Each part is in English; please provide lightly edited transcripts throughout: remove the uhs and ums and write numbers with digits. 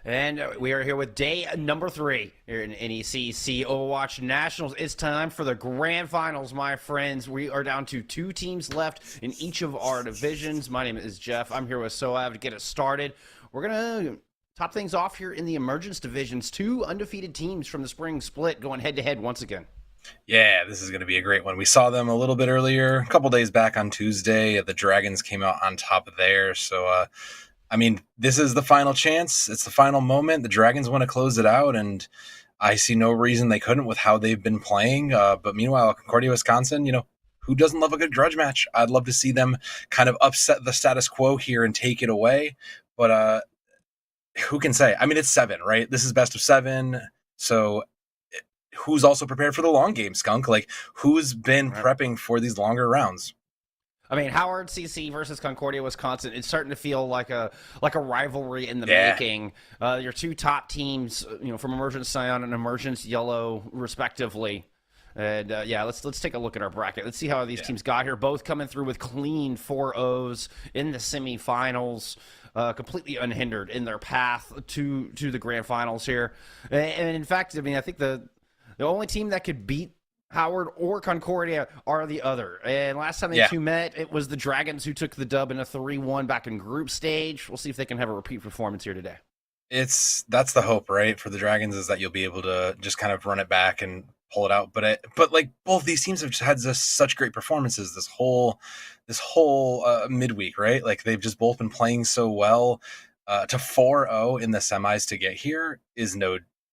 And we are here with day number 3 here in NECC Overwatch Nationals. It's time for the grand finals, my friends. We are down to 2 teams left in each of our divisions. My name is Jeff. I'm here with Soav to get us started. We're going to top things off here in the Emergence divisions. 2 undefeated teams from the spring split going head-to-head once again. Yeah, this is going to be a great one. We saw them a little bit earlier, a couple days back on Tuesday. The Dragons came out on top there. So, this is the final chance. It's the final moment. The Dragons want to close it out, and I see no reason they couldn't with how they've been playing. But meanwhile, Concordia, Wisconsin, who doesn't love a good grudge match? I'd love to see them kind of upset the status quo here and take it away. But who can say? I mean, it's 7, right? This is best of 7. So who's also prepared for the long game, Skunk? Like, who's been prepping for these longer rounds? I mean, Howard CC versus Concordia, Wisconsin. It's starting to feel like a rivalry in the making. Your 2 top teams, from Emergence Cyan and Emergence Yellow, respectively. And let's take a look at our bracket. Let's see how these teams got here. Both coming through with clean 4-0s in the semifinals, completely unhindered in their path to the grand finals here. And in fact, I think the only team that could beat Howard or Concordia are the other. And last time they 2 met, it was the Dragons who took the dub in a 3-1 back in group stage. We'll see if they can have a repeat performance here today. That's the hope, right, for the Dragons, is that you'll be able to just kind of run it back and pull it out. But like, both these teams have just had such great performances this whole midweek, right? Like, they've just both been playing so well. To 4-0 in the semis to get here is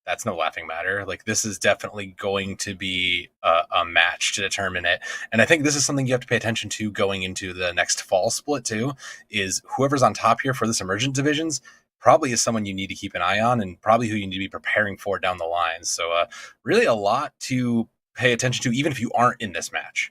that's no laughing matter. Like, this is definitely going to be a match to determine it. And I think this is something you have to pay attention to going into the next fall split too, is whoever's on top here for this emergent divisions probably is someone you need to keep an eye on, and probably who you need to be preparing for down the line. So really a lot to pay attention to, even if you aren't in this match.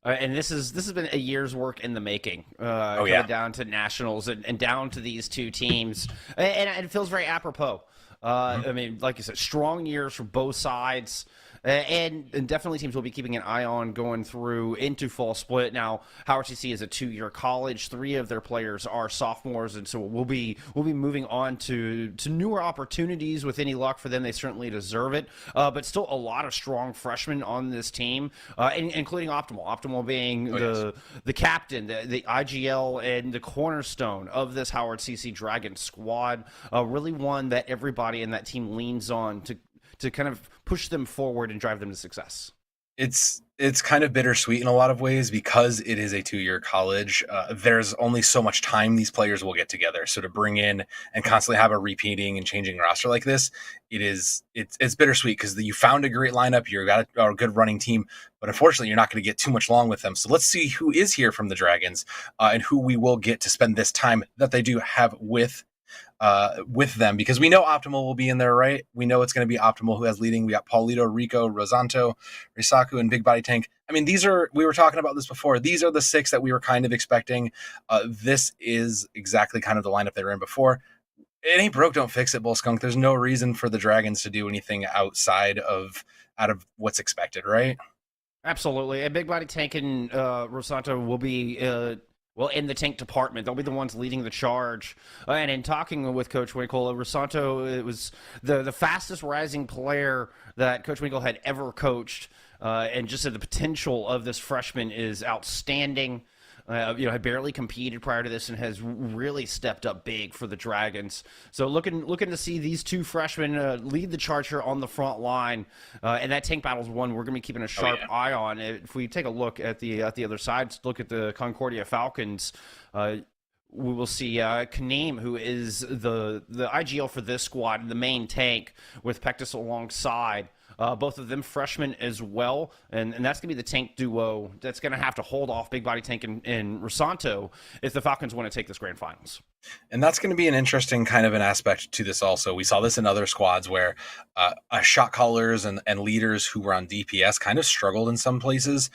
And this has been a year's work in the making. Down to nationals and down to these 2 teams, and it feels very apropos. Like you said, strong years for both sides, and definitely teams will be keeping an eye on going through into fall split. Now, Howard CC is a 2-year college. 3 of their players are sophomores, and so we'll be moving on to newer opportunities. With any luck for them, they certainly deserve it. But still, a lot of strong freshmen on this team, including Optimal. Optimal being the captain, the IGL, and the cornerstone of this Howard CC Dragon squad. Really one that everybody in that team leans on to kind of push them forward and drive them to success. It's kind of bittersweet in a lot of ways, because it is a 2-year college. There's only so much time these players will get together. So to bring in and constantly have a repeating and changing roster like this, it's bittersweet, because you found a great lineup, you got a good running team, but unfortunately you're not going to get too much long with them. So let's see who is here from the Dragons, and who we will get to spend this time that they do have with them, because we know Optimal will be in there, right? We know it's going to be Optimal who has leading. We got Paulito, Rico, Rosanto, Risaku, and Big Body Tank. I mean, we were talking about this before. These are the 6 that we were kind of expecting. This is exactly kind of the lineup they were in before. It ain't broke, don't fix it, Bull Skunk. There's no reason for the Dragons to do anything out of what's expected, right? Absolutely. And Big Body Tank and Rosanto will be in the tank department. They'll be the ones leading the charge. And in talking with Coach Winkle, Rosanto, it was the fastest rising player that Coach Winkle had ever coached. And just said the potential of this freshman is outstanding. Had barely competed prior to this and has really stepped up big for the Dragons. So looking to see these 2 freshmen lead the charge here on the front line. And that tank battle is one we're going to be keeping a sharp eye on. If we take a look at the other side, look at the Concordia Falcons, we will see Kaneem, who is the IGL for this squad, the main tank, with Pectus alongside. Both of them freshmen as well, and that's going to be the tank duo that's going to have to hold off Big Body Tank and Rosanto if the Falcons want to take this grand finals. And that's going to be an interesting kind of an aspect to this also. We saw this in other squads where shot callers and leaders who were on DPS kind of struggled in some places.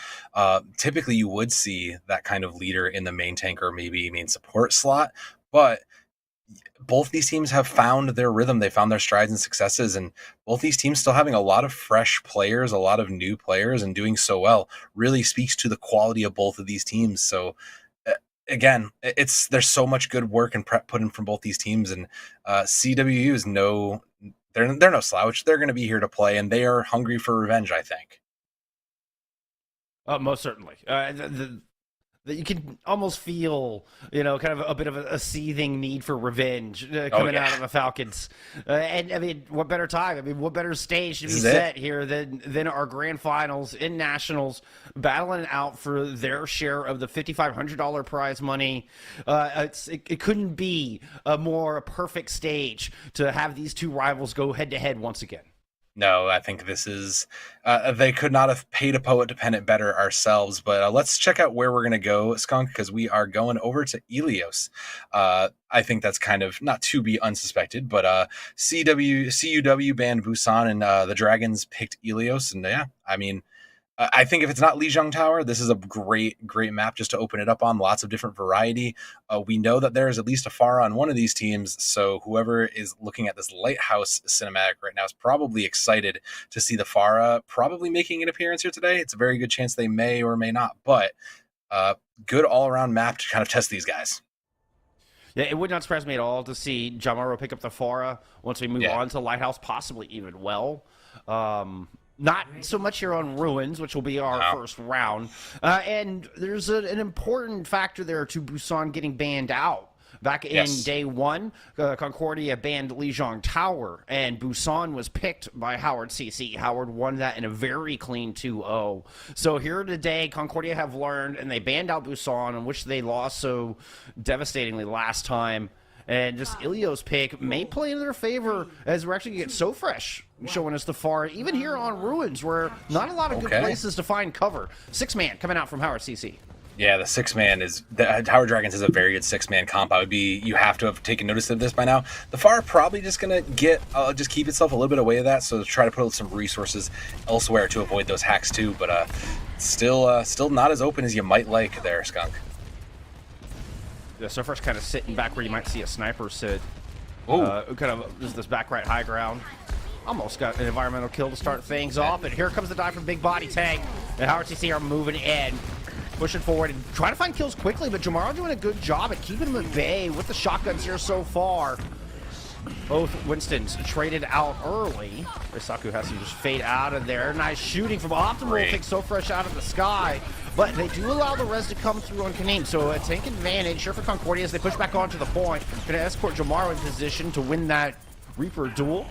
Typically, you would see that kind of leader in the main tank or maybe main support slot, but both these teams have found their rhythm. They found their strides and successes, and both these teams still having a lot of fresh players, a lot of new players, and doing so well really speaks to the quality of both of these teams. So again, there's so much good work and prep put in from both these teams, and CWU is they're no slouch. They're going to be here to play, and they are hungry for revenge, I think. Most certainly. You can almost feel, kind of a bit of a seething need for revenge coming out of the Falcons. And, I mean, what better time? I mean, what better stage to be set here than our grand finals in nationals, battling out for their share of the $5,500 prize money. It couldn't be a more perfect stage to have these two rivals go head-to-head once again. No, I think this is, they could not have paid a poet to pen it better ourselves. But let's check out where we're going to go, Skunk, because we are going over to Ilios. I think that's kind of not to be unsuspected, but CUW banned Busan, and the Dragons picked Ilios. And yeah, I mean, I think if it's not Lijiang Tower, this is a great map just to open it up on. Lots of different variety. We know that there is at least a Pharah on one of these teams, so whoever is looking at this Lighthouse cinematic right now is probably excited to see the Pharah probably making an appearance here today. It's a very good chance they may or may not, but good all-around map to kind of test these guys. Yeah, it would not surprise me at all to see Jamaro pick up the Pharah once we move on to Lighthouse, possibly even well. Not so much here on Ruins, which will be our first round. And there's an important factor there to Busan getting banned out. Back in day one, Concordia banned Lijiang Tower, and Busan was picked by Howard CC. Howard won that in a very clean 2-0. So here today, Concordia have learned, and they banned out Busan, in which they lost so devastatingly last time. And just Ilios pick may play in their favor, as we're actually going to get So Fresh showing us the far, even here on Ruins, where not a lot of good places to find cover. 6-man coming out from Howard CC. Yeah, the 6-man is Howard Dragons is a very good 6-man comp. You have to have taken notice of this by now. The Far probably just gonna just keep itself a little bit away of that, so try to put some resources elsewhere to avoid those hacks too. But still not as open as you might like there, Skunk. The surfer's kind of sitting back where you might see a sniper sit. Kind of this back right high ground. Almost got an environmental kill to start things off, and here comes the dive from Big Body Tank. And Howard CC are moving in, pushing forward and trying to find kills quickly, but Jamaro doing a good job at keeping them at bay with the shotguns here so far. Both Winstons traded out early. Risaku has to just fade out of there. Nice shooting from Optimal. Takes So Fresh out of the sky. But they do allow the res to come through on Kaneem. So a tank advantage here for Concordia as they push back onto the point. Going to escort Jamaro in position to win that Reaper duel.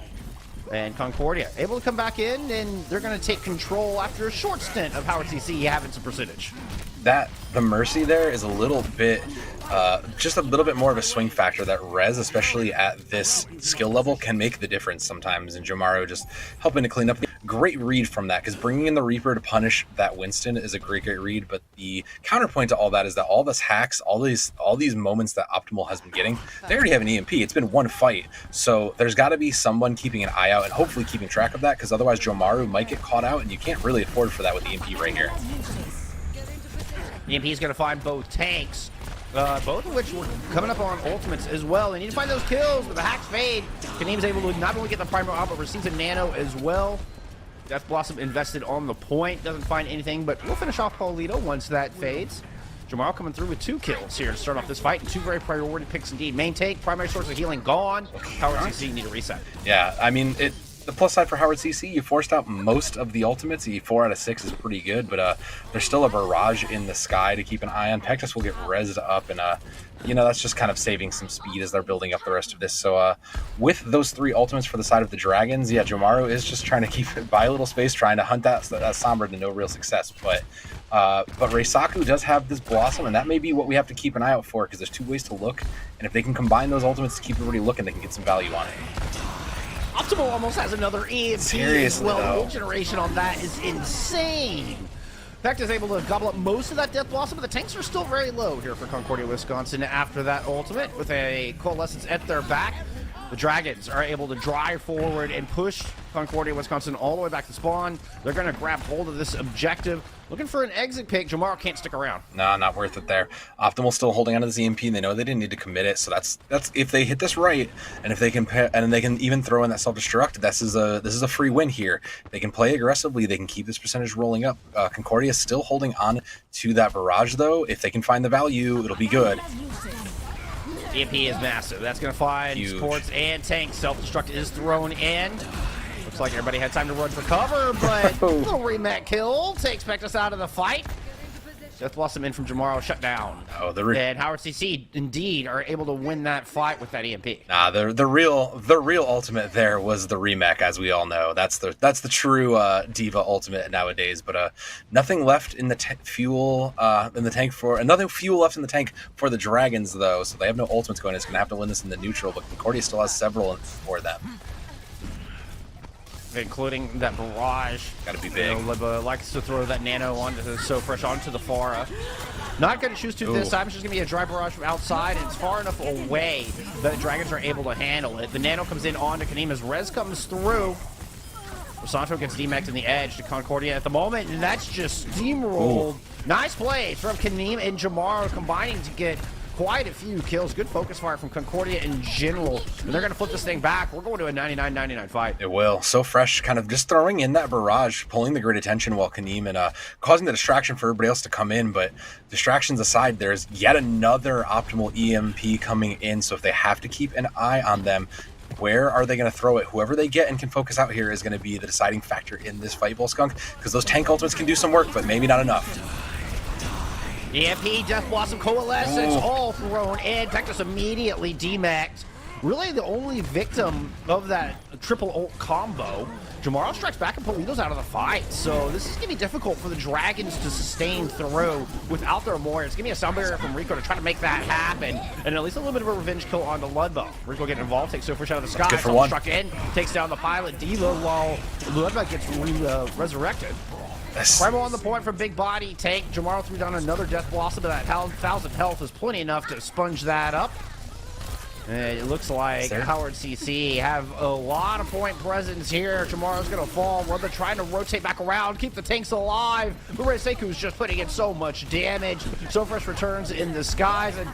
And Concordia able to come back in, and they're going to take control after a short stint of Howard CC having some percentage. The Mercy there is a little bit, just a little bit more of a swing factor. That res, especially at this skill level, can make the difference sometimes. And Jamaro just helping to clean up. Great read from that, because bringing in the Reaper to punish that Winston is a great read. But the counterpoint to all that is that all this hacks, all these moments that Optimal has been getting, they already have an EMP. It's been one fight, so there's got to be someone keeping an eye out and hopefully keeping track of that, because otherwise Jomaru might get caught out, and you can't really afford for that with the EMP right here. EMP is going to find both tanks, both of which were coming up on ultimates as well. They need to find those kills, but the hacks fade. Kaneem's able to not only get the primer out, but receives a nano as well. Death Blossom invested on the point, doesn't find anything, but we'll finish off Paulito once that fades. Jamaro coming through with 2 kills here to start off this fight, and 2 very priority picks indeed. Main take, primary source of healing gone. Howard CC need a reset. Yeah, I mean, the plus side for Howard CC, you forced out most of the ultimates. 4 out of 6 is pretty good, but there's still a barrage in the sky to keep an eye on. Pectus will get rezzed up, and that's just kind of saving some speed as they're building up the rest of this. So with those 3 ultimates for the side of the Dragons, Jomaru is just trying to keep it by a little space, trying to hunt that Sombra to no real success. But Reisaku does have this Blossom, and that may be what we have to keep an eye out for, because there's 2 ways to look, and if they can combine those ultimates to keep everybody looking, they can get some value on it. Optimal almost has another EMP. Seriously, well, the generation on that is insane. Peck is able to gobble up most of that Death Blossom, but the tanks are still very low here for Concordia, Wisconsin after that ultimate with a Coalescence at their back. The Dragons are able to drive forward and push Concordia, Wisconsin all the way back to spawn. They're going to grab hold of this objective. Looking for an exit pick. Jamaro can't stick around. Nah, not worth it there. Optimal still holding onto the EMP, and they know they didn't need to commit it. So that's if they hit this right, and if they can and they can even throw in that self-destruct. This is a free win here. They can play aggressively. They can keep this percentage rolling up. Concordia is still holding on to that barrage though. If they can find the value, it'll be good. EMP is massive. That's going to find Huge. supports and tanks. Self-destruct is thrown in. Looks like everybody had time to run for cover, but little remake kill takes Pectus out of the fight. Death Blossom in from Jamaro, shut down. Oh, and Howard CC indeed are able to win that fight with that EMP. Nah, the real ultimate there was the remake, as we all know. That's the true diva ultimate nowadays. But nothing left in the fuel in the tank for nothing fuel left in the tank for the Dragons though. So they have no ultimates going. It's gonna have to win this in the neutral. But Concordia still has several for them. Including that barrage. Gotta be big. Libba likes to throw that nano onto the So Fresh onto the Pharah. Not going to choose to this time. It's just going to be a dry barrage from outside, and it's far enough away that the Dragons are able to handle it. The nano comes in onto Kaneem as Rez comes through. Rosanto gets demected in the edge to Concordia at the moment, and that's just steamrolled. Nice play from Kaneem and Jamaro combining to get quite a few kills. Good focus fire from Concordia in general. And they're going to flip this thing back. We're going to a 99-99 fight. It will. So Fresh kind of just throwing in that barrage, pulling the great attention while Kaneem and causing the distraction for everybody else to come in. But distractions aside, there's yet another optimal EMP coming in. So if they have to keep an eye on them, where are they going to throw it? Whoever they get and can focus out here is going to be the deciding factor in this fight, Bullskunk, because those tank ultimates can do some work, but maybe not enough. EMP, Death Blossom, Coalescence, all thrown in. Pectus immediately demacked. Really the only victim of that triple ult combo. Jamaro strikes back and Politos out of the fight. So this is going to be difficult for the Dragons to sustain through without their more. It's going to be a sound barrier from Rico to try to make that happen. And at least a little bit of a revenge kill onto Ludlow. Rico getting involved, takes So Fresh out of the sky. Good for one. Struck in, takes down the pilot Diva while Ludlow gets resurrected. Primal on the point from Big Body Tank. Jamaro threw down another Death Blossom, but that 1,000 health is plenty enough to sponge that up. And it looks like Howard CC have a lot of point presence here. Jamaro's going to fall. Rubber trying to rotate back around, keep the tanks alive. Ure Seku's just putting in so much damage. So Fresh returns in the skies. And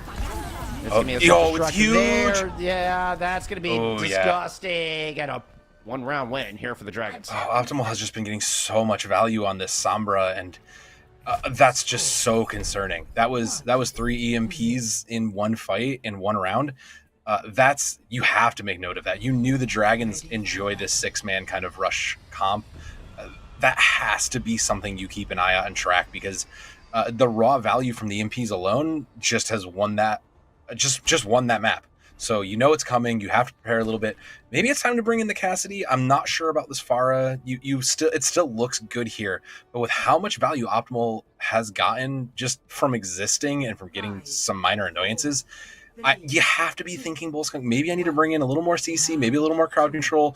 it's going to be a it's huge. there. Yeah, that's going to be disgusting. And a one-round win here for the Dragons. Optimal has just been getting so much value on this Sombra, and that's just so concerning. That was 3 EMPs in one fight in one round. You have to make note of that. You knew the Dragons enjoy this 6-man kind of rush comp. That has to be something you keep an eye out and track, because the raw value from the EMPs alone just has won that, just won that map. So you know it's coming. You have to prepare a little bit. Maybe it's time to bring in the Cassidy. I'm not sure about this Pharah. It still looks good here, but with how much value Optimal has gotten just from existing and from getting some minor annoyances, you have to be thinking, Bullskunk, maybe I need to bring in a little more CC, maybe a little more crowd control,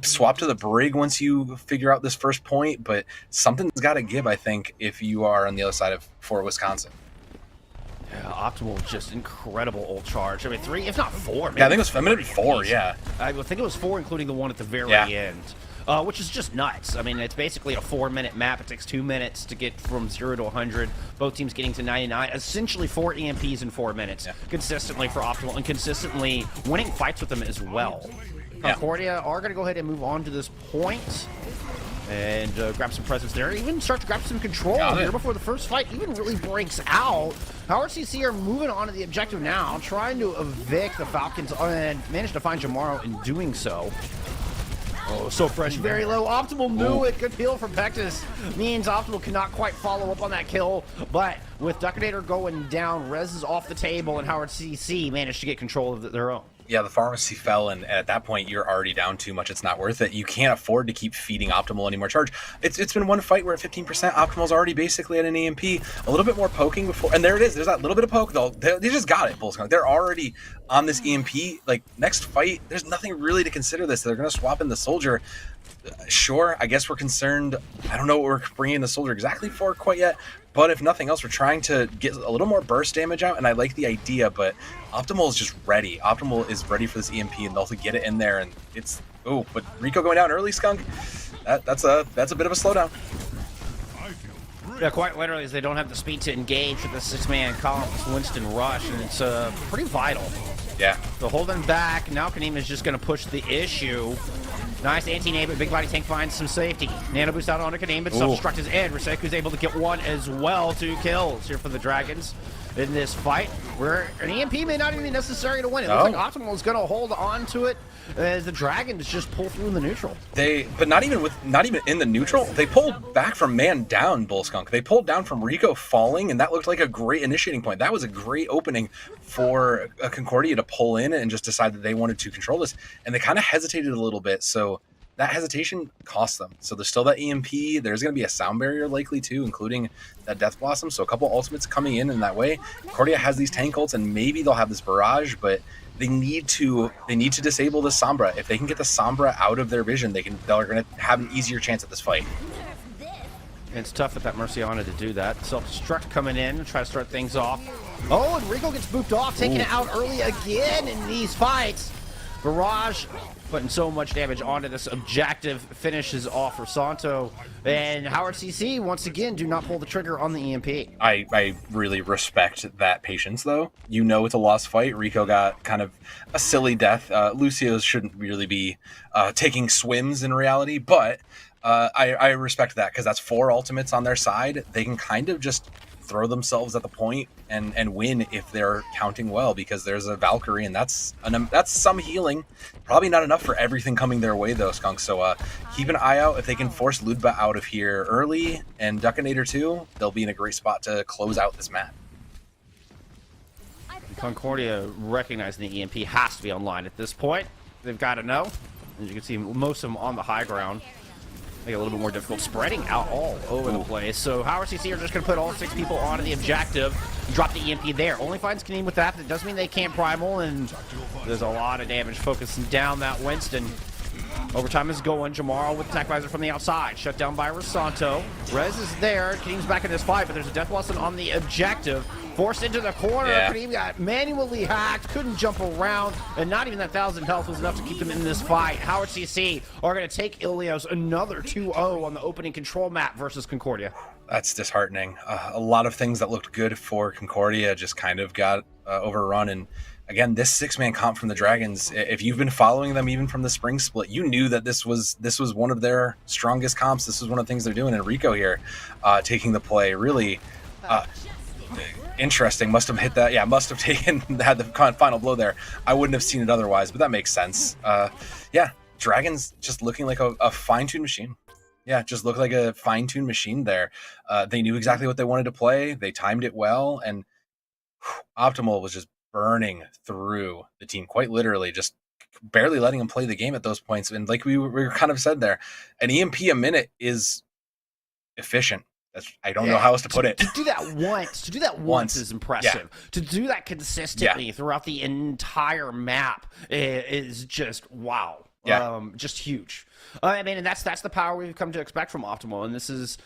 swap to the Brig once you figure out this first point, but something's got to give, I think, if you are on the other side of Fort Wisconsin. Yeah, Optimal, just incredible ult charge. I mean, 3, if not 4. Yeah, I think it was 4, yeah. I think it was 4, including the one at the very end, which is just nuts. I mean, it's basically a 4-minute map. It takes 2 minutes to get from 0 to 100. Both teams getting to 99. Essentially 4 EMPs in 4 minutes, consistently for Optimal, and consistently winning fights with them as well. Concordia are going to go ahead and move on to this point. And grab some presence there. Even start to grab some control here before the first fight even really breaks out. Howard CC are moving on to the objective now, trying to evict the Falcons and manage to find Jamaro in doing so. Oh, So Fresh, very low. Optimal knew it. Good kill from Pectus. Means Optimal cannot quite follow up on that kill, but with Duckinator going down, Rez is off the table, and Howard CC managed to get control of their own. Yeah, the pharmacy fell, and at that point, you're already down too much. It's not worth it. You can't afford to keep feeding Optimal any more charge. It's been one fight where at 15%, Optimal's already basically at an EMP. A little bit more poking before, and there it is. There's that little bit of poke, though. They just got it, Bullskunk. They're already on this EMP. Like, next fight, there's nothing really to consider this. They're going to swap in the Soldier. Sure, I guess we're concerned. I don't know what we're bringing the soldier exactly for quite yet, but if nothing else, we're trying to get a little more burst damage out, and I like the idea, but Optimal is just ready. Optimal is ready for this EMP, and they'll get it in there, and it's... Oh, but Rico going down early, Skunk. That's a bit of a slowdown. Yeah, quite literally, as they don't have the speed to engage with the six-man column with Winston Rush, and it's pretty vital. Yeah. So holding back, now Kaneem is just going to push the issue. Nice anti-nade, but Big Body Tank finds some safety. Nano boost out onto Kaneem, but self-destruct is in. Riseku's able to get one as well. 2 kills here for the Dragons in this fight, where an EMP may not even be necessary to win. It looks like Optimal is going to hold on to it as the Dragons just pull through in the neutral. But not even in the neutral. They pulled back from man down, Bullskunk. They pulled down from Rico falling, and that looked like a great initiating point. That was a great opening for a Concordia to pull in and just decide that they wanted to control this. And they kind of hesitated a little bit, so that hesitation cost them. So there's still that EMP. There's going to be a sound barrier likely too, including that Death Blossom. So a couple ultimates coming in that way. Concordia has these tank ults, and maybe they'll have this barrage, but they need to disable the Sombra. If they can get the Sombra out of their vision, they're going to have an easier chance at this fight. It's tough with that Merciana to do that. Self-destruct coming in, try to start things off. Oh, and Rico gets booped off, taking it out early again in these fights. Barrage putting so much damage onto this objective, finishes off Rosanto. And Howard CC, once again, do not pull the trigger on the EMP. I really respect that patience, though. You know it's a lost fight. Rico got kind of a silly death. Lucio's shouldn't really be taking swims in reality, but I respect that, because that's 4 ultimates on their side. They can kind of just throw themselves at the point and win if they're counting well, because there's a Valkyrie, and that's some healing. Probably not enough for everything coming their way, though, Skunk. So keep an eye out. If they can force Ludba out of here early and Duckinator too, they'll be in a great spot to close out this map. Concordia, recognizing the EMP, has to be online at this point. They've got to know. As you can see, most of them on the high ground. Make it a little bit more difficult, spreading out all over the place. So Howard CC are just going to put all 6 people onto the objective, drop the EMP there. Only finds Kaneem with that. That doesn't mean they can't primal, and there's a lot of damage focusing down that Winston. Overtime is going. Jamar with attack visor from the outside, shut down by Rosanto. Rez is there. Kaneem's back in this fight, but there's a Death Blossom on the objective. Forced into the corner. Yeah. Kaneem got manually hacked, couldn't jump around, and not even that 1,000 health was enough to keep them in this fight. Howard CC are going to take Ilios another 2-0 on the opening control map versus Concordia. That's disheartening. A lot of things that looked good for Concordia just kind of got overrun. And again, this 6-man comp from the Dragons, if you've been following them even from the spring split, you knew that this was one of their strongest comps. This was one of the things they're doing. And Rico here taking the play, really interesting. Must have hit that. Yeah, must have had the final blow there. I wouldn't have seen it otherwise, but that makes sense. Yeah, Dragons just looking like a fine-tuned machine. Yeah, just looked like a fine-tuned machine there. They knew exactly what they wanted to play. They timed it well, and Optimal was just burning through the team, quite literally, just barely letting them play the game at those points. And like we were kind of said there, an EMP a minute is efficient. I don't know how else to put it. To do that once is impressive. Yeah. To do that consistently throughout the entire map is just wow. Yeah. Just huge. I mean, and that's the power we've come to expect from Optimal, and this is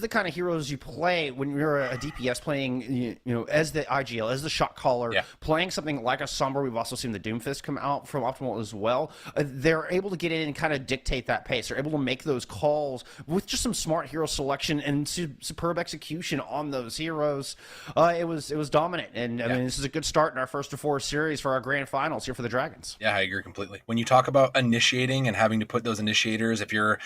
the kind of heroes you play when you're a DPS playing, as the IGL, as the shot caller, playing something like a Sombra. We've also seen the Doomfist come out from Optimal as well. They're able to get in and kind of dictate that pace. They're able to make those calls with just some smart hero selection and superb execution on those heroes. It was dominant, and I mean, this is a good start in our first of 4 series for our grand finals here for the Dragons. Yeah, I agree completely. When you talk about initiating and having to put those initiators, if your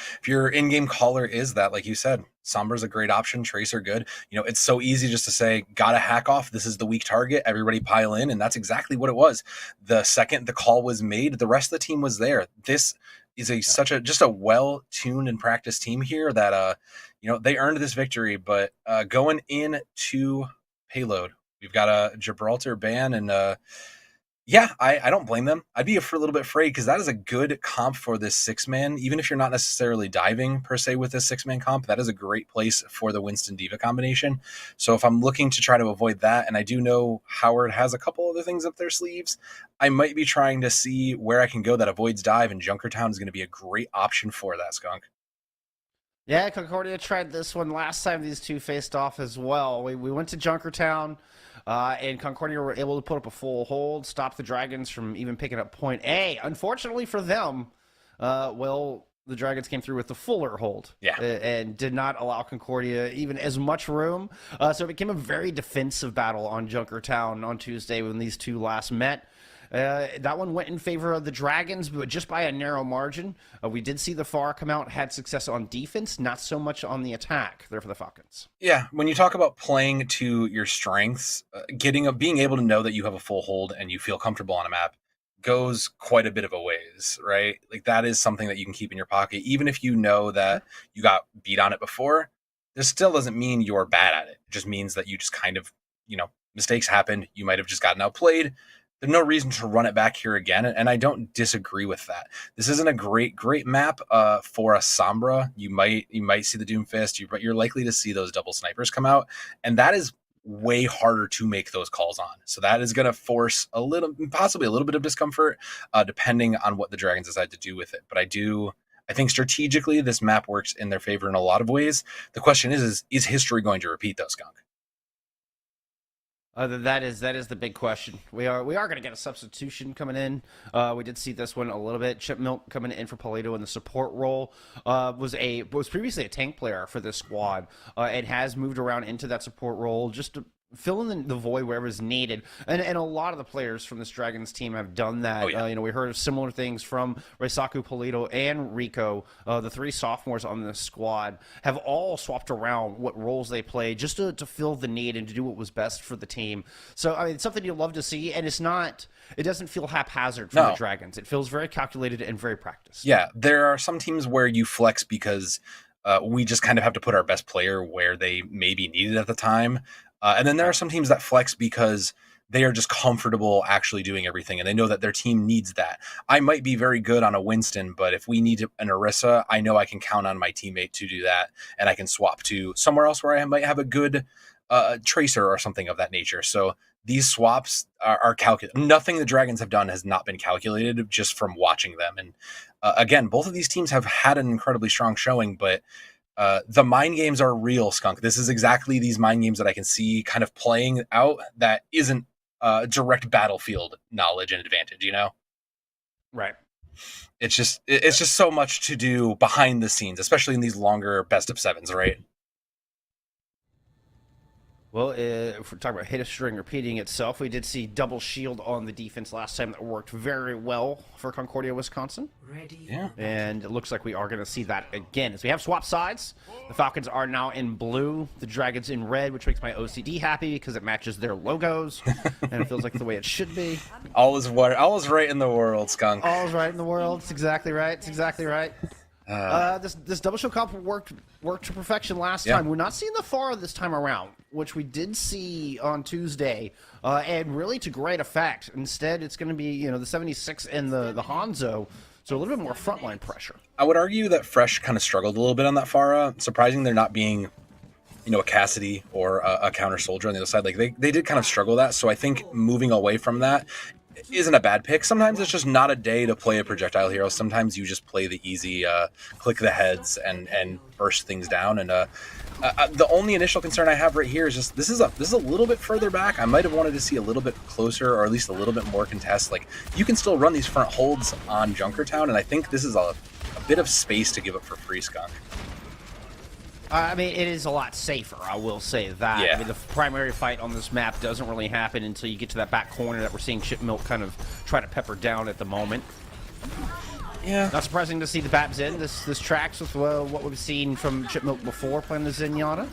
in-game caller is that, like you said, Sombra's a great option. Tracer good. It's so easy just to say, gotta hack off. This is the weak target. Everybody pile in. And that's exactly what it was. The second the call was made, the rest of the team was there. This is just a well-tuned and practiced team here that, they earned this victory. But going into Payload, we've got a Gibraltar ban and Yeah, I don't blame them. I'd be a little bit afraid because that is a good comp for this 6-man. Even if you're not necessarily diving per se with this 6-man comp, that is a great place for the Winston Diva combination. So if I'm looking to try to avoid that, and I do know Howard has a couple other things up their sleeves, I might be trying to see where I can go that avoids dive, and Junkertown is going to be a great option for that, Skunk. Yeah, Concordia tried this one last time these two faced off as well. We went to Junkertown, and Concordia were able to put up a full hold, stop the Dragons from even picking up point A. Unfortunately for them, the Dragons came through with the fuller hold, and did not allow Concordia even as much room. So it became a very defensive battle on Junkertown on Tuesday when these two last met. That one went in favor of the Dragons, but just by a narrow margin. We did see the FAR come out, had success on defense, not so much on the attack there for the Falcons. Yeah, when you talk about playing to your strengths, being able to know that you have a full hold and you feel comfortable on a map goes quite a bit of a ways, right? Like that is something that you can keep in your pocket, even if you know that you got beat on it before. This still doesn't mean you're bad at it. It just means that you just kind of, mistakes happen. You might have just gotten outplayed. There's no reason to run it back here again, and I don't disagree with that. This isn't a great map for a Sombra. You might see the Doomfist, but you're likely to see those double snipers come out, and that is way harder to make those calls on. So that is going to force possibly a little bit of discomfort, depending on what the Dragons decide to do with it. But I think strategically this map works in their favor in a lot of ways. The question is history going to repeat those, Skunk? That is the big question. We are going to get a substitution coming in. We did see this one a little bit. Chip Milk coming in for Polito in the support role. Was previously a tank player for this squad. And has moved around into that support role just to fill in the void wherever is needed. And a lot of the players from this Dragons team have done that. Oh, yeah. We heard of similar things from Reisaku, Polito, and Rico. The three sophomores on this squad have all swapped around what roles they play just to fill the need and to do what was best for the team. So, it's something you love to see, and it doesn't feel haphazard for the Dragons. It feels very calculated and very practiced. Yeah, there are some teams where you flex because we just kind of have to put our best player where they may be needed at the time. And then there are some teams that flex because they are just comfortable actually doing everything, and they know that their team needs that. I might be very good on a Winston, but if we need an Orisa, I know I can count on my teammate to do that, and I can swap to somewhere else where I might have a good Tracer or something of that nature. So these swaps are calculated. Nothing the Dragons have done has not been calculated just from watching them. And again, both of these teams have had an incredibly strong showing, but the mind games are real, Skunk. This is exactly these mind games that I can see kind of playing out that isn't direct battlefield knowledge and advantage, Right. It's just so much to do behind the scenes, especially in these longer best of sevens, right? Well, if we're talking about hit string repeating itself, we did see double shield on the defense last time that worked very well for Concordia, Wisconsin. Yeah. And it looks like we are going to see that again. As we have swapped sides, the Falcons are now in blue, the Dragons in red, which makes my OCD happy because it matches their logos, and it feels like the way it should be. All is right in the world, Skunk. All is right in the world. It's exactly right. It's exactly right. This double shield comp worked to perfection last time. We're not seeing the FAR this time around, which we did see on Tuesday, and really to great effect. Instead, it's going to be the 76 and the Hanzo, so a little bit more frontline pressure. I would argue that Fresh kind of struggled a little bit on that Farah. Surprising they're not being, a Cassidy or a counter soldier on the other side. Like they did kind of struggle that. So I think moving away from that isn't a bad pick. Sometimes it's just not a day to play a projectile hero. Sometimes you just play the easy click the heads and burst things down. And the only initial concern I have right here is just this is a little bit further back. I might have wanted to see a little bit closer, or at least a little bit more contest. Like you can still run these front holds on Junkertown, and I think this is a bit of space to give up for free, Skunk. It is a lot safer, I will say that. Yeah. The primary fight on this map doesn't really happen until you get to that back corner that we're seeing Chip Milk kind of try to pepper down at the moment. Yeah. Not surprising to see the Bap Zen. This tracks with what we've seen from Chip Milk before playing the Zenyatta.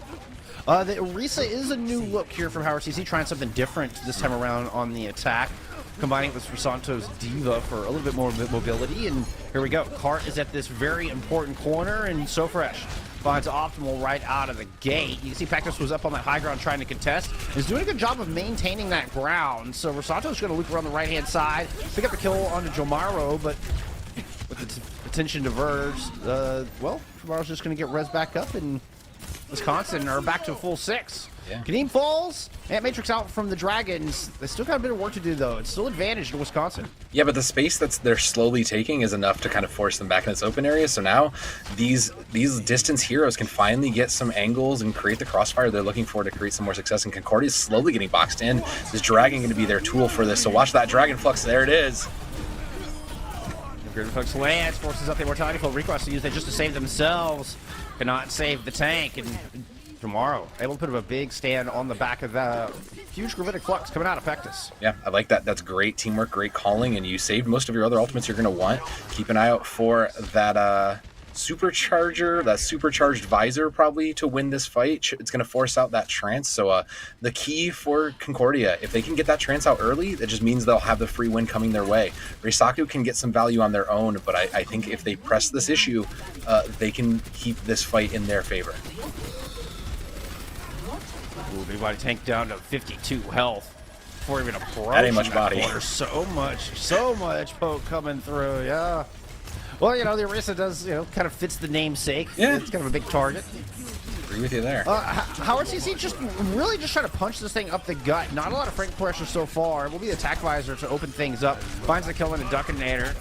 The Orisa is a new look here from Howard CC, trying something different this time around on the attack, combining it with Rosanto's Diva for a little bit more mobility. And here we go. Cart is at this very important corner, and so fresh. finds Optimal right out of the gate. You can see Pectus was up on that high ground trying to contest. Is doing a good job of maintaining that ground. So Rosanto's going to loop around the right-hand side, pick up the kill onto Jomaro, but with the attention diverged, well, Jomaro's just going to get res back up, and Wisconsin are back to a full 6. Yeah. Kadeem falls. Ant Matrix out from the Dragons. They still got a bit of work to do, though. It's still advantage to Wisconsin. Yeah, but the space they're slowly taking is enough to kind of force them back in this open area. So now these distance heroes can finally get some angles and create the crossfire they're looking for to create some more success. And Concordia is slowly getting boxed in. This Dragon going to be their tool for this. So watch that Dragon Flux. There it is. Dragon Flux lands, forces up the Immortality Field. Request to use that just to save themselves. Cannot save the tank. And tomorrow, able to put up a big stand on the back of the huge gravitic flux coming out of Pectus. Yeah, I like that. That's great teamwork, great calling, and you saved most of your other ultimates you're going to want. Keep an eye out for that supercharger, that supercharged visor probably to win this fight. It's going to force out that trance. So the key for Concordia, if they can get that trance out early, that just means they'll have the free win coming their way. Reisaku can get some value on their own, but I think if they press this issue, they can keep this fight in their favor. Ooh, big body tank down to 52 health before even approaching That ain't much body. corner. So much poke coming through, yeah. Well, you know, the Orisa does, you know, kind of fits the namesake. Yeah. It's kind of a big target. Agree with you there. Howard CC just trying to punch this thing up the gut. Not a lot of frank pressure so far. It will be the attack visor to open things up. Finds the kill in a Duckinator.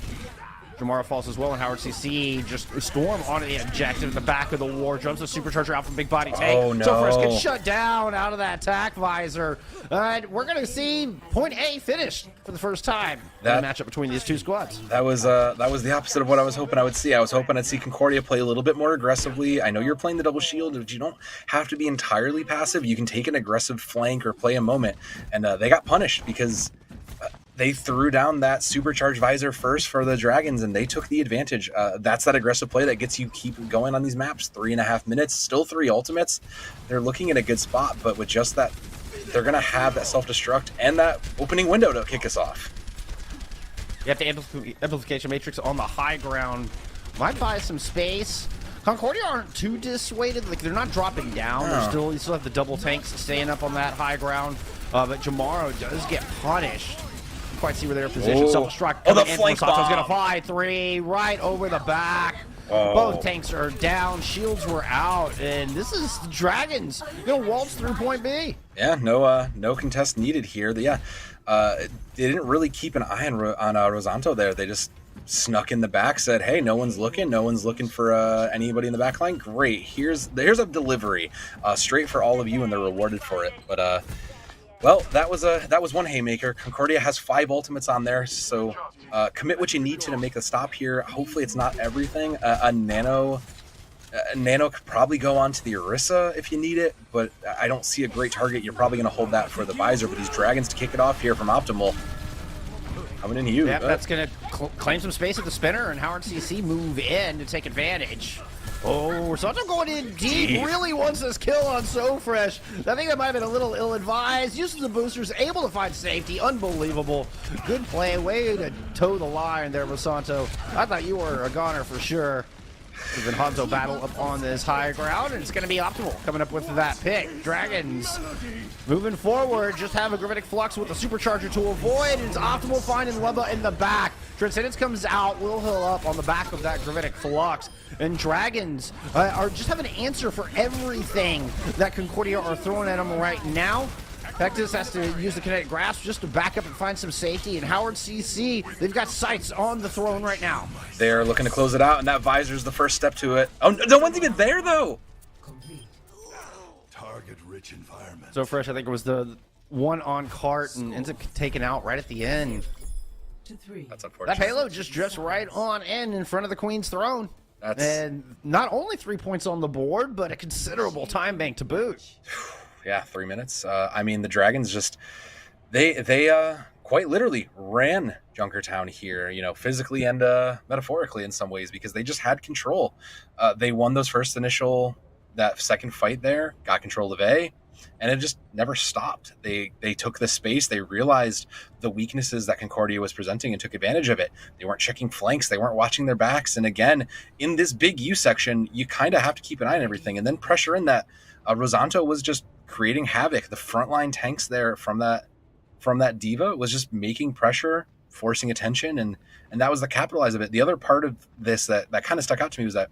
Jamara falls as well, and Howard CC just storm onto the objective in the back of the war. Jumps the supercharger out from Big Body Tank. Oh, no. So first gets shut down out of that attack visor. And we're going to see point A finished for the first time in the matchup between these two squads. That was the opposite of what I was hoping I would see. I was hoping I'd see Concordia play a little bit more aggressively. I know you're playing the double shield, but you don't have to be entirely passive. You can take an aggressive flank or play a moment. And they got punished because they threw down that supercharged visor first for the Dragons, and they took the advantage. That's that aggressive play that gets you keep going on these maps. 3.5 minutes, still 3 ultimates. They're looking at a good spot, but with just that, they're going to have that self-destruct and that opening window to kick us off. You have the amplification matrix on the high ground. Might buy some space. Concordia aren't too dissuaded. Like, they're not dropping down. You still have the double tanks staying up on that high ground. But Jamaro does get punished. Quite see where they're positioned. Self-destruct. Oh, the flank bomb. Gonna fly 3 right over the back. Oh. Both tanks are down. Shields were out, and this is the Dragons gonna waltz through point B. Yeah, no contest needed here. They didn't really keep an eye on Rosanto there. They just snuck in the back, said, "Hey, no one's looking for anybody in the back line. Great, here's a delivery, straight for all of you, and they're rewarded for it." But well, that was one haymaker. Concordia has 5 ultimates on there, so commit what you need to make a stop here. Hopefully it's not everything. A Nano could probably go on to the Orisa if you need it, but I don't see a great target. You're probably going to hold that for the visor, but these Dragons to kick it off here from Optimal. Coming in huge. Yeah, that's going to claim some space at the spinner, and Howard CC move in to take advantage. Oh, Rosanto going in deep. Really wants this kill on So Fresh. I think that might have been a little ill-advised. Uses the boosters, able to find safety. Unbelievable. Good play. Way to toe the line there, Rosanto. I thought you were a goner for sure. We've been Hanzo battle up on this high ground, and it's going to be Optimal coming up with that pick. Dragons moving forward, just have a Gravitic Flux with a supercharger to avoid. It's Optimal finding Lubba in the back. Transcendence comes out, will heal up on the back of that Gravitic Flux. And Dragons are just have an answer for everything that Concordia are throwing at them right now. Pectus has to use the kinetic grasp just to back up and find some safety. And Howard CC, they've got sights on the throne right now. They're looking to close it out, and that visor's the first step to it. Oh, no one's even there, though. Target-rich environment. So Fresh, I think it was the one on cart and ends up taken out right at the end. That's unfortunate. That payload just drifts right on in front of the Queen's throne. And not only 3 points on the board, but a considerable time bank to boot. Yeah, 3 minutes. I mean, the Dragons just they quite literally ran Junkertown here, physically and metaphorically in some ways, because they just had control. They won those that second fight there, got control of A, and it just never stopped. They took the space, they realized the weaknesses that Concordia was presenting and took advantage of it. They weren't checking flanks, they weren't watching their backs, and again, in this big U section, you kind of have to keep an eye on everything, and then pressure in that. Rosanto was just creating havoc. The frontline tanks there from that diva was just making pressure, forcing attention, and that was the capitalize of it. The other part of this that kind of stuck out to me was that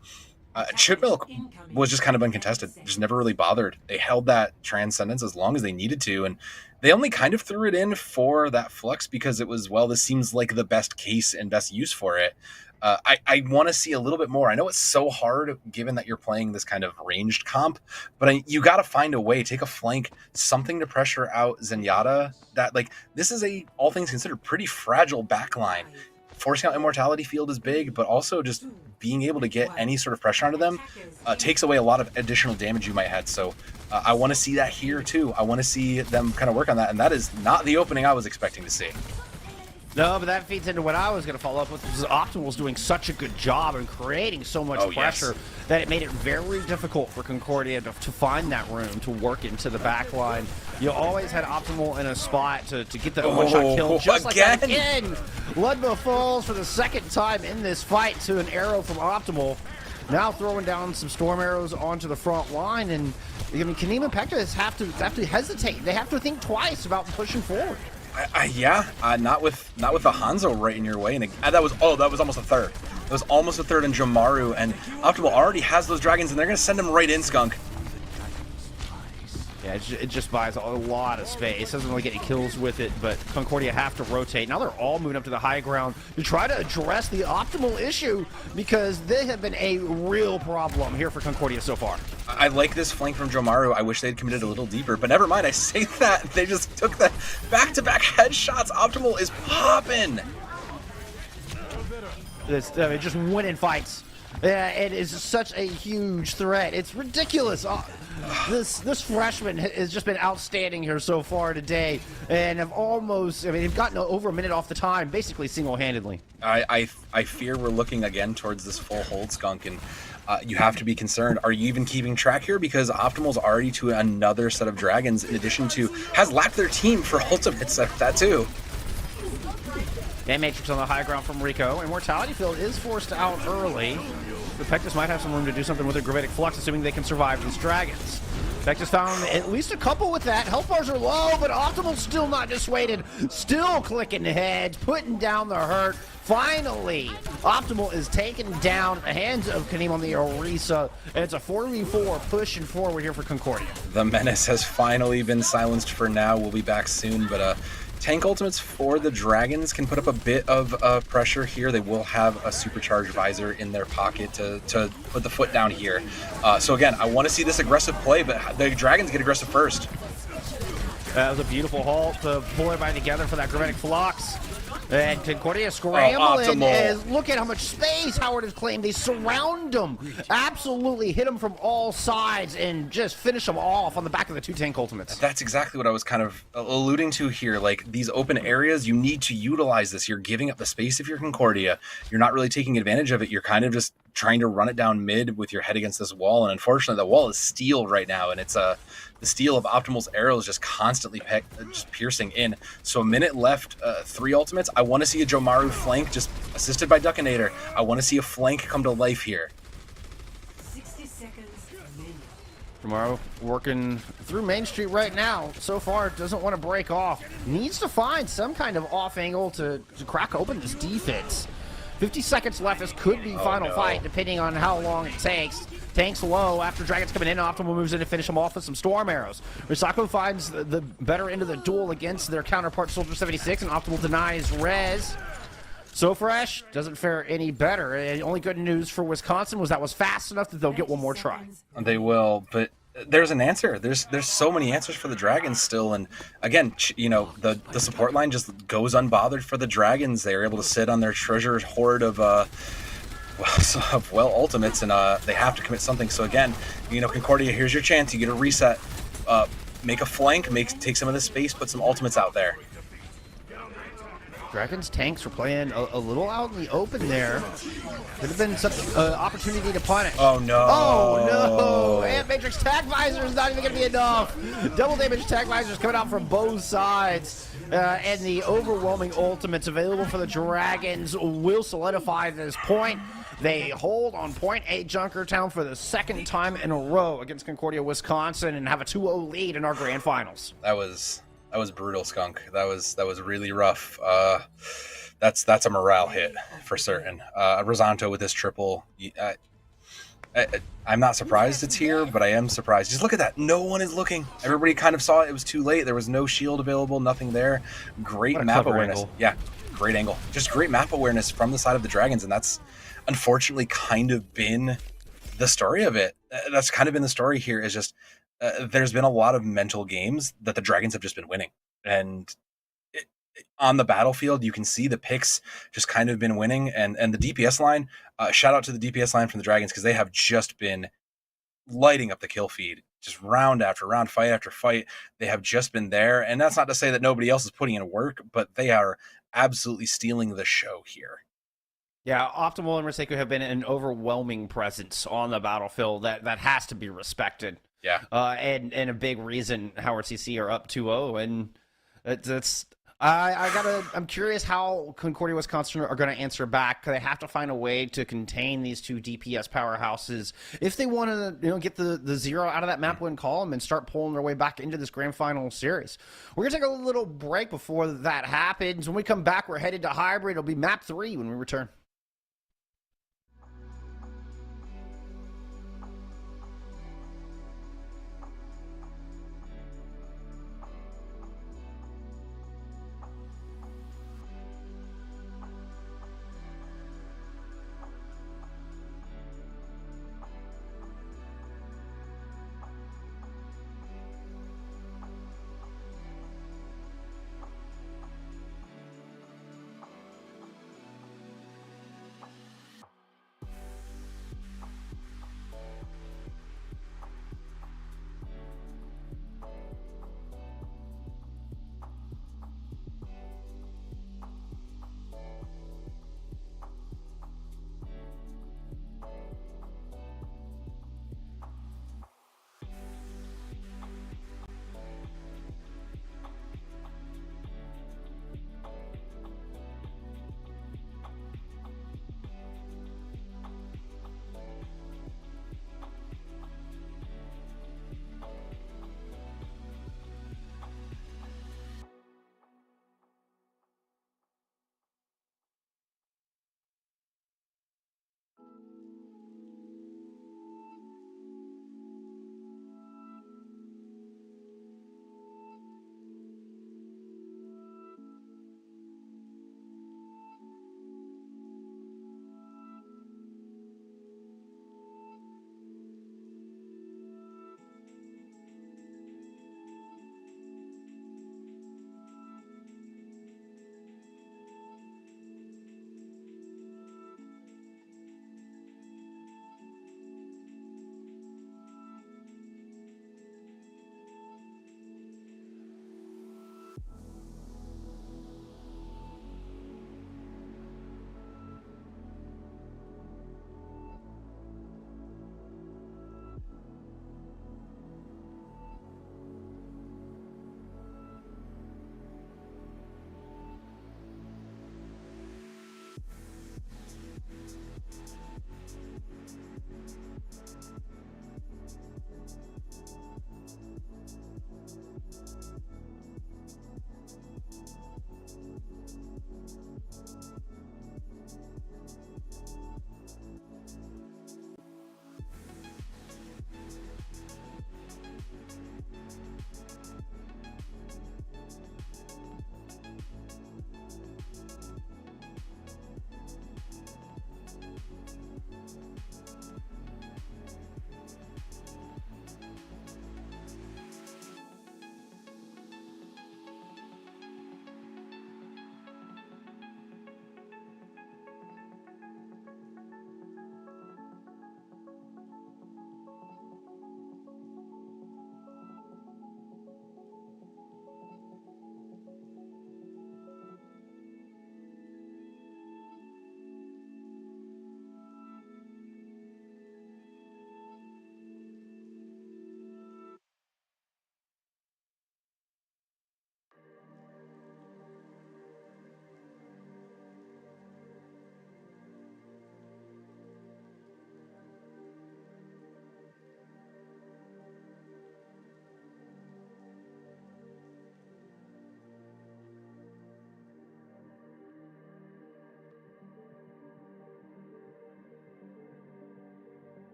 Chip Milk was just kind of uncontested, just never really bothered. They held that transcendence as long as they needed to, and they only kind of threw it in for that flux because it was, well, this seems like the best case and best use for it. I want to see a little bit more. I know it's so hard given that you're playing this kind of ranged comp, but you got to find a way, take a flank, something to pressure out Zenyatta. That, like, this is a, all things considered, pretty fragile backline. Forcing out Immortality Field is big, but also just being able to get any sort of pressure onto them takes away a lot of additional damage you might have had. So I want to see that here too. I want to see them kind of work on that, and that is not the opening I was expecting to see. No, but that feeds into what I was going to follow up with, because Optimal's doing such a good job in creating so much pressure that it made it very difficult for Concordia to find that room to work into the back line. You always had Optimal in a spot to get the one-shot kill, just like that again. Ludma falls for the second time in this fight to an arrow from Optimal. Now throwing down some storm arrows onto the front line, and I mean, Kaneem and Pekka have to hesitate. They have to think twice about pushing forward. Not with the Hanzo right in your way, and that was almost a third. It was almost a third in Jamaru, and Optimal already has those dragons, and they're gonna send him right in, Skunk. Yeah, it just buys a lot of space. Doesn't really get any kills with it, but Concordia have to rotate. Now they're all moving up to the high ground to try to address the Optimal issue, because they have been a real problem here for Concordia so far. I like this flank from Jomaru. I wish they'd committed a little deeper, but never mind. I say that. They just took the back-to-back headshots. Optimal is popping. It just winning fights. Yeah, it is such a huge threat. It's ridiculous. This freshman has just been outstanding here so far today, and have almost, they've gotten over a minute off the time, basically single-handedly. I fear we're looking again towards this full hold, Skunk, and you have to be concerned. Are you even keeping track here? Because Optimal's already to another set of dragons, in addition to, has lapped their team for ultimates at that too. And Matrix on the high ground from Rico. Immortality Field is forced out early. The Pectus might have some room to do something with their Gravitic Flux, assuming they can survive these dragons. Pectus found at least a couple with that. Health bars are low, but Optimal's still not dissuaded. Still clicking the heads, putting down the hurt. Finally, Optimal is taken down at the hands of Kaneem on the Orisa, and it's a 4v4 pushing forward here for Concordia. The menace has finally been silenced for now. We'll be back soon, but tank ultimates for the dragons can put up a bit of pressure here. They will have a supercharged visor in their pocket to put the foot down here. So again, I want to see this aggressive play, but the dragons get aggressive first. That was a beautiful halt to pull everybody together for that Gravitic Flux. And Concordia scrambling as, look at how much space Howard has claimed. They surround him, absolutely hit him from all sides, and just finish him off on the back of the two tank ultimates. That's exactly what I was kind of alluding to here. Like, these open areas, you need to utilize this. You're giving up the space if you're Concordia. You're not really taking advantage of it. You're kind of just trying to run it down mid with your head against this wall. And unfortunately, the wall is steel right now, and it's the steel of Optimal's arrows just constantly just piercing in. So a minute left, 3 ultimates. I want to see a Jomaru flank just assisted by Duckinator. I want to see a flank come to life here. 60 seconds remaining. Jomaru working through Main Street right now. So far, doesn't want to break off. Needs to find some kind of off angle to crack open this defense. 50 seconds left. This could be final fight, depending on how long it takes. Tanks low after Dragons coming in. Optimal moves in to finish them off with some Storm Arrows. Risako finds the better end of the duel against their counterpart Soldier 76, and Optimal denies res. So Fresh doesn't fare any better. And only good news for Wisconsin was that was fast enough that they'll get one more try. They will, but there's an answer. There's so many answers for the Dragons still, and again, you know, the support line just goes unbothered for the Dragons. They're able to sit on their treasure hoard of ultimates, and they have to commit something. So again, you know, Concordia, here's your chance. You get a reset, make a flank, take some of the space, put some ultimates out there. Dragons tanks were playing a little out in the open there. Could have been some opportunity to punish. Oh no! Oh no! And Matrix Tag Visor is not even going to be enough. Double damage Tag Visors coming out from both sides. And the overwhelming ultimates available for the Dragons will solidify this point. They hold on point A Junkertown for the second time in a row against Concordia, Wisconsin, and have a 2-0 lead in our grand finals. That was brutal, Skunk. That was really rough. That's a morale hit for certain. Rosanto with this triple. I'm not surprised it's here, but I am surprised. Just look at that. No one is looking. Everybody kind of saw it. It was too late. There was no shield available, nothing there. Great map awareness. Angle. Yeah, great angle. Just great map awareness from the side of the Dragons, and that's unfortunately kind of been the story of it. That's kind of been the story here is just there's been a lot of mental games that the Dragons have just been winning. And on the battlefield, you can see the picks just kind of been winning. And the DPS line, shout out to the DPS line from the Dragons because they have just been lighting up the kill feed. Just round after round, fight after fight. They have just been there. And that's not to say that nobody else is putting in work, but they are absolutely stealing the show here. Yeah, Optimal and Riseko have been an overwhelming presence on the battlefield that has to be respected. Yeah. And a big reason Howard CC are up 2-0, and I'm curious how Concordia, Wisconsin are going to answer back. They have to find a way to contain these two DPS powerhouses if they want to, get the zero out of that map win column and start pulling their way back into this grand final series. We're going to take a little break before that happens. When we come back, we're headed to hybrid. It'll be map 3 when we return.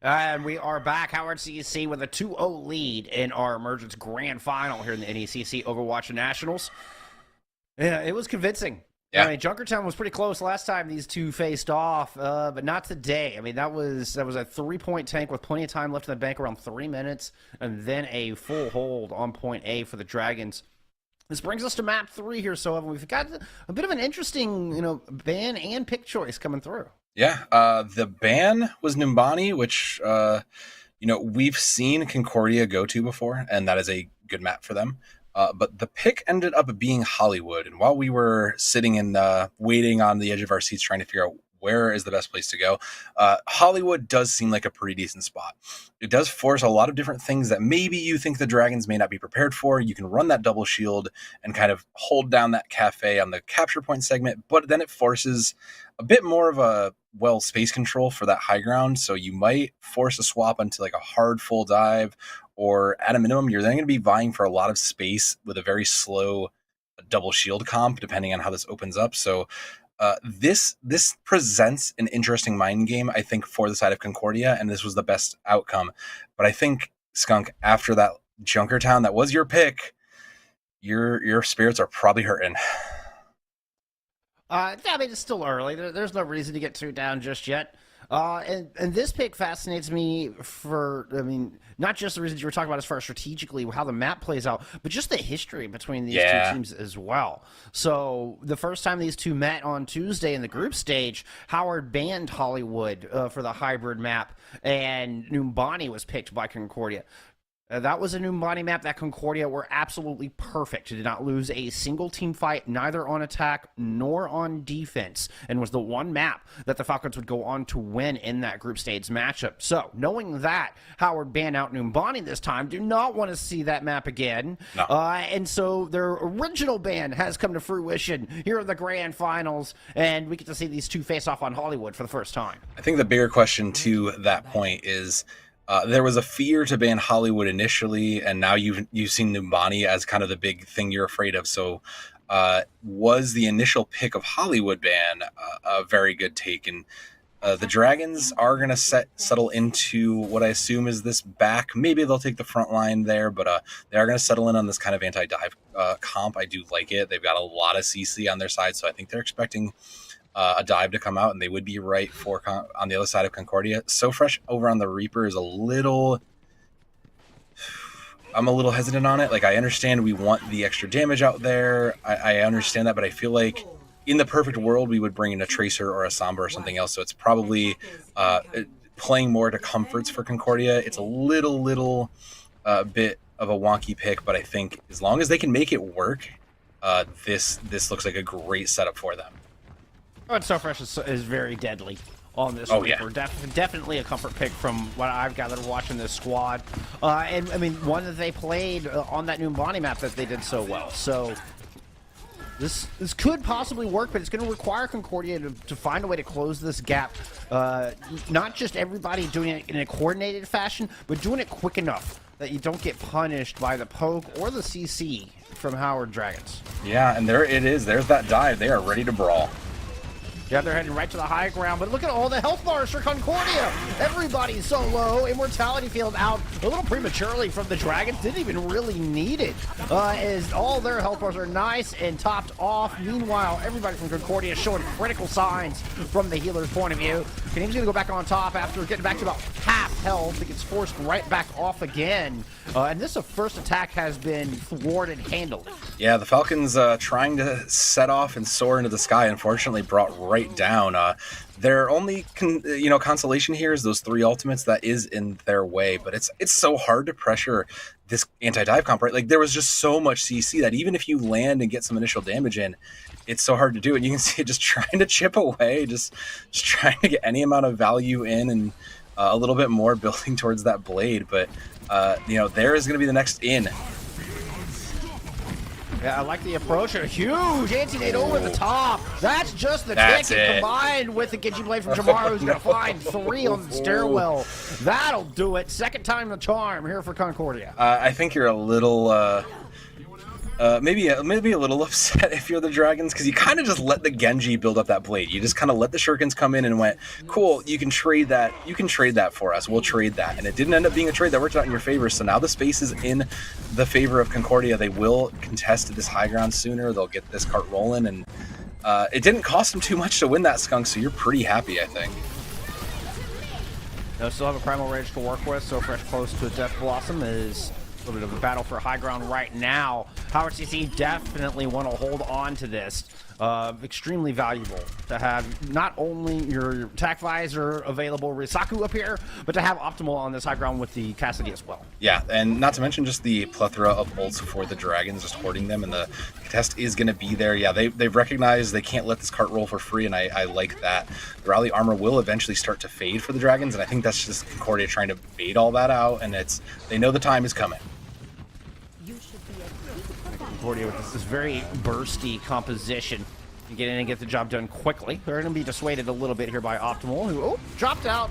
And we are back. Howard CEC with a 2-0 lead in our Emergence Grand Final here in the NECC Overwatch Nationals. Yeah, it was convincing. Yeah. I mean, Junkertown was pretty close last time these two faced off, but not today. I mean, that was a 3-point tank with plenty of time left in the bank, around 3 minutes, and then a full hold on point A for the Dragons. This brings us to map 3 here, so we've got a bit of an interesting, ban and pick choice coming through. Yeah, the ban was Numbani, which we've seen Concordia go to before, and that is a good map for them. But the pick ended up being Hollywood, and while we were sitting and waiting on the edge of our seats trying to figure out where is the best place to go, Hollywood does seem like a pretty decent spot. It does force a lot of different things that maybe you think the Dragons may not be prepared for. You can run that double shield and kind of hold down that cafe on the capture point segment, but then it forces a bit more of a space control for that high ground. So you might force a swap onto like a hard full dive, or at a minimum, you're then going to be vying for a lot of space with a very slow double shield comp, depending on how this opens up. So this presents an interesting mind game, I think, for the side of Concordia, and this was the best outcome. But I think, Skunk, after that Junkertown, that was your pick, your spirits are probably hurting. I mean, it's still early. There's no reason to get too down just yet. And this pick fascinates me for, not just the reasons you were talking about as far as strategically how the map plays out, but just the history between these two teams as well. So the first time these two met on Tuesday in the group stage, Howard banned Hollywood for the hybrid map, and Numbani was picked by Concordia. That was a Numbani map that Concordia were absolutely perfect. Did not lose a single team fight, neither on attack nor on defense, and was the one map that the Falcons would go on to win in that group stage matchup. So, knowing that, Howard banned out Numbani this time. Do not want to see that map again. No. And so their original ban has come to fruition here in the Grand Finals, and we get to see these two face off on Hollywood for the first time. I think the bigger question to that point is, there was a fear to ban Hollywood initially, and now you've seen Numbani as kind of the big thing you're afraid of. So was the initial pick of Hollywood ban a very good take? And the Dragons are going to settle into what I assume is this back. Maybe they'll take the front line there, but they are going to settle in on this kind of anti-dive comp. I do like it. They've got a lot of CC on their side, so I think they're expecting a dive to come out, and they would be right for on the other side of Concordia. So Fresh over on the Reaper is I'm a little hesitant on it. Like, I understand we want the extra damage out there. I understand that, but I feel like in the perfect world, we would bring in a Tracer or a Sombra or something else. So it's probably playing more to comforts for Concordia. It's a little bit of a wonky pick, but I think as long as they can make it work, this looks like a great setup for them. Oh, and So Fresh is very deadly on this Reaper. Yeah. Definitely a comfort pick from what I've gathered watching this squad. And, one that they played on that Numbani map that they did so well. So this could possibly work, but it's going to require Concordia to find a way to close this gap. Not just everybody doing it in a coordinated fashion, but doing it quick enough that you don't get punished by the poke or the CC from Howard Dragons. Yeah, and there it is. There's that dive. They are ready to brawl. Yeah, they're heading right to the high ground, but look at all the health bars for Concordia. Everybody's so low. Immortality Field out a little prematurely from the Dragons. Didn't even really need it, as all their health bars are nice and topped off. Meanwhile, everybody from Concordia is showing critical signs from the healer's point of view. Canadian's going to go back on top after getting back to about half health. It gets forced right back off again. And this first attack has been thwarted handily. Yeah, the Falcons trying to set off and soar into the sky, unfortunately brought right down. Their only consolation here is those 3 ultimates that is in their way, but it's so hard to pressure this anti-dive comp, right? Like, there was just so much CC that even if you land and get some initial damage in, it's so hard to do. And you can see it just trying to chip away, just trying to get any amount of value in, and a little bit more building towards that blade. But there is going to be the next in. Yeah, I like the approach. A huge anti-nade over the top. That's just the tick. And combined with the Genji blade from Jamar, who's going to find 3 on the stairwell. That'll do it. Second time the charm here for Concordia. I think you're a little Maybe a little upset if you're the Dragons, because you kind of just let the Genji build up that blade. You just kind of let the Shurikens come in and went, cool, you can trade that. You can trade that for us. We'll trade that. And it didn't end up being a trade that worked out in your favor. So now the space is in the favor of Concordia. They will contest this high ground sooner. They'll get this cart rolling. And it didn't cost them too much to win that skunk, so you're pretty happy, I think. They'll still have a Primal Rage to work with, so fresh close to a Death Blossom is a little bit of a battle for high ground right now. Howard CC definitely want to hold on to this. Extremely valuable to have not only your attack visor available, Risaku up here, but to have Optimal on this high ground with the Cassidy as well. Yeah, and not to mention just the plethora of ults for the Dragons, just hoarding them, and the test is going to be there. Yeah, they've recognized they can't let this cart roll for free, and I like that. The rally armor will eventually start to fade for the Dragons, and I think that's just Concordia trying to bait all that out, and they know the time is coming. Concordia with this very bursty composition. You get in and get the job done quickly. They're going to be dissuaded a little bit here by Optimal, who dropped out,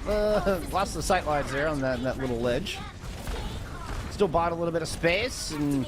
lost the sight lines there on that little ledge. Still bought a little bit of space, and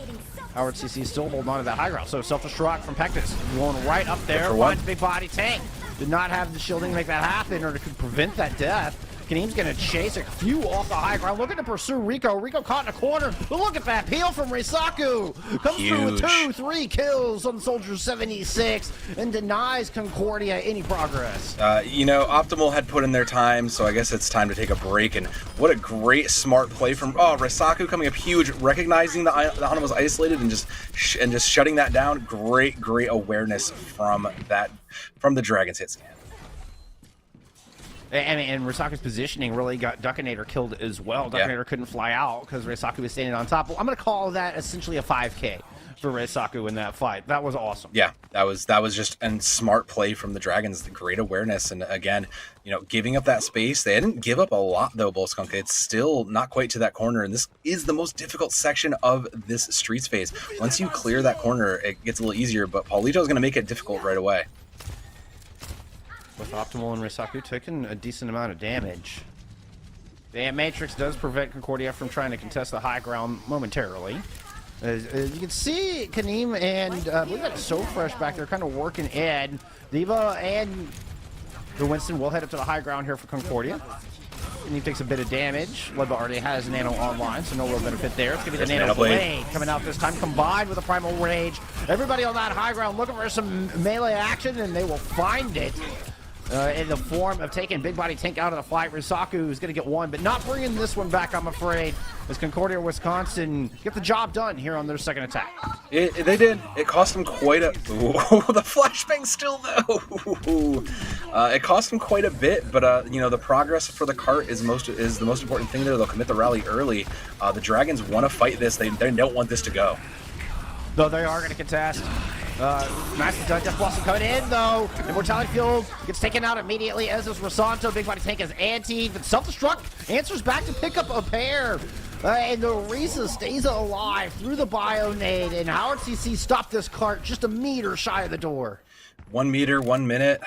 Howard CC still holding on to that high ground. So self-destruct from Pectus, going right up there. Finds big body tank. Did not have the shielding to make that happen or to prevent that death. Kaneem's going to chase a few off the high ground, looking to pursue Rico. Rico caught in a corner, but look at that peel from Risaku. Comes through with 2-3 kills on Soldier 76 and denies Concordia any progress. Optimal had put in their time, so I guess it's time to take a break. And what a great, smart play from Risaku coming up huge, recognizing the Hana was isolated and just shutting that down. Great awareness from the Dragon's hit scan. And Risaku's positioning really got Duckinator killed as well. Duckinator couldn't fly out because Risaku was standing on top. Well, I'm going to call that essentially a 5K for Risaku in that fight. That was awesome. Yeah, that was just a smart play from the Dragons. The great awareness, and again, giving up that space. They didn't give up a lot though, Bullskunk. It's still not quite to that corner, and this is the most difficult section of this Streets phase. Once you clear that corner, it gets a little easier, but Paulito is going to make it difficult right away. With Optimal and Risaku taking a decent amount of damage. The Amp Matrix does prevent Concordia from trying to contest the high ground momentarily. As you can see, Kaneem and I believe that's So Fresh back there kind of working in. Diva and the Winston will head up to the high ground here for Concordia. Kaneem takes a bit of damage. Leba already has Nano online, so no real benefit there. It's going to be the Nano Blade coming out this time, combined with a Primal Rage. Everybody on that high ground looking for some melee action, and they will find it. In the form of taking Big Body Tank out of the fight. Risaku is going to get one, but not bringing this one back, I'm afraid, as Concordia Wisconsin get the job done here on their second attack. They did. It cost them quite a... Ooh, the flashbang still, though. It cost them quite a bit, but, the progress for the cart is the most important thing there. They'll commit the rally early. The Dragons want to fight this. They don't want this to go. Though they are going to contest. Master done. Death Blossom coming in, though. Immortality Field gets taken out immediately, as is Rosanto. Big Body Tank is anti, but self-destruct answers back to pick up a pair. And the Risa stays alive through the bio nade, and Howard CC stopped this cart just a meter shy of the door. 1 meter, 1 minute,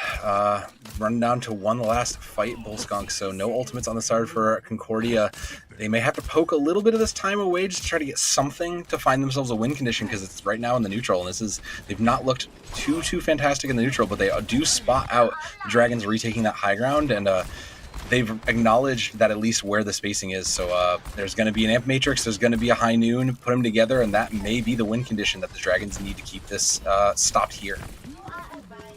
run down to one last fight, Bullskunk. So no ultimates on the side for Concordia. They may have to poke a little bit of this time away just to try to get something to find themselves a win condition, because it's right now in the neutral, and they've not looked too fantastic in the neutral, but they do spot out the Dragons retaking that high ground, and they've acknowledged that at least where the spacing is. So there's going to be an Amp Matrix, there's going to be a High Noon, put them together, and that may be the win condition that the Dragons need to keep this stopped here.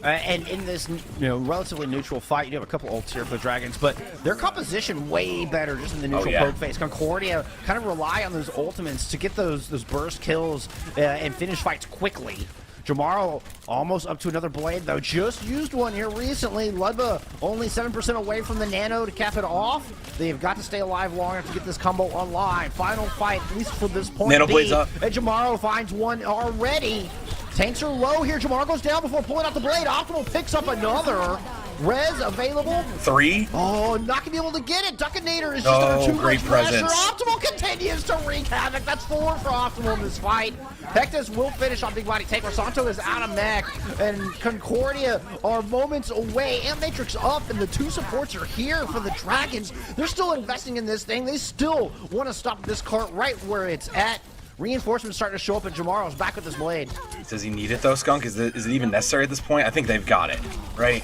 And in this relatively neutral fight, you do have a couple ults here for the Dragons, but their composition way better just in the neutral poke phase. Concordia kind of rely on those ultimates to get those burst kills and finish fights quickly. Jamaro almost up to another blade, though. Just used one here recently. Ludba only 7% away from the Nano to cap it off. They've got to stay alive long enough to get this combo online. Final fight, at least for this point. Nano Blade's up. And Jamaro finds one already. Tanks are low here. Jamar goes down before pulling out the blade. Optimal picks up another. Res available. 3. Oh, not going to be able to get it. Duckinator is just under too much pressure. Optimal continues to wreak havoc. That's 4 for Optimal in this fight. Pectus will finish on Big Body Tank. Rosanto is out of mech, and Concordia are moments away. Amp Matrix up, and the 2 supports are here for the Dragons. They're still investing in this thing. They still want to stop this cart right where it's at. reinforcements starting to show up, and Jamaro's back with his blade. Does he need it though, Skunk? Is it even necessary at this point? I think they've got it, right?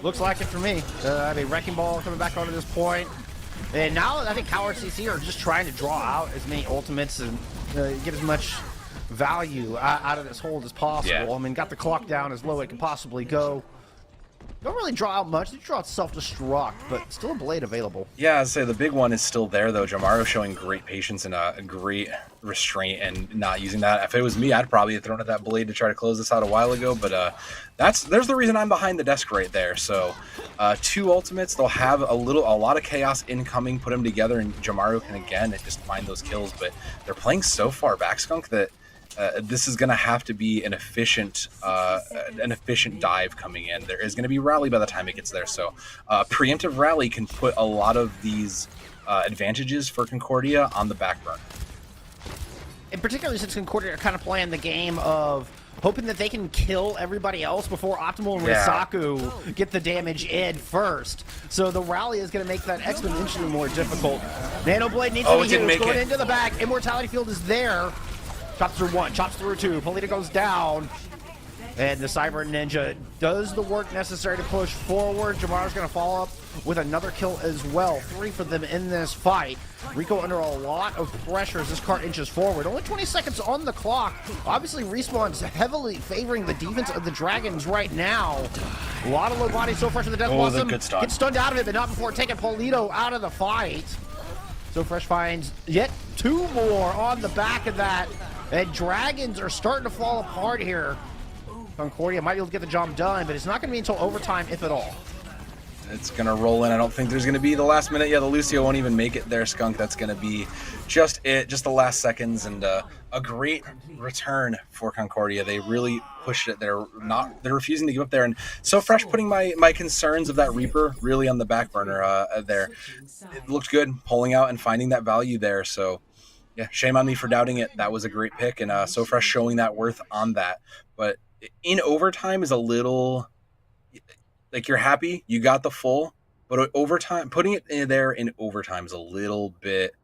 Looks like it for me. I mean, Wrecking Ball coming back onto this point. And now I think Howard CC are just trying to draw out as many ultimates and get as much value out of this hold as possible. Yeah. I mean, got the clock down as low as it can possibly go. Don't really draw out much. They draw out self-destruct, but still a blade available. Yeah, I'd say the big one is still there, though. Jamaro showing great patience and a great restraint and not using that. If it was me, I'd probably have thrown at that blade to try to close this out a while ago, but there's the reason I'm behind the desk right there. So 2 ultimates, they'll have a lot of chaos incoming, put them together, and Jamaro can, again, just find those kills, but they're playing so far back, Skunk, that this is going to have to be an efficient dive coming in. There is going to be rally by the time it gets there. So preemptive rally can put a lot of these advantages for Concordia on the back burner. And particularly since Concordia are kind of playing the game of hoping that they can kill everybody else before Optimal and Risaku get the damage in first. So the rally is going to make that exponentially more difficult. Nano Blade needs to be huge. Going into the back. Immortality Field is there. Chops through 1, chops through 2. Polita goes down. And the Cyber Ninja does the work necessary to push forward. Jamaro's going to follow up with another kill as well. 3 for them in this fight. Rico under a lot of pressure as this cart inches forward. Only 20 seconds on the clock. Obviously, Respawn's heavily favoring the defense of the Dragons right now. A lot of low body so fresh with the Death Blossom. Gets stunned out of it, but not before taking Polito out of the fight. So Fresh finds yet 2 more on the back of that. And Dragons are starting to fall apart here. Concordia might be able to get the job done, but it's not going to be until overtime, if at all. It's going to roll in. I don't think there's going to be the last minute. Yeah, the Lucio won't even make it there, Skunk. That's going to be just it, just the last seconds, and a great return for Concordia. They really pushed it. They're refusing to give up there. And So Fresh putting my concerns of that Reaper really on the back burner there. It looked good, pulling out and finding that value there. So yeah, shame on me for doubting it. That was a great pick, and So Fresh showing that worth on that. But in overtime is a little, like, you're happy you got the full, but overtime, putting it in there in overtime is a little bit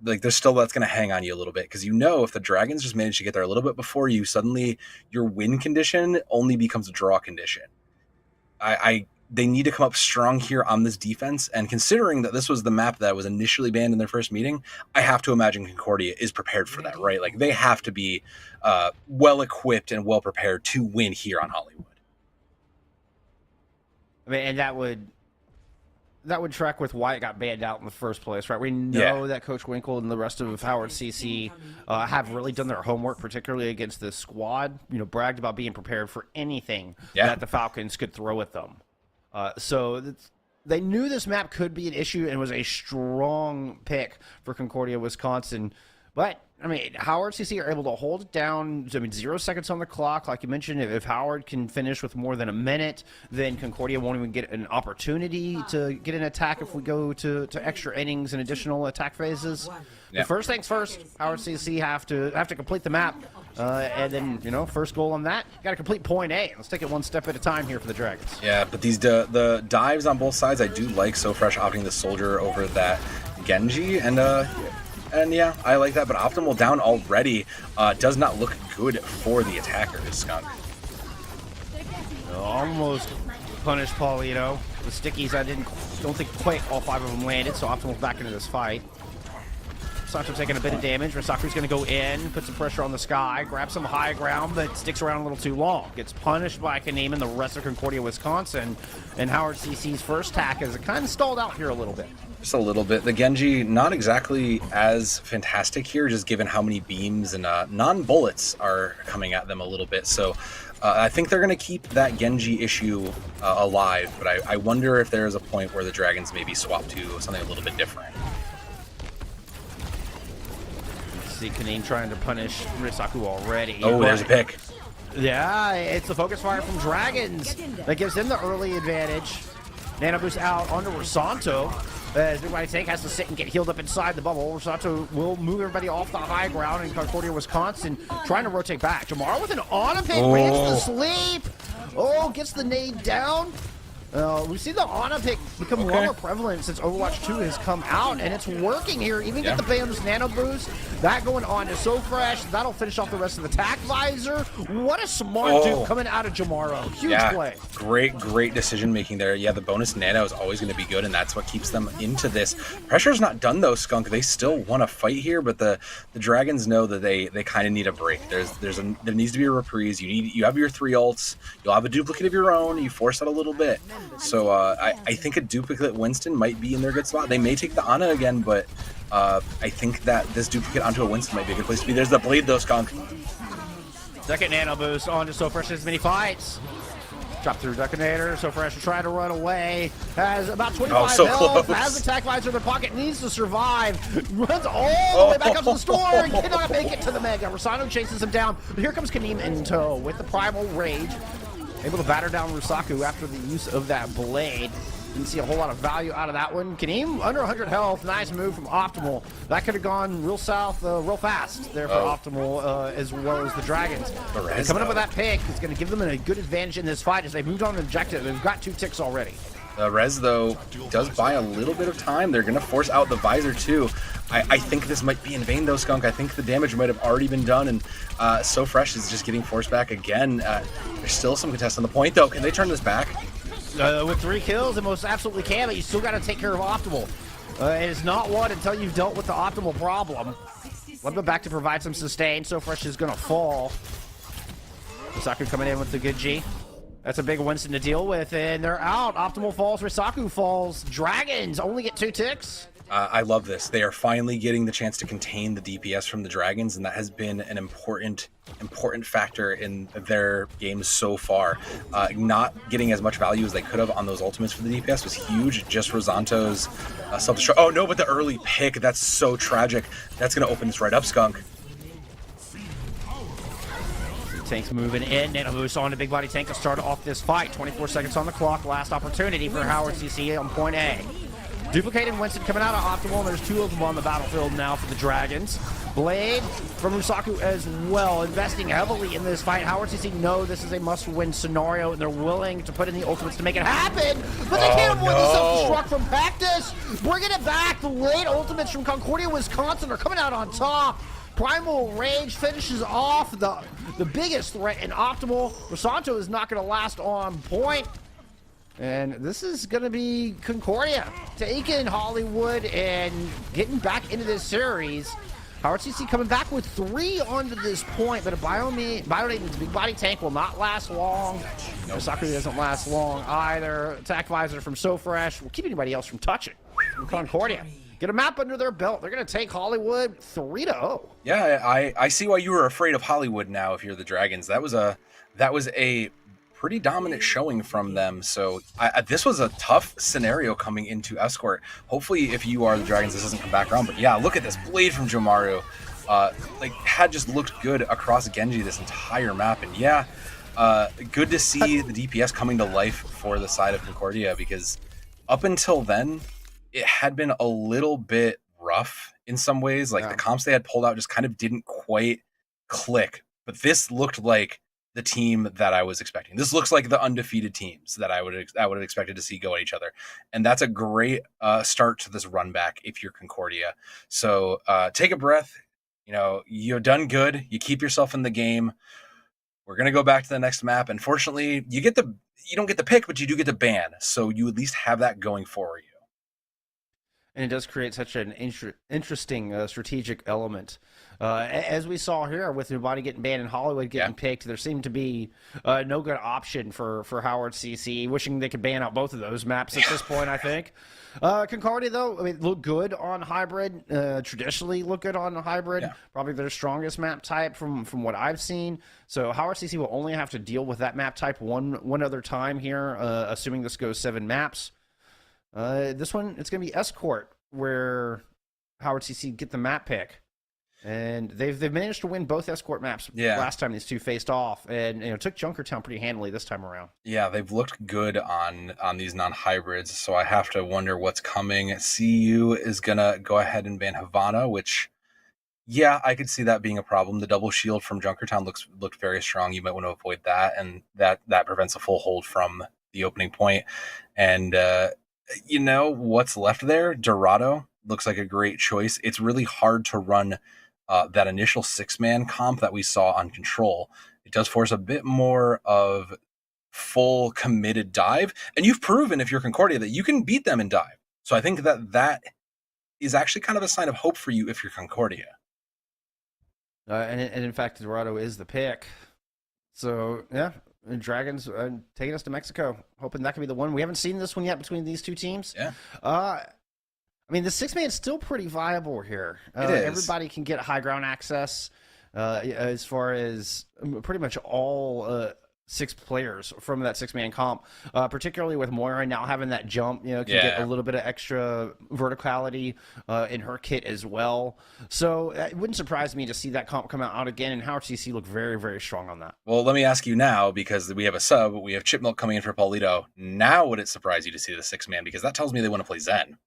like there's still that's going to hang on you a little bit, because if the Dragons just manage to get there a little bit before you, suddenly your win condition only becomes a draw condition. They need to come up strong here on this defense, and considering that this was the map that was initially banned in their first meeting, I have to imagine Concordia is prepared for that, right? Like, they have to be well equipped and well prepared to win here on Hollywood. I mean, and that would track with why it got banned out in the first place, right? We know that Coach Winkle and the rest of Howard CC have really done their homework, particularly against this squad. Bragged about being prepared for anything that the Falcons could throw at them. So they knew this map could be an issue and was a strong pick for Concordia, Wisconsin. But, I mean, Howard CC are able to hold it down. 0 seconds on the clock. Like you mentioned, if Howard can finish with more than a minute, then Concordia won't even get an opportunity to get an attack if we go to extra innings and additional attack phases. But first things first, Howard CC have to complete the map. And then, first goal on that, got to complete point A. Let's take it one step at a time here for the Dragons. Yeah, but these the dives on both sides, I do like So Fresh opting the Soldier over that Genji, and yeah, I like that. But Optimal down already does not look good for the attackers, Skunk. Almost punished Paulito. The stickies, don't think quite all 5 of them landed, so Optimal's back into this fight. Sancho taking a bit of damage. Risaku's going to go in, put some pressure on the Sky, grab some high ground, but sticks around a little too long. Gets punished by Kaneem and the rest of Concordia, Wisconsin. And Howard CC's first tack is kind of stalled out here a little bit. Just a little bit. The Genji, not exactly as fantastic here, just given how many beams and non-bullets are coming at them a little bit. So I think they're going to keep that Genji issue alive, but I wonder if there is a point where the Dragons maybe swap to something a little bit different. See Kaneem trying to punish Risaku already. Oh, there's a pick. Yeah, it's the focus fire from Dragons that gives them the early advantage. Nano boost out onto Rosanto. As Big Body Tank has to sit and get healed up inside the bubble. Rosanto will move everybody off the high ground in Concordia, Wisconsin, trying to rotate back. Jamar with an auto pick, ranks to sleep. Oh, gets the nade down. We've seen the Ana pick become Okay. more prevalent since Overwatch 2 has come out, and it's working here. Even get the BAM's Nano Boost, that going on is so fresh. That'll finish off the rest of the Tac Visor. What a smart dude coming out of Jamaro. Huge play. Great decision making there. Yeah, the bonus nano is always going to be good, and that's what keeps them into this. Pressure's not done though, Skunk. They still want to fight here, but the Dragons know that they kind of need a break. There needs to be a reprise. You have your 3 ults. You'll have a duplicate of your own. You force that a little bit. So I think a duplicate Winston might be in their good spot. They may take the Ana again, but I think that this duplicate onto a Winston might be a good place to be. There's the blade though, Skunk. Second Nano Boost onto So Fresh as many fights. Drop through Duckinator. So Fresh is trying to run away. Has about 25 health. Close. Has the Tac Visor in their pocket. Needs to survive. Runs all the way back up to the store. Cannot make it to the Mega. Rosano chases him down. But here comes Kaneem in tow with the Primal Rage. Able to batter down Rusaku after the use of that blade. Didn't see a whole lot of value out of that one. Kaneem under 100 health. Nice move from Optimal. That could have gone real south real fast there for Optimal as well as the Dragons. And coming up with that pick is going to give them a good advantage in this fight as they moved on to objective. They've got 2 ticks already. Rez, though, does buy a little bit of time. They're going to force out the Visor, too. I think this might be in vain, though, Skunk. I think the damage might have already been done, and So Fresh is just getting forced back again. There's still some contest on the point, though. Can they turn this back? With 3 kills, it most absolutely can, but you still got to take care of Optimal. It is not one until you've dealt with the Optimal problem. Let them back to provide some sustain. So Fresh is going to fall. Risaku coming in with the good G. That's a big Winston to deal with, and they're out. Optimal falls, Risaku falls. Dragons only get 2 ticks. I love this. They are finally getting the chance to contain the DPS from the Dragons, and that has been an important factor in their games so far. Not getting as much value as they could have on those ultimates for the DPS was huge. Just Rosanto's self-destruct. Oh no, but the early pick, that's so tragic. That's going to open this right up, Skunk. Tank's moving in. Nano Boost on the big body tank to start off this fight. 24 seconds on the clock. Last opportunity for Howard CC on point A. Duplicated Winston coming out of Optimal. There's 2 of them on the battlefield now for the Dragons. Blade from Rusaku as well, investing heavily in this fight. Howard CC know this is a must-win scenario, and they're willing to put in the ultimates to make it happen, but they can't avoid the self-destruct from Cactus. Bringing it back. The late ultimates from Concordia, Wisconsin are coming out on top. Primal Rage finishes off the biggest threat in Optimal. Rosanto is not going to last on point. And this is going to be Concordia taking Hollywood and getting back into this series. Howard CC coming back with 3 onto this point, but a Bionation's big body tank will not last long. Sakura doesn't last long either. Attack Visor from So Fresh will keep anybody else from touching. From Concordia. Get a map under their belt. They're going to take Hollywood 3-0. Yeah, I see why you were afraid of Hollywood now if you're the Dragons. That was a pretty dominant showing from them. So this was a tough scenario coming into Escort. Hopefully, if you are the Dragons, this doesn't come back around. But yeah, look at this blade from Jomaru. Had just looked good across Genji this entire map. And yeah, good to see the DPS coming to life for the side of Concordia, because up until then, it had been a little bit rough in some ways. Like the comps they had pulled out just kind of didn't quite click. But this looked like the team that I was expecting. This looks like the undefeated teams that I would have expected to see go at each other. And that's a great start to this run back if you're Concordia. So take a breath. You know, you've done good. You keep yourself in the game. We're going to go back to the next map. And fortunately, you don't get the pick, but you do get the ban. So you at least have that going for you. And it does create such an interesting strategic element. As we saw here with Nubati getting banned and Hollywood getting picked, there seemed to be no good option for Howard CC. Wishing they could ban out both of those maps at this point, I think. Concordia, though, I mean, look good on Hybrid. Traditionally look good on Hybrid. Yeah. Probably their strongest map type from what I've seen. So Howard CC will only have to deal with that map type one other time here, assuming this goes 7 maps. This one, it's going to be Escort, where Howard CC get the map pick. And they've managed to win both Escort maps last time these two faced off, and took Junkertown pretty handily this time around. Yeah, they've looked good on these non-hybrids, so I have to wonder what's coming. CU is going to go ahead and ban Havana, which, I could see that being a problem. The double shield from Junkertown looked very strong. You might want to avoid that, and that prevents a full hold from the opening point. And what's left there? Dorado looks like a great choice. It's really hard to run that initial 6-man comp that we saw on Control. It does force a bit more of full committed dive, and you've proven if you're Concordia that you can beat them in dive. So I think that is actually kind of a sign of hope for you if you're Concordia. And in fact, Dorado is the pick. So yeah, Dragons taking us to Mexico, hoping that could be the one. We haven't seen this one yet between these two teams. Yeah. I mean, the 6-man is still pretty viable here. It is. Everybody can get high ground access as far as pretty much all 6 players from that 6-man comp, particularly with Moira now having that jump, can get a little bit of extra verticality in her kit as well. So it wouldn't surprise me to see that comp come out again, and Howard CC look very, very strong on that. Well, let me ask you now, because we have a sub, we have Chip Milk coming in for Paulito. Now would it surprise you to see the 6-man? Because that tells me they want to play Zen.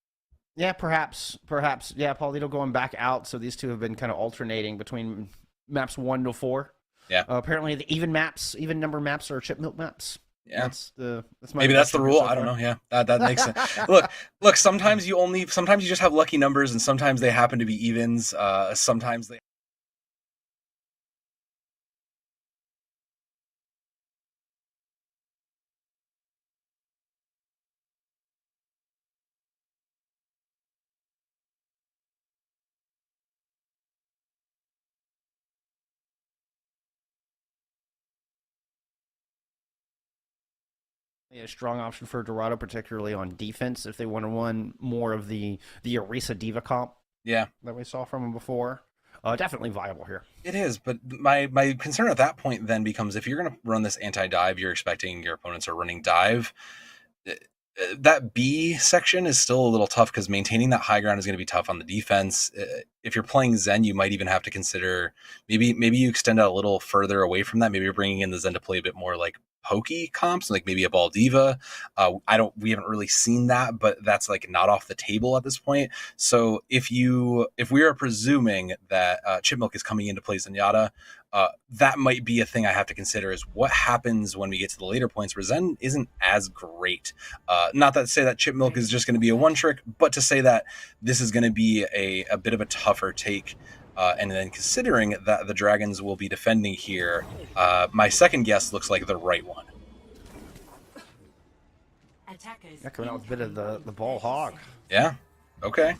Yeah, perhaps. Yeah, Paulito going back out, so these two have been kind of alternating between maps 1 to 4. Yeah. Apparently, the even number maps are Chip Milk maps. Yeah. Maybe that's the rule. I don't know. Yeah, that makes sense. Look. Sometimes you just have lucky numbers, and sometimes they happen to be evens. Sometimes they. A strong option for Dorado, particularly on defense, if they want to run more of the Orisa Diva comp. Yeah, that we saw from him before. Definitely viable here. It is, but my concern at that point then becomes if you're going to run this anti-dive, you're expecting your opponents are running dive. That B section is still a little tough because maintaining that high ground is going to be tough on the defense. If you're playing Zen, you might even have to consider maybe you extend out a little further away from that. Maybe you're bringing in the Zen to play a bit more like pokey comps, like maybe a Ball Diva. We haven't really seen that, but that's like not off the table at this point. So if we are presuming that Chip Milk is coming in to play Zenyatta, that might be a thing I have to consider is what happens when we get to the later points where Zen isn't as great. Not that to say that Chip Milk is just going to be a one trick, but to say that this is going to be a bit of a tougher take. And then considering that the Dragons will be defending here, my second guess looks like the right one. Yeah, coming out with a bit of the ball hog. Yeah. Okay.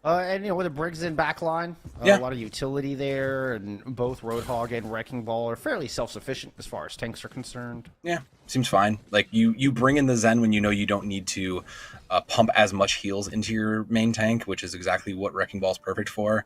And with a Briggs in backline, a lot of utility there, and both Roadhog and Wrecking Ball are fairly self-sufficient as far as tanks are concerned. Yeah, seems fine. Like you bring in the Zen when you know you don't need to pump as much heals into your main tank, which is exactly what Wrecking Ball is perfect for.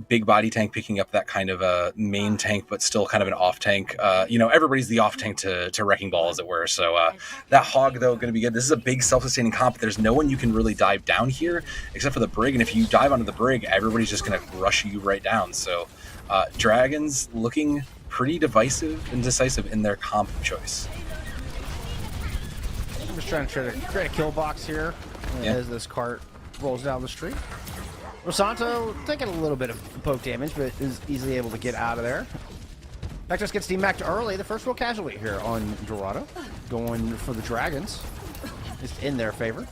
Big body tank picking up that kind of a main tank, but still kind of an off tank. Everybody's the off tank to Wrecking Ball, as it were. So that Hog, though, going to be good. This is a big self-sustaining comp. There's no one you can really dive down here except for the Brig. And if you dive onto the Brig, everybody's just going to rush you right down. So Dragons looking pretty divisive and decisive in their comp choice. I'm just trying to create a kill box here as this cart rolls down the street. Rosanto taking a little bit of poke damage, but is easily able to get out of there. Vectus gets demacked early. The first real casualty here on Dorado. Going for the Dragons. It's in their favor.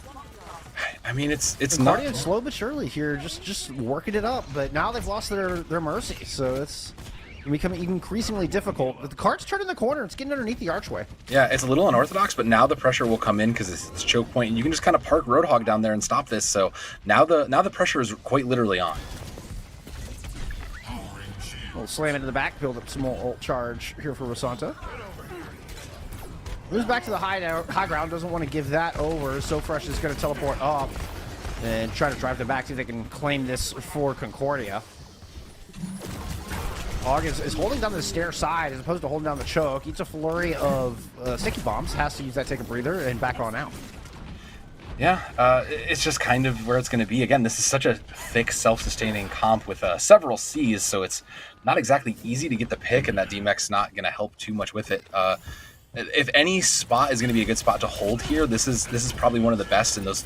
I mean, it's not slow but surely here, just working it up. But now they've lost their mercy, so it's becoming increasingly difficult. But the cart's turning the corner. It's getting underneath the archway. Yeah, it's a little unorthodox, but now the pressure will come in because it's choke point, and you can just kind of park Roadhog down there and stop this. So now the pressure is quite literally on. We'll slam into the back, build up some more ult charge here for Rosanto. Moves back to the high ground, doesn't want to give that over. So Fresh is going to teleport up and try to drive them back, see if they can claim this for Concordia. Hog is holding down the stair side as opposed to holding down the choke. Eats a flurry of sticky bombs, has to use that, take a breather, and back on out. Yeah, it's just kind of where it's going to be. Again, this is such a thick, self-sustaining comp with several Cs, so it's not exactly easy to get the pick, and that DMEC's not going to help too much with it. If any spot is going to be a good spot to hold here, this is probably one of the best, and those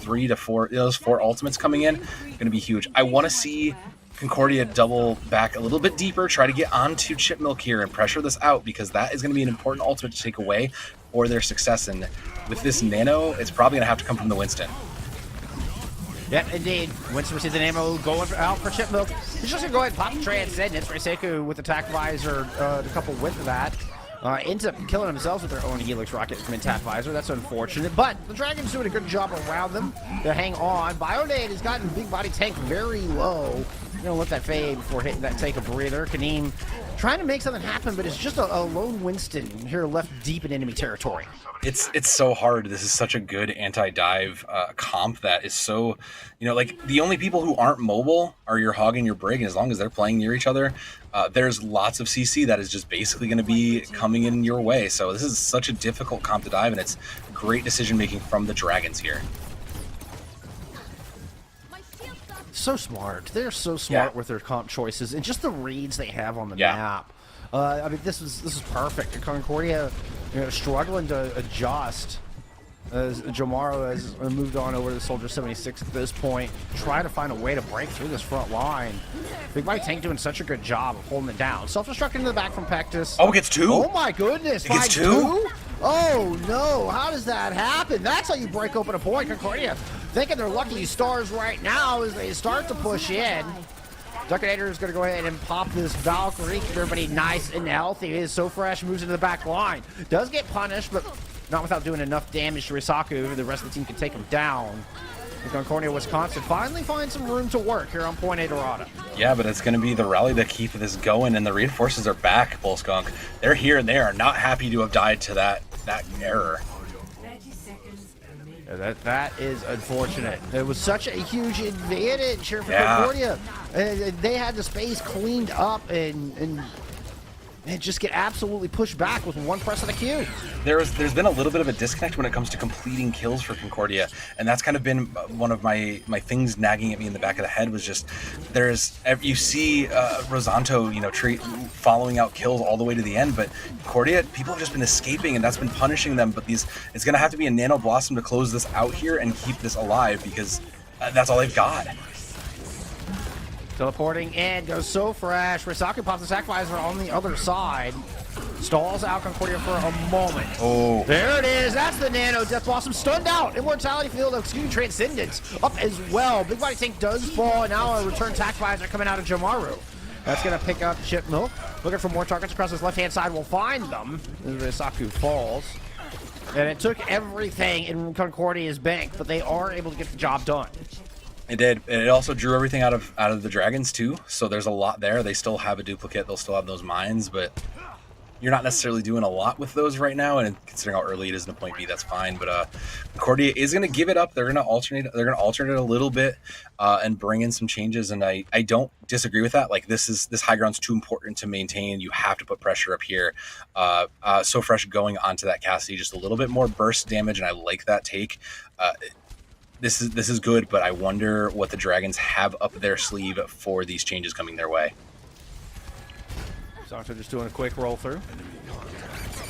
four ultimates coming in going to be huge. I want to see Concordia double back a little bit deeper, try to get onto Chip Milk here and pressure this out, because that is going to be an important ultimate to take away. or their success. And with this nano, it's probably going to have to come from the Winston. Yep, indeed. Winston receives an ammo going out for Chip Milk. He's just going to go ahead and pop the Transcendence. Reiseku with attack visor to couple with that. Ends up killing themselves with their own Helix Rocket from Intact Visor. That's unfortunate. But the Dragon's doing a good job around them to hang on. Bionade has gotten Big Body Tank very low. Going to let that fade before hitting that take a breather. Kaneem trying to make something happen, but it's just a lone Winston here left deep in enemy territory. It's so hard. This is such a good anti-dive comp that is so, like the only people who aren't mobile are your Hog and your Brig, and as long as they're playing near each other, there's lots of CC that is just basically going to be coming in your way. So this is such a difficult comp to dive, and it's great decision making from the Dragons here. So smart. They're so smart with their comp choices and just the reads they have on the map. I mean, this is perfect. Concordia, struggling to adjust as Jamaro has moved on over to Soldier 76 at this point, trying to find a way to break through this front line. Big Body Tank doing such a good job of holding it down. Self-destructing into the back from Pectus. Oh, it gets 2? Oh my goodness, it gets 2? Oh no, how does that happen? That's how you break open a point. Concordia thinking they're lucky stars right now as they start to push in. Duckinator is going to go ahead and pop this Valkyrie, keep everybody nice and healthy. As So Fresh moves into the back line. Does get punished, but not without doing enough damage to Risaku. The rest of the team can take him down. And Concordia, Wisconsin finally finds some room to work here on Point A Dorado. Yeah, but it's going to be the rally that keep this going, and the reinforcers are back, Bull Skunk. They're here, and they are not happy to have died to that error. 30 seconds remaining. That is unfortunate. It was such a huge advantage here for Concordia. They had the space cleaned up and just get absolutely pushed back with one press of the Q. There's been a little bit of a disconnect when it comes to completing kills for Concordia, and that's kind of been one of my things nagging at me in the back of the head. Was just you see Rosanto following out kills all the way to the end, but Concordia, people have just been escaping, and that's been punishing them. But it's going to have to be a Nano Blossom to close this out here and keep this alive, because that's all they've got. Teleporting in goes So Fresh. Risaku pops the Sacrificer on the other side. Stalls out Concordia for a moment. Oh. There it is. That's the Nano Death Blossom stunned out. Immortality Field, Transcendence up as well. Big Body Tank does fall, and now a return Sacrificer coming out of Jamaru. That's going to pick up Chip Milk. Looking for more targets across his left-hand side. Will find them. Risaku falls. And it took everything in Concordia's bank, but they are able to get the job done. It did. And it also drew everything out of the Dragons too. So there's a lot there. They still have a duplicate. They'll still have those mines, but you're not necessarily doing a lot with those right now. And considering how early it is in the point B, that's fine. But Concordia is going to give it up. They're going to alternate. They're going to alternate a little bit and bring in some changes. And I don't disagree with that. Like this high ground's too important to maintain. You have to put pressure up here. So Fresh going onto that Cassidy, just a little bit more burst damage, and I like that take. This is good, but I wonder what the Dragons have up their sleeve for these changes coming their way. Santo just doing a quick roll through.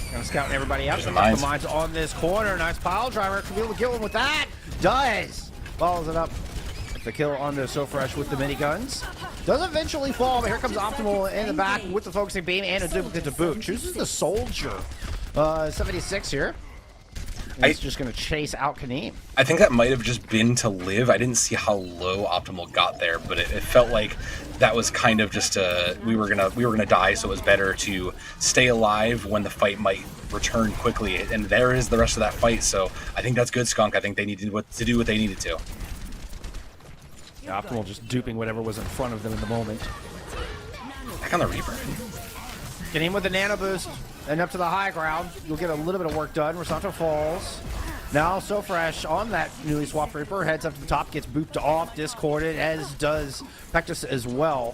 Kind of scouting everybody out. The mines. The mines on this corner. Nice pile driver. Can be able to get one with that. Does. Follows it up. The kill onto So Fresh with the miniguns. Does eventually fall, but here comes Optimal in the back with the focusing beam and a duplicate to boot. Chooses the Soldier. 76 here. He's just going to chase out Kaneem. I think that might have just been to live. I didn't see how low Optimal got there, but it felt like that was kind of just we were gonna die, so it was better to stay alive when the fight might return quickly. And there is the rest of that fight. So I think that's good, Skunk. I think they needed to do what they needed to. Optimal just duping whatever was in front of them in the moment. Back on the Reaper. Kaneem with the nano boost. And up to the high ground, you'll get a little bit of work done. Rosanto falls. Now So Fresh on that newly swapped Reaper, heads up to the top, gets booped off, discorded, as does Pectus as well.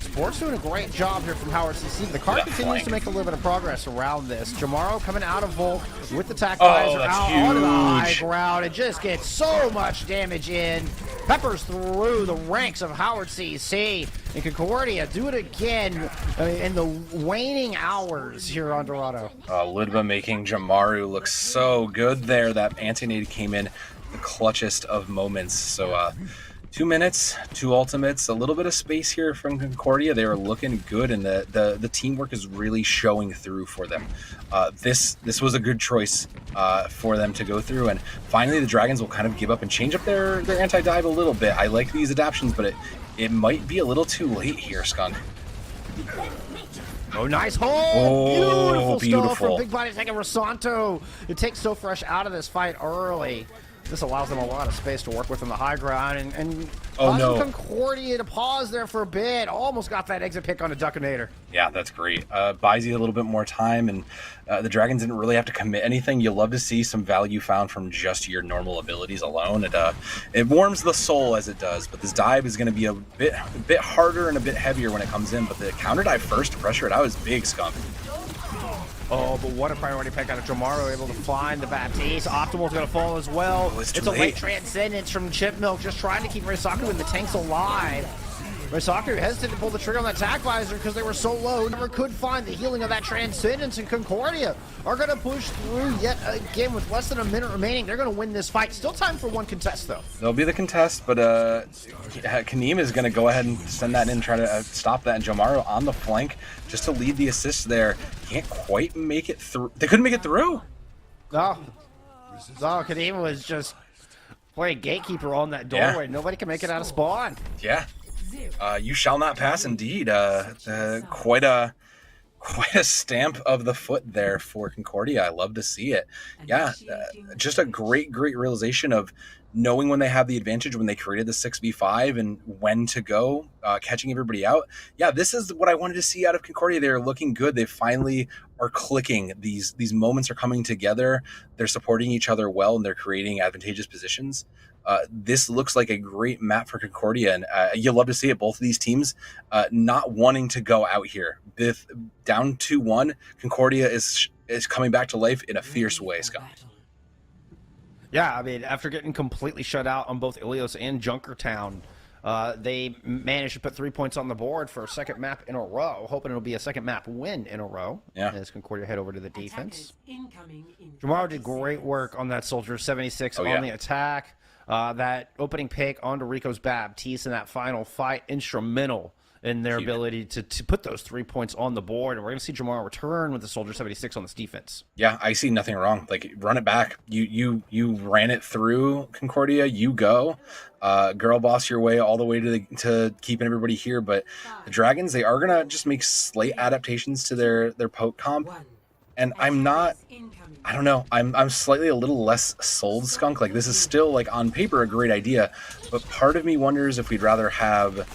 Sport's doing a great job here from Howard CC. The card continues to make a little bit of progress around this. Jamaro coming out of Volk with the tack visor out onto the high ground. It just gets so much damage in. Peppers through the ranks of Howard CC. And Concordia do it again in the waning hours here on Dorado. Ludva making Jamaru look so good there. That anti-nade came in the clutchest of moments. So 2 minutes, 2 ultimates, a little bit of space here from Concordia. They were looking good, and the teamwork is really showing through for them. This was a good choice for them to go through, and finally the Dragons will kind of give up and change up their anti-dive a little bit. I like these adaptions, but it might be a little too late here, Skunk. Oh, nice hold! Oh, Beautiful stuff from Big Body taking Rosanto. It takes So Fresh out of this fight early. This allows them a lot of space to work with on the high ground, and Concordia to pause there for a bit. Almost got that exit pick on a Duckinator. Yeah, that's great. Buys you a little bit more time, and the Dragons didn't really have to commit anything. You love to see some value found from just your normal abilities alone. It warms the soul as it does, but this dive is going to be a bit harder and a bit heavier when it comes in, but the counter dive first to pressure it out is big, Skunk. Oh, but what a priority pick out of Jamaro, able to find the Baptiste. Optimal's going to fall as well. Oh, it's a late transcendence from Chip Milk, just trying to keep Reisaku and the tanks alive. Reisaku hesitated to pull the trigger on that attack visor because they were so low. Never could find the healing of that transcendence, and Concordia are going to push through yet again with less than a minute remaining. They're going to win this fight. Still time for one contest, though. There'll be the contest, but Kaneem is going to go ahead and send that in, try to stop that, and Jamaro on the flank just to lead the assist there. Can't quite make it through. They couldn't make it through. No, Kaneem was just playing gatekeeper on that doorway. Yeah. Nobody can make it out of spawn. Yeah. You shall not pass, indeed. Quite a stamp of the foot there for Concordia. I love to see it. Yeah, just a great realization of knowing when they have the advantage, when they created the 6v5 and when to go, catching everybody out. Yeah, this is what I wanted to see out of Concordia. They're looking good. They finally are clicking. These moments are coming together. They're supporting each other well, and they're creating advantageous positions. This looks like a great map for Concordia, and you'll love to see it. Both of these teams not wanting to go out here. Down 2-1, Concordia is coming back to life in a fierce way, Scott. Yeah, I mean, after getting completely shut out on both Ilios and Junkertown, they managed to put 3 points on the board for a second map in a row, hoping it'll be a second map win in a row. Yeah. As Concordia head over to the defense. Jamaro did great work on that Soldier 76 on the attack. That opening pick onto Rico's Baptiste in that final fight, instrumental in their ability to put those 3 points on the board. And we're going to see Jamaro return with the Soldier 76 on this defense. Yeah, I see nothing wrong. Like, run it back. You ran it through, Concordia. You go. Girl boss your way all the way to keeping everybody here. But the Dragons, they are going to just make slight adaptations to their poke comp. And I don't know. I'm slightly a little less sold, Skunk. Like, this is still, like, on paper a great idea, but part of me wonders if we'd rather have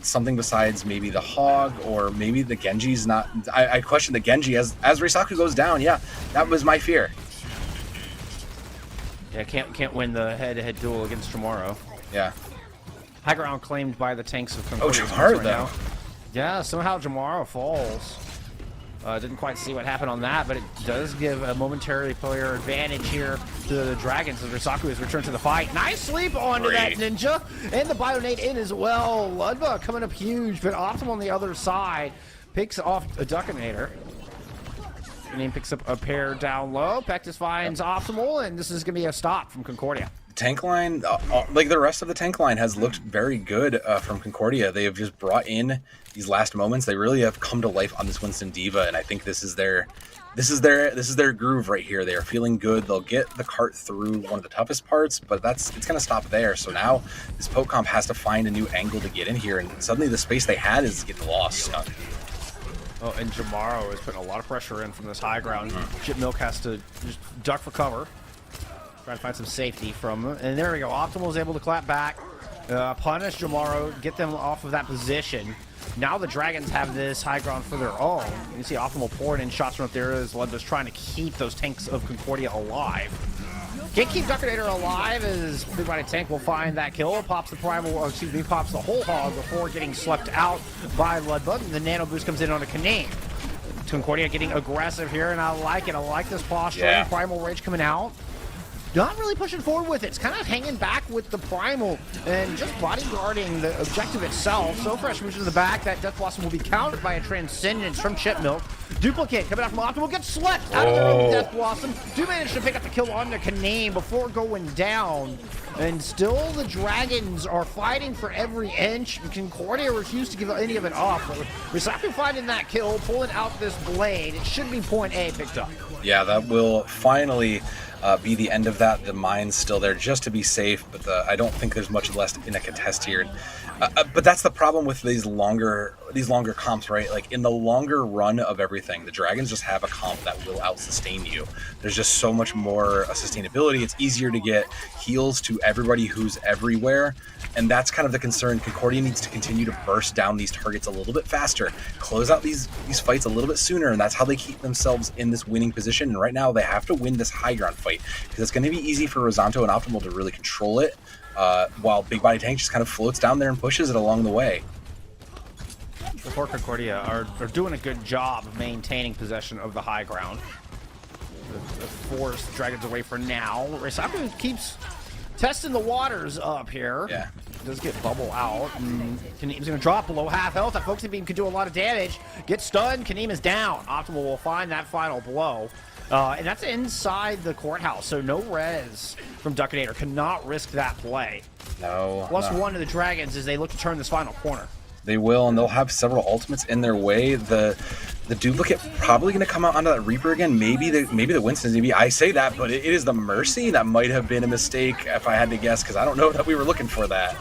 something besides maybe the Hog, or maybe the Genji's not. I question the Genji as Reisaku goes down. Yeah, that was my fear. Yeah, can't win the head-to-head duel against Jamaro. Yeah. High ground claimed by the tanks of Concordia. Oh, Jamaro, though. Yeah, somehow Jamaro falls. Didn't quite see what happened on that, but it does give a momentary player advantage here to the Dragons as Reisaku has returned to the fight. Nice sleep onto that Ninja, and the Bionate in as well. Ludva coming up huge, but Optimal on the other side picks off a Duckinator. And he picks up a pair down low. Pectus finds Optimal, and this is going to be a stop from Concordia. Tank line, like the rest of the tank line, has looked very good from Concordia. They have just brought in these last moments. They really have come to life on this Winston Diva, and I think this is their groove right here. They are feeling good. They'll get the cart through one of the toughest parts, but it's going to stop there. So now this poke comp has to find a new angle to get in here, and suddenly the space they had is getting lost. Oh, and Jamaro is putting a lot of pressure in from this high ground. Chip Milk has to just duck for cover. Try to find some safety from him. And there we go. Optimal is able to clap back, punish Jamaro, get them off of that position. Now the Dragons have this high ground for their own. You see Optimal pouring in shots from up there as Ludva's trying to keep those tanks of Concordia alive. Can't keep Duckinator alive as Big Body Tank will find that kill. Pops the pops the whole hog before getting swept out by Ludva. And the nano boost comes in on a Kaneem. Concordia getting aggressive here, and I like it. I like this posture. Yeah. Primal Rage coming out. not really pushing forward with it. It's kind of hanging back with the Primal and just bodyguarding the objective itself. So Fresh moves to the back. That Death Blossom will be countered by a Transcendence from Chip Milk. Duplicate coming out from Optimal gets slept out of their own Death Blossom. Do manage to pick up the kill on the Kaname before going down. And still the Dragons are fighting for every inch. Concordia refused to give any of it up. Risaku finding that kill, pulling out this blade. It should be point A picked up. Yeah, that will finally be the end of that. The mine's still there just to be safe, but I don't think there's much less in a contest here. But that's the problem with these longer comps, right? Like in the longer run of everything, the Dragons just have a comp that will out-sustain you. There's just so much more sustainability. It's easier to get heals to everybody who's everywhere, and that's kind of the concern. Concordia needs to continue to burst down these targets a little bit faster, close out these fights a little bit sooner, and that's how they keep themselves in this winning position. And right now, they have to win this high ground fight because it's going to be easy for Rosanto and Optimal to really control it, while Big Body Tank just kind of floats down there and pushes it along the way. The Fort Concordia are doing a good job of maintaining possession of the high ground. The force Dragons away for now. Risaku keeps testing the waters up here. Yeah. Does get Bubble out. And Kaneem's going to drop below half health. That Focusing Beam could do a lot of damage. Gets stunned. Kaneem is down. Optimal will find that final blow. And that's inside the courthouse, so no res from Duckinator. Cannot risk that play. No. +1 to the Dragons as they look to turn this final corner. They will, and they'll have several ultimates in their way. The duplicate probably going to come out onto that Reaper again. Maybe the Winston's. Maybe I say that, but it is the Mercy. That might have been a mistake if I had to guess, because I don't know that we were looking for that.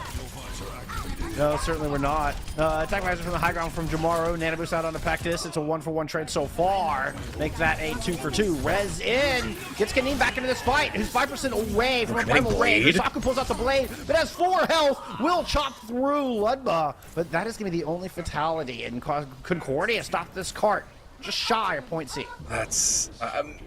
No, certainly we're not. Attack riser from the high ground from Jamaro. Nana boost out onto Pactus. It's a 1-for-1 trade so far. Make that a 2-for-2. Res in. Gets Kaneem back into this fight. Who's 5% away from a primal raid. Risaku pulls out the blade, but has 4 health. Will chop through Ludma. But that is going to be the only fatality. And Concordia stopped this cart. Just shy of point C. That's...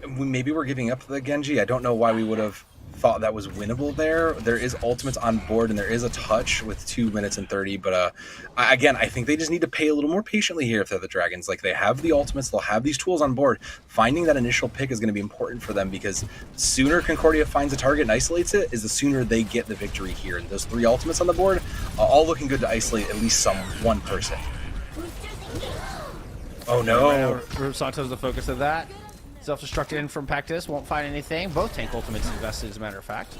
maybe we're giving up the Genji. I don't know why we would have thought that was winnable there. There is ultimates on board, and there is a touch with 2 minutes and 30, but again, I think they just need to pay a little more patiently here if they're the Dragons. Like, they have the ultimates, they'll have these tools on board. Finding that initial pick is going to be important for them, because the sooner Concordia finds a target and isolates it is the sooner they get the victory here. And those 3 ultimates on the board, all looking good to isolate at least one person. Oh no. Santo's the focus of that. Self-destruct in from Pactus, won't find anything. Both tank ultimates invested, as a matter of fact.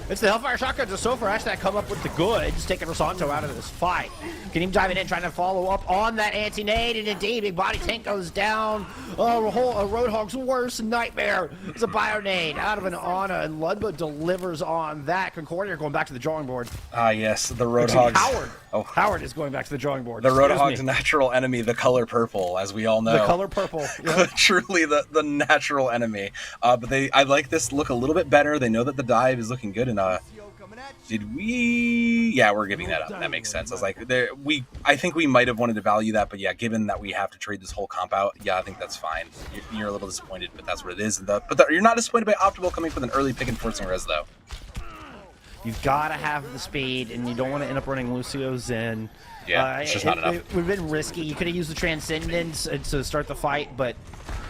It's the Hellfire Shotgun to Sofrash that come up with the goods, taking Rosanto out of this fight. Kaneem diving in, trying to follow up on that anti-nade, and indeed, Big Body Tank goes down. Roadhog's worst nightmare. It's a Bionade out of an Ana, and Ludma delivers on that. Concordia going back to the drawing board. Ah, yes, the Roadhogs. Howard. Oh. Howard is going back to the drawing board. The Roadhog's natural enemy, the color purple, as we all know. The color purple. Yep. Truly the natural enemy. But I like this look a little bit better. They know that the dive is looking good, and did we? Yeah, we're giving that up. That makes sense. I was like, I think we might have wanted to value that, but yeah, given that we have to trade this whole comp out, yeah, I think that's fine. You're a little disappointed, but that's what it is. You're not disappointed by Optimal coming with an early pick and forcing res, though. You've got to have the speed, and you don't want to end up running Lucio's in. Yeah, it's just not enough. It would have been risky. You could have used the Transcendence to start the fight, but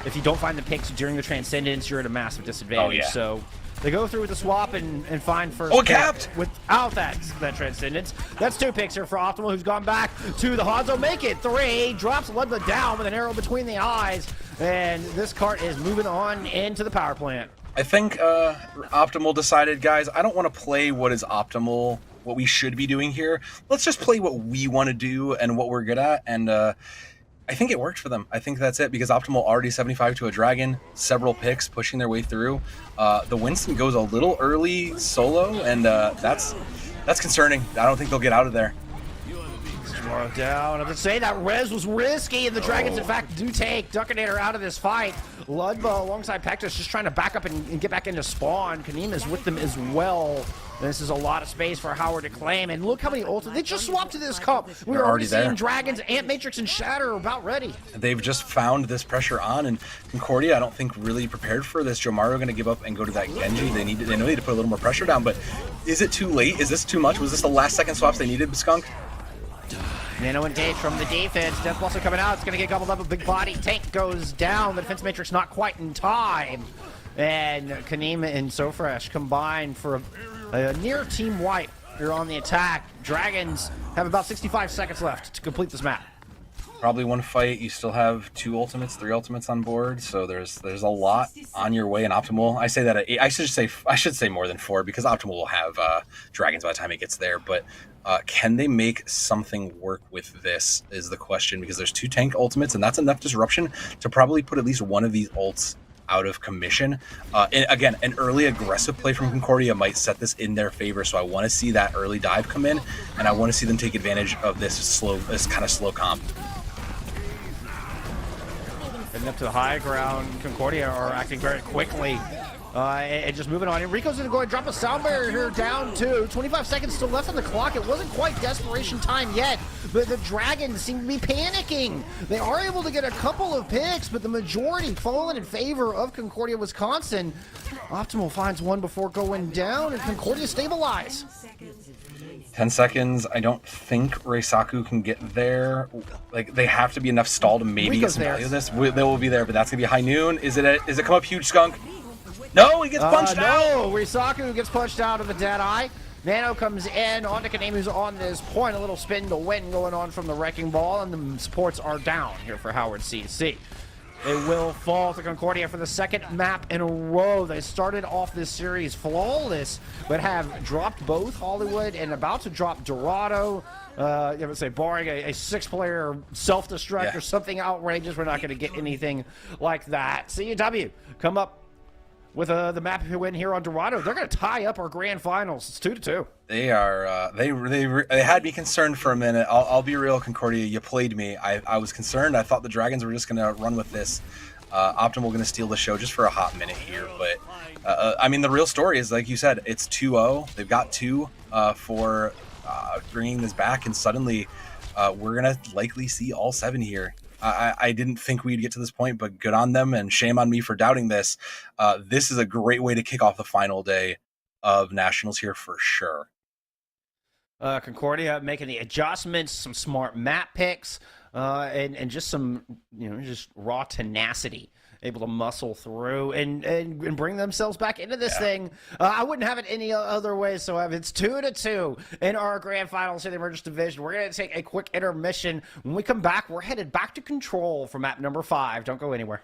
if you don't find the picks during the Transcendence, you're at a massive disadvantage. Oh, yeah. So they go through with the swap and find first. Oh, capped! Without that Transcendence. That's 2 picks here for Optimal, who's gone back to the Hanzo. Make it 3. Drops Ludma down with an arrow between the eyes. And this cart is moving on into the power plant. I think Optimal decided, guys, I don't want to play what is optimal, what we should be doing here. Let's just play what we want to do and what we're good at. And I think it worked for them. I think that's it, because Optimal already 75 to a Dragon, several picks pushing their way through. The Winston goes a little early solo, and that's concerning. I don't think they'll get out of there. Tomorrow down. I'm going to say that res was risky, and the Dragons, in fact, do take Duckinator out of this fight. Ludma alongside Pactus just trying to back up and get back into spawn. Kaneem is with them as well. This is a lot of space for Howard to claim, and look how many ultimates. They just swapped to this cup. We're already seeing there. Dragons, Ant Matrix, and Shatter are about ready. They've just found this pressure on, and Concordia, I don't think, really prepared for this. Jomaro going to give up and go to that Genji. They know they need to put a little more pressure down, but is it too late? Is this too much? Was this the last second swaps they needed, Skunk? Nano engage from the defense. Death Blossom coming out. It's going to get gobbled up. A Big Body Tank goes down. The defense matrix not quite in time. And Kanema and Sofresh combine for a near team wipe here on the attack. Dragons have about 65 seconds left to complete this map. Probably one fight. You still have 2 ultimates, 3 ultimates on board, so there's a lot on your way in Optimal. I say that I should say more than 4 because Optimal will have dragons by the time it gets there. But can they make something work with this is the question, because there's 2 tank ultimates, and that's enough disruption to probably put at least one of these ults out of commission. And again, an early aggressive play from Concordia might set this in their favor, so I want to see that early dive come in, and I want to see them take advantage of this kind of slow comp. Heading up to the high ground, Concordia are acting very quickly. And just moving on. Enrico's going to go and drop a sound barrier here down to 25 seconds still left on the clock. It wasn't quite desperation time yet, but the Dragons seem to be panicking. They are able to get a couple of picks, but the majority falling in favor of Concordia, Wisconsin. Optimal finds one before going down, and Concordia stabilize. 10 seconds. I don't think Reisaku can get there. Like, they have to be enough stall to maybe get some value of this. They will be there, but that's going to be high noon. Is it come up huge, Skunk? No, he gets punched out. No, Reisaku gets punched out of the dead eye. Nano comes in onto Kanemu's on this point. A little spin to win going on from the Wrecking Ball, and the supports are down here for Howard CC. It will fall to Concordia for the second map in a row. They started off this series flawless, but have dropped both Hollywood and about to drop Dorado. I would say, barring a 6-player self-destruct or something outrageous, we're not going to get anything like that. CUW come up with the map win here on Dorado. They're going to tie up our grand finals. It's 2-2. They are. They had me concerned for a minute. I'll be real, Concordia. You played me. I was concerned. I thought the Dragons were just going to run with this. Optimal going to steal the show just for a hot minute here. But I mean, the real story is, like you said, it's 2-0. They've got 2 for bringing this back, and suddenly we're going to likely see all 7 here. I didn't think we'd get to this point, but good on them, and shame on me for doubting this. This is a great way to kick off the final day of Nationals here for sure. Concordia making the adjustments, some smart map picks, and just some, just raw tenacity, able to muscle through and bring themselves back into this thing. I wouldn't have it any other way. So it's 2-2 in our grand finals in the Emergence Division. We're going to take a quick intermission. When we come back, we're headed back to Control for map number 5. Don't go anywhere.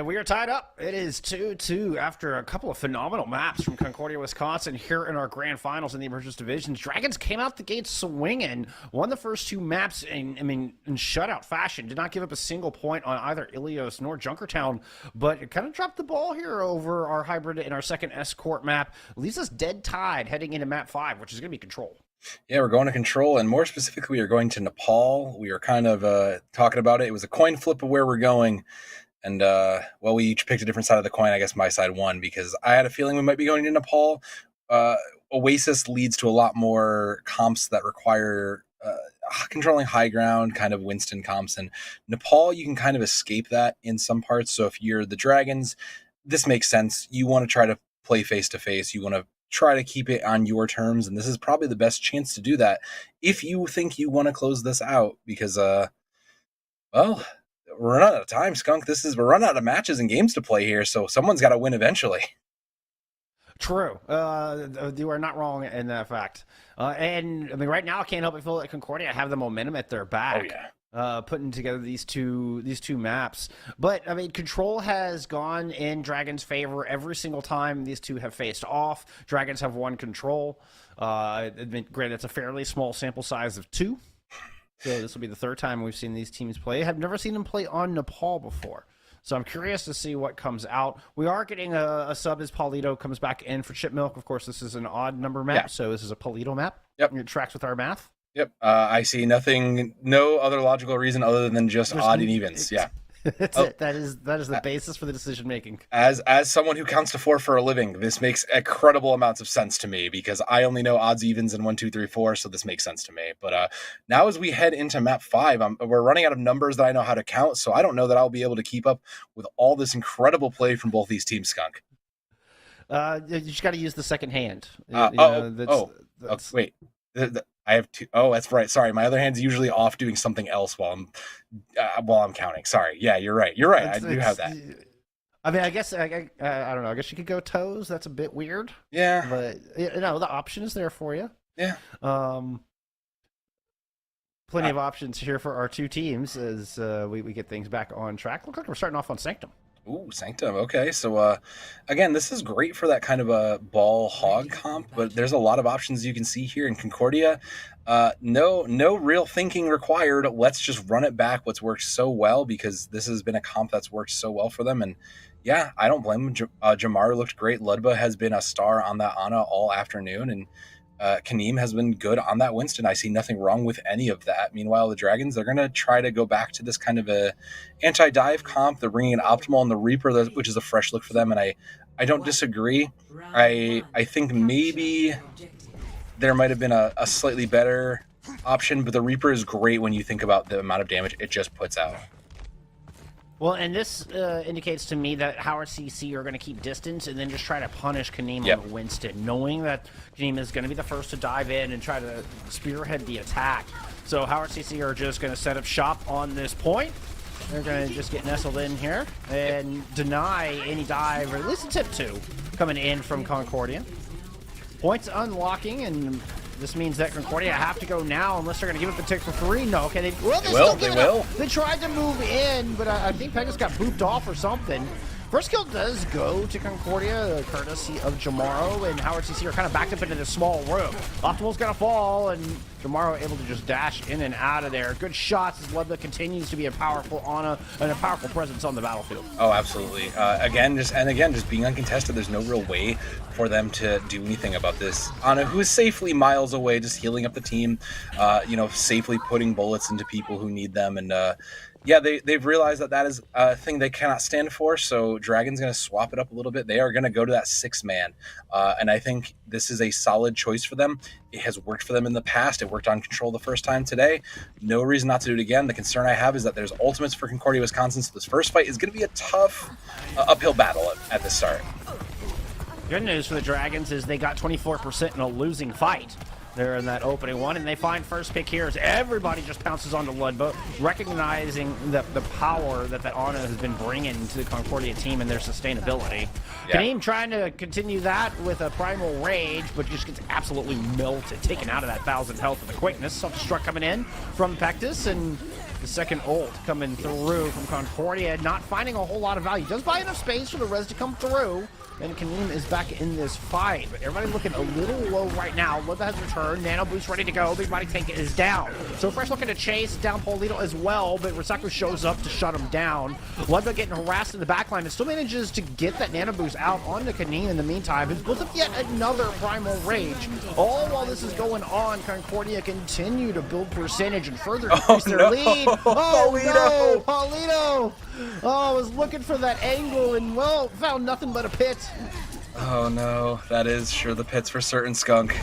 We are tied up. It is 2-2 after a couple of phenomenal maps from Concordia, Wisconsin here in our grand finals in the Emergence Divisions. Dragons came out the gates swinging, won the first two maps in shutout fashion. Did not give up a single point on either Ilios nor Junkertown, but it kind of dropped the ball here over our hybrid in our second escort map. Leaves us dead tied heading into map 5, which is going to be Control. Yeah, we're going to Control, and more specifically, we are going to Nepal. We were kind of talking about it. It was a coin flip of where we're going. And, we each picked a different side of the coin. I guess my side won because I had a feeling we might be going to Nepal. Oasis leads to a lot more comps that require controlling high ground, kind of Winston comps. And Nepal, you can kind of escape that in some parts. So if you're the Dragons, this makes sense. You want to try to play face-to-face. You want to try to keep it on your terms. And this is probably the best chance to do that if you think you want to close this out because, we're running out of time, Skunk. We're running out of matches and games to play here, so someone's got to win eventually. True. You are not wrong in that fact. And I mean, right now, I can't help but feel that Concordia have the momentum at their back. Oh yeah. Putting together these two maps, but I mean, Control has gone in Dragons' favor every single time these two have faced off. Dragons have won Control. Granted, it's a fairly small sample size of 2. So this will be the third time we've seen these teams play. I've never seen them play on Nepal before. So I'm curious to see what comes out. We are getting a sub as Paulito comes back in for Chip Milk. Of course, this is an odd number map, so this is a Paulito map. Yep. It tracks with our math. Yep. I see no other logical reason other than just odd and evens. Yeah. That's it. That is the basis for the decision making. As someone who counts to 4 for a living, this makes incredible amounts of sense to me because I only know odds, evens, and 1, 2, 3, 4, so this makes sense to me. But now as we head into map 5, we're running out of numbers that I know how to count, so I don't know that I'll be able to keep up with all this incredible play from both these teams, Skunk. You just got to use the second hand. Wait. I have two. Oh, that's right. Sorry, my other hand's usually off doing something else while I'm counting. Sorry. Yeah, you're right. I do have that. I mean, I guess I don't know. I guess you could go toes. That's a bit weird. Yeah, but the option is there for you. Yeah. Plenty of options here for our two teams as we get things back on track. Looks like we're starting off on Sanctum. Ooh, Sanctum. Okay, so again, this is great for that kind of a ball hog comp, but there's a lot of options you can see here in Concordia. No real thinking required. Let's just run it back. What's worked so well because this has been a comp that's worked so well for them, and yeah, I don't blame him. Jamaru looked great. Ludba has been a star on that Ana all afternoon, and Kaneem has been good on that Winston. I see nothing wrong with any of that. Meanwhile, the Dragons, they're going to try to go back to this kind of a anti-dive comp. They're bringing an Optimal and the Reaper, which is a fresh look for them, and I don't disagree. I think maybe there might have been a slightly better option, but the Reaper is great when you think about the amount of damage it just puts out. Well, and this indicates to me that Howard CC are going to keep distance and then just try to punish Kaneem on the Winston, knowing that Kaneem is going to be the first to dive in and try to spearhead the attack. So Howard CC are just going to set up shop on this point. They're going to just get nestled in here and deny any dive, or at least a tip 2, coming in from Concordia. Points unlocking, and this means that Concordia have to go now unless they're going to give it the tick for 3. No, okay, they will. They tried to move in, but I think Pegasus got booped off or something. First kill does go to Concordia, courtesy of Jamaro, and Howard CC are kind of backed up into this small room. Optimal's going to fall, and Jamaro able to just dash in and out of there. Good shots as Ludba continues to be a powerful Ana and a powerful presence on the battlefield. Oh, absolutely. Again, just being uncontested, there's no real way for them to do anything about this. Ana, who is safely miles away, just healing up the team, safely putting bullets into people who need them, and they've realized that is a thing they cannot stand for, so Dragon's going to swap it up a little bit. They are going to go to that 6-man, and I think this is a solid choice for them. It has worked for them in the past. It worked on Control the first time today. No reason not to do it again. The concern I have is that there's ultimates for Concordia, Wisconsin, so this first fight is going to be a tough uphill battle at the start. Good news for the Dragons is they got 24% in a losing fight. They're in that opening one, and they find first pick here as everybody just pounces onto Ludba, recognizing the power that Ana has been bringing to the Concordia team and their sustainability. Yeah. Kaneem trying to continue that with a Primal Rage, but just gets absolutely melted, taken out of that 1,000 health with the quickness. Self-destruct coming in from Pectus, and the second ult coming through from Concordia, not finding a whole lot of value. Does buy enough space for the res to come through. And Kaneem is back in this fight, but everybody looking a little low right now. Ludba has returned. Nano Boost ready to go. Big Body Tank is down. So Fresh looking to chase down Paulito as well, but Risaku shows up to shut him down. Ludba getting harassed in the backline and still manages to get that Nano Boost out onto Kaneem in the meantime. He's built up yet another Primal Rage. All while this is going on, Concordia continue to build percentage and further increase their lead. Oh, no! Paulito! Oh, I was looking for that angle and, well, found nothing but a pit. Oh no, that is sure the pits for certain, Skunk.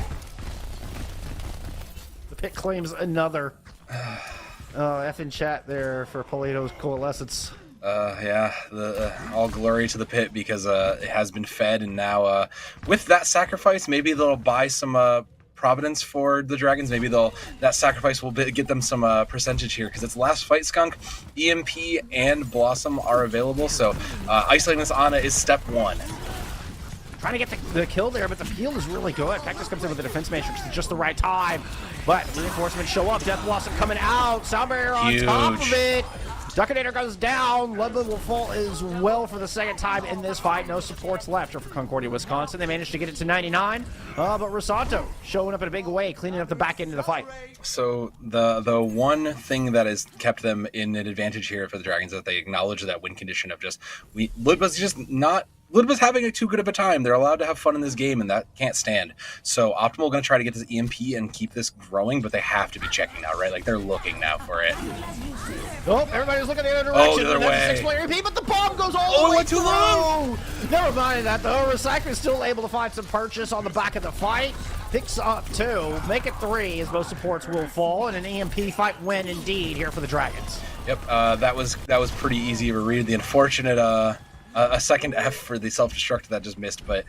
The pit claims another. F in chat there for Paulito's coalescence. All glory to the pit because it has been fed, and now with that sacrifice, maybe they'll buy some Providence for the Dragons. Maybe that sacrifice will get them some percentage here because it's last fight, Skunk. EMP and Blossom are available, so isolating this Ana is step 1. Trying to get the kill there, but the field is really good. Cactus comes in with the defense matrix at just the right time, but reinforcements show up. Death Blossom coming out. Sound Barrier on top of it. Duckinator goes down. Ludwig will fall as well for the second time in this fight. No supports left for Concordia, Wisconsin. They managed to get it to 99, but Rosanto showing up in a big way, cleaning up the back end of the fight. So the one thing that has kept them in an advantage here for the Dragons is that they acknowledge that win condition of Ludwig's having too good of a time. They're allowed to have fun in this game, and that can't stand. So Optimal going to try to get this EMP and keep this growing, but they have to be checking now, right? Like, they're looking now for it. Oh, everybody's looking the other direction. Oh, the other way. 6-player EMP, but the bomb goes all the way went too long. Never mind that, though. Recycler is still able to find some purchase on the back of the fight. Picks up 2, make it 3, as most supports will fall, and an EMP fight win indeed here for the Dragons. Yep, that was pretty easy to read. The unfortunate a second F for the self-destruct that just missed, but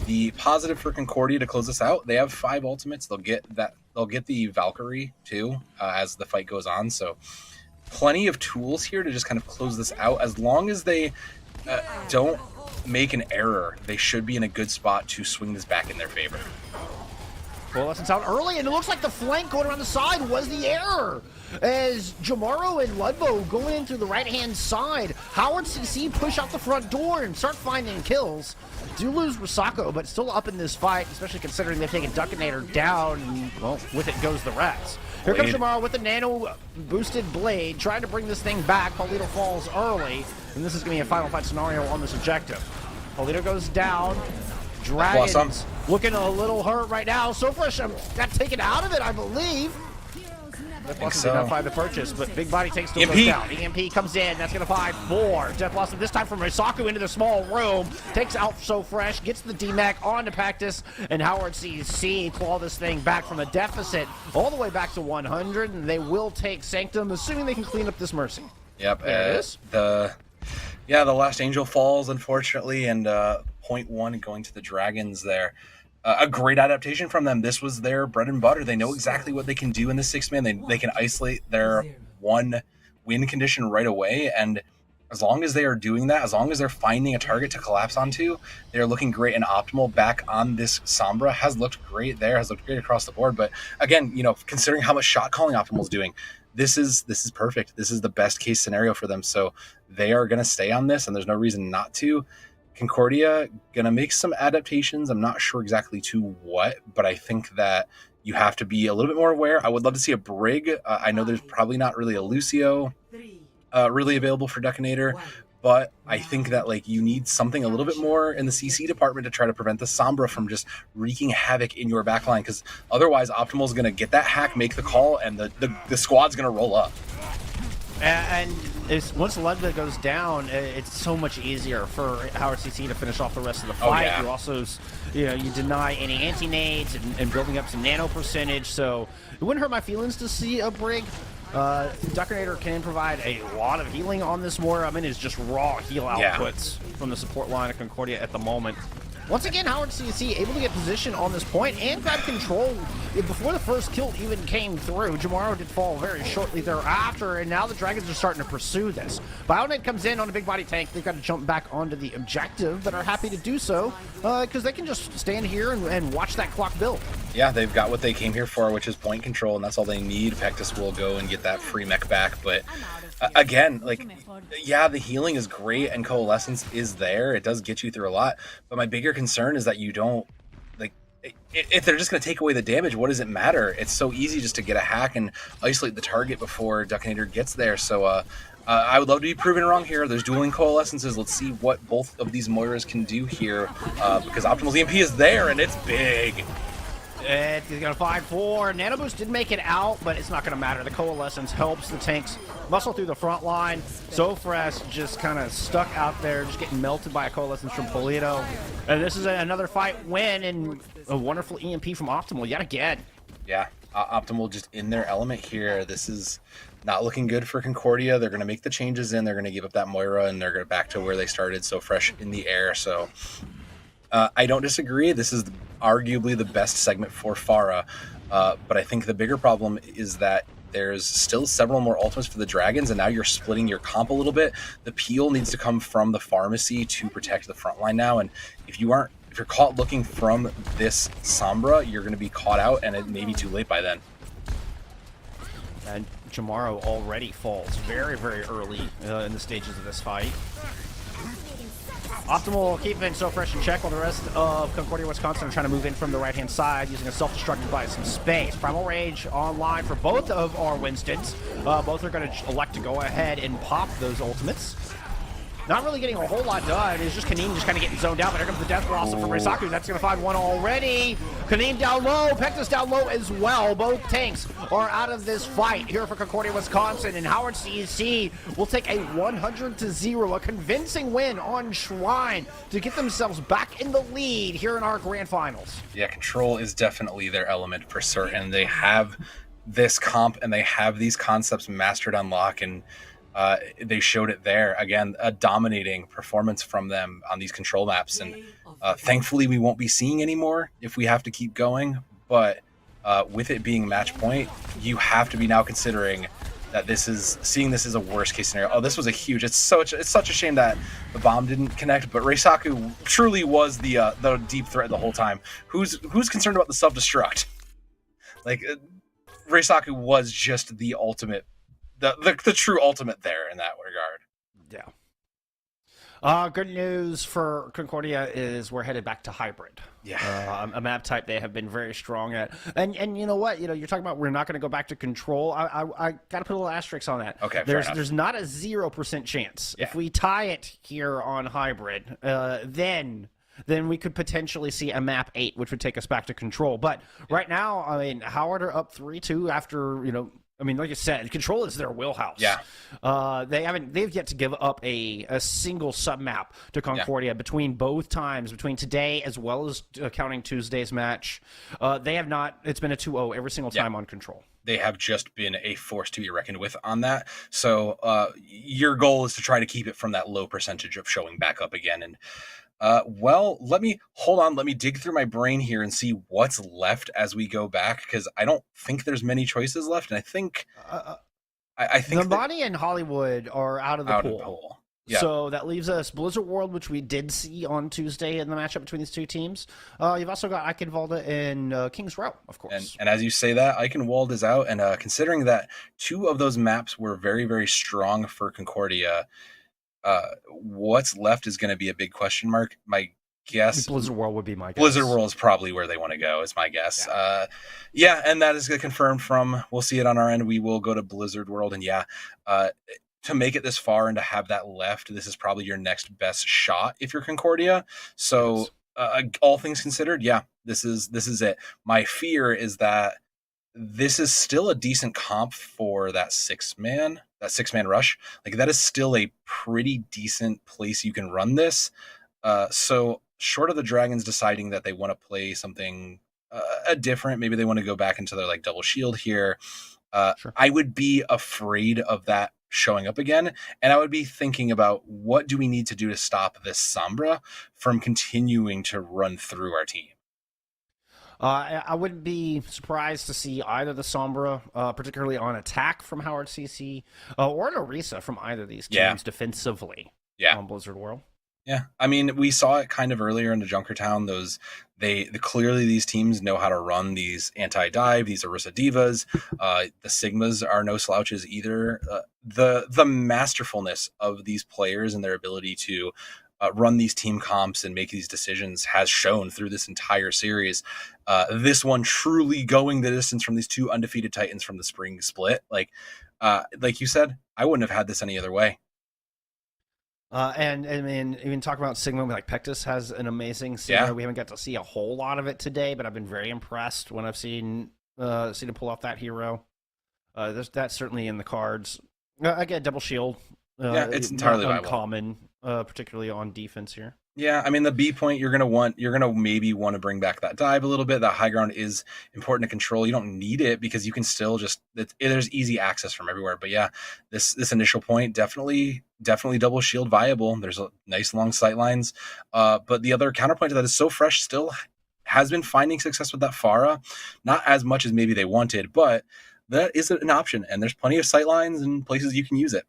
the positive for Concordia to close this out, they have 5 ultimates. They'll get the Valkyrie too as the fight goes on. So plenty of tools here to just kind of close this out. As long as they don't make an error, they should be in a good spot to swing this back in their favor. Coalescence out early, and it looks like the flank going around the side was the error. As Jamaro and Ludbo going into the right-hand side, Howard CC push out the front door and start finding kills. Do lose Rusako, but still up in this fight, especially considering they've taken Duckinator down, and, well, with it goes the rest. Here comes Jamaro with the nano-boosted blade, trying to bring this thing back. Paulito falls early, and this is going to be a final fight scenario on this objective. Paulito goes down. Dragons looking a little hurt right now. So fresh got taken out of it, I believe. Death Blossom did not find the purchase, but Big Body Tank still goes down. EMP comes in, that's going to find 4. Death Blossom this time from Risaku into the small room. Takes out So Fresh, gets the DMAC onto Pactus, and Howard CC claw this thing back from a deficit all the way back to 100, and they will take Sanctum, assuming they can clean up this Mercy. Yep. There it is. The last Angel falls, unfortunately, and 0.1 going to the Dragons there. A great adaptation from them. This was their bread and butter. They know exactly what they can do in the 6-man. They can isolate their 1 win condition right away, and as long as they are doing that, as long as they're finding a target to collapse onto, they're looking great. And Optimal back on this Sombra has looked great there, has looked great across the board. But again, considering how much shot calling Optimal's doing, this is perfect. This is the best case scenario for them. So they are going to stay on this, and there's no reason not to. Concordia going to make some adaptations. I'm not sure exactly to what, but I think that you have to be a little bit more aware. I would love to see a Brig. I know there's probably not really a Lucio really available for Duckinator, but I think that you need something a little bit more in the CC department to try to prevent the Sombra from just wreaking havoc in your backline, because otherwise Optimal is going to get that hack, make the call, and the squad's going to roll up. And once Ludwig goes down, it's so much easier for Howard CC to finish off the rest of the fight. You also, you deny any anti-nades and building up some nano percentage, so it wouldn't hurt my feelings to see a Brig. Duckinator can provide a lot of healing on this war. I mean, it's just raw heal outputs from the support line of Concordia at the moment. Once again, Howard CC able to get position on this point and grab control before the first kill even came through. Jamaro did fall very shortly thereafter, and now the Dragons are starting to pursue this. Bionet comes in on a big body tank. They've got to jump back onto the objective, but are happy to do so because they can just stand here and watch that clock build. Yeah, they've got what they came here for, which is point control, and that's all they need. Pectus will go and get that free mech back, but again, the healing is great and Coalescence is there. It does get you through a lot, but my bigger concern is that you don't, if they're just going to take away the damage, what does it matter? It's so easy just to get a hack and isolate the target before Duckinator gets there. So I would love to be proven wrong here. There's dueling Coalescences. Let's see what both of these Moiras can do here, because Optimal's EMP is there, and it's big. He's going to find 4. Nano Boost did make it out, but it's not going to matter. The Coalescence helps the tanks muscle through the front line. So Fresh just kind of stuck out there, just getting melted by a Coalescence from Polito. And this is another fight win, and a wonderful EMP from Optimal yet again. Yeah, Optimal just in their element here. This is not looking good for Concordia. They're going to make the changes in. They're going to give up that Moira, and they're going to back to where they started. So Fresh in the air. So I don't disagree. This is arguably the best segment for Pharah, but I think the bigger problem is that there's still several more ultimates for the Dragons, and now you're splitting your comp a little bit. The peel needs to come from the pharmacy to protect the front line now, and if you're caught looking from this Sombra, you're going to be caught out, and it may be too late by then. And Jamaro already falls very, very early in the stages of this fight. Optimal keeping so fresh in check while the rest of Concordia, Wisconsin are trying to move in from the right-hand side using a self-destruct to buy some space. Primal Rage online for both of our Winstons. Both are going to elect to go ahead and pop those ultimates. Not really getting a whole lot done. It's just Kaneem just kind of getting zoned out, but here comes the Death Blossom from Reisaku. That's going to find one already. Kaneem down low. Pectus down low as well. Both tanks are out of this fight here for Concordia, Wisconsin, and Howard CEC will take a 100-0, a convincing win on Shrine to get themselves back in the lead here in our grand finals. Yeah, control is definitely their element for certain. They have this comp and they have these concepts mastered on lock, and they showed it there. Again, a dominating performance from them on these control maps. And thankfully, we won't be seeing anymore if we have to keep going. But with it being match point, you have to be now considering that seeing this as a worst case scenario. Oh, this was a huge. It's such a shame that the bomb didn't connect. But Reisaku truly was the deep threat the whole time. Who's concerned about the self destruct? Like Reisaku was just the ultimate. The true ultimate there in that regard. Yeah. Good news for Concordia is we're headed back to hybrid. Yeah. A map type they have been very strong at. And you know what? You're talking about we're not going to go back to control. I got to put a little asterisk on that. Okay. There's not a 0% chance. Yeah. If we tie it here on hybrid, then we could potentially see a map 8, which would take us back to control. But right now, I mean, Howard are up 3-2 after, I mean, like you said, control is their wheelhouse. Yeah. They've yet to give up a single submap to Concordia between both times, between today as well as counting Tuesday's match. They have not. It's been a 2-0 every single time on control. They have just been a force to be reckoned with on that. So your goal is to try to keep it from that low percentage of showing back up again. And let me dig through my brain here and see what's left as we go back, because I don't think there's many choices left. And I think I think Nambani and Hollywood are out of the pool. Yeah. So that leaves us Blizzard World, which we did see on Tuesday in the matchup between these two teams. You've also got Eichenwalde and Kings Row, of course. And as you say that, Eichenwalde is out. And considering that 2 of those maps were very, very strong for Concordia, what's left is going to be a big question mark. My guess, Blizzard World would be my guess. Blizzard World is probably where they want to go, is my guess. And that is confirmed from, we'll see it on our end. We will go to Blizzard World, and to make it this far and to have that left, this is probably your next best shot if you're Concordia. So all things considered, this is it. My fear is that this is still a decent comp for that six-man rush. Like, that is still a pretty decent place you can run this. So short of the Dragons deciding that they want to play something different, maybe they want to go back into their double shield here. Sure. I would be afraid of that showing up again. And I would be thinking about, what do we need to do to stop this Sombra from continuing to run through our team? I wouldn't be surprised to see either the Sombra, particularly on attack from Howard CC, or an Orisa from either of these teams defensively on Blizzard World. Yeah, I mean, we saw it kind of earlier in the Junkertown. Clearly these teams know how to run these anti-dive, these Orisa Divas. The Sigmas are no slouches either. The masterfulness of these players and their ability to run these team comps and make these decisions has shown through this entire series. This one truly going the distance from these 2 undefeated Titans from the spring split. Like you said, I wouldn't have had this any other way. And I mean, even talk about Sigma, like Pectus has an amazing Sigma. We haven't got to see a whole lot of it today, but I've been very impressed when I've seen him pull off that hero. That's certainly in the cards. Again, double shield. It's entirely uncommon, particularly on defense here. Yeah, I mean, the B point, you're gonna maybe want to bring back that dive a little bit. That high ground is important to control. You don't need it because you can still there's easy access from everywhere. But this initial point, definitely double shield viable. There's a nice long sight lines. But the other counterpoint to that is So Fresh still has been finding success with that Pharah. Not as much as maybe they wanted, but that is an option. And there's plenty of sight lines and places you can use it.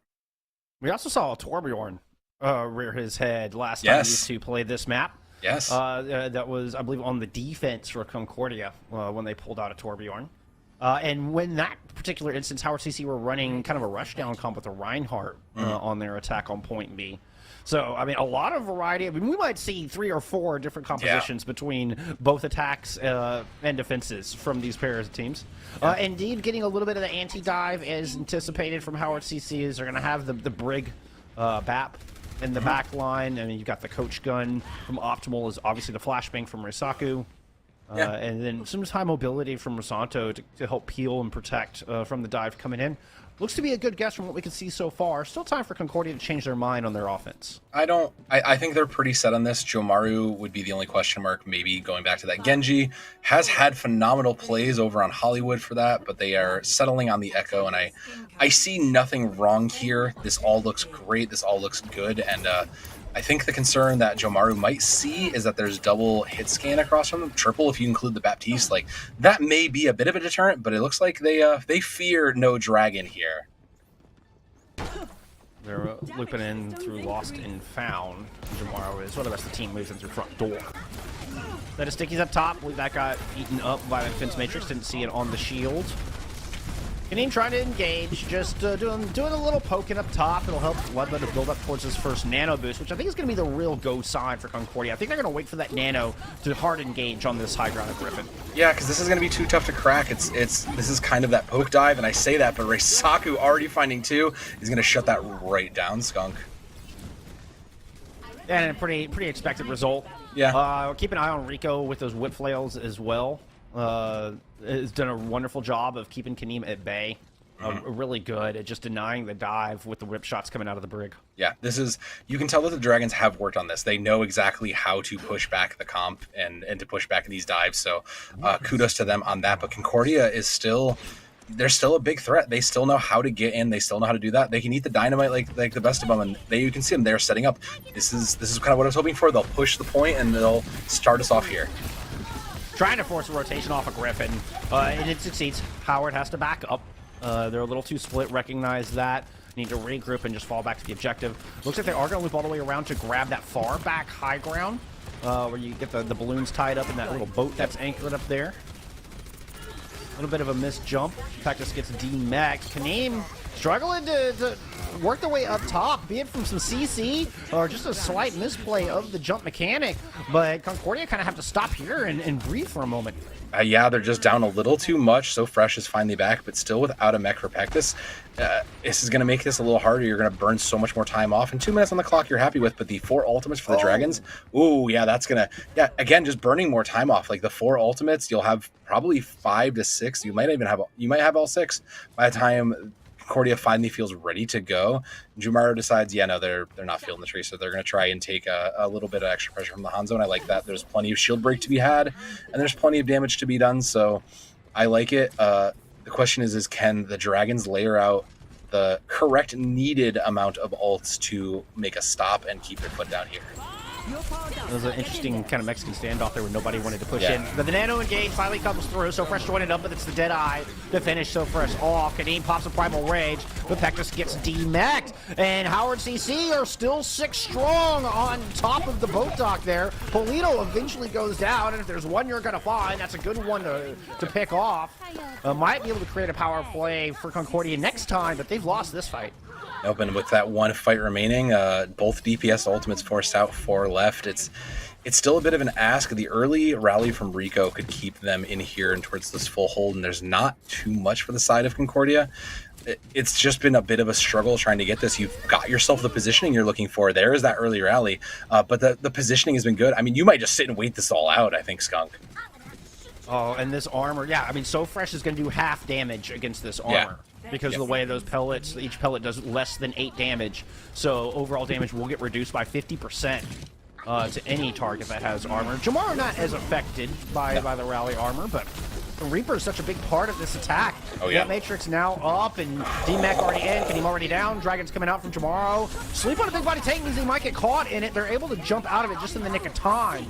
We also saw Torbjorn rear his head last time these two played this map. Yes. That was, I believe, on the defense for Concordia when they pulled out a Torbjorn. And when that particular instance, Howard CC were running kind of a rushdown comp with a Reinhardt on their attack on point B. So, I mean, a lot of variety. I mean, we might see 3 or 4 different compositions between both attacks and defenses from these pairs of teams. Indeed, getting a little bit of the anti-dive as anticipated from Howard CC is they're going to have the Brig BAP in the back line. I mean, you've got the coach gun from Optimal is obviously the flashbang from Risaku. And then some high mobility from Rosanto to help peel and protect from the dive coming in. Looks to be a good guess from what we can see so far. Still time for Concordia to change their mind on their offense. I think they're pretty set on this. Jomaru would be the only question mark, maybe going back to that. Genji has had phenomenal plays over on Hollywood for that, but they are settling on the Echo, and I see nothing wrong here. This all looks great. This all looks good, and I think the concern that Jomaru might see is that there's double hit scan across from them, triple if you include the Baptiste. Like, that may be a bit of a deterrent, but it looks like they fear no dragon here. They're looping in through Lost and Found. Jomaru is. Well, the rest of the team moves in through front door. That is Sticky's up top. I believe that got eaten up by the defense matrix. Didn't see it on the shield. Kaneem trying to engage, just doing a little poking up top. It'll help Ludlow to build up towards his first nano boost, which I think is going to be the real go sign for Concordia. I think they're going to wait for that nano to hard engage on this high ground at Griffin. Yeah, because this is going to be too tough to crack. This is kind of that poke dive, and I say that, but Reisaku already finding 2 is going to shut that right down, Skunk. And a pretty expected result. Yeah. Keep an eye on Rico with those whip flails as well. Has done a wonderful job of keeping Kaneem at bay. Really good at just denying the dive with the whip shots coming out of the Brig. Yeah, you can tell that the Dragons have worked on this. They know exactly how to push back the comp and to push back these dives. So kudos to them on that. But Concordia is they're still a big threat. They still know how to get in. They still know how to do that. They can eat the dynamite like the best of them, and you can see them. They're setting up. This is kind of what I was hoping for. They'll push the point and they'll start us off here. Trying to force a rotation off of Griffin, and it succeeds. Howard has to back up. They're a little too split, recognize that. Need to regroup and just fall back to the objective. Looks like they are going to loop all the way around to grab that far back high ground, where you get the balloons tied up in that little boat that's anchored up there. A little bit of a missed jump. Pectus gets D-Max. Kaneem struggling to work their way up top, be it from some CC or just a slight misplay of the jump mechanic. But Concordia kind of have to stop here and breathe for a moment. Yeah, they're just down a little too much. So Fresh is finally back, but still without a mech for Pectus. This is going to make this a little harder. You're going to burn so much more time off. And 2 minutes on the clock you're happy with, but the 4 ultimates for the Dragons, ooh, yeah, that's going to, again, just burning more time off. Like the 4 ultimates, you'll have probably 5 to 6. You might have all 6 by the time Concordia finally feels ready to go. Jumaru decides, no, they're not feeling the tree, so they're going to try and take a little bit of extra pressure from the Hanzo, and I like that. There's plenty of shield break to be had, and there's plenty of damage to be done, so I like it. The question is can the Dragons layer out the correct needed amount of ults to make a stop and keep their foot down here? It was an interesting kind of Mexican standoff there where nobody wanted to push in. But the nano engage finally comes through. So Fresh joined it up, but it's the dead eye to finish So Fresh off. Kaneem pops a Primal Rage, but Pectus gets D-Macked. And Howard CC are still 6 strong on top of the boat dock there. Polito eventually goes down, and if there's one you're going to find, that's a good one to pick off. Might be able to create a power play for Concordia next time, but they've lost this fight. Nope, and with that 1 fight remaining, both DPS ultimates forced out, 4 left. It's still a bit of an ask. The early rally from Rico could keep them in here and towards this full hold, and there's not too much for the side of Concordia. It's just been a bit of a struggle trying to get this. You've got yourself the positioning you're looking for. There is that early rally, but the positioning has been good. I mean, you might just sit and wait this all out, I think, Skunk. Oh, and this armor, I mean, So Fresh is going to do half damage against this armor. Because of the way those pellets, each pellet does less than 8 damage. So overall damage will get reduced by 50% to any target that has armor. Jamar not as affected by the rally armor, but the Reaper is such a big part of this attack. Oh, yeah. That Matrix now up, and D-Mac already in, Kaneem already down, Dragon's coming out from tomorrow. Sleep on a big body tank means they might get caught in it. They're able to jump out of it just in the nick of time.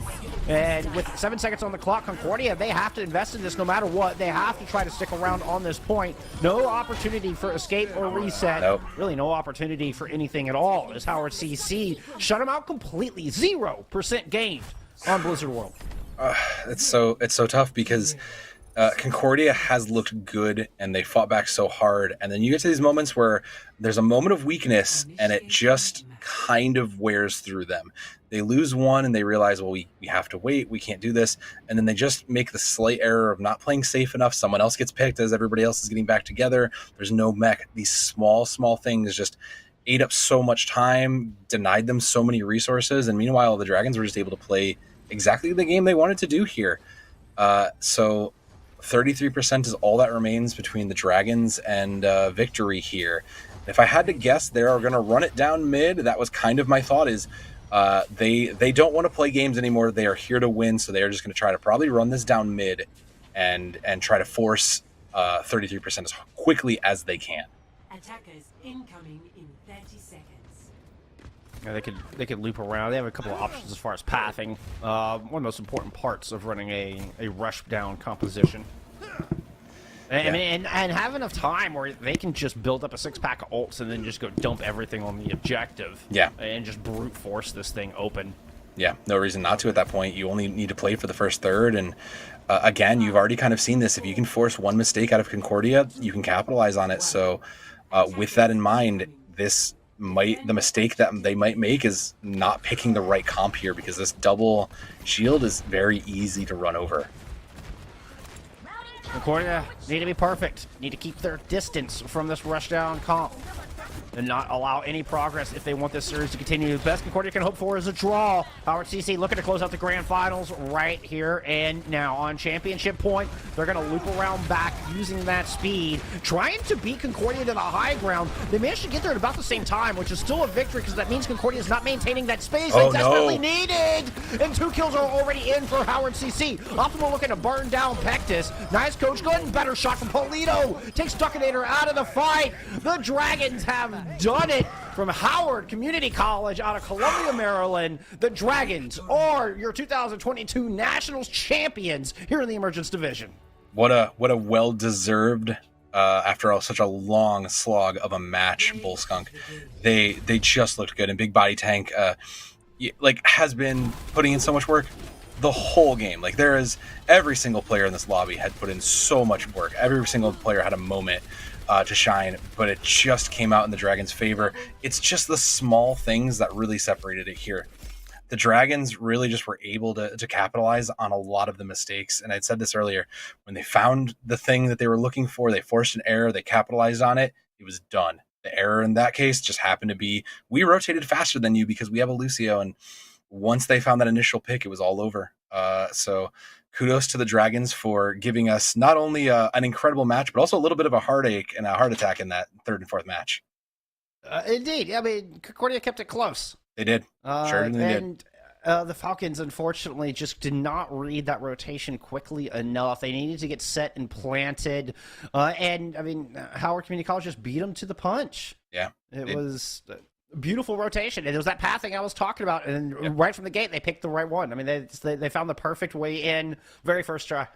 And with 7 seconds on the clock, Concordia, they have to invest in this no matter what. They have to try to stick around on this point. No opportunity for escape or reset. Nope. Really no opportunity for anything at all as Howard CC shut him out completely. 0% gained on Blizzard World. It's so tough because Concordia has looked good and they fought back so hard. And then you get to these moments where there's a moment of weakness and it just kind of wears through them. They lose one and they realize, well, we have to wait. We can't do this. And then they just make the slight error of not playing safe enough. Someone else gets picked as everybody else is getting back together. There's no mech. These small things just ate up so much time, denied them so many resources. And meanwhile, the Dragons were just able to play exactly the game they wanted to do here. So 33% is all that remains between the Dragons and victory here. If I had to guess, they are going to run it down mid. That was kind of my thought is they don't want to play games anymore. They are here to win, so they are just going to try to probably run this down mid and try to force 33% as quickly as they can. Attackers incoming in 30 seconds. Yeah, they could loop around. They have a couple of options as far as pathing. One of the most important parts of running a rush down composition. And have enough time where they can just build up a 6-pack of ults and then just go dump everything on the objective. Yeah. And just brute force this thing open. Yeah, no reason not to at that point. You only need to play for the first third. And again, you've already kind of seen this. If you can force one mistake out of Concordia, you can capitalize on it. So with that in mind, the mistake that they might make is not picking the right comp here, because this double shield is very easy to run over. Concordia need to be perfect. Need to keep their distance from this rush down comp and not allow any progress if they want this series to continue. The best Concordia can hope for is a draw. Howard CC looking to close out the grand finals right here and now. On championship point, they're going to loop around back using that speed, trying to beat Concordia to the high ground. They managed to get there at about the same time, which is still a victory because that means Concordia is not maintaining that space they desperately needed. And 2 kills are already in for Howard CC. Optimal looking to burn down Pectus. Nice coach gun, better shot from Polito. Takes Duckinator out of the fight. The Dragons have done it from Howard Community College out of Columbia, Maryland. The Dragons are your 2022 Nationals champions here in the Emergence Division. What a well-deserved after such a long slog of a match, Bullskunk. They just looked good, and Big Body Tank has been putting in so much work the whole game. Like, there is every single player in this lobby had put in so much work. Every single player had a moment to shine, but it just came out in the Dragons' favor. It's just the small things that really separated it here. The Dragons really just were able to capitalize on a lot of the mistakes. And I'd said this earlier, when they found the thing that they were looking for, they forced an error, they capitalized on it, it was done. The error in that case just happened to be, we rotated faster than you because we have a Lucio, and once they found that initial pick, it was all over. So kudos to the Dragons for giving us not only an incredible match, but also a little bit of a heartache and a heart attack in that third and fourth match. Indeed. I mean, Concordia kept it close. They did. Certainly did. The Falcons, unfortunately, just did not read that rotation quickly enough. They needed to get set and planted. And, I mean, Howard Community College just beat them to the punch. Yeah. It was a beautiful rotation. And it was that pathing I was talking about. And right from the gate, they picked the right one. I mean, they found the perfect way in very first try.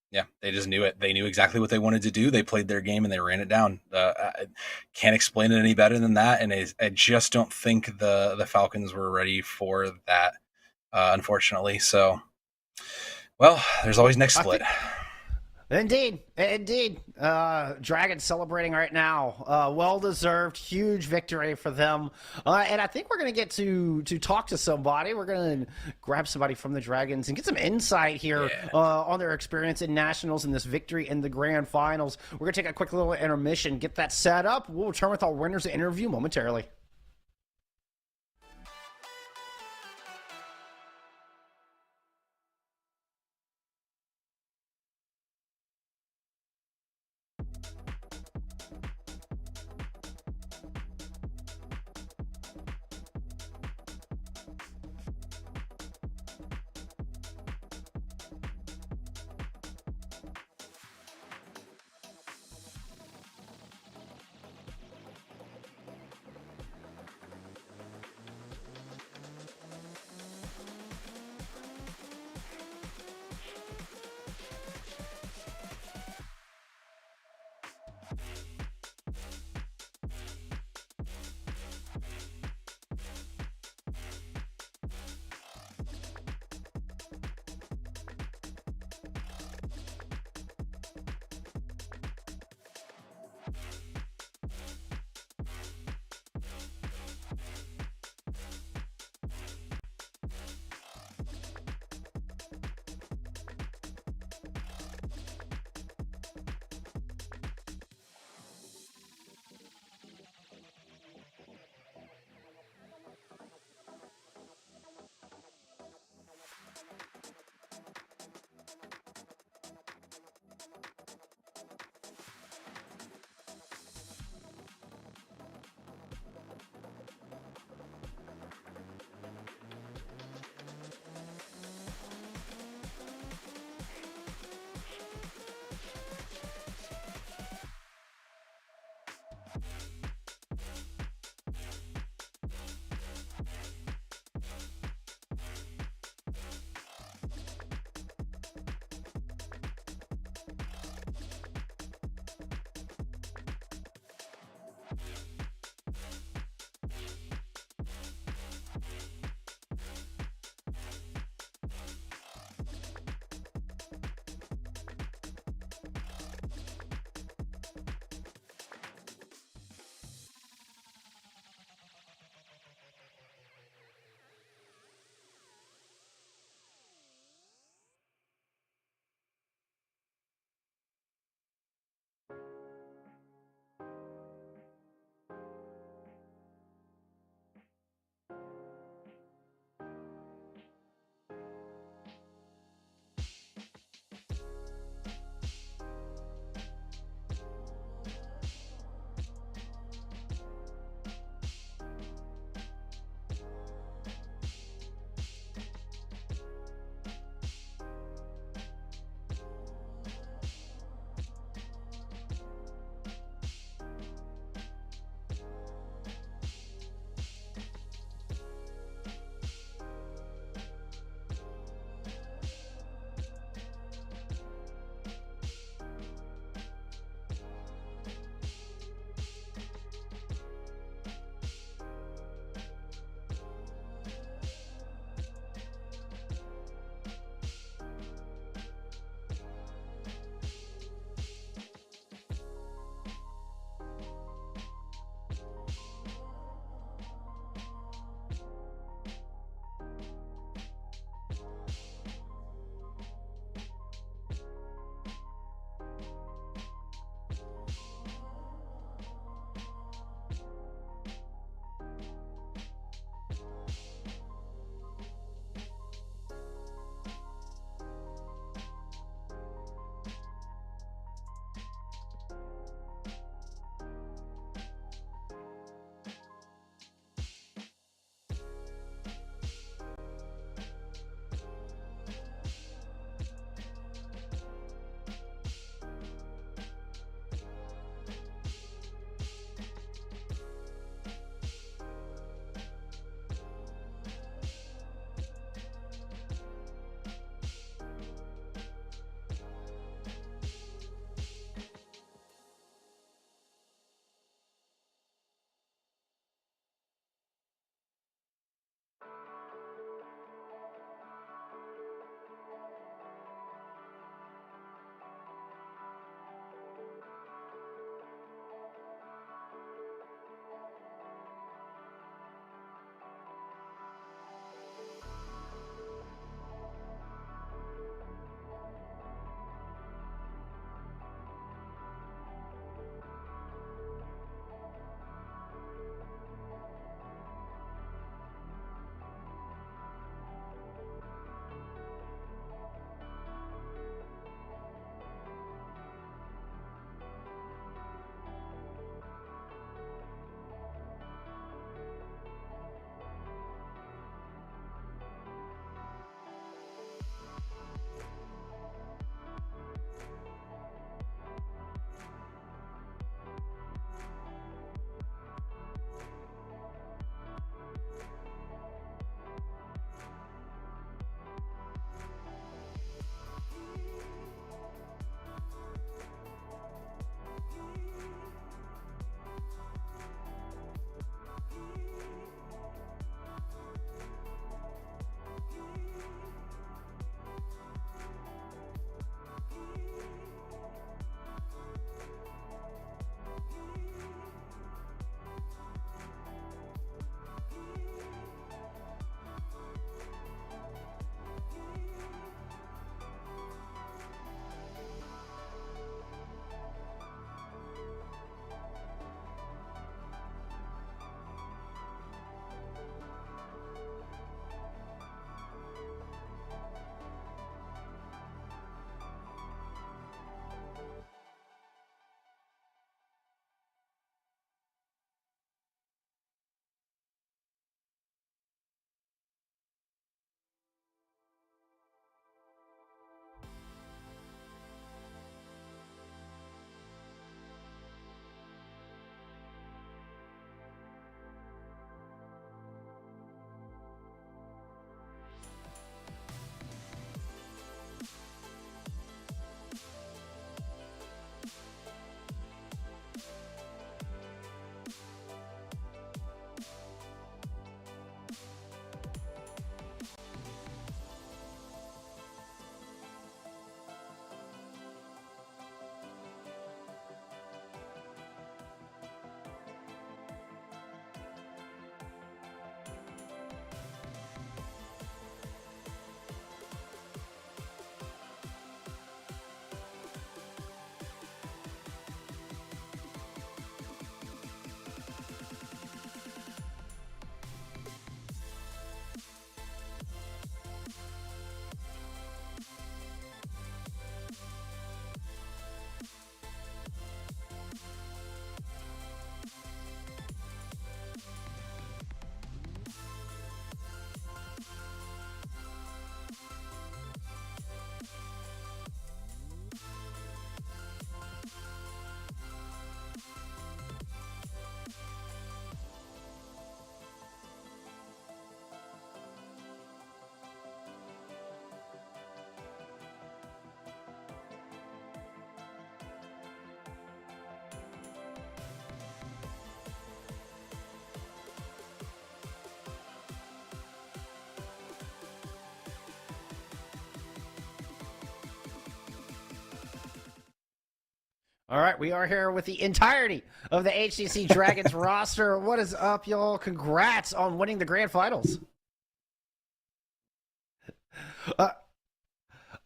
Yeah, they just knew it. They knew exactly what they wanted to do. They played their game and they ran it down. I can't explain it any better than that. And I just don't think the Falcons were ready for that, unfortunately. So, well, there's always next split. Indeed. Dragons celebrating right now. Well-deserved, huge victory for them. And I think we're going to get to talk to somebody. We're going to grab somebody from the Dragons and get some insight here on their experience in Nationals and this victory in the Grand Finals. We're going to take a quick little intermission, get that set up. We'll return with our winners interview momentarily. All right, we are here with the entirety of the HCC Dragons roster. What is up, y'all? Congrats on winning the grand finals.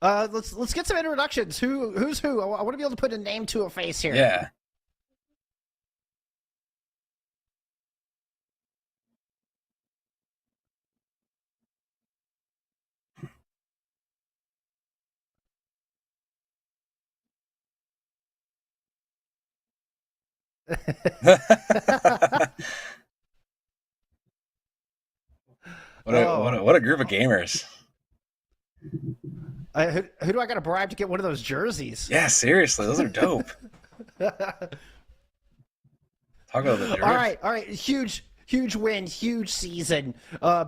Let's get some introductions. Who's who? I want to be able to put a name to a face here. Yeah. What a group of gamers. Who do I got to bribe to get one of those jerseys? Yeah, seriously, those are dope. Talk about the jerseys. All right. Huge win, huge season.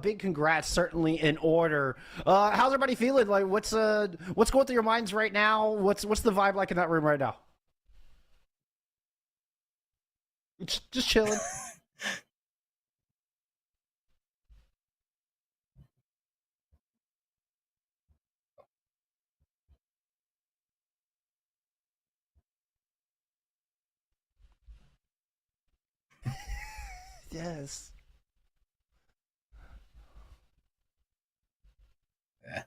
Big congrats, certainly in order. How's everybody feeling? Like, what's going through your minds right now? What's the vibe like in that room right now? Just chilling. Yes. Yeah.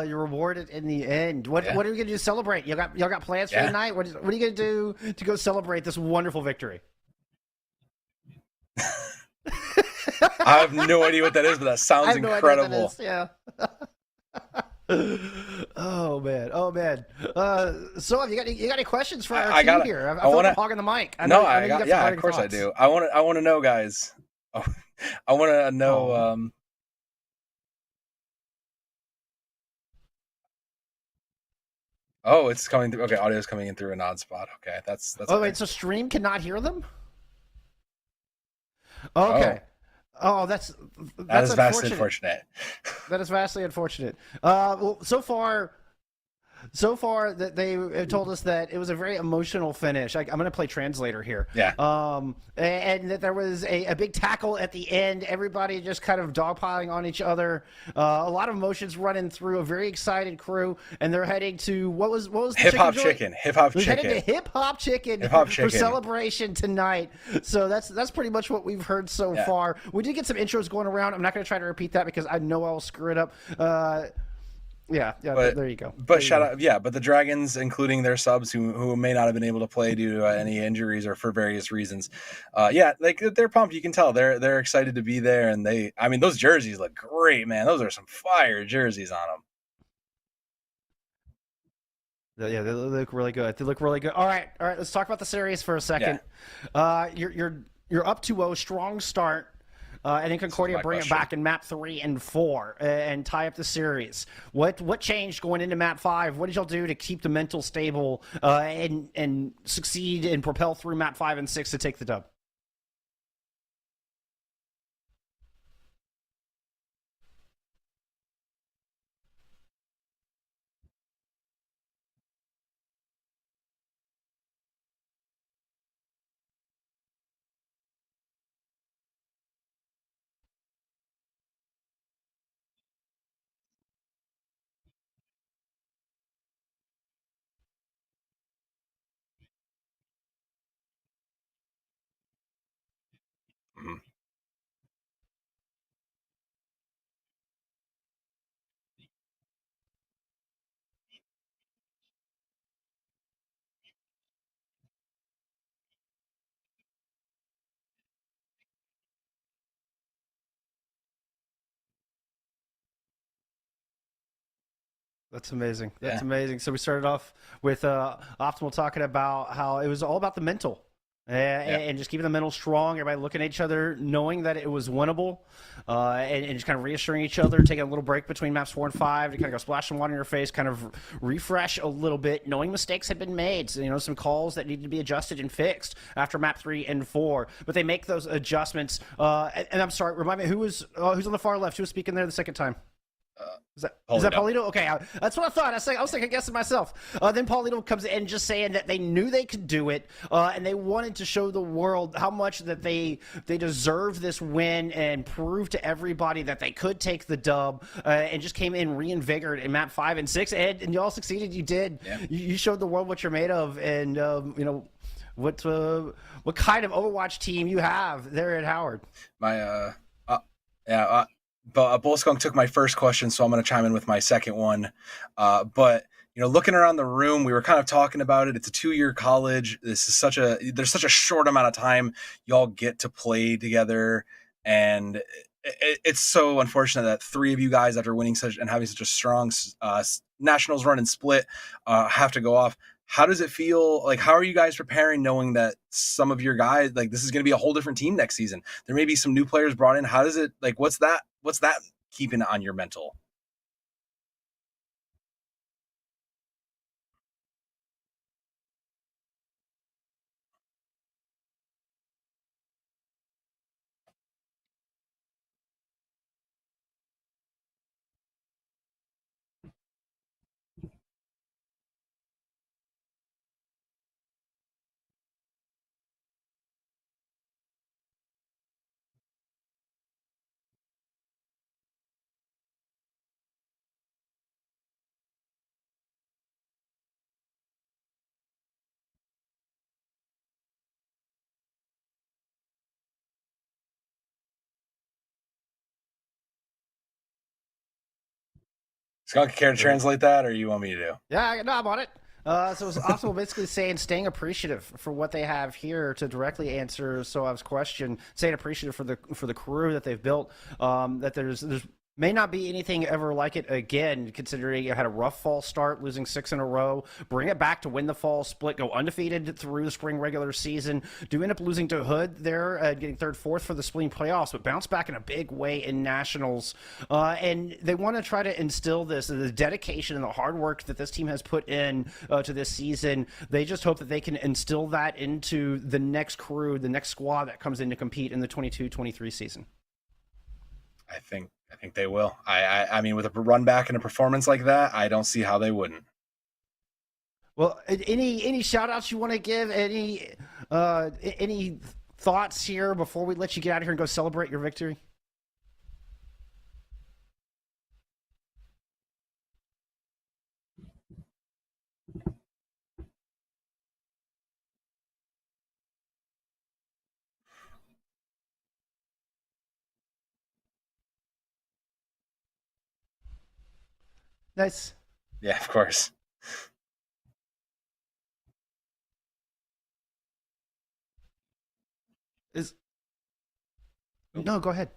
You're rewarded in the end. What Yeah. are you gonna do to celebrate? Y'all got plans for Yeah. tonight? What are you gonna do to go celebrate this wonderful victory? I have no idea what that is, but that sounds I have no incredible. idea what that is. Yeah. Oh man. So you got any questions for our team here? I feel like I'm hogging the mic. I know you got some yeah, of parting course I thoughts. do. I want to know, guys. Oh, I want to know. Oh, it's coming through. Okay, audio's coming in through an odd spot. Okay, that's. Oh okay. wait, so stream cannot hear them? Okay. Oh, that's That is vastly unfortunate. That is vastly unfortunate. Well, so far that they have told us that it was a very emotional finish. I'm going to play translator here. Yeah. And that there was a big tackle at the end. Everybody just kind of dogpiling on each other. A lot of emotions running through a very excited crew, and they're heading to what was the Hip Hop chicken. Hip Hop We're Chicken. headed to Hip Hop Chicken Hip-Hop for Chicken. celebration tonight. So that's pretty much what we've heard so Yeah. far. We did get some intros going around. I'm not going to try to repeat that because I know I'll screw it up. Yeah, But there you go. But shout out, yeah. But the Dragons, including their subs who may not have been able to play due to any injuries or for various reasons, yeah, like they're pumped. You can tell they're excited to be there, and I mean, those jerseys look great, man. Those are some fire jerseys on them. Yeah, they look really good. They look really good. All right. Let's talk about the series for a second. You're up 2-0, strong start. And then Concordia bring it back in map 3 and 4 and tie up the series. What changed going into map 5? What did y'all do to keep the mental stable and succeed and propel through map 5 and 6 to take the dub? Mhm. That's amazing. That's Yeah. amazing. So we started off with Optimal talking about how it was all about the mental and just keeping the mental strong. Everybody looking at each other, knowing that it was winnable, and just kind of reassuring each other, taking a little break between maps 4 and 5 to kind of go splash some water in your face, kind of refresh a little bit, knowing mistakes had been made. So, some calls that needed to be adjusted and fixed after map 3 and 4. But they make those adjustments. And I'm sorry, remind me who's on the far left? Who was speaking there the second time? Is that Paulito? Okay, that's what I thought. I was thinking, guessing myself. Then Paulito comes in just saying that they knew they could do it, and they wanted to show the world how much that they deserve this win and prove to everybody that they could take the dub, and just came in reinvigorated in map 5 and 6, and you all succeeded. You did. Yeah. You showed the world what you're made of, and what kind of Overwatch team you have there at Howard. But Bullskunk took my first question, so I'm going to chime in with my second one. But looking around the room, we were kind of talking about it. It's a 2-year college. There's such a short amount of time y'all get to play together, and it's so unfortunate that 3 of you guys, after winning such and having such a strong nationals run and split, have to go off. How does it feel? Like, how are you guys preparing, knowing that some of your guys, like, this is going to be a whole different team next season? There may be some new players brought in. How does it, like, what's that keeping on your mental? Skunk, care to translate that, or you want me to do? Yeah, no, I'm on it. So it's Optimal basically saying staying appreciative for what they have here, to directly answer Soav's question, staying appreciative for the crew that they've built. That there's may not be anything ever like it again, considering you had a rough fall start, losing 6 in a row, bring it back to win the fall split, go undefeated through the spring regular season, do end up losing to Hood there, getting 3rd, 4th for the spring playoffs, but bounce back in a big way in nationals. And they want to try to instill the dedication and the hard work that this team has put in to this season. They just hope that they can instill that into the next crew, the next squad that comes in to compete in the 22-23 season. I think they will. I mean, with a run back and a performance like that, I don't see how they wouldn't. Well, any shout outs you want to give? Any thoughts here before we let you get out of here and go celebrate your victory? Nice. Yeah, of course. No, go ahead.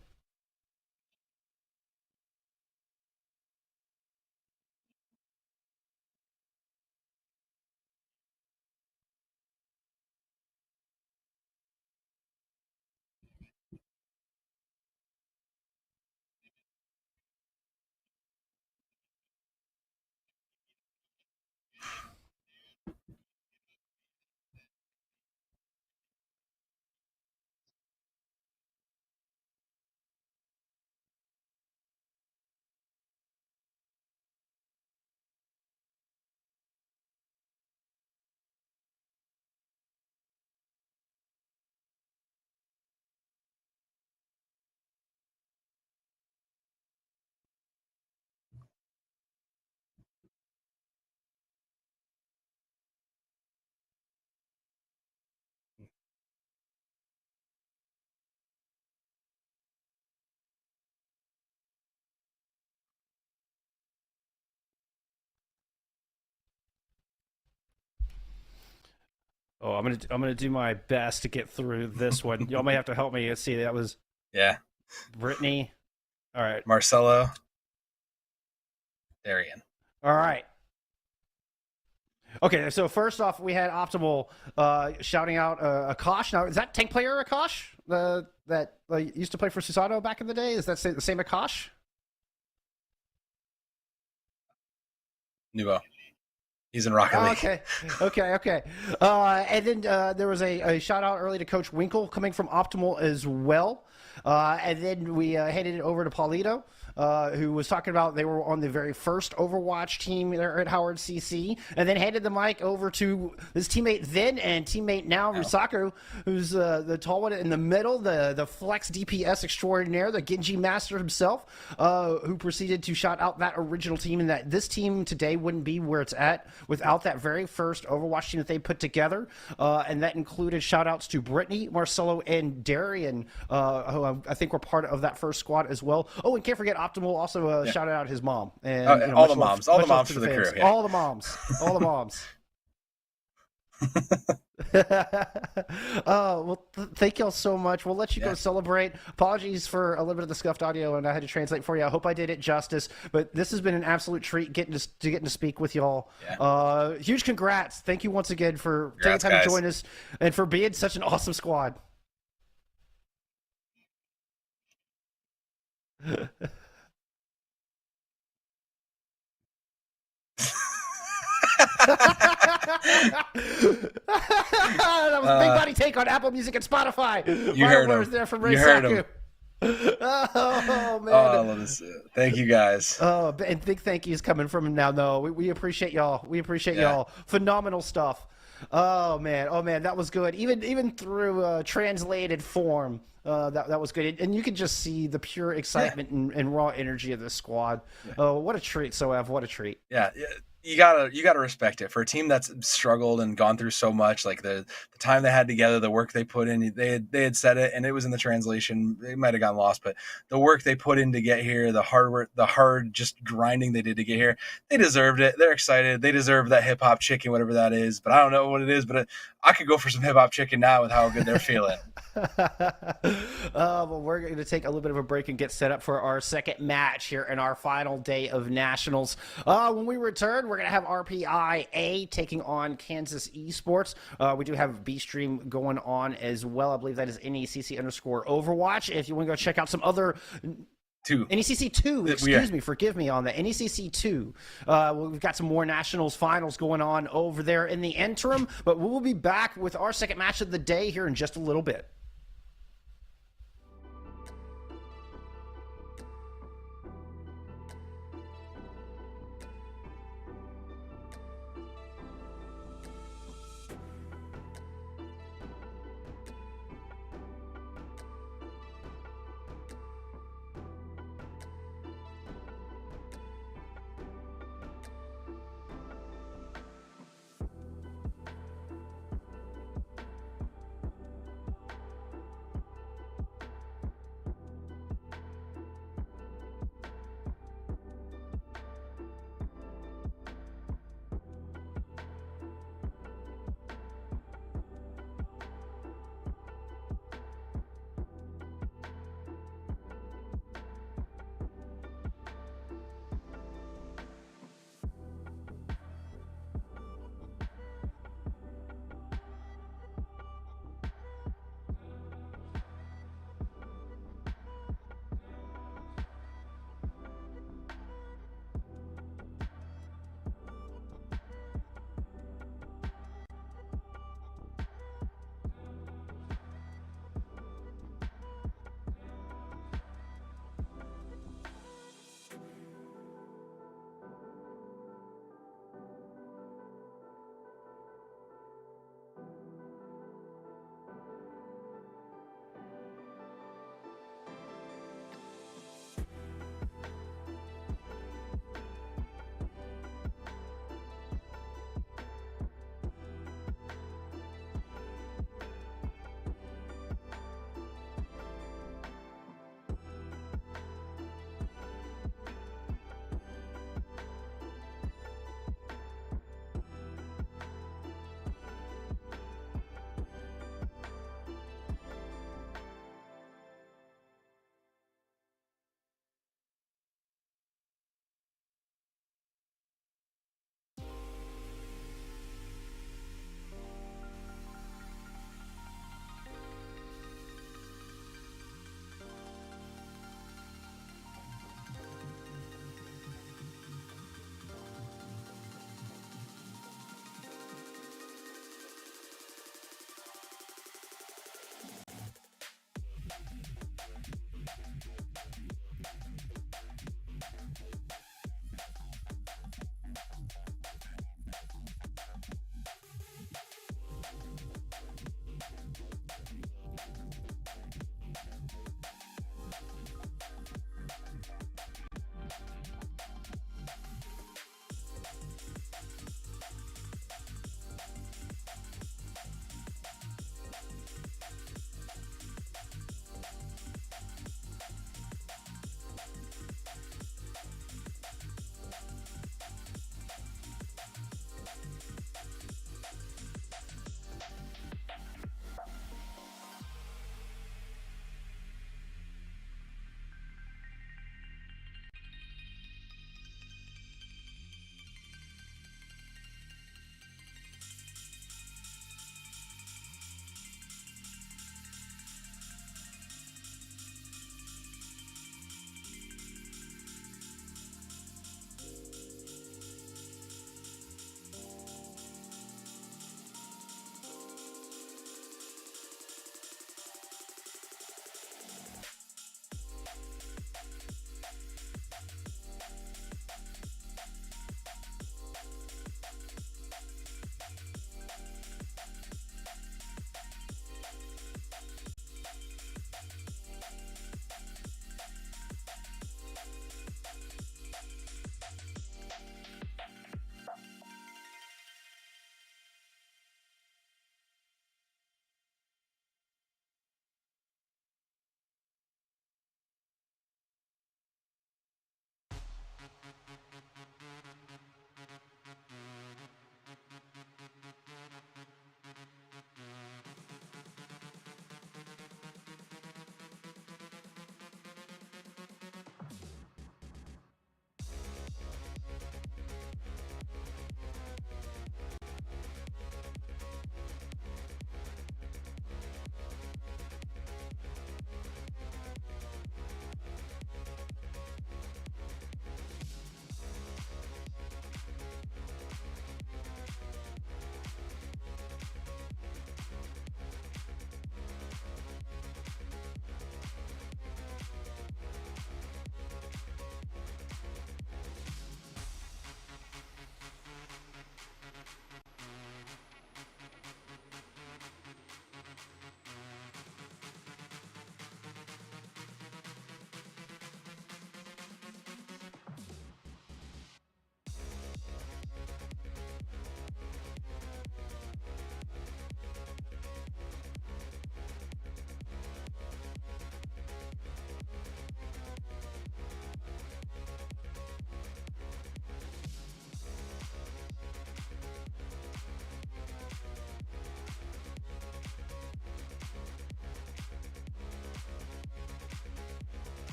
Oh, I'm gonna do my best to get through this one. Y'all may have to help me. Let's see, that was Brittany. All right, Marcelo, Darian. All right. Okay, so first off, we had Optimal shouting out Akash. Now, is that tank player Akash that used to play for Susanto back in the day? Is that the same Akash? Nubo. He's in Rocket League. Okay. And then there was a shout out early to Coach Winkle coming from Optimal as well. And then we handed it over to Paulito, who was talking about they were on the very first Overwatch team there at Howard CC, and then handed the mic over to his teammate then and teammate now, Rusaku, who's the tall one in the middle, the flex DPS extraordinaire, the Genji master himself, who proceeded to shout out that original team and that this team today wouldn't be where it's at without that very first Overwatch team that they put together. And that included shout outs to Brittany, Marcelo, and Darian, who I think were part of that first squad as well. Oh, and can't forget Optimal also shouted out his mom. And all the moms for the crew. Yeah. All the moms. All the moms. Well, thank y'all so much. We'll let you go celebrate. Apologies for a little bit of the scuffed audio, and I had to translate for you. I hope I did it justice, but this has been an absolute treat getting to speak with y'all. Huge congrats. Thank you once again for taking time to join us and for being such an awesome squad. That was Big Body Take on Apple Music and Spotify. You heard him. There from You heard him. Oh man! I love this. Thank you guys. Oh, and big thank yous coming from him now. No, we appreciate y'all. We appreciate y'all. Phenomenal stuff. Oh man, that was good. Even through translated form, that was good. And you can just see the pure excitement and raw energy of this squad. Oh, what a treat, Soev! What a treat. Yeah. You gotta respect it for a team that's struggled and gone through so much. Like the time they had together, the work they put in. They had said it, and it was in the translation. It might have gotten lost, but the work they put in to get here, the hard work, the hard just grinding they did to get here, they deserved it. They're excited. They deserve that hip hop chicken, whatever that is. But I don't know what it is. But I could go for some hip hop chicken now with how good they're feeling. Well, we're going to take a little bit of a break and get set up for our second match here in our final day of nationals. When we return, we're going to have RPIA taking on Kansas Esports. We do have B stream going on as well. I believe that is NECC_Overwatch. If you want to go check out some other NECC 2, excuse me, forgive me on that. NECC 2. We've got some more nationals finals going on over there in the interim, but we will be back with our second match of the day here in just a little bit.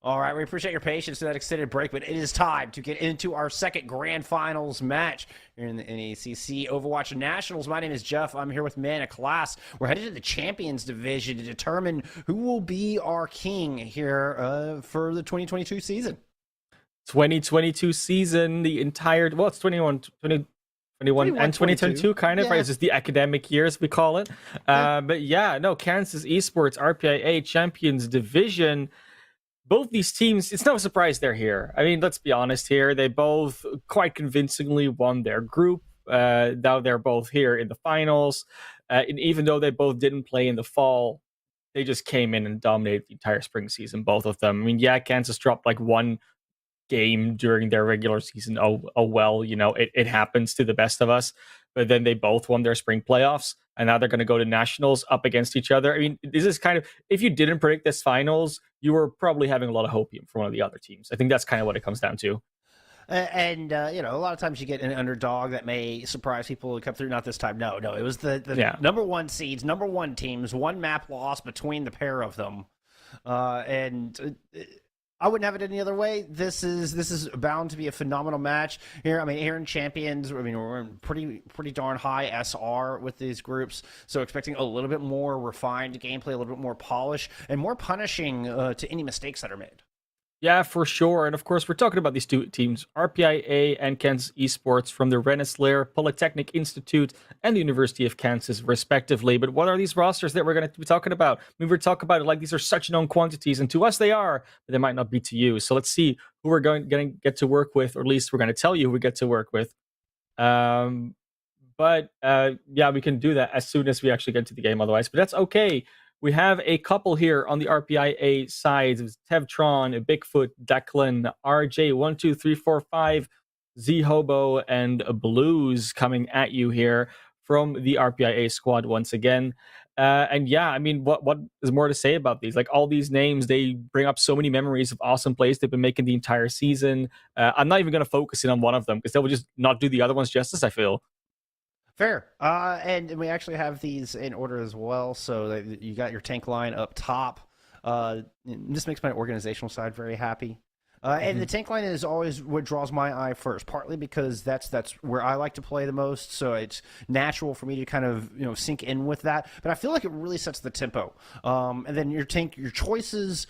All right, we appreciate your patience through that extended break, but it is time to get into our second grand finals match here in the NECC Overwatch Nationals. My name is Jeff. I'm here with Mana Class. We're headed to the Champions Division to determine who will be our king here for the 2022 season. 2022 season, the entire, well, it's 21 and 2022 kind of, yeah. right? It's just the academic years, we call it. But yeah, no, Kansas Esports, RPIA Champions Division. Both these teams, it's no surprise they're here. I mean, let's be honest here. They both quite convincingly won their group. Now they're both here in the finals. And even though they both didn't play in the fall, they just came in and dominated the entire spring season, both of them. I mean, yeah, Kansas dropped like one game during their regular season. Oh well, you know, it happens to the best of us. But then they both won their spring playoffs, and now they're going to go to nationals up against each other. I mean, this is kind of, if you didn't predict this finals, you were probably having a lot of hopium for one of the other teams. I think that's kind of what it comes down to. And you know, a lot of times you get an underdog that may surprise people and come through. Not this time. No. It was the number one seeds, number one teams, one map loss between the pair of them. I wouldn't have it any other way. This is bound to be a phenomenal match here. I mean, here in Champions, I mean, we're in pretty darn high SR with these groups, so expecting a little bit more refined gameplay, a little bit more polish, and more punishing to any mistakes that are made. Yeah, for sure. And of course, we're talking about these two teams, RPIA and Kansas Esports from the Rensselaer Polytechnic Institute and the University of Kansas, respectively. But what are these rosters that we're going to be talking about? I mean, we're talking about it like these are such known quantities, and to us they are, but they might not be to you. So let's see who we're going to get to work with, or at least we're going to tell you who we get to work with. Yeah, we can do that as soon as we actually get to the game otherwise, but that's okay. We have a couple here on the RPIA side. It's Tevtron, Bigfoot, Declan, RJ12345, Z Hobo, and Blues coming at you here from the RPIA squad once again. And yeah, I mean, what is more to say about these? Like, all these names, they bring up so many memories of awesome plays they've been making the entire season. I'm not even going to focus in on one of them because they will just not do the other ones justice, I feel. Fair. And we actually have these in order as well. So you got your tank line up top. This makes my organizational side very happy. And the tank line is always what draws my eye first, partly because that's where I like to play the most. So it's natural for me to kind of, you know, sink in with that. But I feel like it really sets the tempo. And then your choices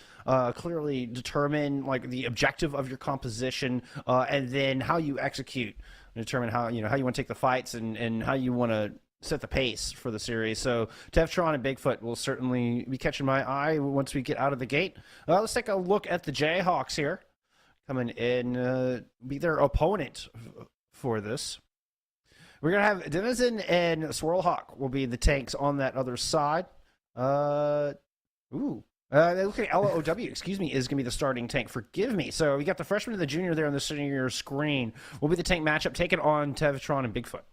clearly determine like the objective of your composition, and then how you execute. Determine how you want to take the fights and how you want to set the pace for the series. So Tevtron and Bigfoot will certainly be catching my eye once we get out of the gate. Let's take a look at the Jayhawks here, coming in, be their opponent for this. We're gonna have Denizen and Swirlhawk will be the tanks on that other side. Okay, LOW, excuse me, is going to be the starting tank. Forgive me. So we got the freshman and the junior there on the senior screen. Will be the tank matchup taken on Tevtron and Bigfoot.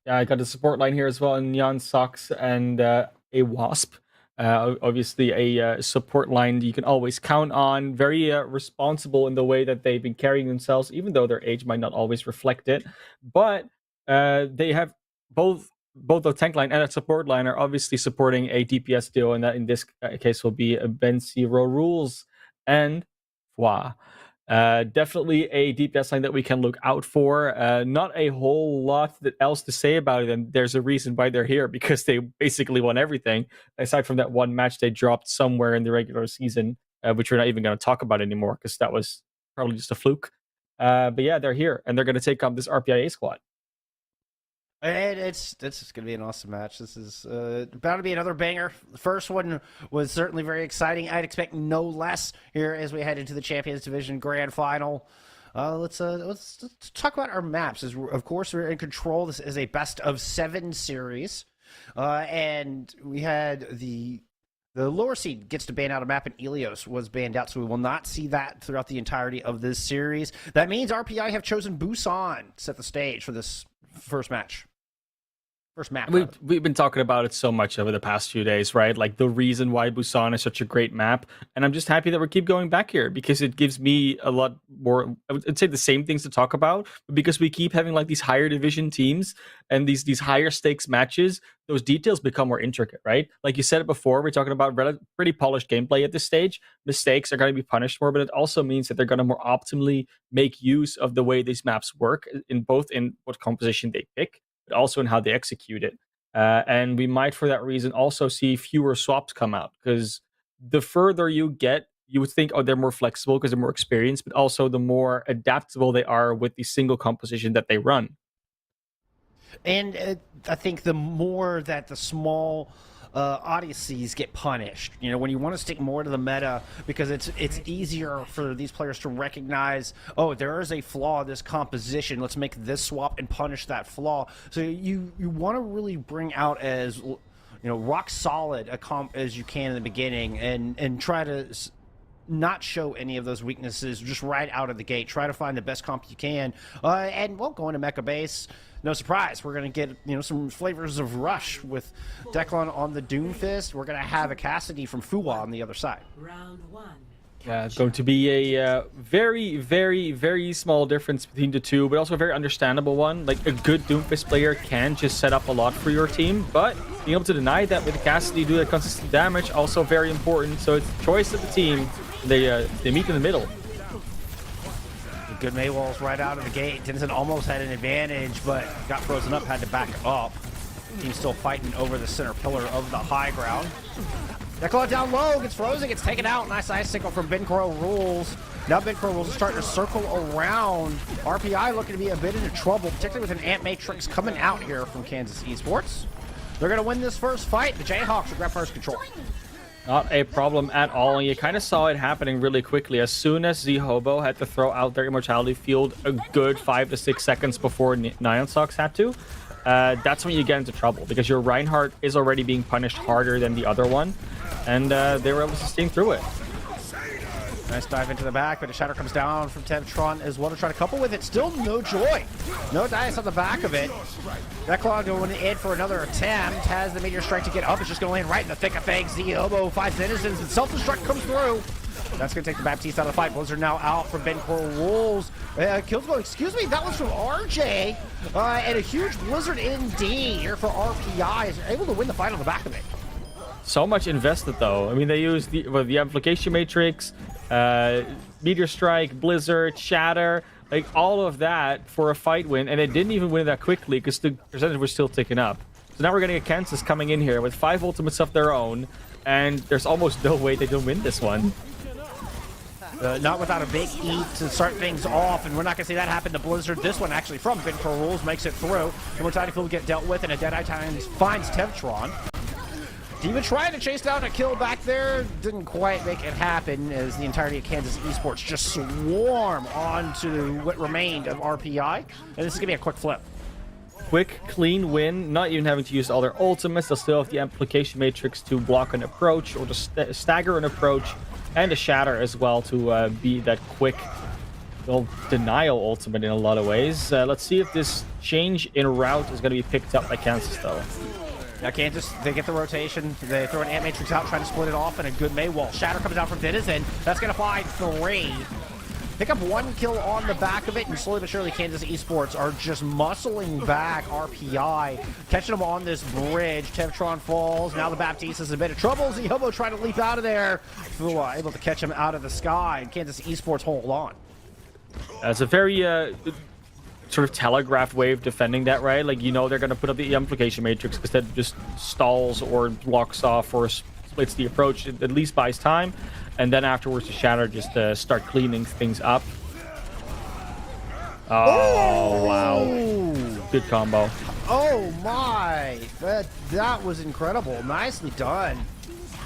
Yeah, I got the support line here as well, in Neon Socks and a Wasp. Obviously, a support line you can always count on. Very responsible in the way that they've been carrying themselves, even though their age might not always reflect it. But they have both the tank line and a support line are obviously supporting a DPS duo, and that in this case will be Ben Zero Rules and Fwa. Definitely a DPS line that we can look out for. Not a whole lot else to say about it, and there's a reason why they're here, because they basically won everything, aside from that one match they dropped somewhere in the regular season, which we're not even going to talk about anymore, because that was probably just a fluke. But yeah, they're here, and they're going to take on this RPIA squad. And it's going to be an awesome match. This is bound to be another banger. The first one was certainly very exciting. I'd expect no less here as we head into the Champions Division Grand Final. Let's talk about our maps. Of course, we're in control. This is a best of 7 series, and we had the lower seed gets to ban out a map, and Ilios was banned out, so we will not see that throughout the entirety of this series. That means RPI have chosen Busan to set the stage for this first match. First map. We've been talking about it so much over the past few days, right? Like the reason why Busan is such a great map, and I'm just happy that we keep going back here because it gives me a lot more. I would say the same things to talk about, but because we keep having like these higher division teams and these higher stakes matches, those details become more intricate, right? Like you said it before, we're talking about pretty polished gameplay at this stage. Mistakes are going to be punished more, but it also means that they're going to more optimally make use of the way these maps work in both in what composition they pick, but also in how they execute it. And we might, for that reason, also see fewer swaps come out because the further you get, you would think, oh, they're more flexible because they're more experienced, but also the more adaptable they are with the single composition that they run. And I think the more that the small odysseys get punished, when you want to stick more to the meta, because it's easier for these players to recognize, oh, there is a flaw in this composition. Let's make this swap and punish that flaw. So you want to really bring out as rock solid as you can in the beginning, and try to not show any of those weaknesses just right out of the gate. Try to find the best comp you can, and going to Mecha Base. No surprise, we're going to get some flavors of Rush with Declan on the Doomfist. We're going to have a Cassidy from Fuwa on the other side. Round 1. Yeah, it's going to be a very, very, very small difference between the two, but also a very understandable one. Like, a good Doomfist player can just set up a lot for your team, but being able to deny that with Cassidy, do that consistent damage, also very important. So it's the choice of the team. They meet in the middle. Good Maywall's right out of the gate. Denison almost had an advantage, but got frozen up, had to back up. Team's still fighting over the center pillar of the high ground. Declan down low, gets frozen, gets taken out. Nice ice signal from Ben Crow Rules. Now Ben Crow Rules is starting to circle around. RPI looking to be a bit into trouble, particularly with an Ant Matrix coming out here from Kansas Esports. They're going to win this first fight. The Jayhawks will grab first control. Not a problem at all, and you kind of saw it happening really quickly. As soon as Z-Hobo had to throw out their Immortality Field a good 5 to 6 seconds before Neon Sox had to, that's when you get into trouble, because your Reinhardt is already being punished harder than the other one, and they were able to sustain through it. Nice dive into the back, but a shatter comes down from Tevtron as well to try to couple with it. Still no joy. No dice on the back of it. Declan going in for another attempt. Has the Meteor Strike to get up. It's just going to land right in the thick of things. Z-Hobo, 5 citizens, and self-destruct comes through. That's going to take the Baptiste out of the fight. Blizzard now out from Ben Coral Wolves. Kills going, excuse me, that was from RJ. And a huge Blizzard indeed here for RPI. Is able to win the fight on the back of it. So much invested, though. I mean, they used the Amplification Matrix, Meteor Strike, Blizzard, Shatter, like all of that for a fight win, and it didn't even win that quickly because the percentage was still ticking up. So now we're getting a Kansas coming in here with 5 ultimates of their own, and there's almost no way they can win this one. Not without a big eat to start things off, and we're not going to see that happen to Blizzard. This one actually from Ben Pro Rules makes it through. The Mortality Field get dealt with, and a Deadeye Times finds Tevtron. Diva trying to chase down a kill back there, didn't quite make it happen as the entirety of Kansas Esports just swarm onto what remained of RPI, and this is going to be a quick flip. Quick, clean win, not even having to use all their ultimates. They'll still have the Amplification Matrix to block an approach or to stagger an approach, and a Shatter as well to be that quick denial ultimate in a lot of ways. Let's see if this change in route is going to be picked up by Kansas, though. Now Kansas, they get the rotation. They throw an Ant Matrix out, trying to split it off, and a good Maywall. Shatter comes out from Denizen. That's going to find 3. Pick up 1 kill on the back of it, and slowly but surely Kansas Esports are just muscling back RPI, catching them on this bridge. Tevtron falls. Now the Baptiste is in a bit of trouble. Z-Hobo trying to leap out of there. Fuwa able to catch him out of the sky, and Kansas Esports hold on. It's a very sort of telegraphed way of defending that, right? Like, they're going to put up the Amplification Matrix because that just stalls or blocks off or splits the approach. It at least buys time. And then afterwards, the Shatter just start cleaning things up. Oh, wow. Good combo. Oh, my. That was incredible. Nicely done.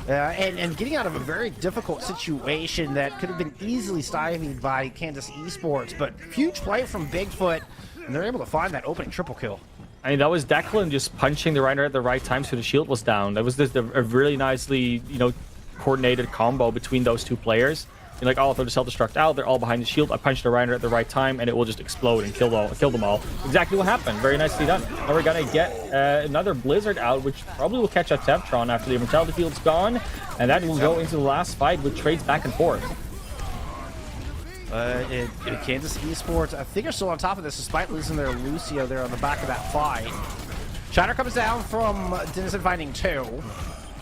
And getting out of a very difficult situation that could have been easily stymied by Kansas Esports, but huge play from Bigfoot, and they're able to find that opening triple kill. I mean, that was Declan just punching the Reinhardt at the right time so the shield was down. That was just a really nicely, coordinated combo between those two players. You're like, oh, throw the self-destruct out. They're all behind the shield. I punch the Reiner at the right time, and it will just explode and kill them all. Exactly what happened. Very nicely done. Now we're gonna get another Blizzard out, which probably will catch up Tevtron after the Immortality Field's gone, and that will go into the last fight with trades back and forth. Kansas Esports, I think, are still on top of this despite losing their Lucio there on the back of that fight. Shatter comes down from Denizen finding 2.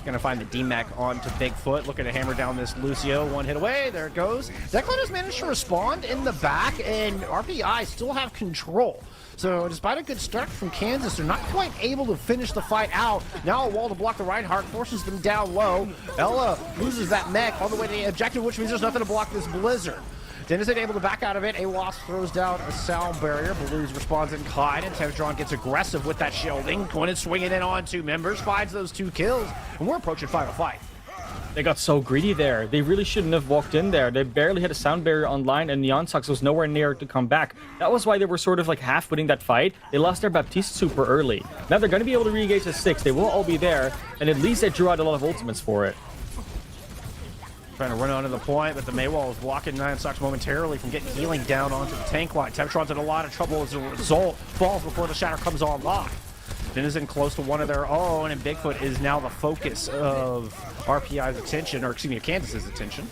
Gonna find the DMAC onto Bigfoot, looking to hammer down this Lucio. One hit away, there it goes. Declan has managed to respond in the back, and RPI still have control. So despite a good start from Kansas, they're not quite able to finish the fight out. Now a wall to block the Reinhardt forces them down low. Ella loses that mech all the way to the objective, which means there's nothing to block this Blizzard. Denizen able to back out of it. A-Wasp throws down a sound barrier. Blues responds in kind, and Tevtron gets aggressive with that shielding. Going and swinging in on 2 members, finds those 2 kills, and we're approaching final fight. They got so greedy there. They really shouldn't have walked in there. They barely had a sound barrier online, and NeonSox was nowhere near to come back. That was why they were sort of like half winning that fight. They lost their Baptiste super early. Now they're going to be able to re-engage the 6. They will all be there, and at least they drew out a lot of ultimates for it. Trying to run onto the point, but the Maywall is blocking NeonSox momentarily from getting healing down onto the tank line. Tevtron's in a lot of trouble as a result. Falls before the Shatter comes online. Denizen close to one of their own, and Bigfoot is now the focus of RPI's attention, or excuse me, Kansas's attention.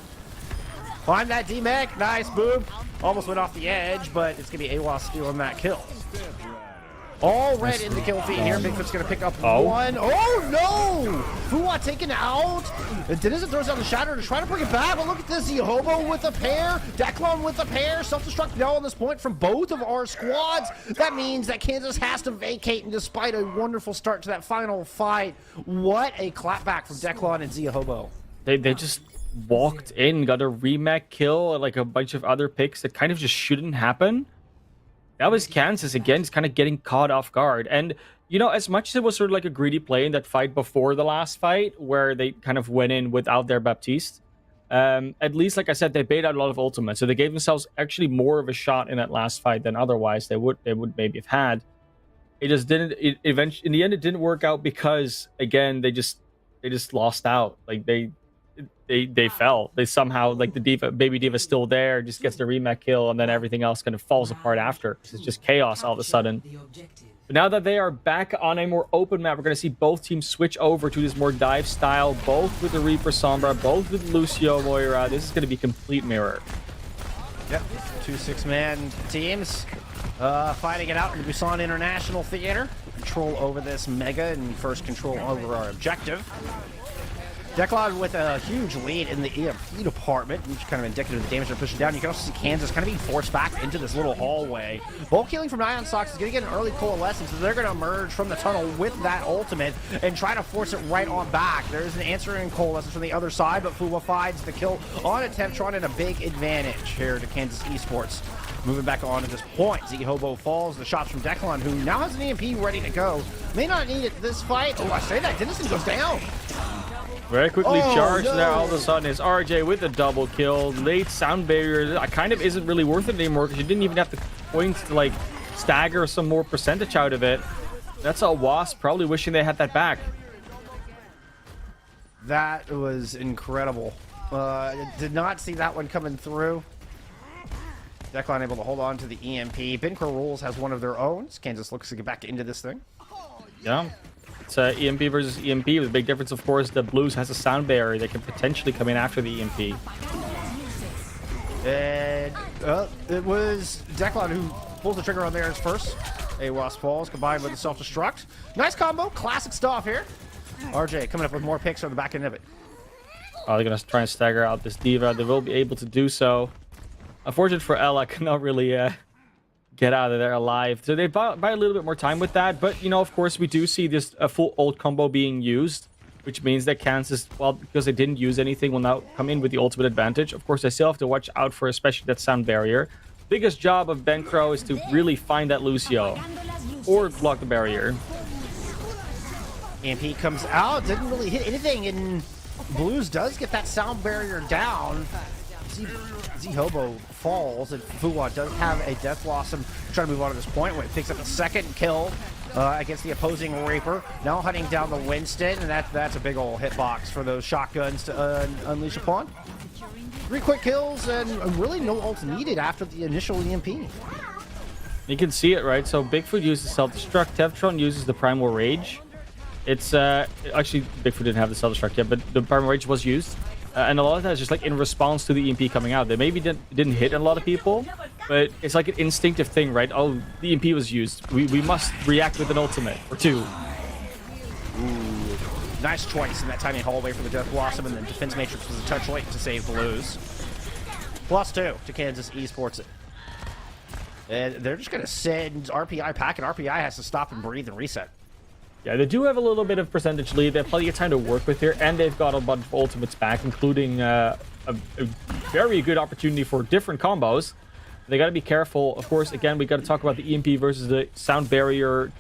Climb that D-Mech, nice boom. Almost went off the edge, but it's gonna be AWAS stealing that kill. All red in the kill feed here. Bigfoot's gonna pick up 1. Oh no! Fuwa taken out. And Denizen throws out the Shatter to try to bring it back, but look at this. Hobo with a pair. Declan with a pair. Self-destruct now on this point from both of our squads. That means that Kansas has to vacate, and despite a wonderful start to that final fight, what a clapback from Declan and Hobo. They just walked in, got a remake kill, and like a bunch of other picks that kind of just shouldn't happen. That was Kansas again, just kind of getting caught off guard. And, you know, as much as it was sort of like a greedy play in that fight before the last fight, where they kind of went in without their Baptiste, at least, like I said, they bait out a lot of ultimates. So they gave themselves actually more of a shot in that last fight than otherwise they would maybe have had. It just didn't, eventually, in the end, it didn't work out because, again, they just lost out. Like, they fell. They somehow, like, the Diva, Baby Diva's still there, just gets the remake kill, and then everything else kind of falls apart after. It's just chaos all of a sudden. But now that they are back on a more open map, we're going to see both teams switch over to this more dive style, both with the Reaper Sombra, both with Lucio Moira. This is going to be complete mirror. Yep, 2 6-man teams fighting it out in the Busan International Theater. Control over this Mega and first control over our objective. Declan with a huge lead in the EMP department, which is kind of indicative of the damage they're pushing down. You can also see Kansas kind of being forced back into this little hallway. Bulk healing from NeonSox is going to get an early coalescence, so they're going to emerge from the tunnel with that ultimate and try to force it right on back. There is an answering coalescence from the other side, but Fuwa finds the kill on a Tevtron and a big advantage here to Kansas Esports. Moving back on at this point, Hobo falls. The shots from Declan, who now has an EMP ready to go. May not need it this fight. Oh, I say that. Denizen goes down. Very quickly charged there. All of a sudden is RJ with a double kill. Late sound barrier kind of isn't really worth it anymore because you didn't even have the points to like stagger some more percentage out of it. That's a Wasp probably wishing they had that back. That was incredible. Did not see that one coming through. Declan able to hold on to the EMP. Bincro Rules has one of their own. Kansas looks to get back into this thing. Yeah. It's EMP versus EMP. The big difference, of course, the Blues has a sound barrier that can potentially come in after the EMP. And it was Declan who pulls the trigger on theirs first. A-Wasp falls combined with the self-destruct. Nice combo. Classic stuff here. RJ coming up with more picks on the back end of it. They're going to try and stagger out this Diva. They will be able to do so. Unfortunate for Ella, cannot really get out of there alive. So they buy a little bit more time with that. But, you know, of course, we do see this full ult combo being used, which means that Kansas, well, because they didn't use anything, will now come in with the ultimate advantage. Of course, they still have to watch out for especially that sound barrier. Biggest job of Ben Crow is to really find that Lucio or block the barrier. EMP comes out, didn't really hit anything, and Blues does get that sound barrier down. Hobo falls, and Fuwa does have a Death Blossom trying to move on to this point when it picks up a second kill against the opposing Reaper. Now hunting down the Winston, and that's a big old hitbox for those shotguns to unleash upon. 3 quick kills and really no ult needed after the initial EMP. You can see it, right? So Bigfoot uses self-destruct. Tevtron uses the Primal Rage. It's actually Bigfoot didn't have the self-destruct yet, but the Primal Rage was used. And a lot of that is just like in response to the EMP coming out. They maybe didn't hit a lot of people, but it's like an instinctive thing, right? Oh, the EMP was used. We must react with an ultimate or two. Ooh, nice choice in that tiny hallway for the Death Blossom, and then Defense Matrix was a touch late to save Blues. +2 to Kansas Esports. And they're just going to send RPI pack, and RPI has to stop and breathe and reset. Yeah, they do have a little bit of percentage lead. They have plenty of time to work with here, and they've got a bunch of ultimates back, including a very good opportunity for different combos. They got to be careful. Of course, again, we got to talk about the EMP versus the sound barrier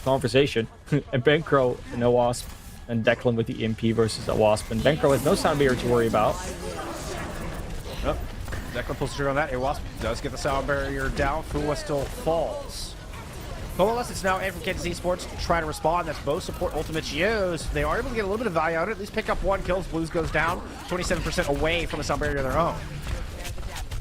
conversation. And Bankro and no Wasp, and Declan with the EMP versus a Wasp. And Bankro has no sound barrier to worry about. Oh, Declan pulls the trigger on that. A Wasp does get the sound barrier down. Fua still falls. Coalesce, it's now in from Kansas Esports to try to respond. That's both support ultimates used. They are able to get a little bit of value out of it, at least pick up 1 kill. Blues goes down, 27% away from a sound barrier of their own.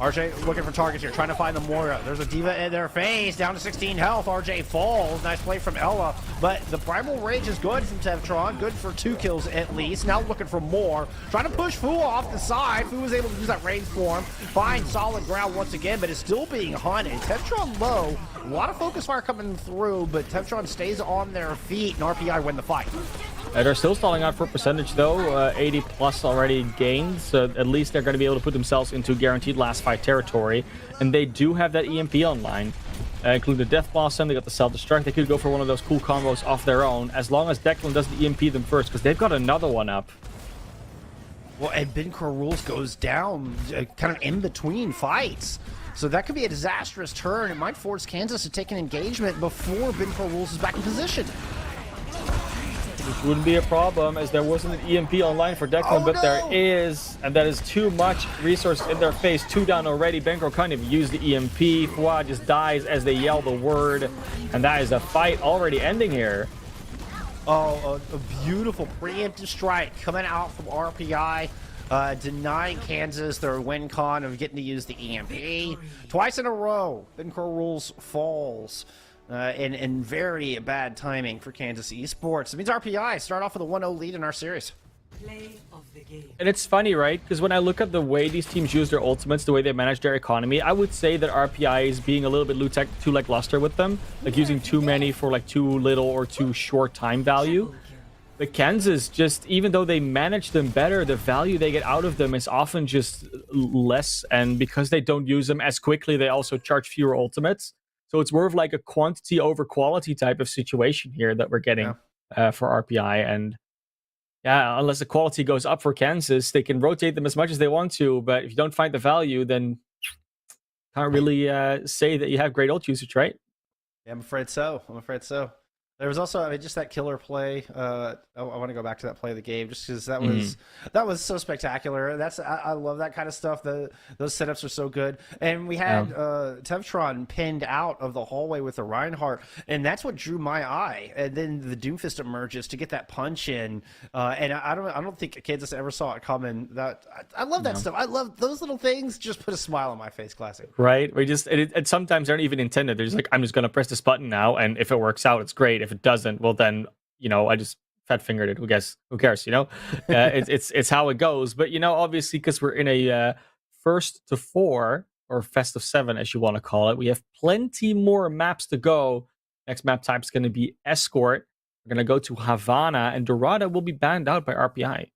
RJ looking for targets here, trying to find the Moira. There's a Diva in their face, down to 16 health. RJ falls. Nice play from Ella, but the Primal Rage is good from Tevtron. Good for 2 kills at least. Now looking for more. Trying to push Fu off the side. Fu was able to use that range form. Find solid ground once again, but is still being hunted. Tevtron low. A lot of focus fire coming through, but Tevtron stays on their feet, and RPI win the fight. They're still stalling out for percentage, though. 80 plus already gained, so at least they're going to be able to put themselves into guaranteed last fight territory. And they do have that EMP online, including the Death Blossom. They got the self-destruct. They could go for one of those cool combos off their own, as long as Declan does the EMP them first, because they've got another one up. Well, and Ben Rules goes down kind of in between fights. So that could be a disastrous turn. It might force Kansas to take an engagement before Ben Rules is back in position. Which wouldn't be a problem, as there wasn't an EMP online for Declan, but there is, and that is too much resource in their face. 2 down already. Bankro can't even use the EMP. Fua just dies as they yell the word, and that is a fight already ending here. Oh, a beautiful preemptive strike coming out from RPI, denying Kansas their win con of getting to use the EMP. Twice in a row, Ben Rules falls. In very bad timing for Kansas Esports. It means RPI start off with a 1-0 lead in our series. Play of the game. And it's funny, right? Because when I look at the way these teams use their ultimates, the way they manage their economy, I would say that RPI is being a little bit too lackluster with them. Like using too many for like too little or too short time value. But Kansas, just even though they manage them better, the value they get out of them is often just less. And because they don't use them as quickly, they also charge fewer ultimates. So it's more of like a quantity over quality type of situation here that we're getting for RPI. And yeah, unless the quality goes up for Kansas, they can rotate them as much as they want to. But if you don't find the value, then can't really say that you have great ult usage, right? Yeah, I'm afraid so. There was also, just that killer play. I want to go back to that play of the game, just because that was so spectacular. I love that kind of stuff. Those setups are so good. And we had Tevtron pinned out of the hallway with the Reinhardt, and that's what drew my eye. And then the Doomfist emerges to get that punch in. And I don't think Kansas ever saw it coming. I love that stuff. I love those little things. Just put a smile on my face. Classic. Right. We just and sometimes they're not even intended. They're just like, I'm just gonna press this button now, and if it works out, it's great. If it doesn't, well then, I just fat fingered it. Who cares? It's how it goes. But obviously, because we're in a first to 4 or best of 7, as you want to call it, we have plenty more maps to go. Next map type is going to be Escort. We're going to go to Havana, and Dorada will be banned out by RPI.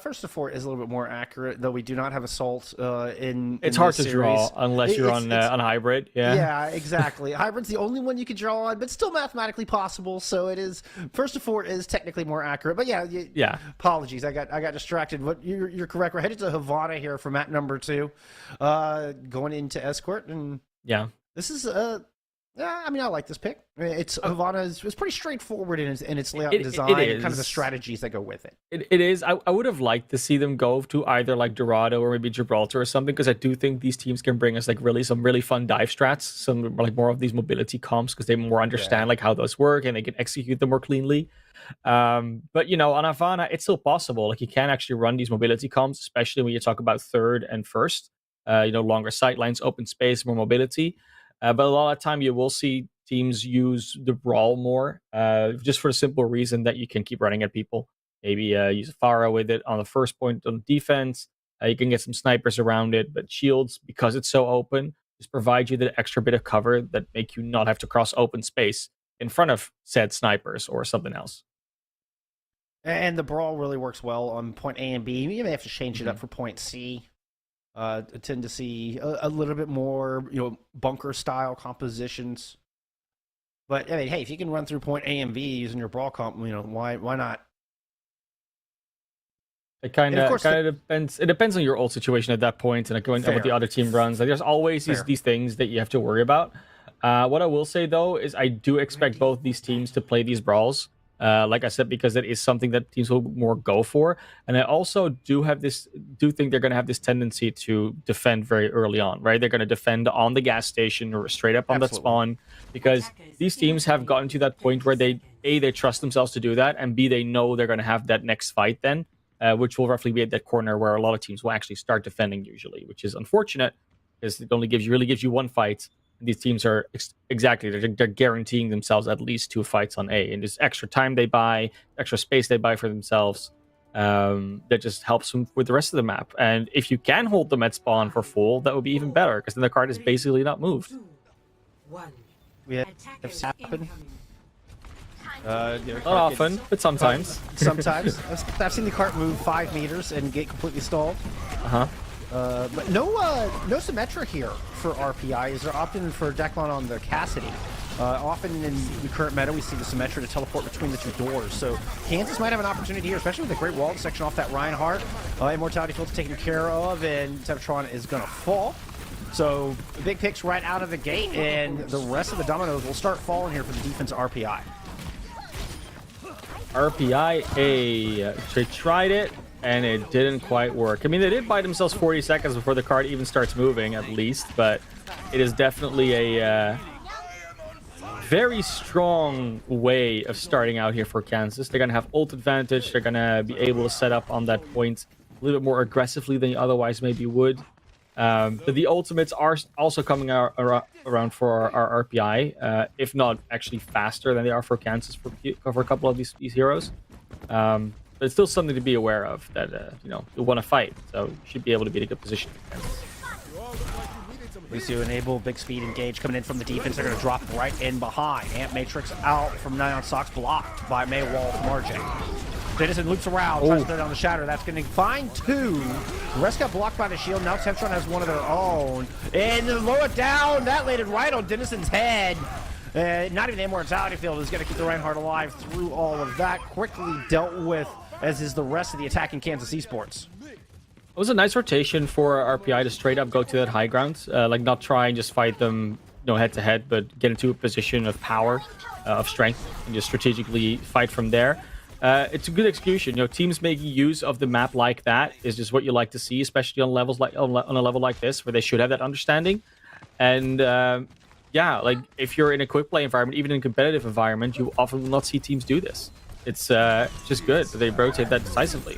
First to 4 is a little bit more accurate, though we do not have Assault in It's hard to series. draw unless you're on Hybrid. Yeah, exactly. Hybrid's the only one you can draw on, but still mathematically possible. So it is. First to 4 is technically more accurate, but yeah. Apologies, I got distracted. But you're correct. We're headed to Havana here for map number 2, going into Escort, and this is I like this pick. Havana is pretty straightforward in its layout and design, and kind of the strategies that go with it. It is. I would have liked to see them go to either like Dorado or maybe Gibraltar or something, because I do think these teams can bring us like some really fun dive strats, some like more of these mobility comps, because they more understand like how those work and they can execute them more cleanly. But on Havana, it's still possible. Like, you can actually run these mobility comps, especially when you talk about third and first. Longer sightlines, open space, more mobility. But a lot of time you will see teams use the brawl more, just for the simple reason that you can keep running at people. Maybe use a Pharah with it on the first point on defense. You can get some snipers around it, but shields, because it's so open, just provide you the extra bit of cover that make you not have to cross open space in front of said snipers or something else. And the brawl really works well on point A and B. You may have to change it up for point C. I tend to see a little bit more, bunker style compositions. But I mean, hey, if you can run through point A and B using your brawl comp, why not? It kind of depends. It depends on your old situation at that point, and what the other team runs. Like, there's always these things that you have to worry about. What I will say though is I do expect both these teams to play these brawls. Like I said, because it is something that teams will more go for, and I also do think they're going to have this tendency to defend very early on, right? They're going to defend on the gas station or straight up on that spawn, because these teams have gotten to that point where they trust themselves to do that, and B, they know they're going to have that next fight then, which will roughly be at that corner where a lot of teams will actually start defending usually, which is unfortunate because it only gives you one fight. These teams are they're guaranteeing themselves at least 2 fights on A, and this extra time they buy, extra space they buy for themselves, that just helps them with the rest of the map. And if you can hold them at spawn for full, that would be even better, because then the card is basically not moved. We have happen. Not often, but sometimes. Sometimes. I've seen the cart move 5 meters and get completely stalled. But no Symmetra here for RPI. Is there opting for Declan on the Cassidy? Often in the current meta, we see the Symmetra to teleport between the 2 doors. So Kansas might have an opportunity here, especially with the Great Wall section off that Reinhardt. Immortality Field's taken care of, and Tevatron is going to fall. So big picks right out of the gate, and the rest of the dominoes will start falling here for the defense RPI. They tried it, and it didn't quite work. I mean, they did buy themselves 40 seconds before the card even starts moving, at least, but it is definitely a very strong way of starting out here for Kansas. They're going to have ult advantage. They're going to be able to set up on that point a little bit more aggressively than you otherwise maybe would. But the ultimates are also coming around for our RPI, if not actually faster than they are for Kansas for a couple of these heroes. But it's still something to be aware of, that you want to fight, so you should be able to be in a good position for Kansas. Lucio enable, big speed engage coming in from the defense. They're going to drop right in behind. Amp Matrix out from Neon Sox, blocked by Maywall from RJ. Dennison loops around, tries to throw down the Shatter. That's going to find 2. The rest got blocked by the shield. Now Temptron has one of their own. And lower it down. That landed right on Dennison's head. Not even the Immortality Field is going to keep the Reinhardt alive through all of that. Quickly dealt with, as is the rest of the attacking Kansas Esports. It was a nice rotation for RPI to straight up go to that high ground, like not try and just fight them, head to head, but get into a position of power, of strength, and just strategically fight from there. It's a good execution. Teams making use of the map like that is just what you like to see, especially on levels like on a level like this, where they should have that understanding. And like if you're in a quick play environment, even in a competitive environment, you often will not see teams do this. It's just good that they rotate that decisively.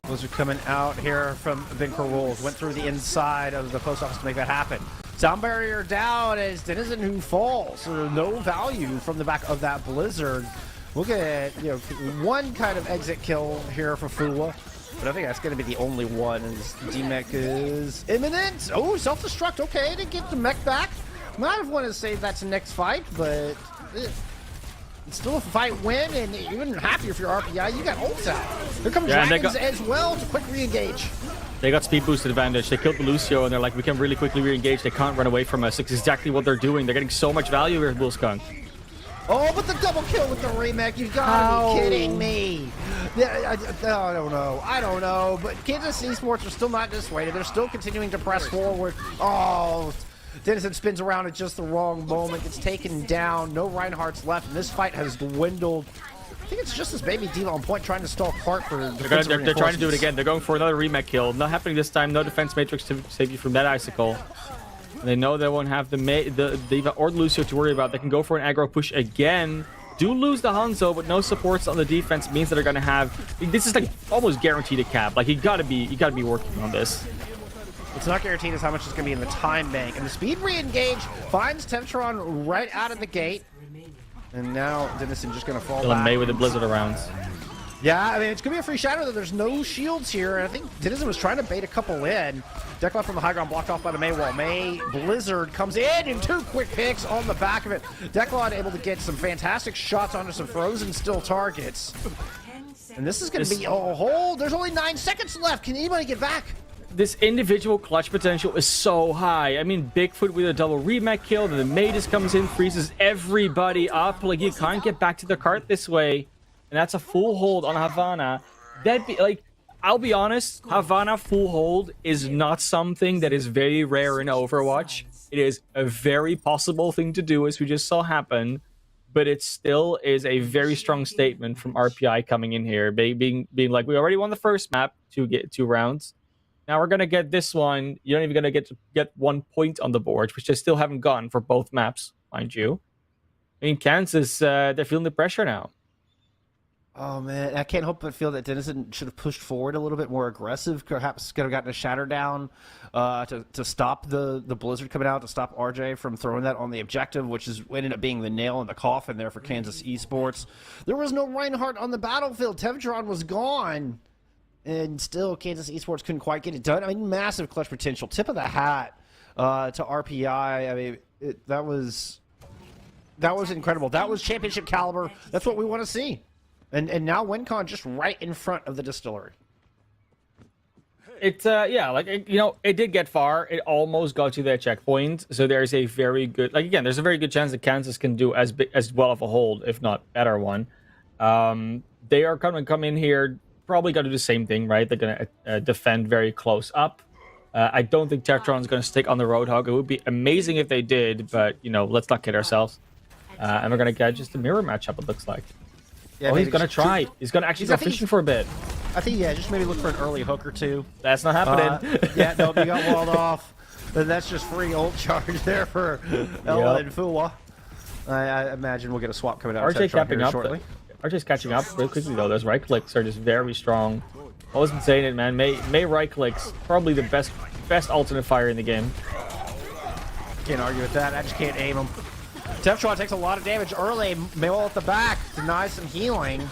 Those are coming out here from Vinker Rolls. Went through the inside of the post office to make that happen. Sound barrier down as Denizen who falls. So no value from the back of that Blizzard. We'll get one kind of exit kill here for Fua, but I think that's going to be the only one, as D-Mech is imminent. Oh, self-destruct. Okay, to get the mech back. Might have wanted to save that to next fight, but it's still a fight win, and even happier for your RPI. You got ults out. Here comes Dragons as well to quick re-engage. They got speed boosted advantage. They killed the Lucio, and they're like, we can really quickly re-engage. They can't run away from us. It's exactly what they're doing. They're getting so much value here at Bullskunk. Oh, but the double kill with the remake. You gotta be kidding me. I don't know. But Kansas Esports are still not dissuaded. They're still continuing to press forward. Oh, Dennison spins around at just the wrong moment. Gets taken down. No Reinhardt's left. And this fight has dwindled. I think it's just this baby Diva on point trying to stall Cart for they're trying to do it again. They're going for another remake kill. Not happening this time. No defense matrix to save you from that icicle. They know they won't have the Diva or Lucio to worry about. They can go for an aggro push again. do lose the Hanzo, but no supports on the defense means that they're gonna have. This is like almost guaranteed a cap. Like you gotta be working on this. It's not guaranteed as how much is going to be in the time bank. And the speed re-engage finds Tevtron right out of the gate. And now Dennison just going to fall Killing back. May with the Blizzard around. Yeah, I mean, it's going to be a free shadow, though. There's no shields here. And I think Dennison was trying to bait a couple in. Declan from the high ground blocked off by the May wall. May Blizzard comes in and 2 quick picks on the back of it. Declan able to get some fantastic shots onto some frozen still targets. And this is going to be a hold. There's only 9 seconds left. Can anybody get back? This individual clutch potential is so high. I mean, Bigfoot with a double remake kill, then the May just comes in, freezes everybody up. Like, you can't get back to the cart this way. And that's a full hold on Havana. That'd be, like, I'll be honest, Havana full hold is not something that is very rare in Overwatch. It is a very possible thing to do, as we just saw happen. But it still is a very strong statement from RPI coming in here. Being like, we already won the first map to get 2 rounds. Now we're gonna get this one. You're not even gonna get 1 point on the board, which they still haven't gone for both maps, mind you. I mean, Kansas, they're feeling the pressure now. Oh, man. I can't help but feel that Dennison should have pushed forward a little bit more aggressive. Perhaps could have gotten a shatter down to stop the Blizzard coming out, to stop RJ from throwing that on the objective, which is ended up being the nail in the coffin there for Kansas Esports. There was no Reinhardt on the battlefield. Tevtron was gone. And still, Kansas Esports couldn't quite get it done. I mean, massive clutch potential. Tip of the hat to RPI. I mean, that was incredible. That was championship caliber. That's what we want to see. And now WinCon just right in front of the distillery. It it did get far. It almost got to that checkpoint. So there's a very good, there's a very good chance that Kansas can do as well of a hold, if not better one. They are going to come in here. Probably going to do the same thing, right? They're going to defend very close up. I don't think Tevtron's going to stick on the Roadhog. It would be amazing if they did, but, let's not kid ourselves. And we're going to get just a mirror matchup, it looks like. Yeah, he's going to try. He's going to actually go fishing for a bit. I think, just maybe look for an early hook or two. That's not happening. You got walled off. And that's just free ult charge there for Ella and Fua. I imagine we'll get a swap coming out. RJ capping up shortly. RJ's catching up really quickly, though. Those right clicks are just very strong. I wasn't saying it, man. May right clicks, probably the best alternate fire in the game. Can't argue with that. I just can't aim him. Tevtron takes a lot of damage early. Maywall at the back denies some healing.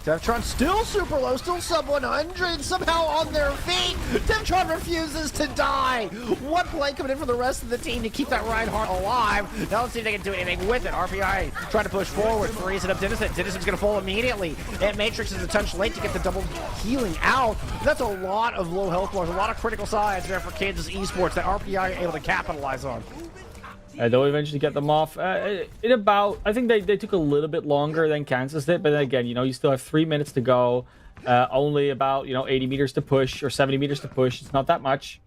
Tevtron still super low, still sub 100, somehow on their feet. Tevtron refuses to die. What play coming in for the rest of the team to keep that Reinhardt alive? Now let's see if they can do anything with it. RPI trying to push forward, frees it up Dennison. Dennison's going to fall immediately. And Matrix is a touch late to get the double healing out. That's a lot of low health bars, a lot of critical sides there for Kansas Esports that RPI are able to capitalize on. They'll eventually get them off. I think they took a little bit longer than Kansas did, but again, you still have 3 minutes to go. Only about 80 meters to push or 70 meters to push. It's not that much,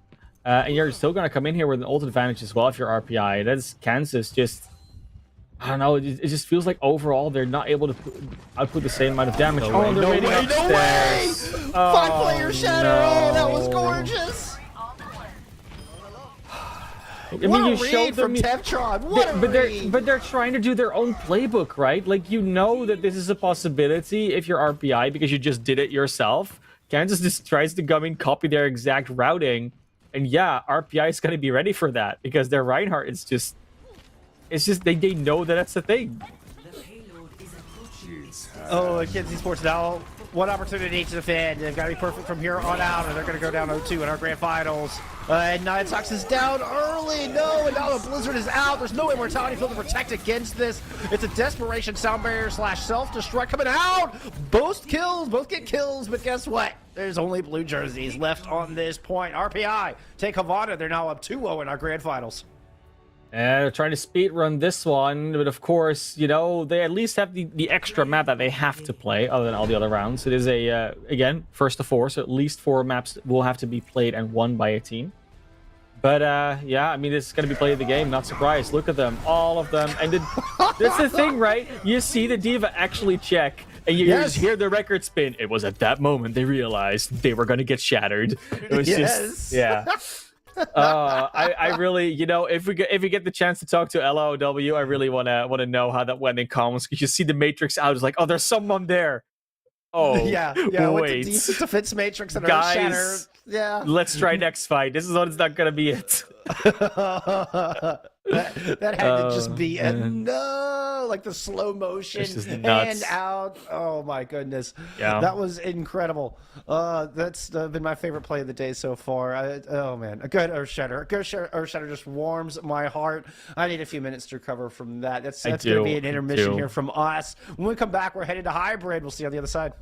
and you're still going to come in here with an ult advantage as well if you're RPI. That's Kansas. Just I don't know. It just feels like overall they're not able to output the same amount of damage. No way! 5-player shatter. Oh, that was gorgeous. I mean, you showed them from Tevtron. But they're trying to do their own playbook, right? Like, that this is a possibility if you're RPI because you just did it yourself. Kansas just tries to come in, copy their exact routing, and RPI is going to be ready for that because their Reinhardt is just, they know that that's the thing. Oh, Kansas Esports now one opportunity to defend. They've got to be perfect from here on out, or they're going to go down 0-2 in our grand finals. And NECC is down early. No, and now the Blizzard is out. There's no immortality field to protect against this. It's a desperation sound barrier / self-destruct coming out. Both get kills, but guess what? There's only blue jerseys left on this point. RPI take Havana. They're now up 2-0 in our grand finals. They're trying to speed run this one, but of course, they at least have the extra map that they have to play, other than all the other rounds. It is again, first to 4, so at least 4 maps will have to be played and won by a team. But I mean, this is going to be played the game. Not surprised. Look at them, all of them, and that's the thing, right? You see the Diva actually check, and you just hear the record spin. It was at that moment they realized they were going to get shattered. It was just I really, if we get the chance to talk to LOW, I really wanna know how that went in comms, because you see the Matrix out, it's like, oh, there's someone there. Oh, yeah. With the wait, defense matrix and guys, Earth Shatter. Yeah. let's try next fight. This is not gonna be it. that had to just be a man. no, like the slow motion It's just nuts. hand out. Oh my goodness, Yeah. that was incredible. That's been my favorite play of the day so far. Oh man, a good Earth Shatter. A good Earth Shatter just warms my heart. I need a few minutes to recover from that. That's going to be an intermission here from us. When we come back, we're headed to hybrid. We'll see you on the other side.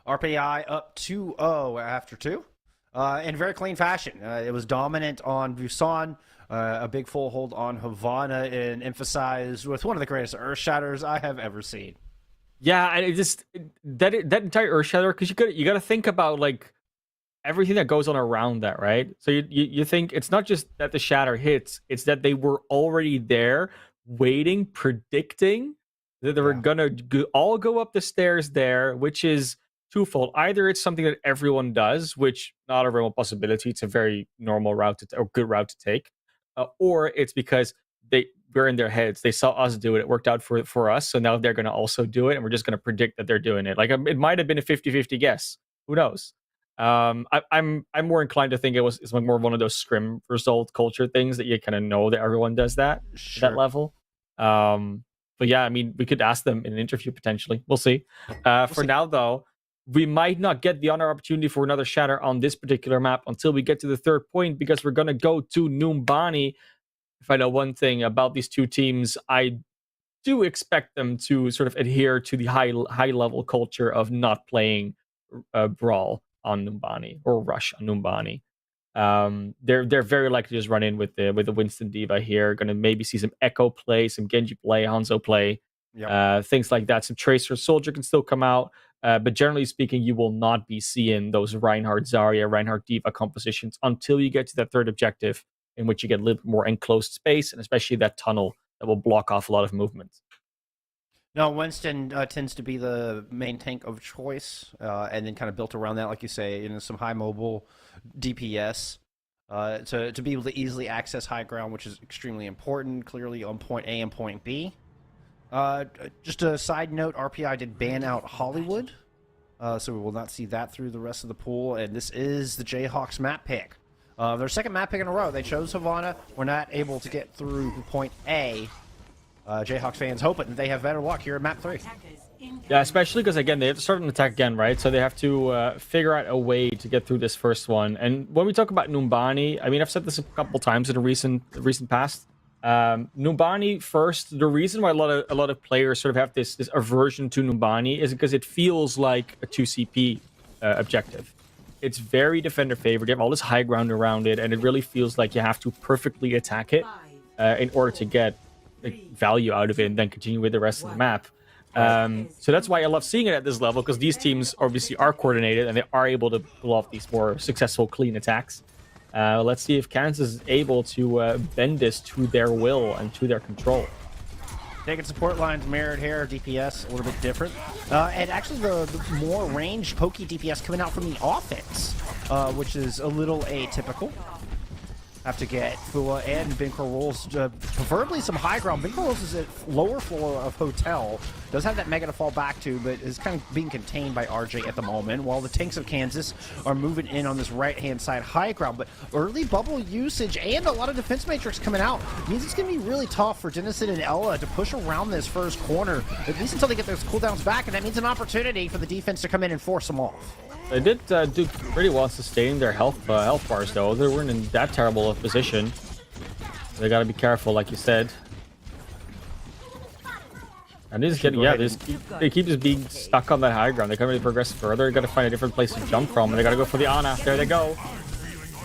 RPI up 2-0 after 2. In very clean fashion. It was dominant on Busan, a big full hold on Havana, and emphasized with one of the greatest Earth Shatters I have ever seen. Yeah, and that entire Earth Shatter, because you got to think about like everything that goes on around that, right? So you think it's not just that the shatter hits, it's that they were already there, waiting, predicting that they were gonna all go up the stairs there, which is twofold. Either it's something that everyone does, which not a real possibility. It's a very normal route or good route to take, or it's because they were in their heads. They saw us do it. It worked out for us. So now they're going to also do it. And we're just going to predict that they're doing it. Like it might have been a 50-50 guess. Who knows? I'm more inclined to think it's like more one of those scrim result culture things that you kind of know that everyone does that at that level. But yeah, I mean, we could ask them in an interview potentially. We'll see. Now, though, we might not get the honor opportunity for another shatter on this particular map until we get to the third point, because we're going to go to Numbani. If I know one thing about these two teams, I do expect them to sort of adhere to the high level culture of not playing Brawl on Numbani or Rush on Numbani. They're very likely to just run in with the Winston Diva here. Going to maybe see some Echo play, some Genji play, Hanzo play, things like that. Some Tracer Soldier can still come out. But generally speaking, you will not be seeing those Reinhardt Zarya, Reinhardt Diva compositions until you get to that third objective, in which you get a little bit more enclosed space, and especially that tunnel that will block off a lot of movement. No, Winston tends to be the main tank of choice, and then kind of built around that, like you say, some high mobile DPS to be able to easily access high ground, which is extremely important, clearly on point A and point B. Just a side note, RPI did ban out Hollywood, so we will not see that through the rest of the pool, and this is the Jayhawks map pick. Their second map pick in a row. They chose Havana. We're not able to get through point A. Jayhawks fans hoping that they have better luck here at map 3. Yeah, especially because, again, they have to start an attack again, right? So they have to figure out a way to get through this first one. And when we talk about Numbani, I mean, I've said this a couple times in the recent past. Numbani first, the reason why a lot of players sort of have this aversion to Numbani is because it feels like a 2CP objective. It's very defender favored. You have all this high ground around it, and it really feels like you have to perfectly attack it in order to get value out of it and then continue with the rest of the map. So that's why I love seeing it at this level, because these teams obviously are coordinated and they are able to pull off these more successful, clean attacks. Let's see if Kansas is able to bend this to their will and to their control. Taking support lines mirrored here, DPS a little bit different. And actually the more ranged pokey DPS coming out from the offense, which is a little atypical. Have to get Fua and Binker rolls, preferably some high ground. Binker rolls is at lower floor of Hotel. Does have that mega to fall back to, but is kind of being contained by RJ at the moment, while the tanks of Kansas are moving in on this right-hand side high ground. But early bubble usage and a lot of defense matrix coming out means it's going to be really tough for Dennison and Ella to push around this first corner, at least until they get those cooldowns back, and that means an opportunity for the defense to come in and force them off. They did do pretty well sustaining their health bars, though. They weren't in that terrible of position. They got to be careful, like you said. And they keep just being stuck on that high ground. They can't really progress further. They got to find a different place to jump from, and they got to go for the Ana. There they go.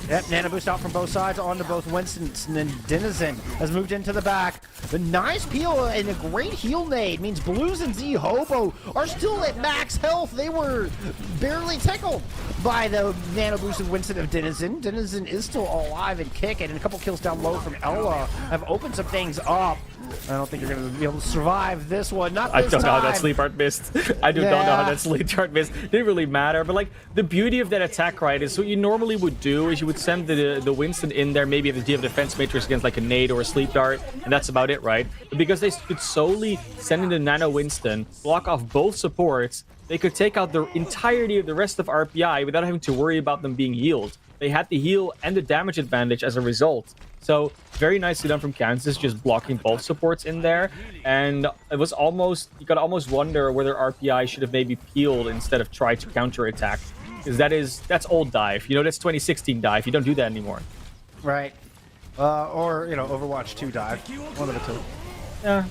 Yep, Nano boost out from both sides onto both Winston, and then Denizen has moved into the back. The nice peel and a great heal nade means Blues and Z Hobo are still at max health. They were barely tickled by the Nano boost of Winston of Denizen. Denizen is still alive and kicking, and a couple kills down low from Ella have opened some things up. I don't think you're going to be able to survive this one. Not this time. I don't know how that sleep art missed. I don't know how that sleep art missed. It didn't really matter. But, like, the beauty of that attack, right, is what you normally would do is you would send the Winston in there, maybe if you have defense matrix against, like, a nade or a sleep dart, and that's about it, right? But because they could solely send in the Nano Winston, block off both supports, they could take out the entirety of the rest of RPI without having to worry about them being healed. They had the heal and the damage advantage as a result. So very nicely done from Kansas, just blocking both supports in there. And it was almost, you could almost wonder whether RPI should have maybe peeled instead of tried to counterattack. Because that's old dive. You know, that's 2016 dive. You don't do that anymore. Right. Or, Overwatch 2 dive. One of the two. Yeah.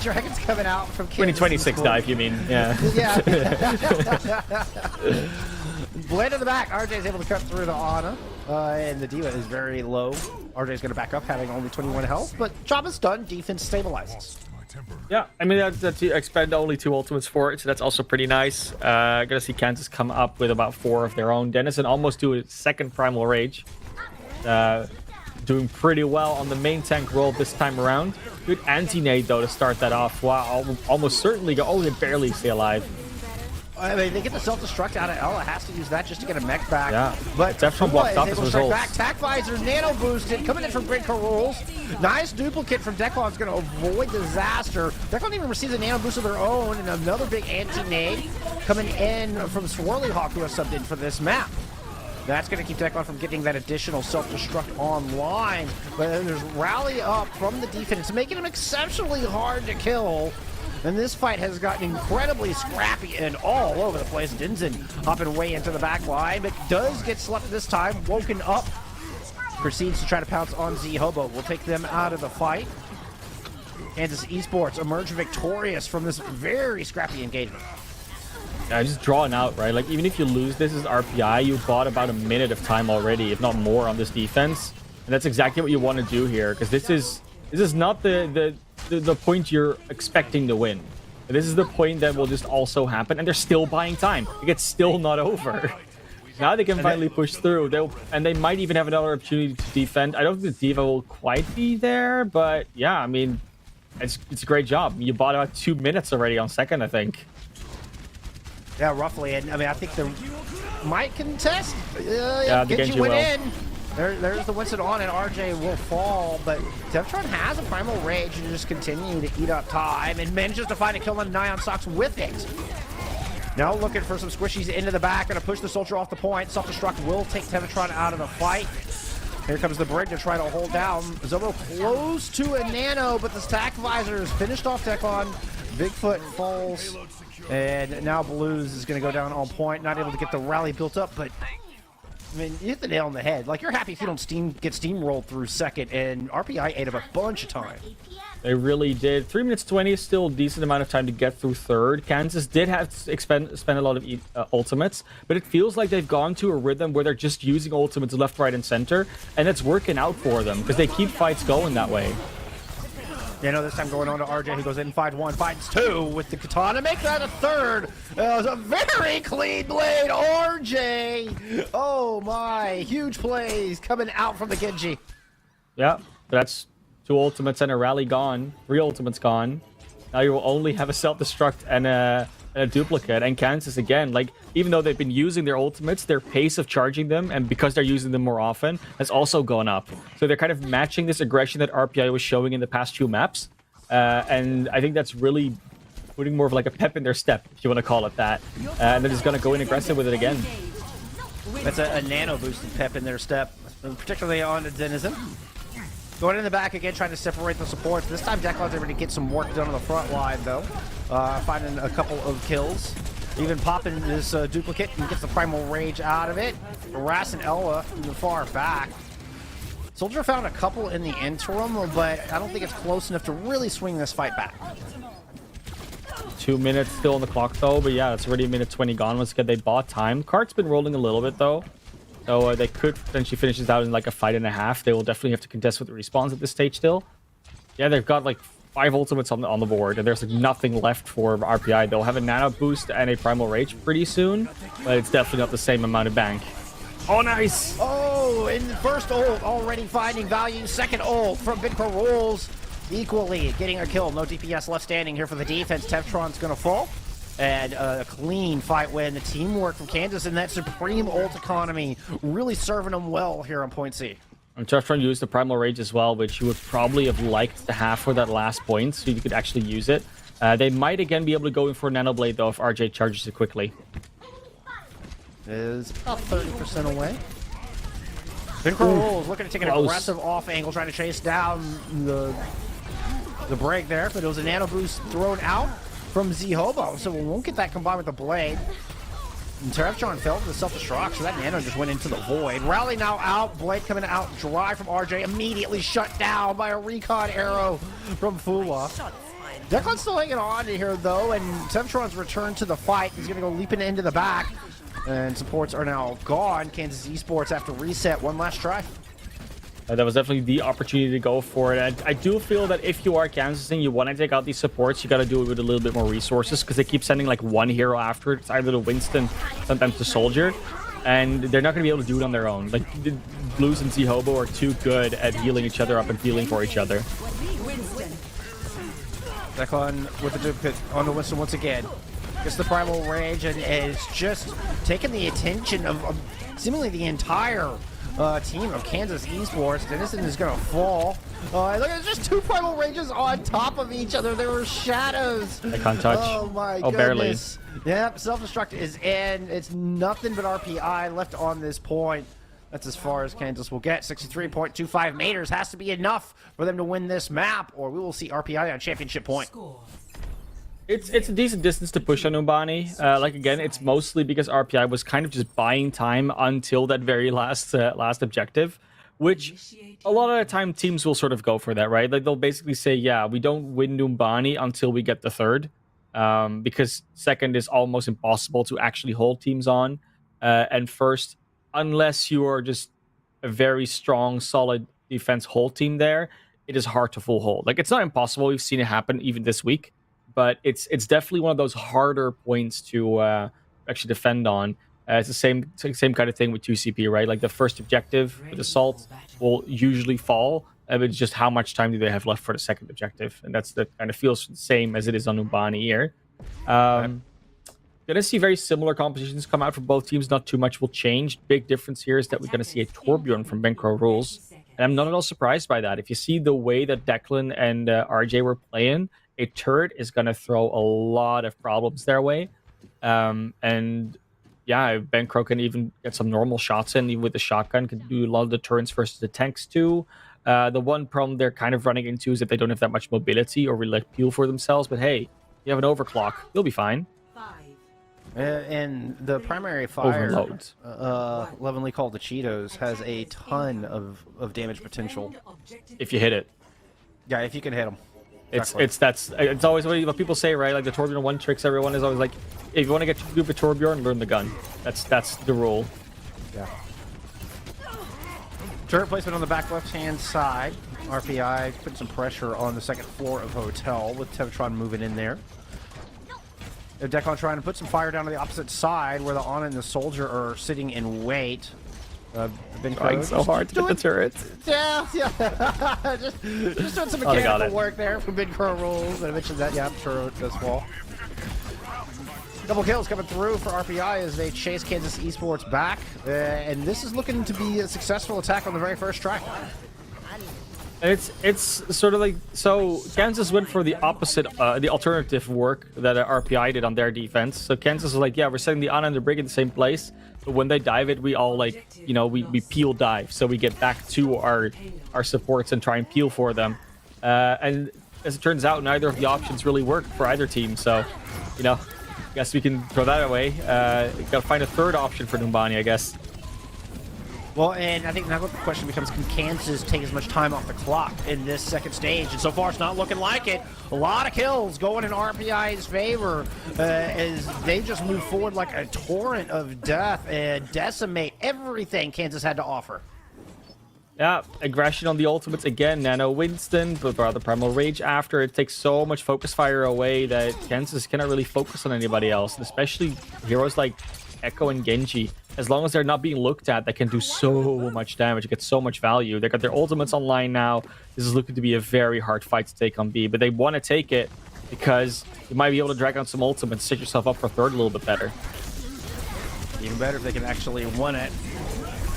Dragon's coming out from Kansas. 2026 dive, you mean? Yeah. Yeah. Blade in the back. RJ's able to cut through the Ana. And the Diva is very low. RJ's going to back up, having only 21 health. But job is done. Defense stabilizes. Yeah, I mean, that's you expend only 2 ultimates for it, so that's also pretty nice. Gonna see Kansas come up with about 4 of their own. Denizen almost do a second Primal Rage. Doing pretty well on the main tank role this time around. Good anti-nade, though, to start that off. Wow, almost certainly go... Oh, they barely stay alive. I mean, they get the self-destruct out of Ella. Has to use that just to get a mech back. Yeah, but Defron blocked up as a result. Back. Tac Visor, nano boosted, coming in from Great Rules. Nice duplicate from Declon's going to avoid disaster. Declon even receives a nano boost of their own, and another big anti-nade coming in from Swirly Hawk, who has subbed in for this map. That's going to keep Declon from getting that additional self-destruct online. But then there's rally up from the defense, making him exceptionally hard to kill. And this fight has gotten incredibly scrappy and all over the place. Denizen hopping way into the back line, but does get slept this time, woken up. Proceeds to try to pounce on Z-Hobo. Will take them out of the fight. Kansas Esports emerge victorious from this very scrappy engagement. Yeah, just drawing out, right? Like, even if you lose this as RPI, you bought about a minute of time already, if not more, on this defense. And that's exactly what you want to do here, because this is not the point you're expecting to win. This is the point that will just also happen, and they're still buying time. It's still not over. Now they can finally push through. They might even have another opportunity to defend. I don't think the Diva will quite be there, but yeah, I mean, it's a great job. You bought about 2 minutes already on second, I think. Yeah, roughly. And I mean, I think the might contest. Yeah, the Genji went will. in. There's the Winston on, and RJ will fall, but Defron has a Primal Rage and just continue to eat up time and manages to find a kill on Nyan Socks with it. Now looking for some squishies into the back, gonna push the soldier off the point. Self-destruct will take Tevatron out of the fight. Here comes the Brig to try to hold down. Zobo close to a nano, but the stack visor is finished off Declon. Bigfoot falls, and now Blues is gonna go down on point, not able to get the rally built up, but I mean, you hit the nail on the head. Like, you're happy if you don't get steamrolled through second, and RPI ate up a bunch of time. They really did. 3 minutes 20 is still a decent amount of time to get through third. Kansas did have to spend a lot of ultimates, but it feels like they've gone to a rhythm where they're just using ultimates left, right, and center, and it's working out for them because they keep fights going that way. You know, this time going on to RJ, who goes in, fights 1, fights 2 with the katana, make that a third. It was a very clean blade, RJ. Oh my, huge plays coming out from the Genji. Yeah, that's 2 ultimates and a rally gone. 3 ultimates gone. Now you will only have a self-destruct and a duplicate. And Kansas, again, like, even though they've been using their ultimates, their pace of charging them, and because they're using them more often, has also gone up. So they're kind of matching this aggression that RPI was showing in the past 2 maps. And I think that's really putting more of like a pep in their step, if you want to call it that. And they're just going to go in aggressive with it again. That's a nano boosted pep in their step, particularly on the Denizen. Going in the back again, trying to separate the supports. This time, Declan's able to get some work done on the front line, though. Finding a couple of kills. Even popping this duplicate and gets the Primal Rage out of it. Harassing Ella from the far back. Soldier found a couple in the interim, but I don't think it's close enough to really swing this fight back. 2 minutes still on the clock, though. But yeah, it's already a minute 20 gone. Once again, they bought time. Cart's been rolling a little bit, though. So they could potentially finish this out in like a fight and a half. They will definitely have to contest with the respawns at this stage still. Yeah, they've got like 5 ultimates on the board, and there's like nothing left for RPI. They'll have a nano boost and a primal rage pretty soon, but it's definitely not the same amount of bank. Oh, nice! Oh, in the first ult, already finding value. Second ult from Bitco Rules, equally getting a kill. No DPS left standing here for the defense. Tevatron's gonna fall. And a clean fight win. The teamwork from Kansas and that supreme ult economy really serving them well here on Point C. I'm just trying to use the Primal Rage as well, which you would probably have liked to have for that last point, so you could actually use it. They might again be able to go in for Nano Blade, though, if RJ charges it quickly. Is about 30% away. Bitco Rules looking to take an aggressive off angle, trying to chase down the break there, but it was a nano boost thrown out from Z-Hobo, so we won't get that combined with the blade. And Tevatron fell to the self-destruct, so that nano just went into the void. Rally now out, blade coming out dry from RJ, immediately shut down by a recon arrow from Fula. Declan's still hanging on here, though, and Temptron's returned to the fight. He's going to go leaping into the back, and supports are now gone. Kansas Esports have to reset one last try. That was definitely the opportunity to go for it. I do feel that if you are Kansas and you want to take out these supports, you got to do it with a little bit more resources, because they keep sending like one hero after it. It's either the Winston, sometimes the Soldier, and they're not going to be able to do it on their own. Like, the Blues and Z-Hobo are too good at healing each other up and healing for each other. Declan with the duplicate on the Winston once again. Gets the Primal Rage and is just taking the attention of seemingly the entire team of Kansas Esports. Dennison is going to fall. Look, it's just two Primal Rages on top of each other. There were shadows. I can't touch. Oh my goodness. Barely. Yep, self-destruct is in. It's nothing but RPI left on this point. That's as far as Kansas will get. 63.25 meters has to be enough for them to win this map, or we will see RPI on championship point. It's a decent distance to push on Umbani. Like, again, it's mostly because RPI was kind of just buying time until that very last objective, which a lot of the time teams will sort of go for that, right? Like, they'll basically say, yeah, we don't win Umbani until we get the third, because second is almost impossible to actually hold teams on, and first, unless you are just a very strong, solid defense hold team there, it is hard to full hold. Like, it's not impossible. We've seen it happen even this week, but it's definitely one of those harder points to actually defend on. It's the same kind of thing with 2CP, right? Like, the first objective with Assault will usually fall, but it's just how much time do they have left for the second objective, and that's the kind of feels the same as it is on Umbani here. Gonna see very similar compositions come out for both teams. Not too much will change. Big difference here is that we're gonna see a Torbjorn from Bencro Rules, and I'm not at all surprised by that. If you see the way that Declan and RJ were playing, a turret is gonna throw a lot of problems their way. And yeah, Bencro can even get some normal shots in, even with the shotgun, can do a lot of the turrets versus the tanks too. The one problem they're kind of running into is that they don't have that much mobility or really like peel for themselves. But hey, you have an overclock, you'll be fine. And the primary fire, Overload. lovingly called the Cheetos, has a ton of damage potential. If you hit it. Yeah, if you can hit them. It's always what people say, right? Like, the Torbjorn one tricks everyone is always like, if you want to get good with Torbjorn, learn the gun. That's the rule. Yeah. Turret placement on the back left-hand side. RPI put some pressure on the second floor of Hotel with Temptron moving in there. Declan trying to put some fire down to the opposite side where the Ana and the Soldier are sitting in wait. Been trying so hard to get the turrets. Yeah. just doing some mechanical work there for Big Crow Rules. I mentioned that, yeah, I'm sure it does fall. Double kills coming through for RPI as they chase Kansas Esports back. And this is looking to be a successful attack on the very first try. It's sort of like, so Kansas went for the opposite, the alternative work that RPI did on their defense. So Kansas was like, yeah, we're setting the Ana and the Brig in the same place, but when they dive it, we all like, you know, we peel dive, so we get back to our supports and try and peel for them. And as it turns out, neither of the options really work for either team. So, you know, I guess we can throw that away. Got to find a third option for Numbani, I guess. Well, and I think now the question becomes, can Kansas take as much time off the clock in this second stage? And so far, it's not looking like it. A lot of kills going in RPI's favor as they just move forward like a torrent of death and decimate everything Kansas had to offer. Yeah, aggression on the ultimates again. Nano Winston, but rather Primal Rage after. It takes so much focus fire away that Kansas cannot really focus on anybody else, and especially heroes like Echo and Genji. As long as they're not being looked at, they can do so much damage, get so much value. They got their ultimates online now. This is looking to be a very hard fight to take on B, but they want to take it because you might be able to drag out some ultimates, set yourself up for third a little bit better. Even better if they can actually win it.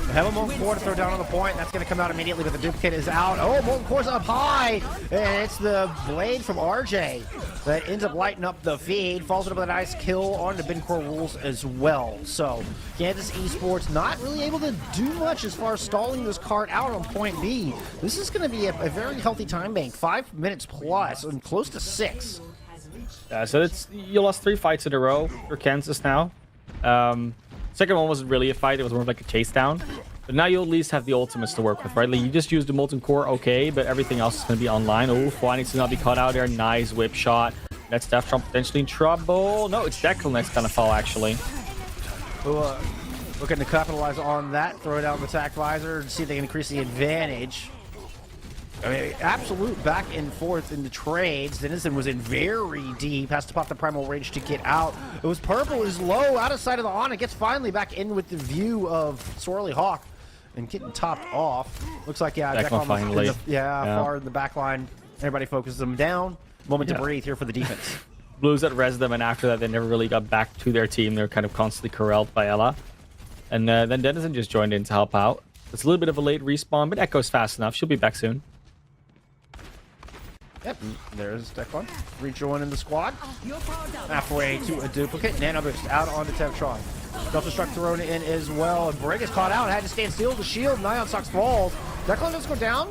They have a Molten Core to throw down on the point. That's going to come out immediately, but the duplicate is out. Oh, Molten Core's up high, and it's the blade from RJ that ends up lighting up the feed. Falls into a nice kill on the Bencro Rules as well. So Kansas Esports not really able to do much as far as stalling this cart out on point B. This is going to be a very healthy time bank, 5 minutes plus, and close to 6. So you lost 3 fights in a row for Kansas now. Second one wasn't really a fight, it was more like a chase down. But now you at least have the ultimates to work with, right? Like, you just use the Molten Core, okay, but everything else is going to be online. Oh, Fly needs to not be caught out there. Nice whip shot. That's Deftron potentially in trouble. No, it's Declan that's going to fall, actually. Looking to capitalize on that. Throw it out the attack visor and see if they can increase the advantage. I mean, absolute back and forth in the trades. Denizen was in very deep. Has to pop the Primal Rage to get out. It was Purple is low, out of sight of the Ana. Gets finally back in with the view of Swirly Hawk and getting topped off. Looks like, yeah, Declan finally. Far in the back line. Everybody focuses them down. Moment to breathe here for the defense. Blues that res them, and after that, they never really got back to their team. They're kind of constantly corralled by Ella. And then Denizen just joined in to help out. It's a little bit of a late respawn, but Echo's fast enough. She'll be back soon. Yep, there's Declan rejoining the squad. Halfway to a duplicate. Nano Boost out onto Tevtron. Self-destruct thrown in as well. And Brig is caught out. Had to stand still. The shield. Nyan Sox falls. Declan does go down.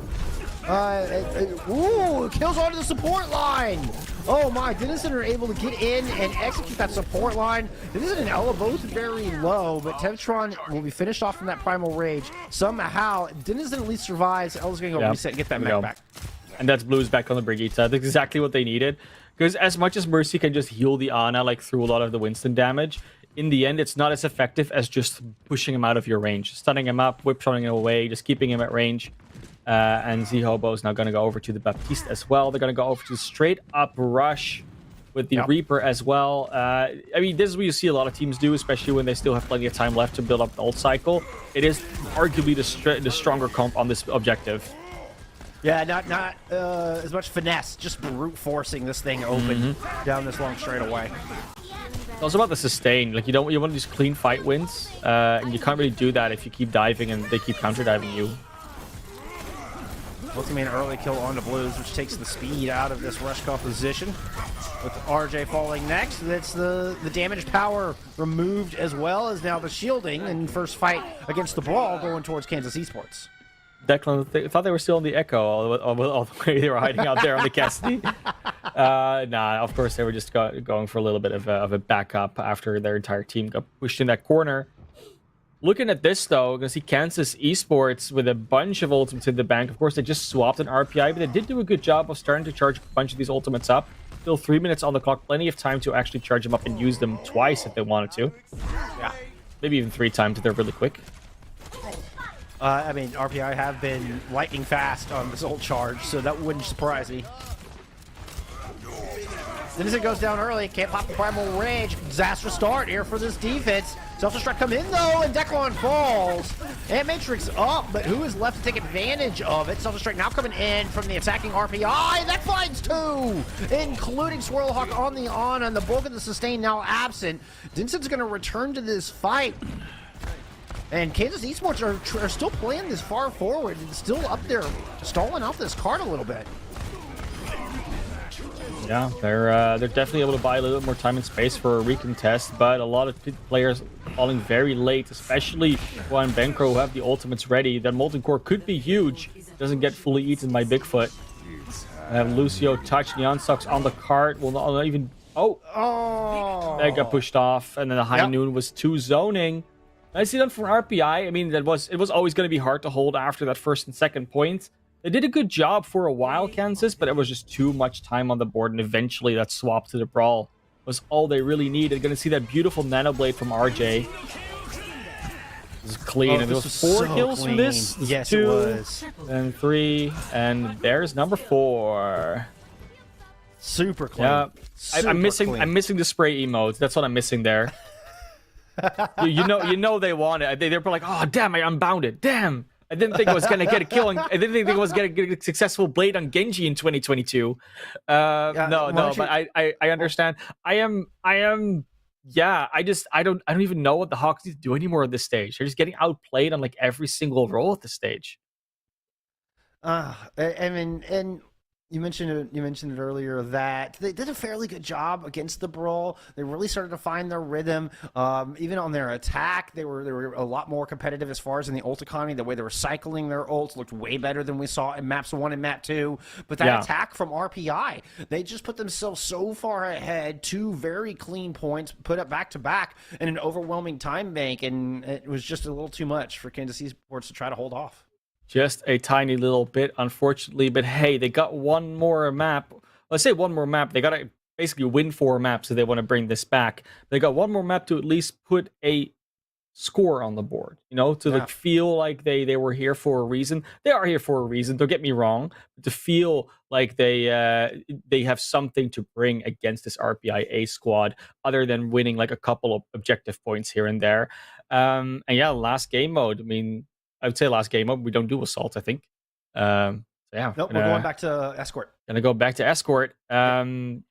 Kills onto the support line. Oh my, Denizen are able to get in and execute that support line. Denizen and Ella both very low, but Tevtron will be finished off from that Primal Rage. Somehow, Denizen at least survives. Ella's going to go reset and get that mech back. And that's Blues back on the Brigitte. That's exactly what they needed. Because as much as Mercy can just heal the Ana like through a lot of the Winston damage, in the end, it's not as effective as just pushing him out of your range. Stunning him up, whip-shotting him away, just keeping him at range. And Z-Hobo is now going to go over to the Baptiste as well. They're going to go over to straight-up rush with the Reaper as well. I mean, this is what you see a lot of teams do, especially when they still have plenty of time left to build up the ult cycle. It is arguably the stronger comp on this objective. Yeah, not as much finesse, just brute forcing this thing open down this long straightaway. It's also about the sustain. Like, you want these clean fight wins, and you can't really do that if you keep diving and they keep counter diving you. Looks to be an early kill on the Blues, which takes the speed out of this rush call position. With RJ falling next, that's the damage power removed as well as now the shielding and first fight against the Brawl going towards Kansas Esports. Declan thought they were still on the Echo all the way they were hiding out there on the Cassidy. Nah, of course they were just going for a little bit of a backup after their entire team got pushed in that corner. Looking at this, though, we're going to see Kansas Esports with a bunch of ultimates in the bank. Of course, they just swapped an RPI, but they did do a good job of starting to charge a bunch of these ultimates up. Still 3 minutes on the clock. Plenty of time to actually charge them up and use them twice if they wanted to. Yeah. Maybe even 3 times if they're really quick. I mean, RPI have been lightning fast on this ult charge, so that wouldn't surprise me. Denizen goes down early, can't pop the Primal Rage. Disastrous start here for this defense. Self-destruct come in though, and Declan falls. And Matrix up, but who is left to take advantage of it? Self-destruct now coming in from the attacking RPI. That finds 2, including Swirlhawk on the on, and the bulk of the sustain now absent. Denizen's going to return to this fight. And Kansas Esports are still playing this far forward and still up there, stalling out this card a little bit. Yeah, they're definitely able to buy a little bit more time and space for a recontest, but a lot of players falling very late, especially Juan Bencro, who have the ultimates ready. That Molten Core could be huge. Doesn't get fully eaten by Bigfoot. Lucio touch Neon Sucks on the cart. Will not even... Oh! That got pushed off, and then the High Noon was 2 zoning. I see that from RPI. I mean, it was always going to be hard to hold after that first and second point. They did a good job for a while, Kansas, but it was just too much time on the board, and eventually that swap to the Brawl was all they really needed. Going to see that beautiful Nano Blade from RJ. This is clean, and there was 4 kills from this. Yes, 2, it was. And 3, and there's number 4. Super clean. Yeah, I'm missing the spray emote. That's what I'm missing there. you know they want it. They're like, oh damn, I unbounded. Damn. I didn't think I was gonna get a kill. I didn't think I was gonna get a successful blade on Genji in 2022. No, but I understand. I don't even know what the Hawks need to do anymore at this stage. They're just getting outplayed on like every single role at this stage. I mean, and You mentioned it earlier that they did a fairly good job against the Brawl. They really started to find their rhythm. Even on their attack, they were a lot more competitive as far as in the ult economy. The way they were cycling their ults looked way better than we saw in maps 1 and map 2. But that attack from RPI, they just put themselves so far ahead, 2 very clean points put up back to back in an overwhelming time bank, and it was just a little too much for Kansas Esports to try to hold off. Just a tiny little bit, unfortunately. But hey, they got one more map. Let's say one more map. They got to basically win 4 maps if they want to bring this back. They got one more map to at least put a score on the board, to like feel like they were here for a reason. They are here for a reason, don't get me wrong, but to feel like they have something to bring against this RPIA squad other than winning like a couple of objective points here and there. And yeah, last game mode. I mean, I would say last game mode. We don't do assault, I think. So yeah. Nope, we're going back to escort. Gonna go back to escort. And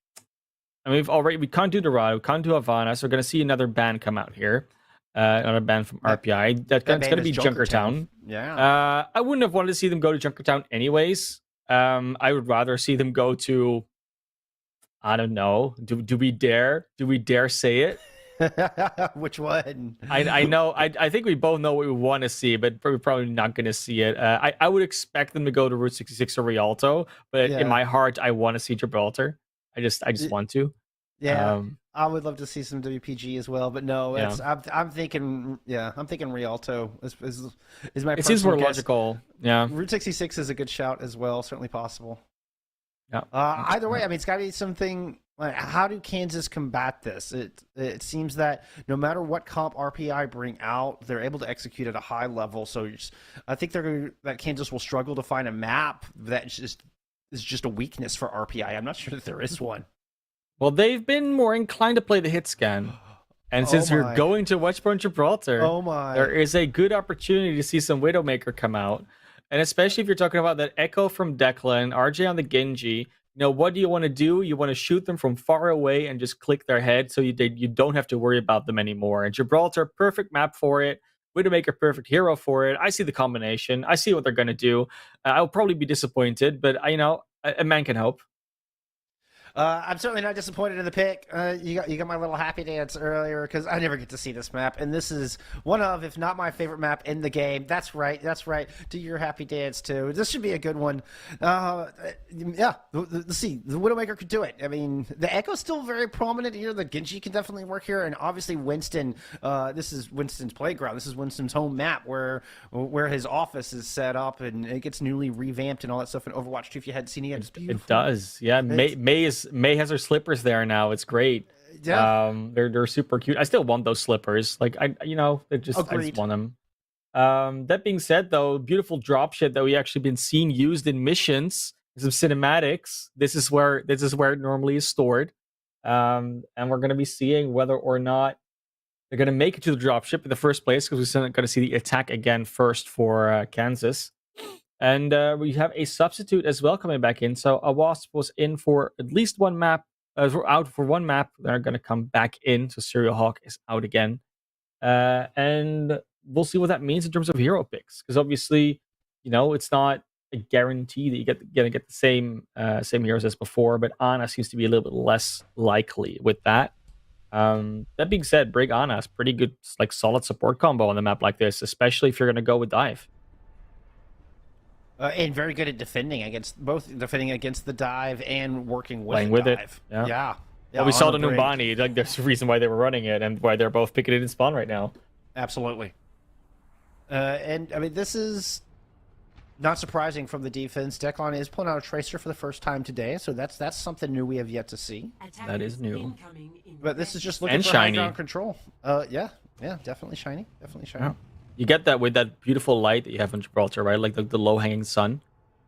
we can't do Dorado, we can't do Havana, so we're gonna see another ban come out here. Another ban from RPI. That's going to be Junkertown. Yeah. I wouldn't have wanted to see them go to Junkertown anyways. I would rather see them go to, I don't know. Do we dare? Do we dare say it? Which one? I know. I think we both know what we want to see, but we're probably not going to see it. I would expect them to go to Route 66 or Rialto, but in my heart, I want to see Gibraltar. I just want to. Yeah. I would love to see some WPG as well, but no, I'm thinking Rialto is my. It seems more logical. Yeah, Route 66 is a good shout as well. Certainly possible. Yeah. Either way, I mean, it's got to be something. Like, how do Kansas combat this? It seems that no matter what comp RPI bring out, they're able to execute at a high level. So I think that Kansas will struggle to find a map that is just a weakness for RPI. I'm not sure that there is one. Well, they've been more inclined to play the hit scan. And since we're going to Westbourne Gibraltar, there is a good opportunity to see some Widowmaker come out. And especially if you're talking about that Echo from Declan, RJ on the Genji, what do you want to do? You want to shoot them from far away and just click their head so you don't have to worry about them anymore. And Gibraltar, perfect map for it. Widowmaker, perfect hero for it. I see the combination. I see what they're going to do. I'll probably be disappointed, but a man can hope. I'm certainly not disappointed in the pick. You got my little happy dance earlier because I never get to see this map, and this is one of, if not my favorite map in the game. That's right. Do your happy dance too. This should be a good one. Let's see. The Widowmaker could do it. I mean, the Echo's still very prominent here. The Genji can definitely work here, and obviously Winston. This is Winston's playground. This is Winston's home map where his office is set up, and it gets newly revamped and all that stuff in Overwatch 2. If you hadn't seen it, it does. Yeah, May has her slippers there now. It's great. Yeah. They're super cute. I still want those slippers. Like I just want them. That being said, though, beautiful drop shit that we actually been seeing used in missions, some cinematics. This is where it normally is stored. And we're gonna be seeing whether or not they're gonna make it to the drop ship in the first place, because we're gonna see the attack again first for Kansas. And we have a substitute as well coming back in. So a Wasp was in for at least one map, out for one map. They're going to come back in. So Serial Hawk is out again. And we'll see what that means in terms of hero picks. Because obviously, it's not a guarantee that you're going to get the same heroes as before. But Ana seems to be a little bit less likely with that. That being said, Brig Ana is pretty good, like solid support combo on a map like this, especially if you're going to go with Dive. And very good at defending against the dive and working with playing the with dive. It. Yeah. Well, we saw the Numbani. Like, there's a reason why they were running it and why they're both picking it in spawn right now. Absolutely. And I mean, this is not surprising from the defense. Declan is pulling out a tracer for the first time today, so that's something new we have yet to see. That is new. But this is just looking for shiny. high ground control. Yeah, definitely shiny. Yeah. You get that with that beautiful light that you have in Gibraltar, right? Like the low-hanging sun.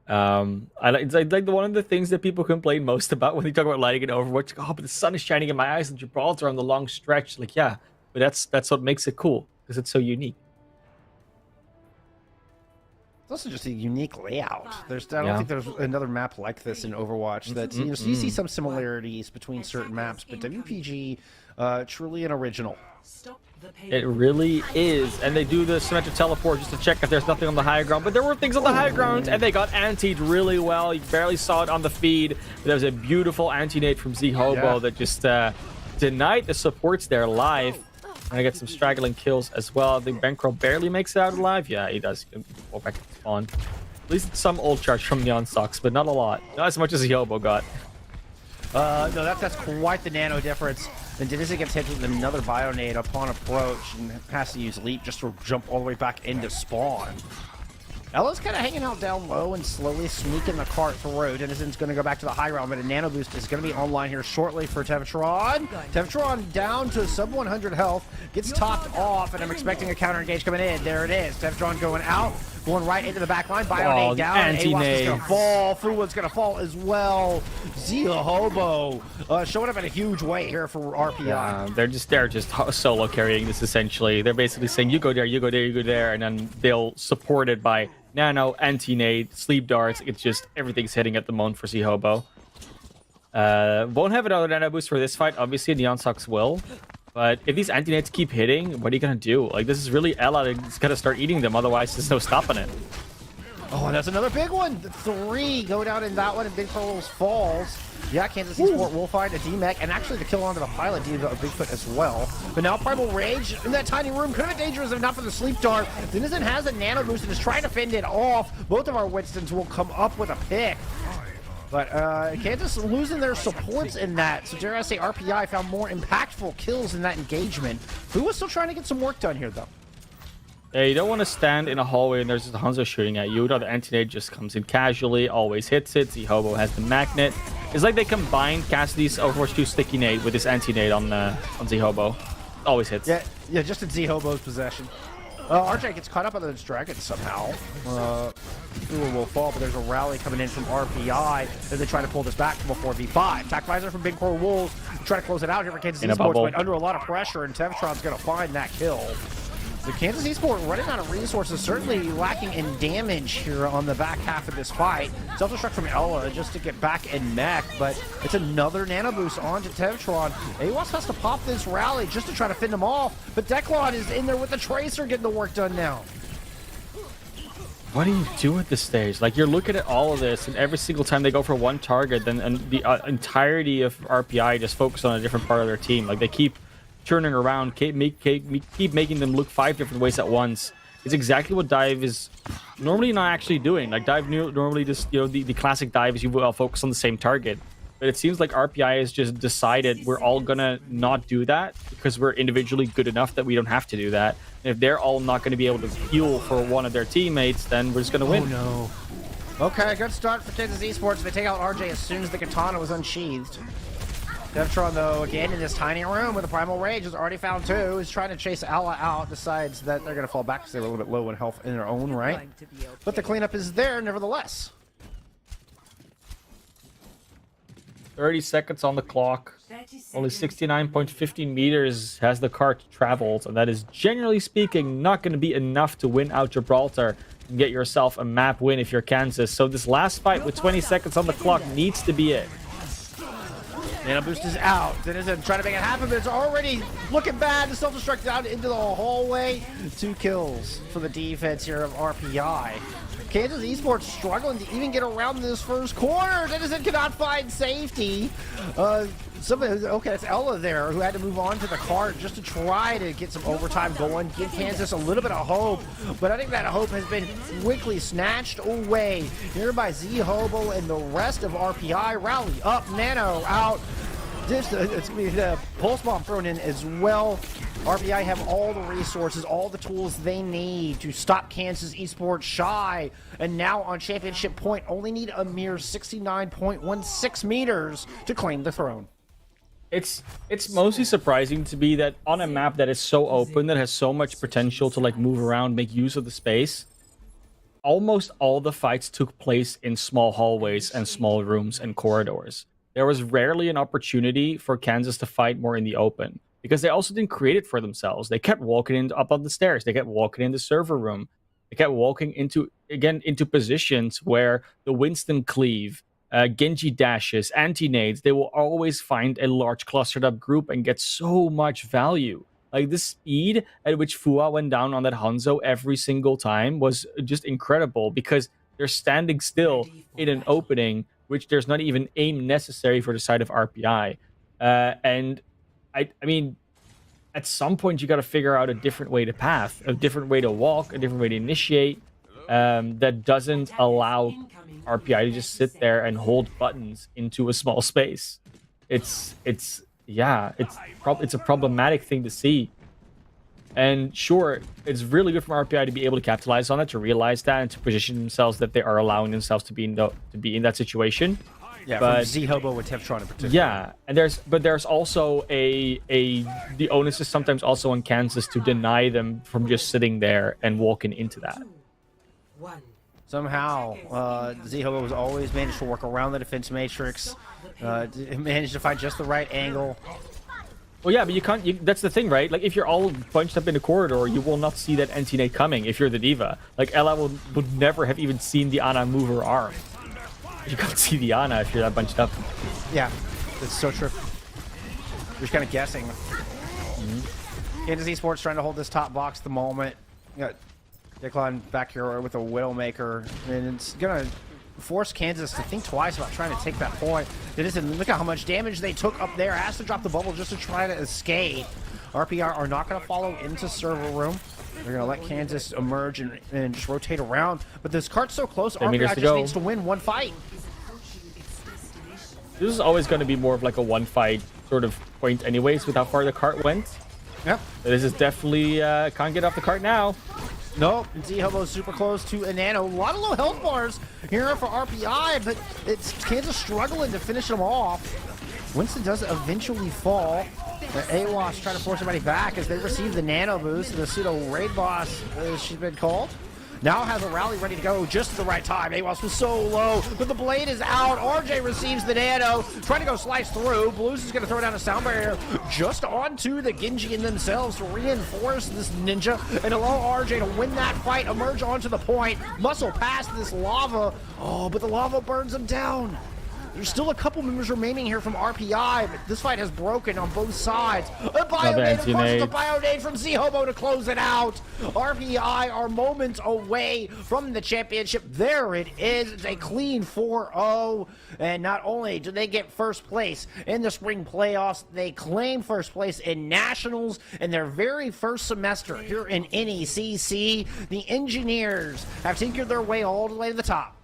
It's like one of the things that people complain most about when they talk about lighting in Overwatch. Oh, but the sun is shining in my eyes in Gibraltar on the long stretch. Like, yeah, but that's what makes it cool, because it's so unique. It's also just a unique layout. I don't Yeah. think there's another map like this in Overwatch. That so you see some similarities between certain maps, but WPG truly an original. Stop the It payload. really is. And they do the symmetric teleport just to check if there's nothing on the high ground. But there were things on the high ground, and they got antied really well. You barely saw it on the feed. But there was a beautiful anti-nade from Z-Hobo that just denied the supports there live. And I get some straggling kills as well. I think Bankroll barely makes it out alive. Yeah, he does. He can go back to spawn. At least it's some old charge from Neon Socks, but not a lot. Not as much as Z-Hobo got. No, that's quite the nano difference. And Denizen gets hit with another Bionade upon approach and has to use Leap just to jump all the way back into spawn. Ella's kind of hanging out down low and slowly sneaking the cart through. Denizen's going to go back to the high ground, but a nano boost is going to be online here shortly for Tevtron. Tevtron down to sub 100 health, gets topped off, and I'm expecting a counter engage coming in. There it is. Tevtron going out, going right into the back line. Bionade down, and Awas is going to fall. Fuwa's going to fall as well. Z-Hobo showing up in a huge way here for RPI. They're just solo carrying this essentially. They're basically saying you go there, you go there, you go there, and then they'll support it by nano, anti-nade, sleep darts. It's just everything's hitting at the moment for Z-Hobo. Won't have another nano boost for this fight. Obviously, Neon Socks will. But if these anti-nades keep hitting, what are you gonna do? Like, this is really Ella that's gonna start eating them. Otherwise, there's no stopping it. Oh, and that's another big one. 3 go down in that one, and Big Pearls falls. Yeah, Kansas Esport will find a DMEC, and actually the kill onto the pilot due to Bigfoot as well. But now Primal Rage in that tiny room could have been dangerous if not for the sleep dart. Denizen has a nano boost and is trying to fend it off. Both of our Winstons will come up with a pick. But Kansas losing their supports in that. So dare I say RPI found more impactful kills in that engagement. Who was still trying to get some work done here, though? Yeah, you don't want to stand in a hallway and there's just Hanzo shooting at you. The anti-nade just comes in casually, always hits it. Z-Hobo has the magnet. It's like they combined Cassidy's Overwatch 2 sticky nade with this anti-nade on Z-Hobo. Always hits. Yeah, just in Z-Hobo's possession. RJ gets caught up on those dragons somehow. Fua will fall, but there's a rally coming in from RPI as they try to pull this back from a 4v5. Attack visor from Big Core Wolves. Try to close it out here for Kansas Esports, but under a lot of pressure, and Tevtron's going to find that kill. The Kansas Esport running out of resources, certainly lacking in damage here on the back half of this fight. Self-destruct from Ella just to get back in mech, but it's another nano boost onto Tevtron. Awas has to pop this rally just to try to fend him off, but Declon is in there with the Tracer getting the work done now. What do you do at this stage? Like, you're looking at all of this, and every single time they go for one target, then and the entirety of RPI just focus on a different part of their team. Like, they keep turning around, keep making them look 5 different ways at once. It's exactly what Dive is normally not actually doing. Like, Dive normally just, the classic Dive is you will focus on the same target. But it seems like RPI has just decided we're all gonna not do that because we're individually good enough that we don't have to do that. And if they're all not gonna be able to heal for one of their teammates, then we're just gonna win. Oh no. Okay, good start for Kansas Esports. They take out RJ as soon as the katana was unsheathed. Tevtron, though, again in this tiny room with a Primal Rage, has already found 2. Is trying to chase Ella out, decides that they're going to fall back because they were a little bit low in health in their own right. But the cleanup is there, nevertheless. 30 seconds on the clock. Only 69.15 meters has the cart traveled, and that is, generally speaking, not going to be enough to win out Gibraltar and get yourself a map win if you're Kansas. So this last fight with 20 seconds on the clock needs to be it. Nano boost is out. Denizen trying to make it happen, but it's already looking bad. The self-destruct down into the hallway. 2 kills for the defense here of RPI. Kansas Esports struggling to even get around this first corner. Denizen cannot find safety. Okay, it's Ella there who had to move on to the cart just to try to get some overtime going, give Kansas a little bit of hope. But I think that hope has been quickly snatched away here by Z-Hobo and the rest of RPI. Rally up, Nano out. It's going to be the Pulse Bomb thrown in as well. RPI have all the resources, all the tools they need to stop Kansas Esports shy. And now on championship point, only need a mere 69.16 meters to claim the throne. It's mostly surprising to be that on a map that is so open, that has so much potential to like move around, make use of the space, almost all the fights took place in small hallways and small rooms and corridors. There was rarely an opportunity for Kansas to fight more in the open because they also didn't create it for themselves. They kept walking up on the stairs. They kept walking in the server room. They kept walking into positions where the Winston cleave, Genji dashes, anti-nades, they will always find a large clustered up group and get so much value. Like the speed at which Fua went down on that Hanzo every single time was just incredible because they're standing still in an opening, which there's not even aim necessary for the side of RPI. And I mean, at some point you got to figure out a different way to path, a different way to walk, a different way to initiate that doesn't allow RPI to just sit there and hold buttons into a small space. It's a problematic thing to see. And sure, it's really good for RPI to be able to capitalize on it, to realize that, and to position themselves that they are allowing themselves to be in that situation. Yeah, but from Z-Hobo with Tevtron in particular. Yeah, and there's also the onus is sometimes also on Kansas to deny them from just sitting there and walking into that. 1. Somehow, Z-Hobo has always managed to work around the defense matrix, managed to find just the right angle. Well, yeah, but you can't. That's the thing, right? Like, if you're all bunched up in the corridor, you will not see that anti-nade coming if you're the D.Va. Like, Ella would never have even seen the Ana move her arm. You can't see the Ana if you're that bunched up. Yeah, that's so true. You're just kind of guessing. Kansas Esports trying to hold this top box at the moment. You got Declan back here with a Widowmaker, and it's going to force Kansas to think twice about trying to take that point. Look at how much damage they took up there. Has to drop the bubble just to try to escape. RPR are not going to follow into server room. They're going to let Kansas emerge and just rotate around. But this cart's so close, RPR just needs to win one fight. This is always going to be more of like a one fight sort of point anyways with how far the cart went. Yep. This is definitely, can't get off the cart now. Nope, Z-Hobo's super close to a Nano. A lot of low health bars here for RPI, but it's Kansas struggling to finish them off. Winston does eventually fall. AWAS trying to force somebody back as they receive the Nano boost. The pseudo raid boss, as she's been called, now has a rally ready to go just at the right time. AWAS was so low, but the blade is out. RJ receives the Nano, trying to go slice through. Blues is going to throw down a sound barrier just onto the Genji and themselves to reinforce this ninja and allow RJ to win that fight, emerge onto the point, muscle past this lava. Oh, but the lava burns him down. There's still a couple members remaining here from RPI, but this fight has broken on both sides. A Bionade, of course, it's a Bionade from Z-Hobo to close it out. RPI are moments away from the championship. There it is. It's a clean 4-0. And not only do they get first place in the spring playoffs, they claim first place in nationals in their very first semester here in NECC. The Engineers have tinkered their way all the way to the top.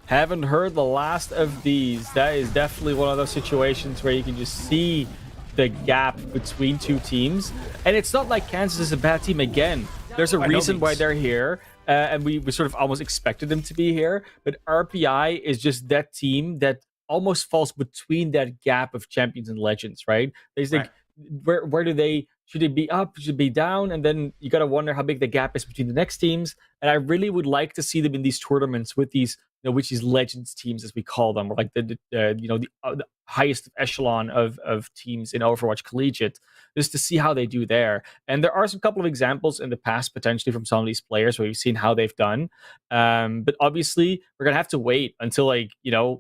Haven't heard the last of these. That is definitely one of those situations where you can just see the gap between two teams. And it's not like Kansas is a bad team again. There's a reason why they're here. And we sort of almost expected them to be here. But RPI is just that team that almost falls between that gap of champions and legends, right? They think, where do they, should they be up, should they be down? And then you got to wonder how big the gap is between the next teams. And I really would like to see them in these tournaments with these, which is legends teams, as we call them, or like the highest echelon of teams in Overwatch Collegiate, just to see how they do there. And there are some couple of examples in the past, potentially from some of these players, where we've seen how they've done. But obviously, we're gonna have to wait until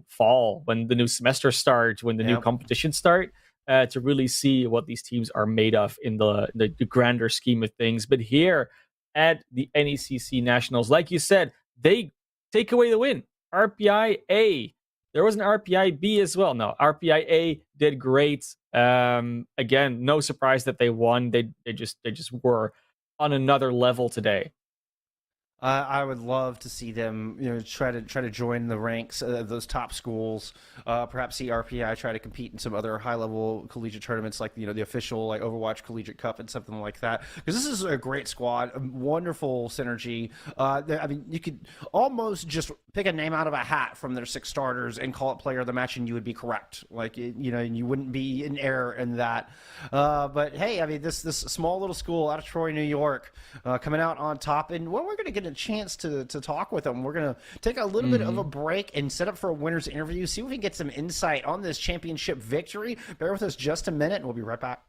fall, when the new semester starts, when the new competitions start, to really see what these teams are made of in the grander scheme of things. But here at the NECC Nationals, like you said, they take away the win. RPI A. There was an RPI B as well. No, RPI A did great. Again, no surprise that they won. They just were on another level today. I would love to see them, try to join the ranks of those top schools. Perhaps see RPI try to compete in some other high-level collegiate tournaments, like the official Overwatch Collegiate Cup and something like that. Because this is a great squad, a wonderful synergy. I mean, you could almost just pick a name out of a hat from their 6 starters and call it Player of the Match, and you would be correct. And you wouldn't be in error in that. But hey, I mean, this small little school out of Troy, New York, coming out on top, and when we're going to get a chance to talk with them, we're gonna take a little bit of a break and set up for a winner's interview, see if we can get some insight on this championship victory. Bear with us just a minute and we'll be right back.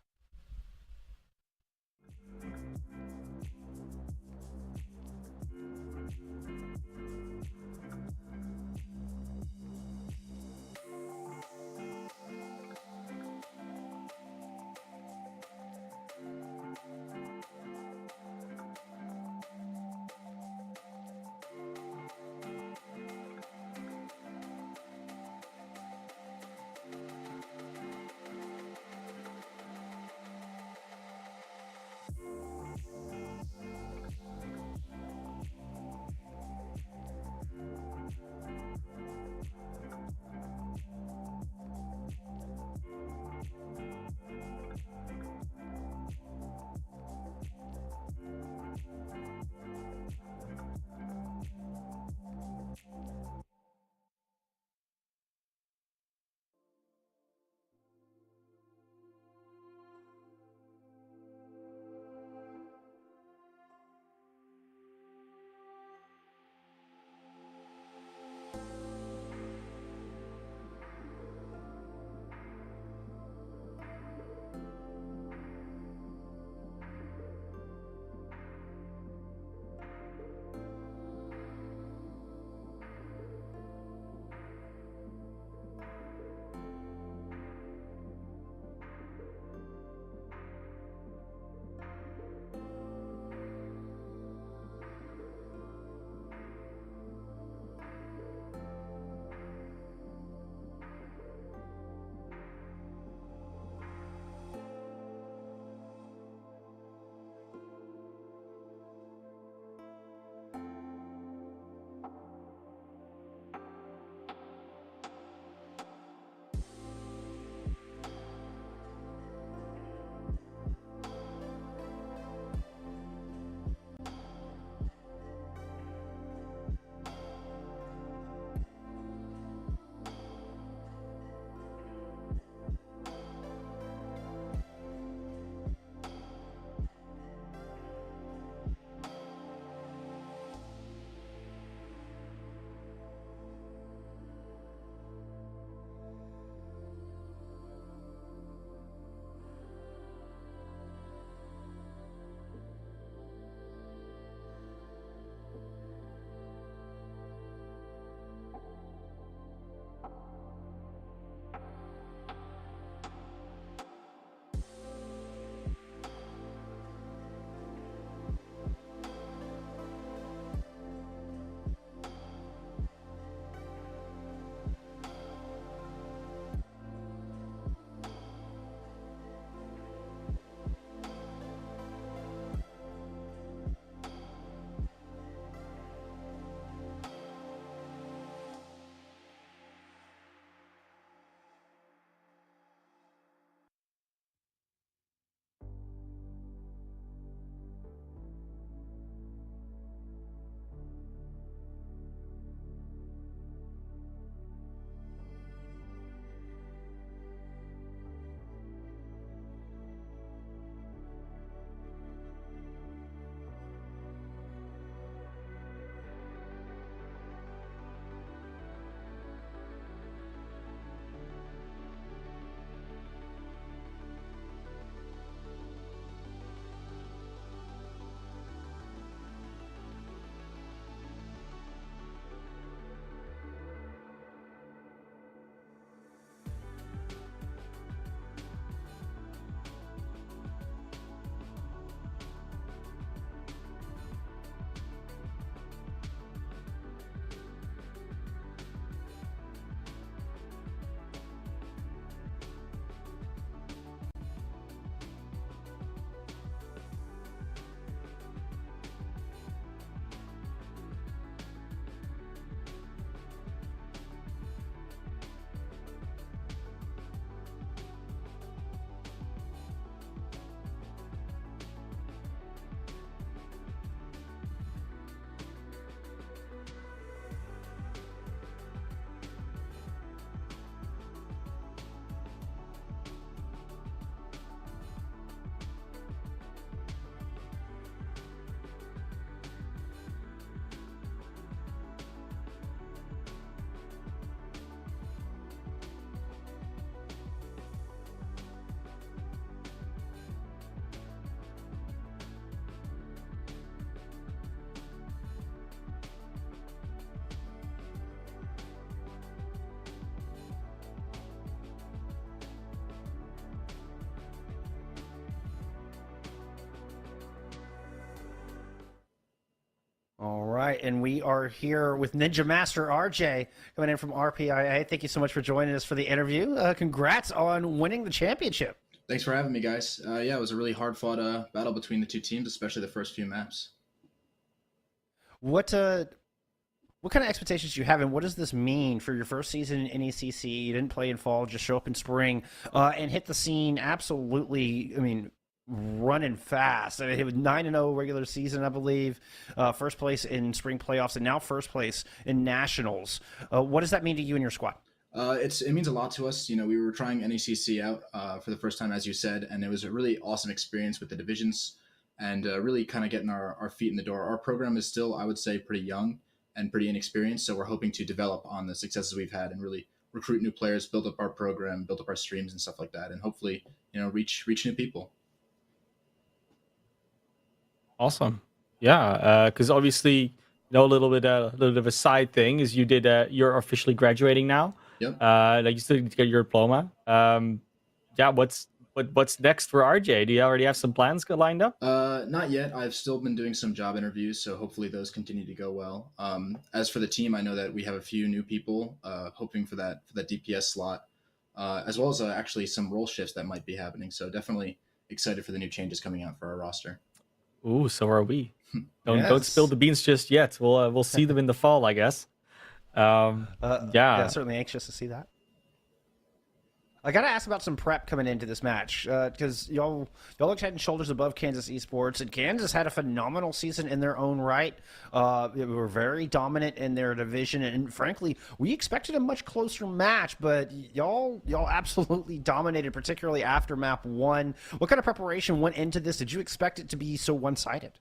right, and we are here with Ninja Master RJ coming in from RPIA. Thank you so much for joining us for the interview. Congrats on winning the championship. Thanks for having me, guys. Yeah, it was a really hard-fought battle between the two teams, especially the first few maps. What kind of expectations do you have, and what does this mean for your first season in NECC? You didn't play in fall, just show up in spring, and hit the scene absolutely. I mean, running fast. I mean, it was 9-0 regular season, I believe. First place in spring playoffs, and now first place in nationals. What does that mean to you and your squad? It means a lot to us. You know, we were trying NECC out for the first time, as you said, and it was a really awesome experience with the divisions and really kind of getting our feet in the door. Our program is still, I would say, pretty young and pretty inexperienced, so we're hoping to develop on the successes we've had and really recruit new players, build up our program, build up our streams and stuff like that, and hopefully, you know, reach new people. Awesome. Yeah, because obviously, you know, a little bit of a side thing is you're officially graduating now. Yep. Like you still need to get your diploma. Yeah, what's next for RJ? Do you already have some plans lined up? Not yet. I've still been doing some job interviews, so hopefully those continue to go well. As for the team, I know that we have a few new people hoping for that DPS slot, as well as actually some role shifts that might be happening. So definitely excited for the new changes coming out for our roster. Ooh, so are we. Don't Yes. spill the beans just yet. We'll see them in the fall, I guess. Yeah. Certainly anxious to see that. I gotta ask about some prep coming into this match because y'all looked head and shoulders above Kansas Esports, and Kansas had a phenomenal season in their own right. They were very dominant in their division, and frankly, we expected a much closer match, but y'all absolutely dominated, particularly after map 1. What kind of preparation went into this? Did you expect it to be so one-sided?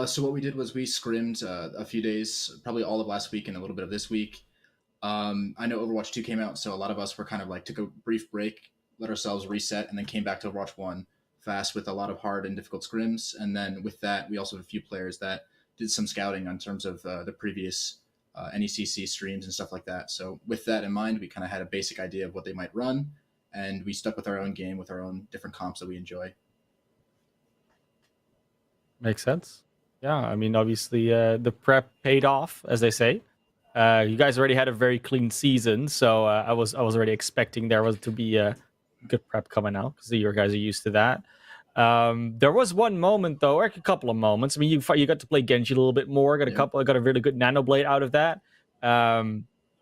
So what we did was we scrimmed a few days, probably all of last week and a little bit of this week. I know Overwatch 2 came out, so a lot of us were kind of like took a brief break, let ourselves reset, and then came back to Overwatch 1 fast with a lot of hard and difficult scrims. And then with that, we also have a few players that did some scouting on terms of the previous NECC streams and stuff like that. So with that in mind, we kind of had a basic idea of what they might run, and we stuck with our own game with our own different comps that we enjoy. Makes sense. Yeah, I mean, obviously, the prep paid off, as they say. You guys already had a very clean season, so I was already expecting there was to be a good prep coming out because you guys are used to that. There was one moment though, or a couple of moments. I mean, you got to play Genji a little bit more. Got a really good nano blade out of that.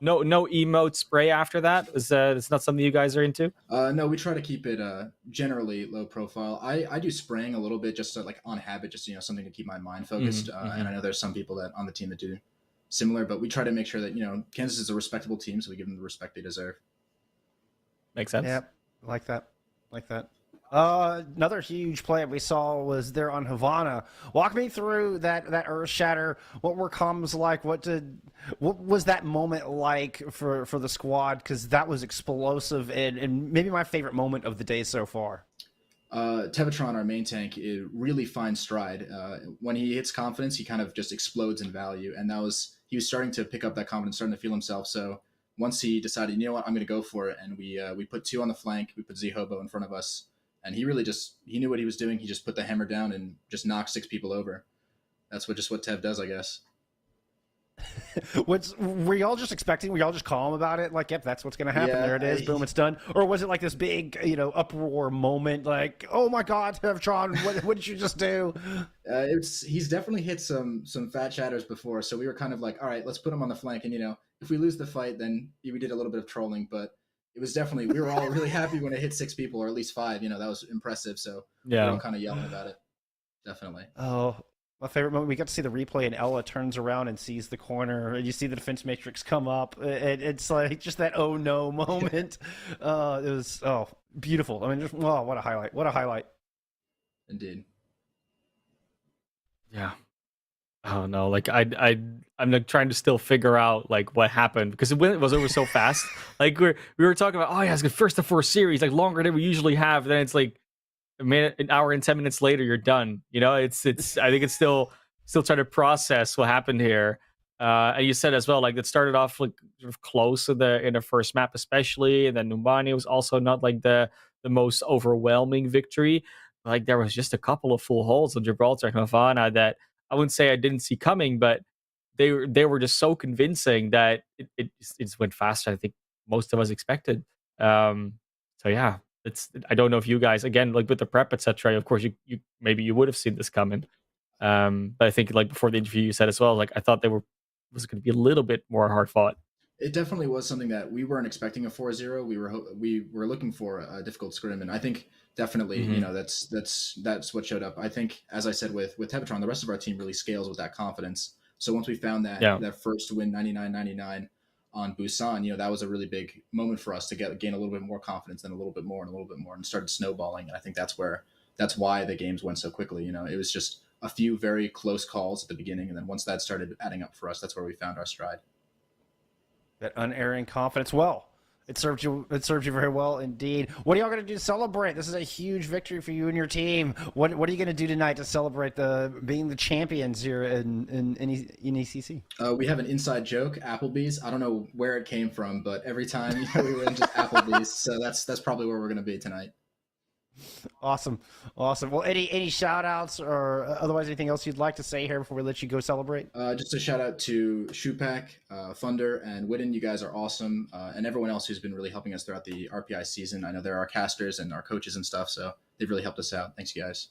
No emote spray after that. It's not something you guys are into. No, we try to keep it generally low profile. I do spraying a little bit just like on habit, just something to keep my mind focused. And I know there's some people that on the team that do similar, but we try to make sure that Kansas is a respectable team, so we give them the respect they deserve. Makes sense. Yep, like that. Another huge play we saw was there on Havana. Walk me through that Earth Shatter. What were comms like? What was that moment like for the squad? Because that was explosive and maybe my favorite moment of the day so far. Tevatron, our main tank, it really finds stride. When he hits confidence, he kind of just explodes in value, and he was starting to pick up that confidence, starting to feel himself. So once he decided, you know what, I'm going to go for it, and we put 2 on the flank, we put Z-Hobo in front of us, and he really he knew what he was doing. He just put the hammer down and just knocked 6 people over. That's what Tev does, I guess. Were y'all just expecting? Were y'all just calm about it? Like, yep, that's what's going to happen. Yeah, there it is. Boom, it's done. Or was it like this big, uproar moment? Like, oh my God, Tevtron, what did you just do? He's definitely hit some fat shatters before, so we were kind of like, all right, let's put him on the flank, and if we lose the fight, then we did a little bit of trolling, but it was definitely, we were all really happy when it hit 6 people, or at least 5. That was impressive. So yeah, we were all kind of yelling about it. Definitely. Oh. My favorite moment, we got to see the replay, and Ella turns around and sees the corner, and you see the defense matrix come up. It's like just that oh no moment. It was beautiful. I mean, what a highlight! What a highlight! Indeed. Yeah. Oh no, like I'm like trying to still figure out like what happened because it was over so fast. Like we were talking about, oh yeah, it's the first to 4 series, like longer than we usually have. Then it's like an hour and 10 minutes later, you're done. It's I think it's still trying to process what happened here. And you said as well, like it started off like sort of close in the first map, especially, and then Numbani was also not like the most overwhelming victory. Like there was just a couple of full holes on Gibraltar and Havana that I wouldn't say I didn't see coming, but they were just so convincing that it just went faster. I think most of us expected. Um, so yeah, I don't know if you guys, again, like with the prep, etc. Of course, you maybe you would have seen this coming. But I think like before the interview, you said as well, like I thought they was going to be a little bit more hard fought. It definitely was something that we weren't expecting a 4-0. We were looking for a difficult scrim, and I think definitely Mhm. that's what showed up. I think, as I said with Tepatron, the rest of our team really scales with that confidence. So once we found Yeah. that first win 99-99 on Busan, that was a really big moment for us to gain a little bit more confidence, then a little bit more and a little bit more, and started snowballing. And I think that's why the games went so quickly. It was just a few very close calls at the beginning, and then once that started adding up for us, that's where we found our stride. That unerring confidence. Well, it served you. It served you very well indeed. What are y'all going to do to celebrate? This is a huge victory for you and your team. What are you going to do tonight to celebrate being the champions here in NECC? We have an inside joke, Applebee's. I don't know where it came from, but every time we win, just Applebee's. So that's probably where we're going to be tonight. Awesome. Well, any shout outs or otherwise anything else you'd like to say here before we let you go celebrate? Just a shout out to Shupak, Thunder, and Witten. You guys are awesome, and everyone else who's been really helping us throughout the RPI season. I know they're our casters and our coaches and stuff, so they've really helped us out. Thanks, you guys.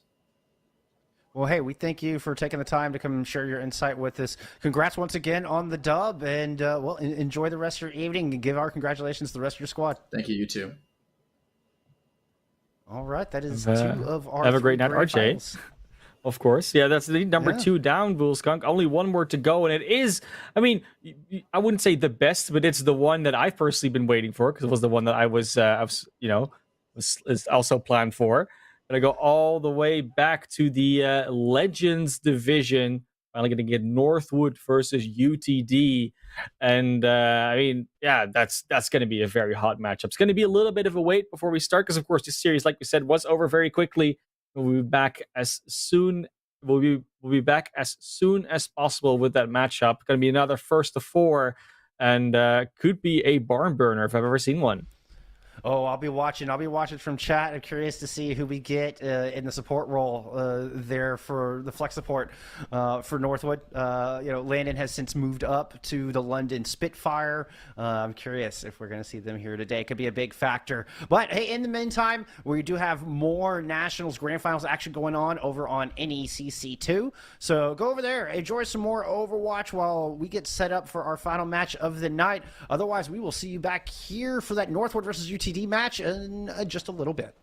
Well, hey, we thank you for taking the time to come and share your insight with us. Congrats once again on the dub, and enjoy the rest of your evening and give our congratulations to the rest of your squad. Thank you. You too. All right, that is Have, two of our have a three great night, grand RJ. finals. Of course. Yeah, that's the number Yeah. 2 down, Skunk. Only one more to go. And it is, I mean, I wouldn't say the best, but it's the one that I've personally been waiting for because it was the one that I was was also planned for. But I go all the way back to the Legends division. Finally going to get Northwood versus UTD. And I mean, yeah, that's going to be a very hot matchup. It's going to be a little bit of a wait before we start because, of course, this series, like we said, was over very quickly. We'll be back as soon. We'll be back as soon as possible with that matchup. Going to be another first of 4, and could be a barn burner if I've ever seen one. Oh, I'll be watching from chat. I'm curious to see who we get in the support role there for the flex support for Northwood. Landon has since moved up to the London Spitfire. I'm curious if we're going to see them here today. Could be a big factor. But hey, in the meantime, we do have more Nationals Grand Finals action going on over on NECC 2. So go over there, enjoy some more Overwatch while we get set up for our final match of the night. Otherwise, we will see you back here for that Northwood versus UTD match in just a little bit.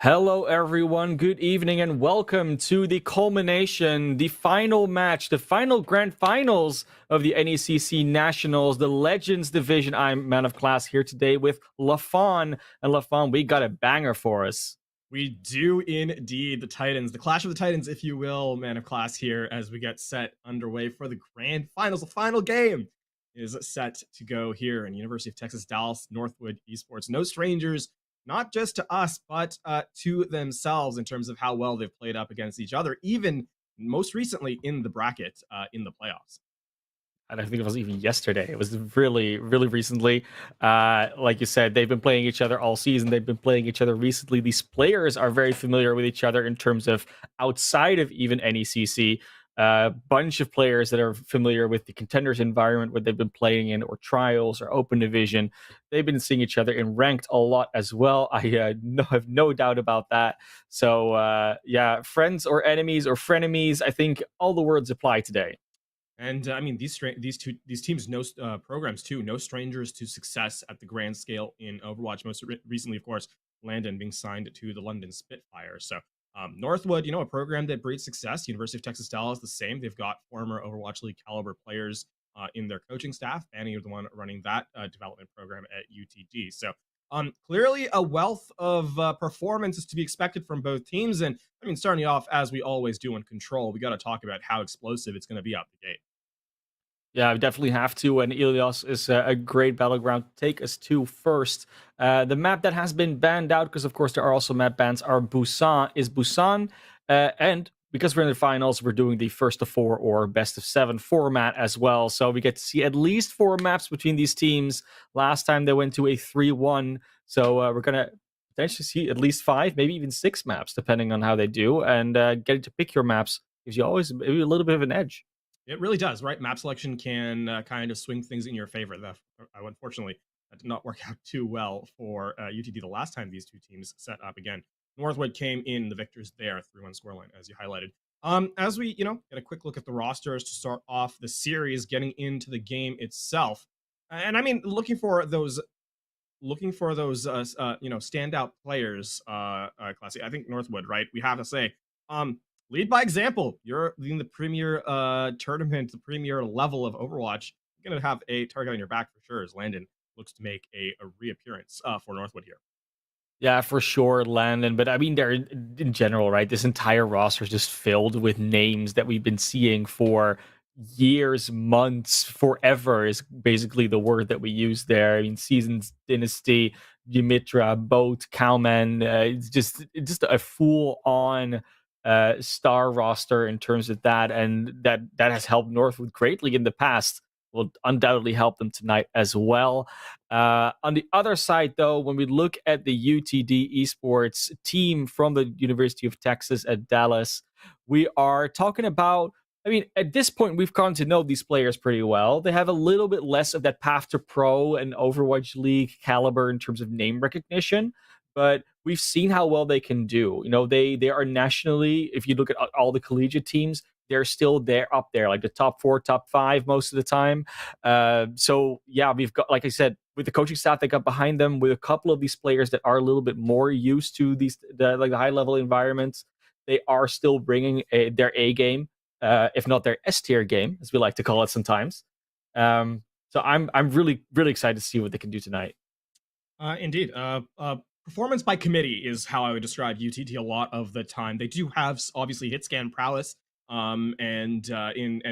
Hello, everyone. Good evening, and welcome to the culmination, the final match, the final grand finals of the NECC Nationals, the Legends Division. I'm Man of Class here today with LaFawn. And LaFawn, we got a banger for us. We do indeed. The Titans, the Clash of the Titans, if you will, Man of Class here as we get set underway for the grand finals. The final game is set to go here in University of Texas, Dallas, Northwood Esports. No strangers, not just to us, but to themselves in terms of how well they've played up against each other, even most recently in the bracket in the playoffs. I don't think it was even yesterday. It was really, really recently. Like you said, they've been playing each other all season. They've been playing each other recently. These players are very familiar with each other in terms of outside of even NECC. Bunch of players that are familiar with the contenders environment where they've been playing in, or trials, or open division. They've been seeing each other in ranked a lot as well. I have no doubt about that. So yeah, friends or enemies or frenemies, I think all the words apply today. And I mean, these teams, programs too, no strangers to success at the grand scale in Overwatch. Most recently, of course, Landon being signed to the London Spitfire. So Northwood, a program that breeds success. University of Texas Dallas, the same. They've got former Overwatch League caliber players in their coaching staff. Annie is the one running that development program at UTD. So clearly a wealth of performances to be expected from both teams. And I mean, starting off as we always do in Control, we got to talk about how explosive it's going to be out the gate. Yeah, I definitely have to. And Ilios is a great battleground to take us to first. The map that has been banned out, because of course there are also map bans, are Busan. And because we're in the finals, we're doing the first of 4 or best of 7 format as well. So we get to see at least 4 maps between these teams. Last time they went to a 3-1. So we're going to potentially see at least 5, maybe even 6 maps, depending on how they do. And getting to pick your maps gives you always maybe a little bit of an edge. It really does, right? Map selection can kind of swing things in your favor. Unfortunately, that did not work out too well for UTD the last time these two teams set up again. Northwood came in the victors there, 3-1 scoreline, as you highlighted. As we, get a quick look at the rosters to start off the series, getting into the game itself. And I mean, looking for those standout players, Classy. I think Northwood, right? We have to say, lead by example. You're in the premier tournament, the premier level of Overwatch. You're going to have a target on your back for sure as Landon looks to make a reappearance for Northwood here. Yeah, for sure, Landon. But I mean, they're in general, right? This entire roster is just filled with names that we've been seeing for years, months, forever is basically the word that we use there. I mean, Seasons, Dynasty, Dimitra, Boat, Cowman. It's just a full-on star roster in terms of that, and that has helped Northwood greatly in the past. Will undoubtedly help them tonight as well. On the other side, though, when we look at the UTD esports team from the University of Texas at Dallas, we are talking about, I mean, at this point, we've gotten to know these players pretty well. They have a little bit less of that path to pro and Overwatch League caliber in terms of name recognition, but we've seen how well they can do. They are nationally, if you look at all the collegiate teams, they're still there up there, like the top 4, top 5 most of the time. So yeah, we've got, like I said, with the coaching staff they got behind them, with a couple of these players that are a little bit more used to the high level environments, they are still bringing their A game, if not their S tier game, as we like to call it sometimes. So I'm really, really excited to see what they can do tonight. Indeed. Performance by committee is how I would describe UTD a lot of the time. They do have obviously hit scan prowess, and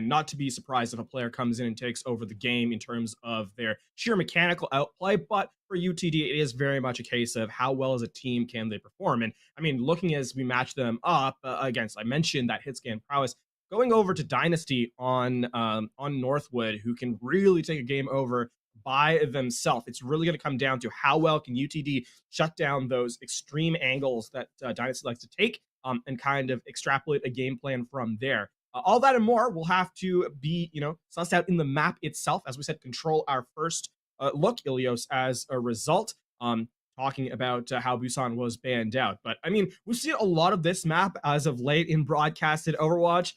not to be surprised if a player comes in and takes over the game in terms of their sheer mechanical outplay. But for UTD, it is very much a case of how well as a team can they perform. And I mean, looking as we match them up against, I mentioned that hit scan prowess. Going over to Dynasty on Northwood, who can really take a game over by themselves. It's really going to come down to how well can UTD shut down those extreme angles that Dynasty likes to take, and kind of extrapolate a game plan from there. All that and more will have to be, sussed out in the map itself. As we said, Control our first look, Ilios, as a result. Talking about how Busan was banned out. But I mean, we've seen a lot of this map as of late in broadcasted Overwatch.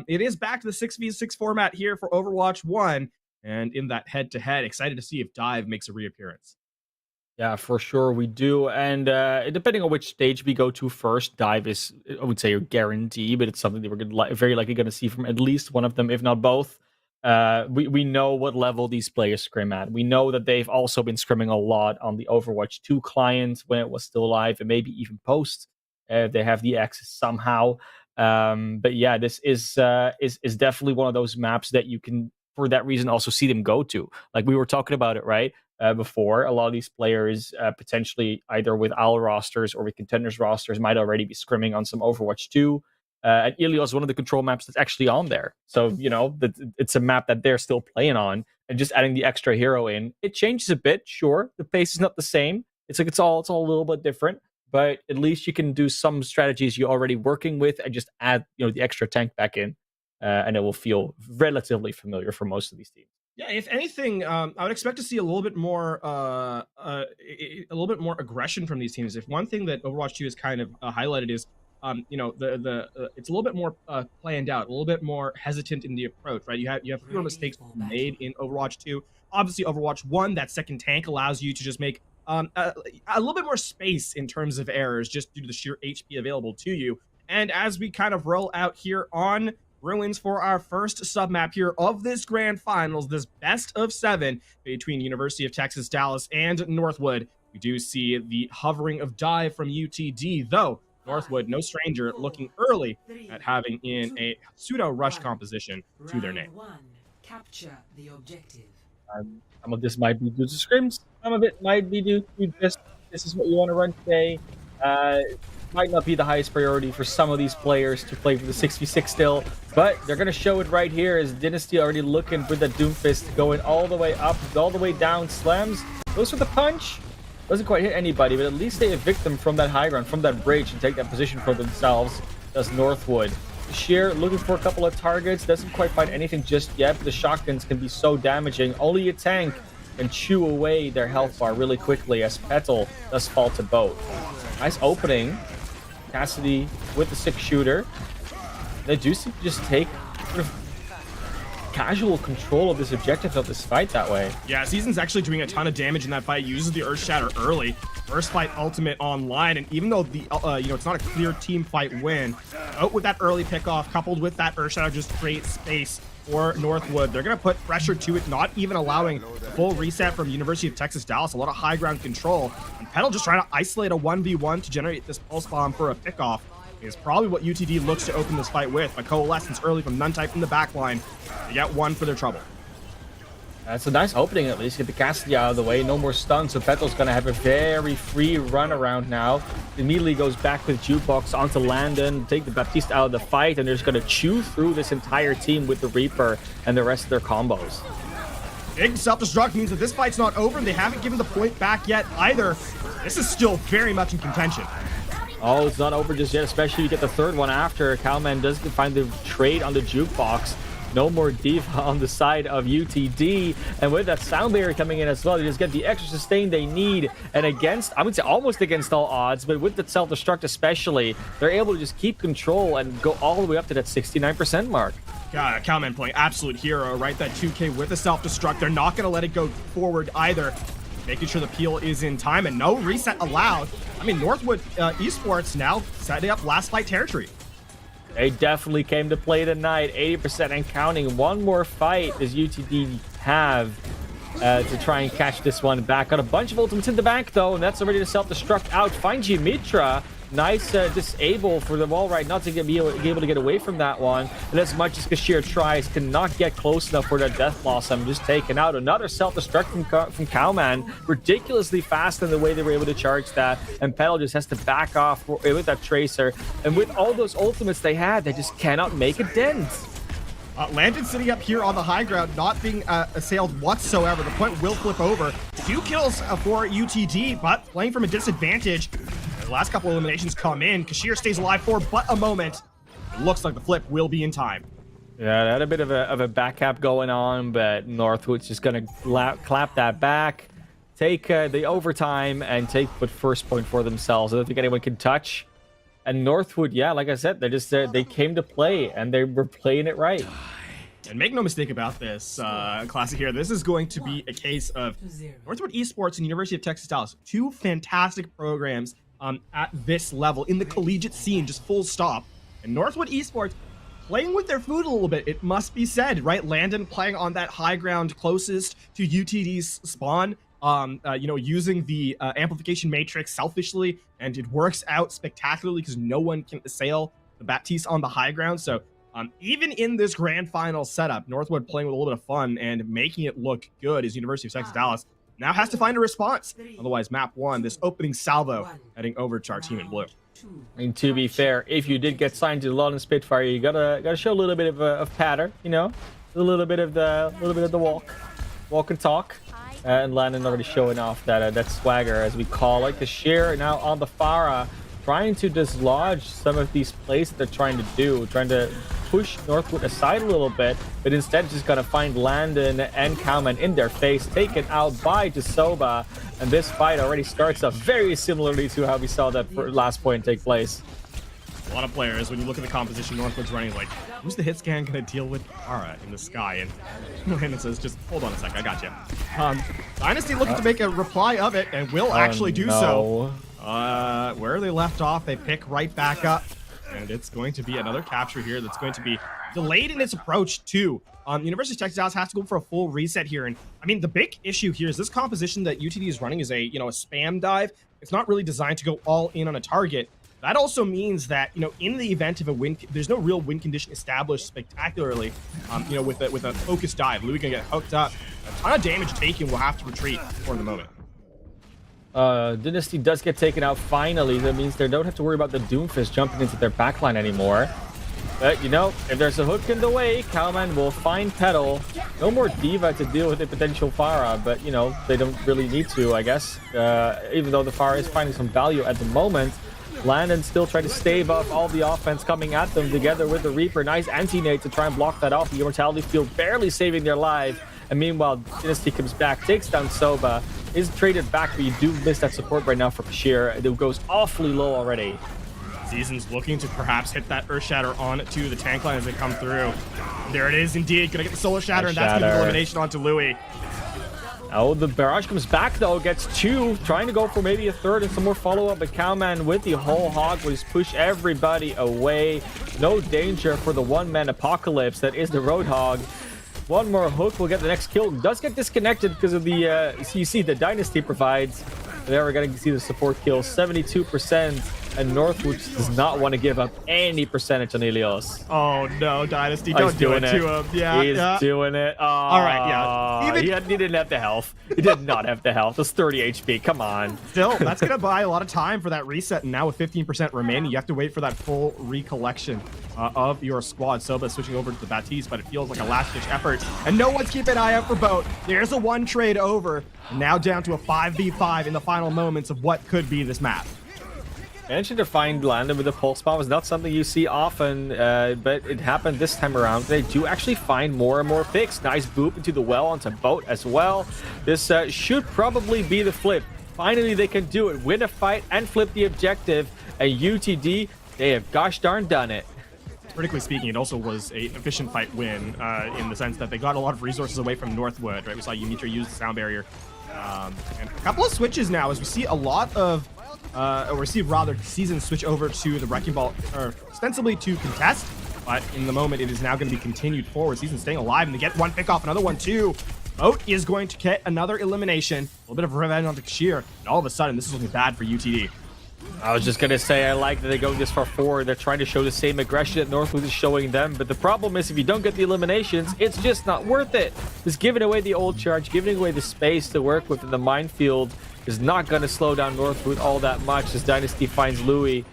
It is back to the 6v6 format here for Overwatch 1. And in that head-to-head, excited to see if Dive makes a reappearance. Yeah, for sure we do. And depending on which stage we go to first, dive is, I would say, a guarantee, but it's something that we're very likely going to see from at least one of them, if not both. We know what level these players scrim at. We know that they've also been scrimming a lot on the Overwatch 2 client when it was still live, and maybe even post. They have the access somehow. But yeah, this is definitely one of those maps that you can, for that reason, also see them go to. Like we were talking about it, right? Before. A lot of these players, potentially either with OWL rosters or with contenders rosters, might already be scrimming on some Overwatch 2. And Ilios is one of the control maps that's actually on there. So, it's a map that they're still playing on. And just adding the extra hero in, it changes a bit, sure. The pace is not the same. It's all a little bit different. But at least you can do some strategies you're already working with and just add, the extra tank back in. And it will feel relatively familiar for most of these teams. Yeah, if anything, I would expect to see a little bit more, aggression from these teams. If one thing that Overwatch 2 has kind of highlighted is, it's a little bit more planned out, a little bit more hesitant in the approach, right? You have fewer mistakes made in Overwatch 2. Obviously, Overwatch 1, that second tank allows you to just make a little bit more space in terms of errors, just due to the sheer HP available to you. And as we kind of roll out here on Ruins for our first submap here of this grand finals, this best of 7 between University of Texas Dallas and Northwood. We do see the hovering of dive from UTD, though Northwood, no stranger, looking early at having in a pseudo rush composition to their name. Capture the objective. Some of this might be due to scrims. Some of it might be due to just, this is what you want to run today. Might not be the highest priority for some of these players to play for the 6v6 still, but they're going to show it right here as Dynasty already looking with the Doomfist going all the way up, all the way down, slams, goes for the punch, doesn't quite hit anybody, but at least they evict them from that high ground, from that bridge, and take that position for themselves. Does Northwood. Sheer looking for a couple of targets, doesn't quite find anything just yet, but the shotguns can be so damaging. Only a tank can chew away their health bar really quickly as Petal does fall to both. Nice opening. Cassidy with the 6-shooter. They do seem to just take sort of casual control of this objective of this fight that way. Yeah, Season's actually doing a ton of damage in that fight. Uses the Earth Shatter early. First fight ultimate online, and even though the it's not a clear team fight win, out with that early pickoff coupled with that Earth Shatter just creates space for Northwood. They're going to put pressure to it, not even allowing full reset from University of Texas Dallas. A lot of high ground control. And Petal just trying to isolate a 1v1 to generate this pulse bomb for a pickoff is probably what UTD looks to open this fight with. But Coalescence early from Nuntype from the backline. They get one for their trouble. That's a nice opening at least. Get the Cassidy out of the way. No more stuns, so Petal's going to have a very free run around now. Immediately goes back with Jukebox onto Landon, take the Baptiste out of the fight, and they're just going to chew through this entire team with the Reaper and the rest of their combos. Big self-destruct means that this fight's not over, and they haven't given the point back yet either. This is still very much in contention. Oh, it's not over just yet, especially you get the third one after. Cowman does find the trade on the Jukebox. No more Diva on the side of UTD. And with that sound barrier coming in as well, they just get the extra sustain they need. And against, I would say almost against all odds, but with the self-destruct especially, they're able to just keep control and go all the way up to that 69% mark. God, Cowman playing absolute hero, right? That 2K with a self-destruct. They're not going to let it go forward either. Making sure the peel is in time and no reset allowed. I mean, Northwood Esports now setting up last fight territory. They definitely came to play tonight. 80% and counting. One more fight does UTD have to try and catch this one back. Got a bunch of ultimates in the back, though, and that's already the self-destruct out. Finds Mitra. Nice disable for the wall right not to be able to get away from that one. And as much as Kashir tries, cannot get close enough for that Death Blossom. Just taken out. Another self-destruct from Cowman. Ridiculously fast in the way they were able to charge that. And Petal just has to back off with that Tracer. And with all those ultimates they had, they just cannot make a dent. Landon sitting up here on the high ground, not being assailed whatsoever. The point will flip over. 2 kills for UTD, but playing from a disadvantage. The last couple eliminations come in. Kashir stays alive for but a moment. It looks like the flip will be in time. Yeah, they had a bit of a back cap going on, but Northwood's just going to clap that back, take the overtime, and take the first point for themselves. I don't think anyone can touch. And Northwood, yeah, like I said, they came to play, and they were playing it right. And make no mistake about this, Classic here. This is going to be a case of Northwood Esports and University of Texas Dallas. Two fantastic programs at this level in the collegiate scene, just full stop. And Northwood Esports playing with their food a little bit, it must be said, right? Landon playing on that high ground closest to UTD's spawn, using the amplification matrix selfishly, and it works out spectacularly because no one can assail the Baptiste on the high ground. So even in this grand final setup, Northwood playing with a little bit of fun and making it look good as University of Texas Dallas now has to find a response. Otherwise, map 1, this opening salvo heading over to our team in blue. I mean, to be fair, if you did get signed to the London Spitfire, you gotta show a little bit of patter, you know, a little bit of the walk and talk, and Landon already showing off that swagger, as we call it. The share now on the Farah, trying to dislodge some of these plays that they're trying to push Northwood aside a little bit, but instead just gonna find Landon and Cowman in their face, taken out by Jasoba, and this fight already starts off very similarly to how we saw that last point take place. A lot of players, when you look at the composition Northwood's running, like, who's the hit scan gonna deal with Farah in the sky? And Landon says, just hold on a sec, I got you. Dynasty looking to make a reply of it, and will actually do so. Where they left off, they pick right back up. And it's going to be another capture here that's going to be delayed in its approach too. University of Texas Dallas has to go for a full reset here. And I mean, the big issue here is this composition that UTD is running is a spam dive. It's not really designed to go all in on a target. That also means that, in the event of a win, there's no real win condition established spectacularly, with a focused dive. Louis gonna get hooked up. A ton of damage taken, will have to retreat for the moment. Dynasty does get taken out finally. That means they don't have to worry about the Doomfist jumping into their backline anymore. But, if there's a hook in the way, Cowman will find Petal. No more Diva to deal with a potential Farah, but, they don't really need to, I guess. Even though the Farah is finding some value at the moment. Landon still trying to stave off all the offense coming at them together with the Reaper. Nice anti-nade to try and block that off. The Immortality Field barely saving their lives. And meanwhile, Dynasty comes back, takes down Soba, is traded back, but you do miss that support right now for Bashir. It goes awfully low already. Season's looking to perhaps hit that Earth Shatter on to the tank line as they come through. There it is indeed. Gonna get the Solar Shatter, and that's gonna be elimination onto Louis. Oh, the barrage comes back though, gets 2, trying to go for maybe a 3rd and some more follow-up, but Cowman with the whole hog will just push everybody away. No danger for the one-man apocalypse that is the Roadhog. One more hook will get the next kill. Does get disconnected because of the CC the Dynasty provides. There we're going to see the support kill, 72%, and Northwood does not want to give up any percentage on Ilios. Oh no, Dynasty, don't do it to him. Yeah, he's doing it. All right, yeah. He didn't have the health. He did not have the health. It's 30 HP. Come on. Still, that's going to buy a lot of time for that reset, and now with 15% remaining, you have to wait for that full recollection of your squad. Soba switching over to the Baptiste, but it feels like a last-ditch effort, and no one's keeping an eye out for Boat. There's a 1 trade over, and now down to a 5v5 in the final moments of what could be this map. Managing to find Landon with a pulse bomb is not something you see often, but it happened this time around. They do actually find more and more picks. Nice boop into the well onto Boat as well. This should probably be the flip. Finally, they can do it. Win a fight and flip the objective. And UTD, they have gosh darn done it. Critically speaking, it also was an efficient fight win in the sense that they got a lot of resources away from Northwood, right? We saw Umitra use the sound barrier. And a couple of switches now as we see a lot of or see rather Season switch over to the Wrecking Ball, or ostensibly to contest, but in the moment it is now going to be continued forward. Season staying alive, and they get 1 pick off, another one too. Boat is going to get another elimination, a little bit of revenge onto Kashir, and all of a sudden this is looking bad for UTD. I was just gonna say, I like that they go this far forward. They're trying to show the same aggression that Northwood is showing them, but the problem is if you don't get the eliminations, it's just not worth it. Just giving away the old charge, giving away the space to work with in the minefield is not gonna slow down Northwood all that much as Dynasty finds Louis.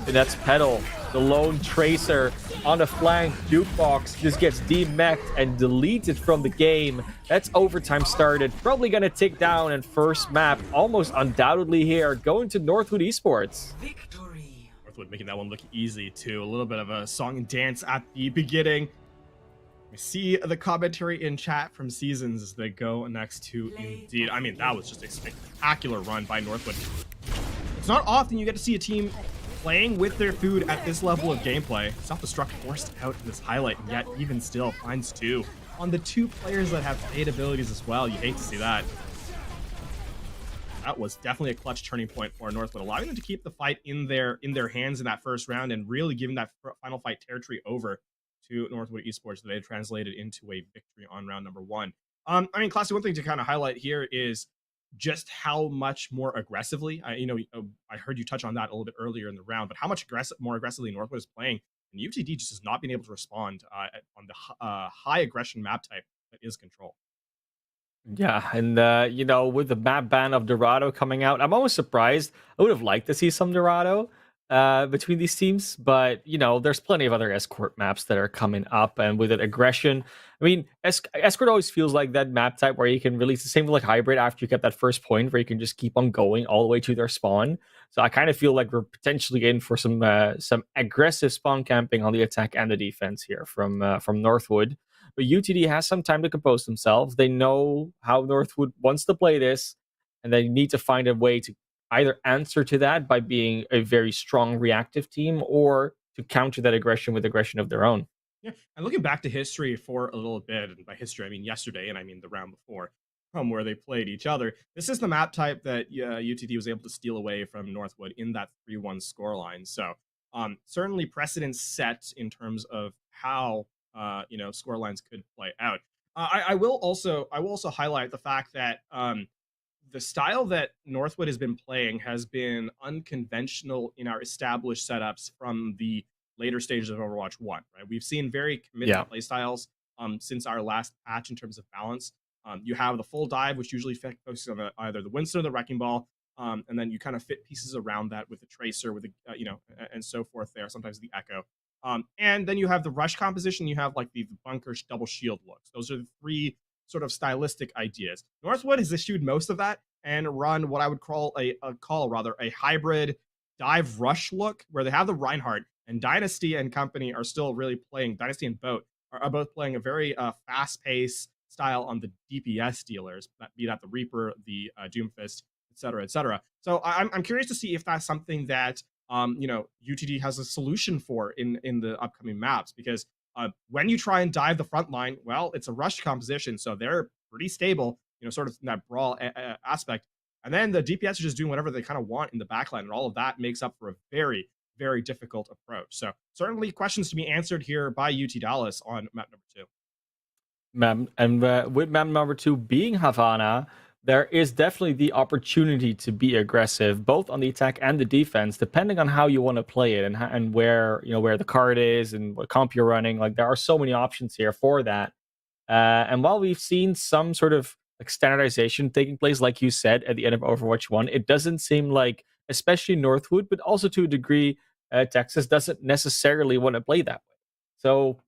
And that's Petal, the lone tracer on the flank. Jukebox just gets demeched and deleted from the game. That's overtime started. Probably gonna tick down, and first map almost undoubtedly here going to Northwood Esports. Victory. Northwood making that one look easy too. A little bit of a song and dance at the beginning. We see the commentary in chat from Seasons as they go next to Indeed. I mean, that was just a spectacular run by Northwood. It's not often you get to see a team playing with their food at this level of gameplay. Self-destruct forced out in this highlight, and yet even still finds 2 on the 2 players that have fade abilities as well. You hate to see that. That was definitely a clutch turning point for Northwood, allowing them to keep the fight in their hands in that first round and really giving that final fight territory over to Northwood Esports that they translated into a victory on round number 1. I mean, Classy, one thing to kind of highlight here is just how much more aggressively, I heard you touch on that a little bit earlier in the round, but how much more aggressively Northwood is playing, and UTD just has not been able to respond on the high aggression map type that is Control. Yeah, and with the map ban of Dorado coming out, I'm almost surprised. I would have liked to see some Dorado between these teams, but there's plenty of other escort maps that are coming up, and with it aggression. I mean, escort always feels like that map type where you can release the same like hybrid after you get that first point, where you can just keep on going all the way to their spawn. So I kind of feel like we're potentially in for some aggressive spawn camping on the attack and the defense here from Northwood. But UTD has some time to compose themselves. They know how Northwood wants to play this, and they need to find a way to either answer to that by being a very strong reactive team or to counter that aggression with aggression of their own. Yeah, and looking back to history for a little bit, and by history I mean yesterday, and I mean the round before, from where they played each other, this is the map type that UTD was able to steal away from Northwood in that 3-1 scoreline. So certainly precedent set in terms of how scorelines could play out. I will also highlight the fact that the style that Northwood has been playing has been unconventional in our established setups from the later stages of Overwatch 1, right? We've seen very committed play styles since our last patch in terms of balance. You have the full dive, which usually focuses on either the Winston or the Wrecking Ball, and then you kind of fit pieces around that with the Tracer, with the and so forth there, sometimes the Echo. And then you have the rush composition, you have like the bunker double shield looks. Those are the 3 sort of stylistic ideas. Northwood has eschewed most of that and run what I would call a hybrid dive rush look, where they have the Reinhardt, and Dynasty and company are still really playing, Dynasty and Boat are both playing a very fast-paced style on the DPS dealers, be that the Reaper, the Doomfist, etc., etc. So I'm curious to see if that's something that UTD has a solution for in the upcoming maps, because when you try and dive the front line, well, it's a rush composition, so they're pretty stable, sort of in that brawl aspect. And then the DPS are just doing whatever they kind of want in the backline, and all of that makes up for a very, very difficult approach. So certainly questions to be answered here by UT Dallas on map number 2. With map number 2 being Havana, there is definitely the opportunity to be aggressive, both on the attack and the defense, depending on how you want to play it and where the card is and what comp you're running. Like, there are so many options here for that. And while we've seen some sort of like standardization taking place, like you said, at the end of Overwatch 1, it doesn't seem like, especially Northwood, but also to a degree, Texas doesn't necessarily want to play that way. So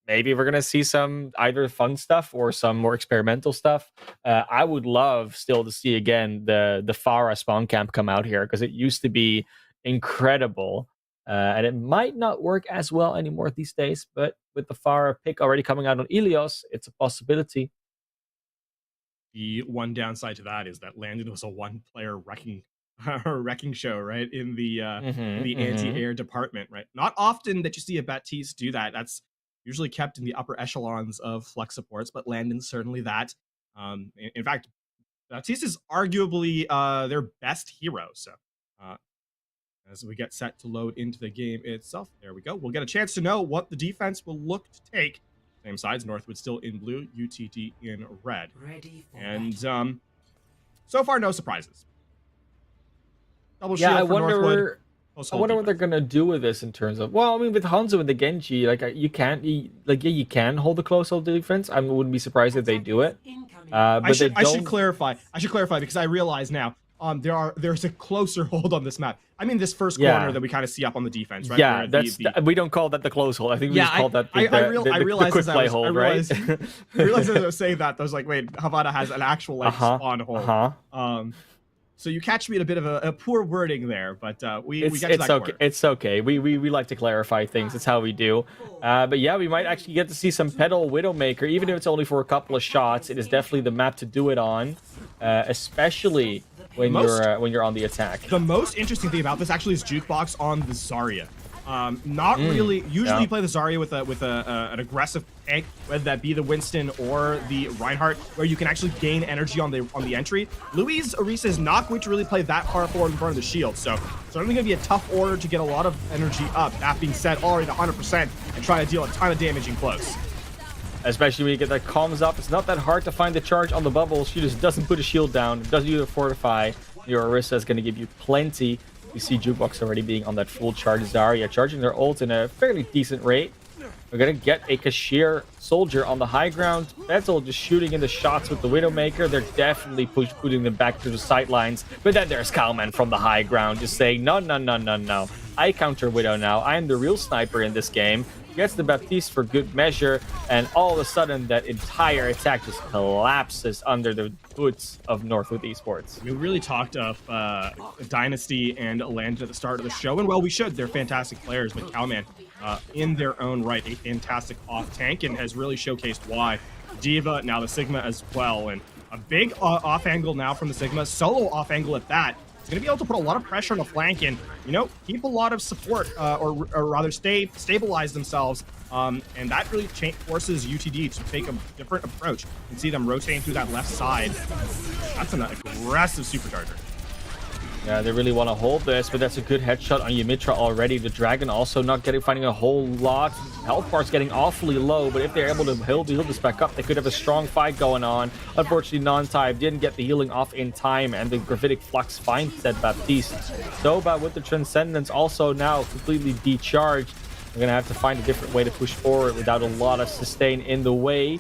maybe we're going to see some either fun stuff or some more experimental stuff. I would love still to see, again, the Farah spawn camp come out here, because it used to be incredible. And it might not work as well anymore these days, but with the Farah pick already coming out on Ilios, it's a possibility. The one downside to that is that Landon was a one-player wrecking show, right? In the anti-air department, right? Not often that you see a Baptiste do that. That's usually kept in the upper echelons of flex supports, but Landon's certainly that. In fact, Baptiste is arguably their best hero. So as we get set to load into the game itself, there we go. We'll get a chance to know what the defense will look to take. Same sides, Northwood still in blue, UTD in red. Ready for And battle. so far, no surprises. Double shield Yeah, I for Northwood. wonder what they're gonna do with this in terms of. Well, I mean, with Hanzo and the Genji, like you can hold the close hold defense. I wouldn't be surprised if they do it. Incoming. But I should clarify. Because I realize now there's a closer hold on this map. I mean, this first corner that we kind of see up on the defense, right? Yeah, Where we don't call that the close hold. I think we just call that the quick play hold, right? I realized as I was saying that, I was like, wait, Havana has an actual spawn hold. So you catch me in a bit of a poor wording there, but we get to that corner. It's okay. We like to clarify things. It's how we do. But yeah, we might actually get to see some pedal Widowmaker, even if it's only for a couple of shots. It is definitely the map to do it on, especially when you're on the attack. The most interesting thing about this actually is Jukebox on the Zarya. Not really. Usually, you play the Zarya with an aggressive tank, whether that be the Winston or the Reinhardt, where you can actually gain energy on the entry. Louis Orisa is not going to really play that far forward in front of the shield, so certainly going to be a tough order to get a lot of energy up. That being said, already at 100% and try to deal a ton of damage in close. Especially when you get that comms up, it's not that hard to find the charge on the bubble. She just doesn't put a shield down, doesn't do the fortify. Your Orisa is going to give you plenty. You see Jukebox already being on that full charge. Zarya charging their ult in a fairly decent rate. We're going to get a Cashier soldier on the high ground. Petal just shooting in the shots with the Widowmaker. They're definitely putting them back to the sidelines. But then there's Kalman from the high ground just saying, no, no, no, no, no. I counter Widow now. I am the real sniper in this game. Gets the Baptiste for good measure, and all of a sudden that entire attack just collapses under the boots of Northwood Esports. We really talked of Dynasty and Landed at the start of the show, and well, we should. They're fantastic players, but Cowman, in their own right, a fantastic off tank, and has really showcased why. Diva, now the Sigma as well, and a big off angle now from the Sigma, solo off angle at that. It's going to be able to put a lot of pressure on the flank and, you know, keep a lot of support, or rather stabilize themselves. And that really forces UTD to take a different approach and see them rotating through that left side. That's an aggressive supercharger. Yeah, they really want to hold this, but that's a good headshot on Ymitra already. The Dragon also not finding a whole lot. Health bar's getting awfully low, but if they're able to heal this back up, they could have a strong fight going on. Unfortunately, Non-Type didn't get the healing off in time, and the Gravitic Flux finds that Baptiste. Soba with the Transcendence also now completely decharged. We're going to have to find a different way to push forward without a lot of sustain in the way.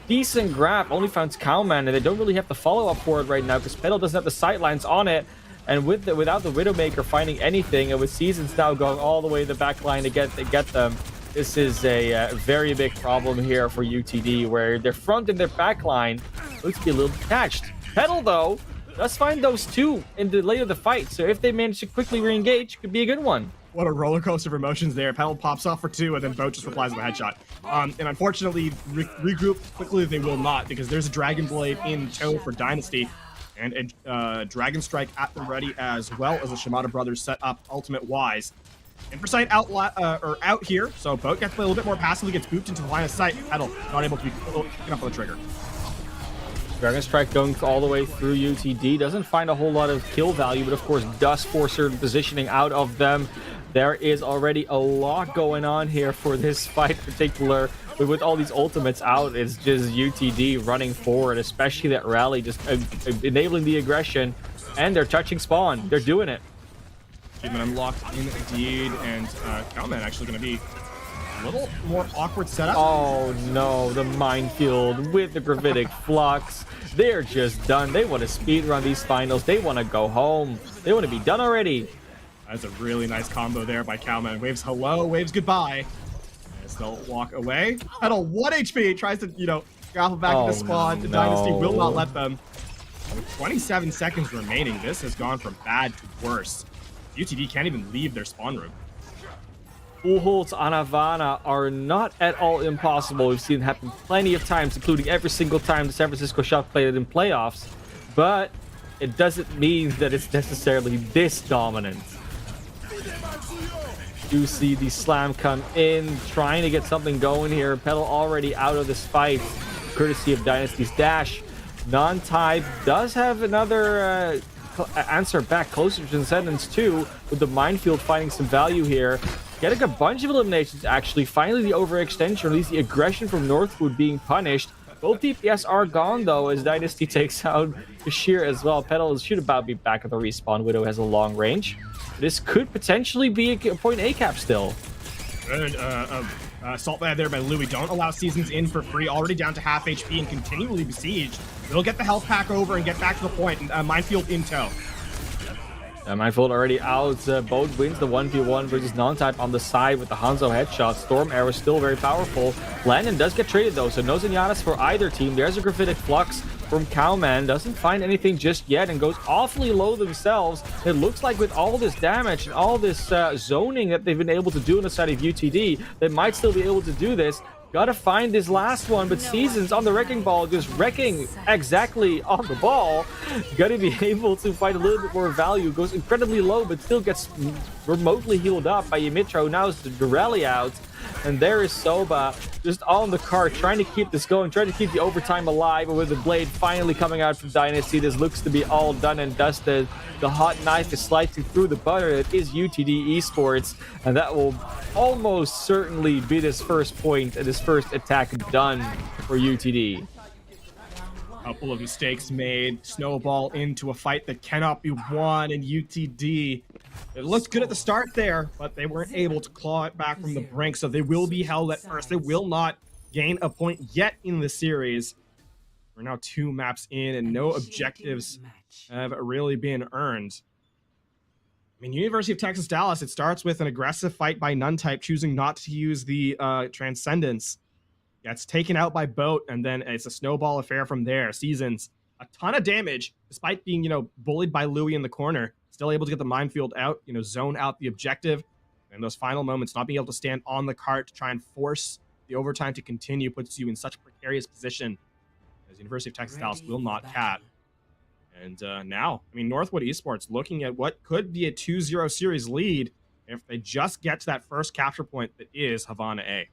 Decent grab, only found Cowman, and they don't really have the follow-up for it right now because Petal doesn't have the sightlines on it. And without the Widowmaker finding anything, and with Seasons now going all the way to the back line to get them, this is a very big problem here for UTD, where their front and their back line looks to be a little detached. Petal, though, does find those two in the late of the fight, so if they manage to quickly re-engage, it could be a good one. What a roller coaster of emotions there. Petal pops off for 2, and then Boat just replies with a headshot. And unfortunately, regroup quickly they will not, because there's a Dragon Blade in tow for Dynasty. And a Dragon Strike at the ready, as well as the Shimada brothers set up ultimate-wise. Inversight out here, so Boat gets to play a little bit more passively, gets booped into the line of sight. Petal not able to be picking up on the trigger. Dragon Strike going all the way through UTD. Doesn't find a whole lot of kill value, but of course does force certain positioning out of them. There is already a lot going on here for this fight in particular. But with all these ultimates out, it's just UTD running forward, especially that rally, just enabling the aggression. And they're touching spawn. They're doing it. Achievement unlocked indeed, and Cowman actually going to be a little more awkward setup. Oh no, the minefield with the Gravitic Flux. They're just done. They want to speedrun these finals. They want to go home. They want to be done already. That's a really nice combo there by Cowman. Waves hello, waves goodbye. As they'll walk away. Petal 1 HP tries to, grapple back to the spawn. The Dynasty will not let them. With 27 seconds remaining, this has gone from bad to worse. UTD can't even leave their spawn room. Full holds on Havana are not at all impossible. We've seen it happen plenty of times, including every single time the San Francisco Shock played it in playoffs. But it doesn't mean that it's necessarily this dominant. You see the slam come in, trying to get something going here. Petal already out of this fight, courtesy of Dynasty's dash. Non-Type does have another answer back closer to Transcendence too, with the minefield finding some value here. Getting a bunch of eliminations, actually. Finally, the overextension, or at least the aggression from Northwood being punished. Both DPS are gone, though, as Dynasty takes out Bashir as well. Petal should about be back at the respawn. Widow has a long range. This could potentially be a point A cap still. Good assault there by Louis. Don't allow Seasons in for free. Already down to half HP and continually besieged. They'll get the health pack over and get back to the point. Minefield in tow. Minefield already out. Boat wins the 1v1 versus Non-Type on the side with the Hanzo headshot. Storm Arrow still very powerful. Landon does get traded though, so no Zenyatas for either team. There's a Gravitic Flux from Cowman. Doesn't find anything just yet and goes awfully low themselves. It looks like with all this damage and all this zoning that they've been able to do on the side of UTD, they might still be able to do this. Gotta find this last one, but Seasons on the wrecking ball, just wrecking exactly on the ball. Gotta be able to find a little bit more value. Goes incredibly low, but still gets remotely healed up by Ymitro. Now it's the rally out. And there is Soba just on the cart, trying to keep this going, trying to keep the overtime alive. And with the blade finally coming out from Dynasty, this looks to be all done and dusted. The hot knife is slicing through the butter. It is UTD Esports, and that will almost certainly be this first point and this first attack done for UTD. Couple of mistakes made, snowball into a fight that cannot be won, and UTD, it looked good at the start there, but they weren't able to claw it back from the brink, so they will be held at first. They will not gain a point yet in the series. We're now 2 maps in, and no objectives have really been earned. I mean, University of Texas Dallas, it starts with an aggressive fight by Nuntype, choosing not to use the Transcendence. Gets taken out by Boat, and then it's a snowball affair from there. Seasons a ton of damage, despite being, bullied by Louis in the corner. Still able to get the minefield out, zone out the objective. And those final moments, not being able to stand on the cart to try and force the overtime to continue, puts you in such a precarious position as University of Texas Dallas will not cap. And now, Northwood Esports looking at what could be a 2-0 series lead if they just get to that first capture point that is Havana A.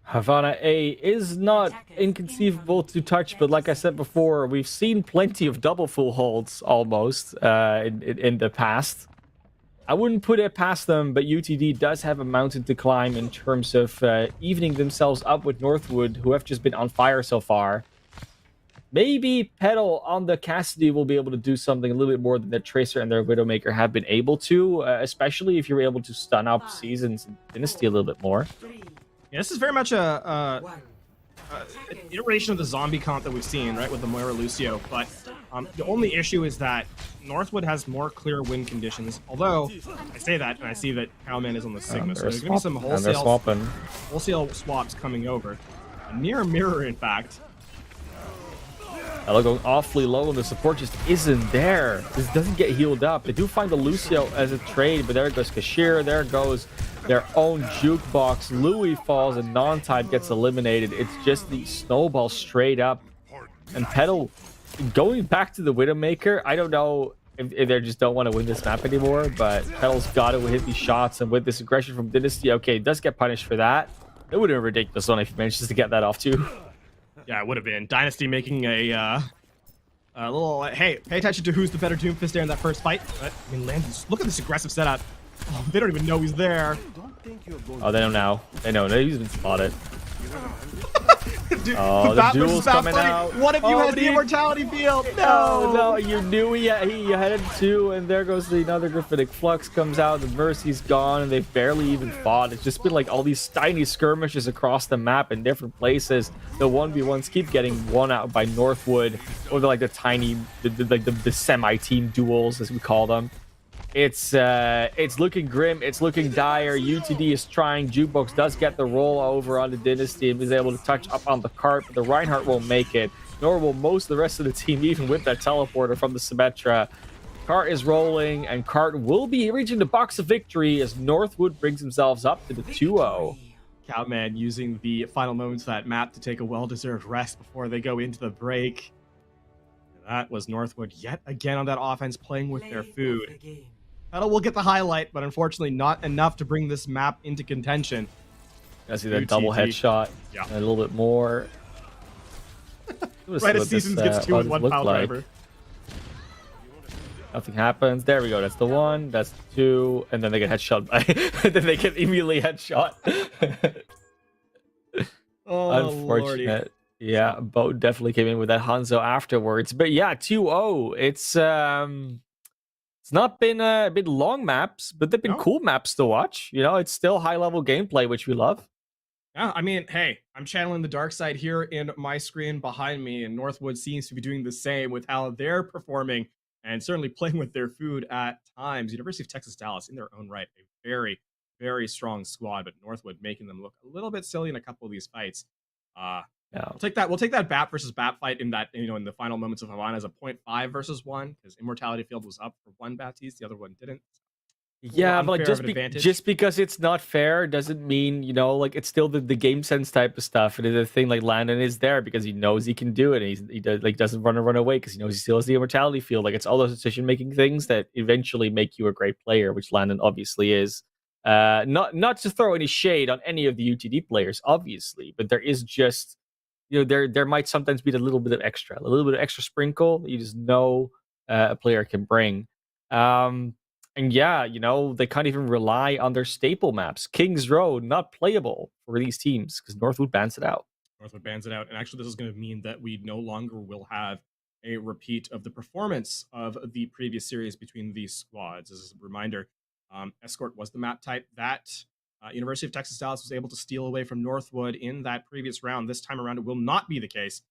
Havana A is not inconceivable to touch, but like I said before, we've seen plenty of double full holds almost in the past. I wouldn't put it past them, but UTD does have a mountain to climb in terms of evening themselves up with Northwood, who have just been on fire so far. Maybe Petal on the Cassidy will be able to do something a little bit more than their Tracer and their Widowmaker have been able to, especially if you're able to stun up Seasons and Dynasty a little bit more. Yeah, this is very much an iteration of the zombie comp that we've seen, right, with the Moira Lucio. But the only issue is that Northwood has more clear win conditions. Although, I say that, and I see that Cowman is on the Sigma, so there's going to be some wholesale swaps coming over. A near mirror, in fact. Ella going awfully low, and the support just isn't there. This doesn't get healed up. They do find the Lucio as a trade, but there goes Kashir, there goes their own jukebox. Louis falls, and non-type gets eliminated. It's just the snowball straight up. And Petal going back to the Widowmaker. I don't know if they just don't want to win this map anymore, but Petal's got to hit these shots, and with this aggression from Dynasty, okay, does get punished for that. It would have been ridiculous one if he manages to get that off too. Yeah, it would have been. Dynasty making a little, hey, pay attention to who's the better Doomfist there in that first fight. But, Landon's, look at this aggressive setup. Oh, they don't even know he's there. Oh, they know now. They know. He's been spotted. Dude, oh, the duel's coming out. One of you has the immortality field. No, you knew he had two, and there goes another Graphitic Flux comes out. The Mercy's gone, and they've barely even fought. It's just been like all these tiny skirmishes across the map in different places. The 1v1s keep getting won out by Northwood, or the tiny, the semi-team duels, as we call them. It's looking grim. It's looking dire. UTD is trying. Jukebox does get the roll over on the Dynasty and is able to touch up on the cart, but the Reinhardt won't make it, nor will most of the rest of the team, even with that teleporter from the Symmetra. Cart is rolling, and Cart will be reaching the box of victory as Northwood brings themselves up to the 2-0. Cowman using the final moments of that map to take a well-deserved rest before they go into the break. That was Northwood yet again on that offense, playing with their food. Petal will get the highlight, but unfortunately not enough to bring this map into contention. I see that double headshot. Yeah. And a little bit more. Right as Seasons gets 2 with 1 pile driver. Nothing happens. There we go. That's the 1. That's the 2. And then they get headshot by... then they get immediately headshot. Oh, unfortunate. Lordy. Yeah, Boat definitely came in with that Hanzo afterwards. But yeah, 2-0. It's not been long maps, but they've been cool maps to watch. It's still high-level gameplay, which we love. Yeah, hey, I'm channeling the dark side here in my screen behind me, and Northwood seems to be doing the same with how they're performing and certainly playing with their food at times. University of Texas Dallas, in their own right, a very, very strong squad, but Northwood making them look a little bit silly in a couple of these fights. Yeah. We'll take that BAP versus BAP fight in that, in the final moments of Havana as a 0.5 versus 1, because Immortality Field was up for one Baptiste, the other one didn't. Yeah, but like unfair of an advantage. just because it's not fair doesn't mean, like it's still the game sense type of stuff. And the thing like Landon is there because he knows he can do it. And he does, like doesn't run away because he knows he still has the immortality field. Like it's all those decision making things that eventually make you a great player, which Landon obviously is. Not to throw any shade on any of the UTD players, obviously, but there is just there might sometimes be a little bit of extra sprinkle that you just know a player can bring. And yeah, they can't even rely on their staple maps. Kings Road, not playable for these teams because Northwood bans it out. Northwood bans it out. And actually, this is going to mean that we no longer will have a repeat of the performance of the previous series between these squads. As a reminder, Escort was the map type that University of Texas Dallas was able to steal away from Northwood in that previous round. This time around, it will not be the case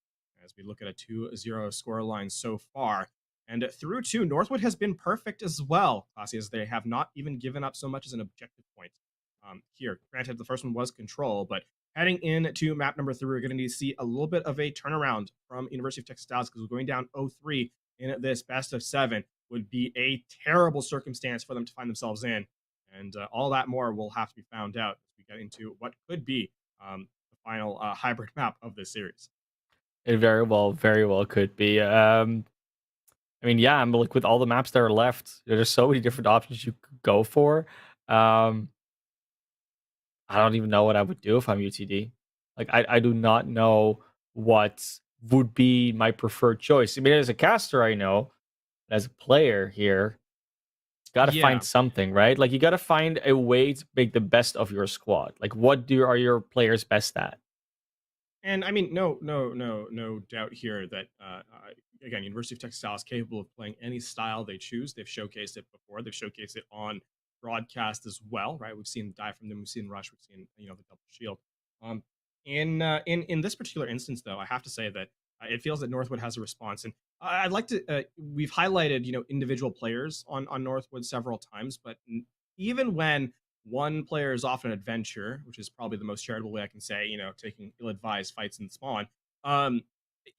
as we look at a 2-0 scoreline so far. And through two, Northwood has been perfect as well, Classy, as they have not even given up so much as an objective point here. Granted, the first one was control, but heading into map number 3, we're going to need to see a little bit of a turnaround from University of Texas Dallas because we're going down 0-3 in this best of 7 would be a terrible circumstance for them to find themselves in. And all that more will have to be found out as we get into what could be the final hybrid map of this series. It very well could be. I mean, yeah, I'm like with all the maps that are left, there's so many different options you could go for. I don't even know what I would do if I'm UTD. Like, I do not know what would be my preferred choice. I mean, as a caster, I know. As a player here, got to find something, right? Like, you got to find a way to make the best of your squad. Like, are your players best at? And I mean, no doubt here that again, University of Texas Dallas capable of playing any style they choose. They've showcased it before. They've showcased it on broadcast as well, right? We've seen Die from them. We've seen Rush. We've seen the double shield. In this particular instance, though, I have to say that it feels that Northwood has a response, and I'd like to. We've highlighted individual players on Northwood several times, but even when one player is off an adventure, which is probably the most charitable way I can say, taking ill-advised fights in spawn.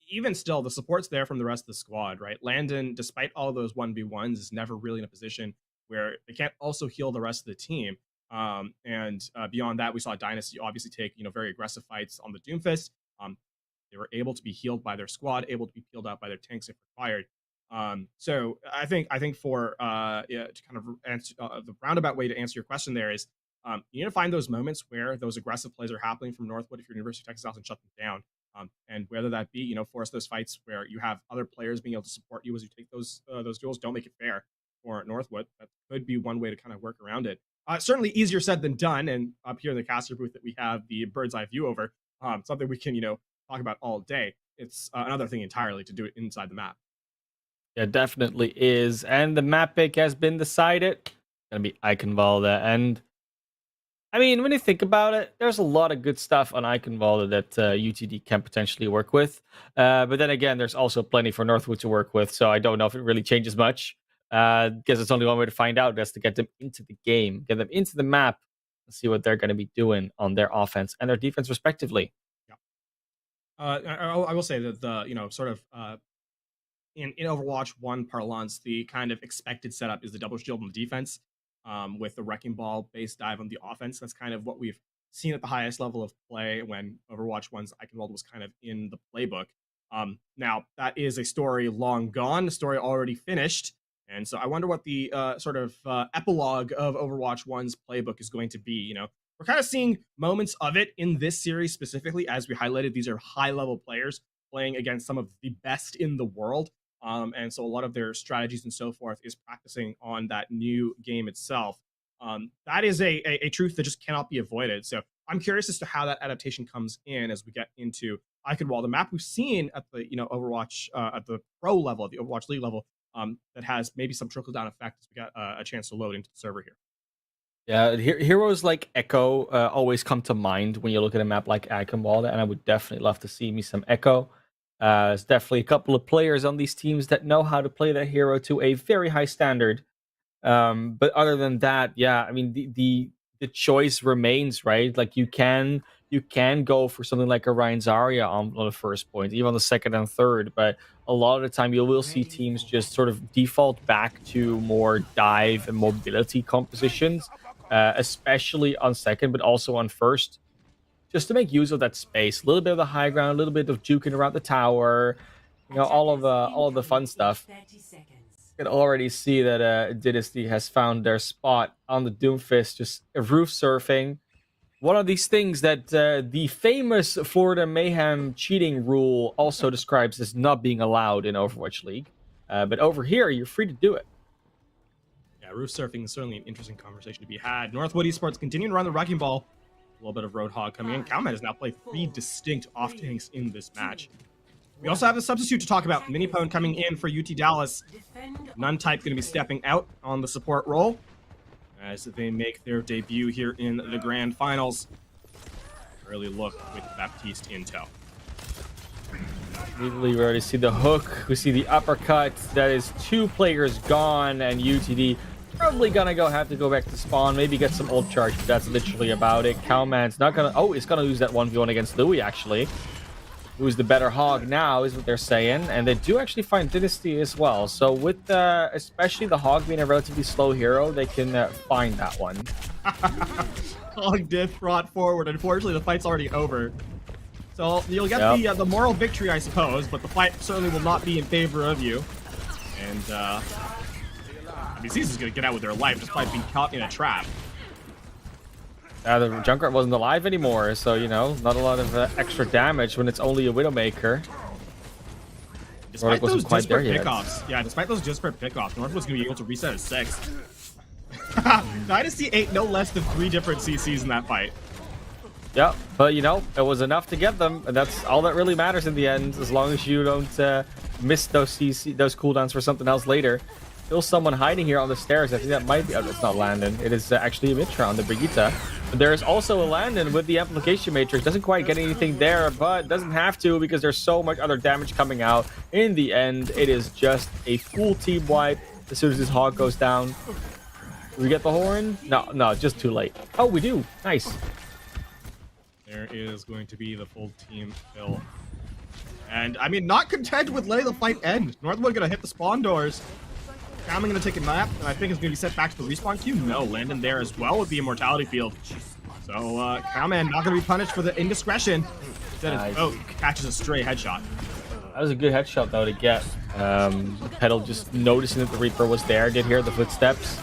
Even still, the support's there from the rest of the squad, right? Landon, despite all those 1v1s, is never really in a position where they can't also heal the rest of the team. And beyond that, we saw Dynasty obviously take very aggressive fights on the Doomfist. They were able to be healed by their squad, able to be peeled out by their tanks if required. So I think for to kind of answer the roundabout way to answer your question there is you need to find those moments where those aggressive plays are happening from Northwood if you're University of Texas Dallas and shut them down. And whether that be force those fights where you have other players being able to support you as you take those duels. Don't make it fair for Northwood. That could be one way to kind of work around it. Certainly easier said than done. And up here in the caster booth that we have the bird's eye view over, something we can talk about all day. It's another thing entirely to do it inside the map. Yeah, definitely is. And the map pick has been decided. It's gonna be Eichenwalde. And I mean, when you think about it, there's a lot of good stuff on Eichenwalde that UTD can potentially work with. But then again, there's also plenty for Northwood to work with. So I don't know if it really changes much. Because it's only one way to find out. That's to get them into the game, get them into the map, and see what they're going to be doing on their offense and their defense, respectively. Yeah. I will say that the sort of in Overwatch 1 parlance, the kind of expected setup is the double shield on the defense with the Wrecking Ball based dive on the offense. That's kind of what we've seen at the highest level of play when Overwatch 1's Eichenwalde was kind of in the playbook. Now, that is a story long gone, a story already finished. And so I wonder what the sort of epilogue of Overwatch 1's playbook is going to be. We're kind of seeing moments of it in this series specifically. As we highlighted, these are high-level players playing against some of the best in the world. And so a lot of their strategies and so forth is practicing on that new game itself. That is a truth that just cannot be avoided. So I'm curious as to how that adaptation comes in as we get into Eichenwalde, the map we've seen at the Overwatch at the pro level, at the Overwatch League level, that has maybe some trickle down effect as we got a chance to load into the server here. Yeah, heroes like Echo always come to mind when you look at a map like Eichenwalde, and I would definitely love to see me some Echo. There's definitely a couple of players on these teams that know how to play that hero to a very high standard. But other than that, yeah, I mean the the choice remains, right? Like you can go for something like a Ryan Zarya on the first point, even on the second and third, but a lot of the time you will see teams just sort of default back to more dive and mobility compositions, especially on second, but also on first, just to make use of that space. A little bit of the high ground, a little bit of juking around the tower, all of the fun stuff. 30 seconds. You can already see that Dynasty has found their spot on the Doomfist, just roof surfing. One of these things that the famous Florida Mayhem cheating rule also describes as not being allowed in Overwatch League. But over here, you're free to do it. Yeah, roof surfing is certainly an interesting conversation to be had. Northwood Esports continuing to run the wrecking ball. A little bit of Roadhog coming in. Cowman has now played 3 distinct off tanks in this match. We also have a substitute to talk about. Minipone coming in for UT Dallas. Nuntype going to be stepping out on the support role as they make their debut here in the grand finals. Early look with Baptiste in tow. Immediately, we already see the hook. We see the uppercut. That is 2 players gone, and UTD probably gonna have to go back to spawn, maybe get some ult charge, but that's literally about it. Cowman's not gonna... Oh, he's gonna lose that 1v1 against Louis, actually. Who's the better hog now, is what they're saying. And they do actually find Dynasty as well. So with, especially the hog being a relatively slow hero, they can find that one. Hog diff brought forward. Unfortunately, the fight's already over. So you'll get the moral victory, I suppose, but the fight certainly will not be in favor of you. And, I mean, Caesar's gonna get out with their life despite being caught in a trap. The Junkrat wasn't alive anymore, so, you know, not a lot of extra damage when it's only a Widowmaker. Despite those disparate pickoffs, despite those disparate pickoffs, Northwood's gonna be able to reset at 6. Dynasty ate no less than 3 different CCs in that fight. Yep, but you know, it was enough to get them, and that's all that really matters in the end, as long as you don't miss those cooldowns for something else later. Still someone hiding here on the stairs. I think that might be... Oh, it's not Landon. It is actually a Mitra on the Brigitte. But there's also a Landon with the Amplification Matrix. Doesn't quite get anything there, but doesn't have to because there's so much other damage coming out. In the end, it is just a full team wipe as soon as this hog goes down. Do we get the horn? No, just too late. Oh, we do. Nice. There is going to be the full team kill. And, I mean, not content with letting the fight end. Northwood gonna hit the spawn doors. Cowman gonna take a nap, and I think it's gonna be set back to the respawn queue. No, Landon there as well with the Immortality Field. So, Cowman not gonna be punished for the indiscretion. Instead, catches a stray headshot. That was a good headshot, though, to get. Petal just noticing that the Reaper was there, did hear the footsteps.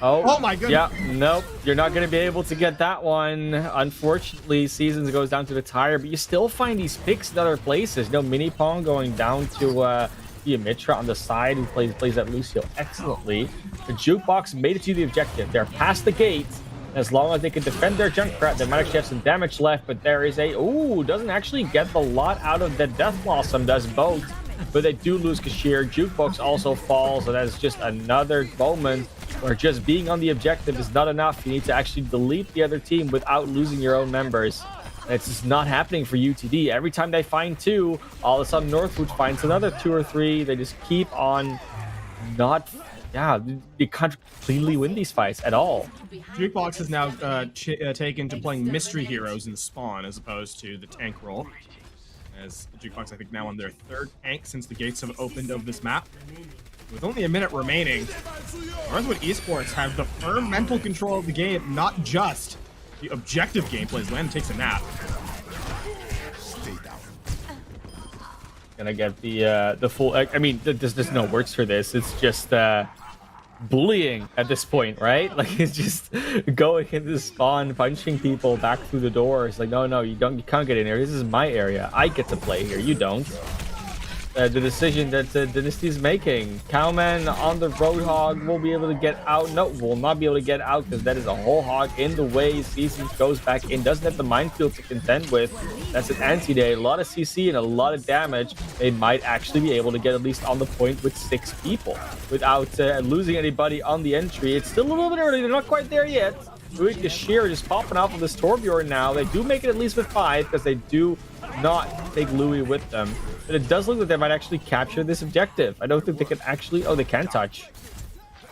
Oh my goodness. Yeah, nope. You're not going to be able to get that one. Unfortunately, Seasons goes down to the tire, but you still find these picks in other places. No mini Pong going down to the Mitra on the side, who plays that Lucio excellently. The Jukebox made it to the objective. They're past the gate. As long as they can defend their Junkrat, they might actually have some damage left, but there is a... Ooh, doesn't actually get the lot out of the Death Blossom, does both. But they do lose Kashir. Jukebox also falls, so that is just another moment where just being on the objective is not enough. You need to actually delete the other team without losing your own members. And it's just not happening for UTD. Every time they find 2, all of a sudden Northwood finds another 2 or 3. They just keep on not... Yeah, they can't cleanly win these fights at all. Jukebox is now taken to playing mystery heroes in Spawn as opposed to the tank role. As Jukebox, I think, now on their 3rd tank since the gates have opened of this map. With only a minute remaining, Northwood Esports have the firm mental control of the game, not just the objective gameplay as Landon takes a nap. Gonna get the full... I mean, there's no words for this. It's just bullying at this point, right? Like, it's just going into the spawn, punching people back through the doors. Like, no, you can't get in here. This is my area. I get to play here. You don't. The decision that Dynasty is making. Cowman on the Roadhog will be able to get out. No, will not be able to get out because that is a whole hog in the way. Seasons goes back in. Doesn't have the minefield to contend with. That's an anti-day. A lot of CC and a lot of damage. They might actually be able to get at least on the point with 6 people without losing anybody on the entry. It's still a little bit early. They're not quite there yet. Louis Kashir just popping off of this Torbjorn now. They do make it at least with 5 because they do not take Louis with them. But it does look like they might actually capture this objective. I don't think they can actually... Oh, they can touch.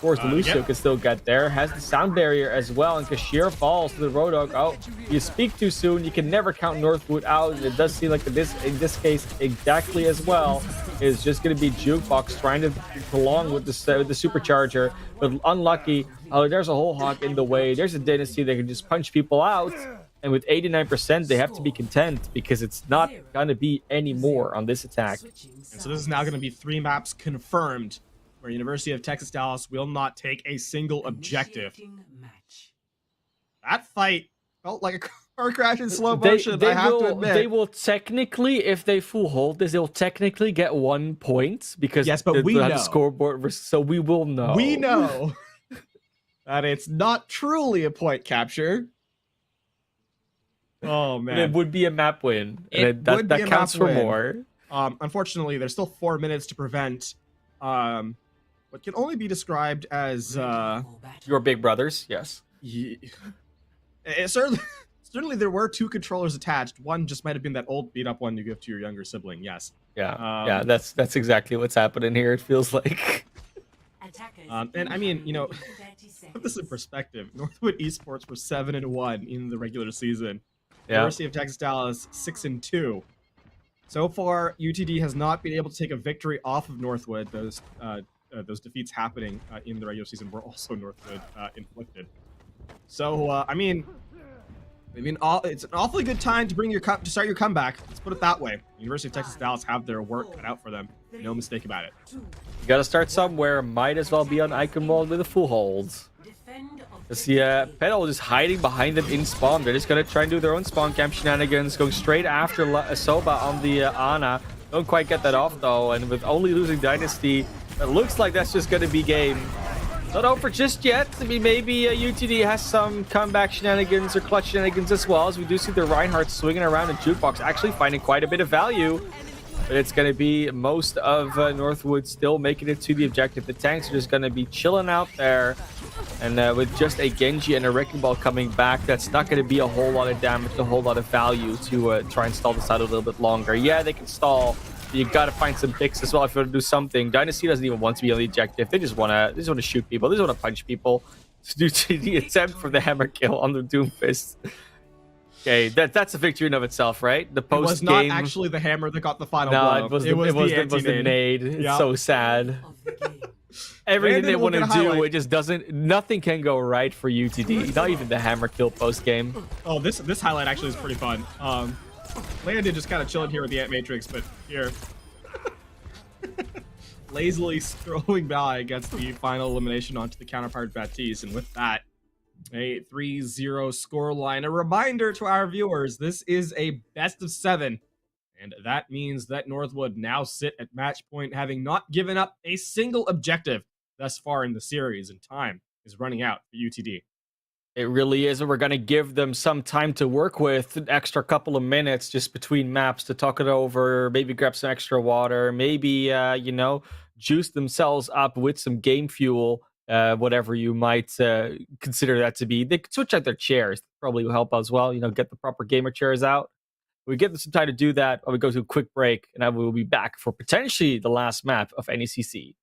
course, Lucio Yep. can still get there. Has the sound barrier as well, and Kashir falls to the Roadhog. Oh, you speak too soon. You can never count Northwood out. And it does seem like in this case, exactly as well, is just going to be Jukebox trying to belong with the supercharger, but unlucky. Oh, there's a whole hawk in the way. There's a Dynasty that can just punch people out. And with 89%, they have to be content because it's not going to be any more on this attack. And so this is now going to be 3 maps confirmed, where University of Texas Dallas will not take a single objective. That fight felt like a car crash in slow motion, I have to admit. They will technically, if they full hold this, they'll technically get 1 point because Yes, but we have know. the scoreboard, so we will know. We know that it's not truly a point capture. Oh, man. It would be a map win. It And would be that a counts map for win. more. Unfortunately, there's still 4 minutes to prevent what can only be described as Your big brothers, yes. certainly there were 2 controllers attached. One just might have been that old beat up one you give to your younger sibling. Yes. Yeah, that's exactly what's happening here. It feels like. And I mean, put this in perspective. Northwood Esports were 7-1 in the regular season. Yeah. University of Texas Dallas 6-2. So far, UTD has not been able to take a victory off of Northwood. Those defeats happening in the regular season were also Northwood inflicted. So I mean, it's an awfully good time to start your comeback. Let's put it that way. University of Texas Dallas have their work cut out for them. No mistake about it. You gotta start somewhere. Might as well be on Icon Mode with a full hold. See, Pedal just hiding behind them in spawn. They're just gonna try and do their own spawn camp shenanigans, going straight after Soba on the Ana. Don't quite get that off though, and with only losing Dynasty, it looks like that's just gonna be game. Not over just yet. I mean, maybe UTD has some comeback shenanigans or clutch shenanigans as well, as we do see the Reinhardt swinging around in Jukebox, actually finding quite a bit of value. But it's going to be most of Northwood still making it to the objective. The tanks are just going to be chilling out there. And with just a Genji and a Wrecking Ball coming back, that's not going to be a whole lot of damage, a whole lot of value to try and stall this out a little bit longer. Yeah, they can stall. But you got to find some picks as well if you want to do something. Dynasty doesn't even want to be on the objective. They just want to shoot people. They just want to punch people. Due to the attempt for the hammer kill on the Doomfist. Okay, that's a victory in of itself, right? The post It was not actually the hammer that got the final blow. It was the nade. It's so sad. Everything Brandon they will want to get a do, highlight. it just doesn't. Nothing can go right for UTD. Not even the hammer kill post game. Oh, this highlight actually is pretty fun. Landon just kind of chilling here with the Ant Matrix, but here. Lazily throwing by against the final elimination onto the counterpart Baptiste, and with that, a 3-0 scoreline. A reminder to our viewers, this is a best of 7, and that means that Northwood now sit at match point, having not given up a single objective thus far in the series, and time is running out for UTD. It really is, and we're going to give them some time to work with, an extra couple of minutes just between maps to talk it over, maybe grab some extra water, maybe, juice themselves up with some game fuel, whatever you might consider that to be. They could switch out their chairs, probably will help as well, get the proper gamer chairs out. We give them some time to do that, or we go to a quick break, and I will be back for potentially the last map of NECC.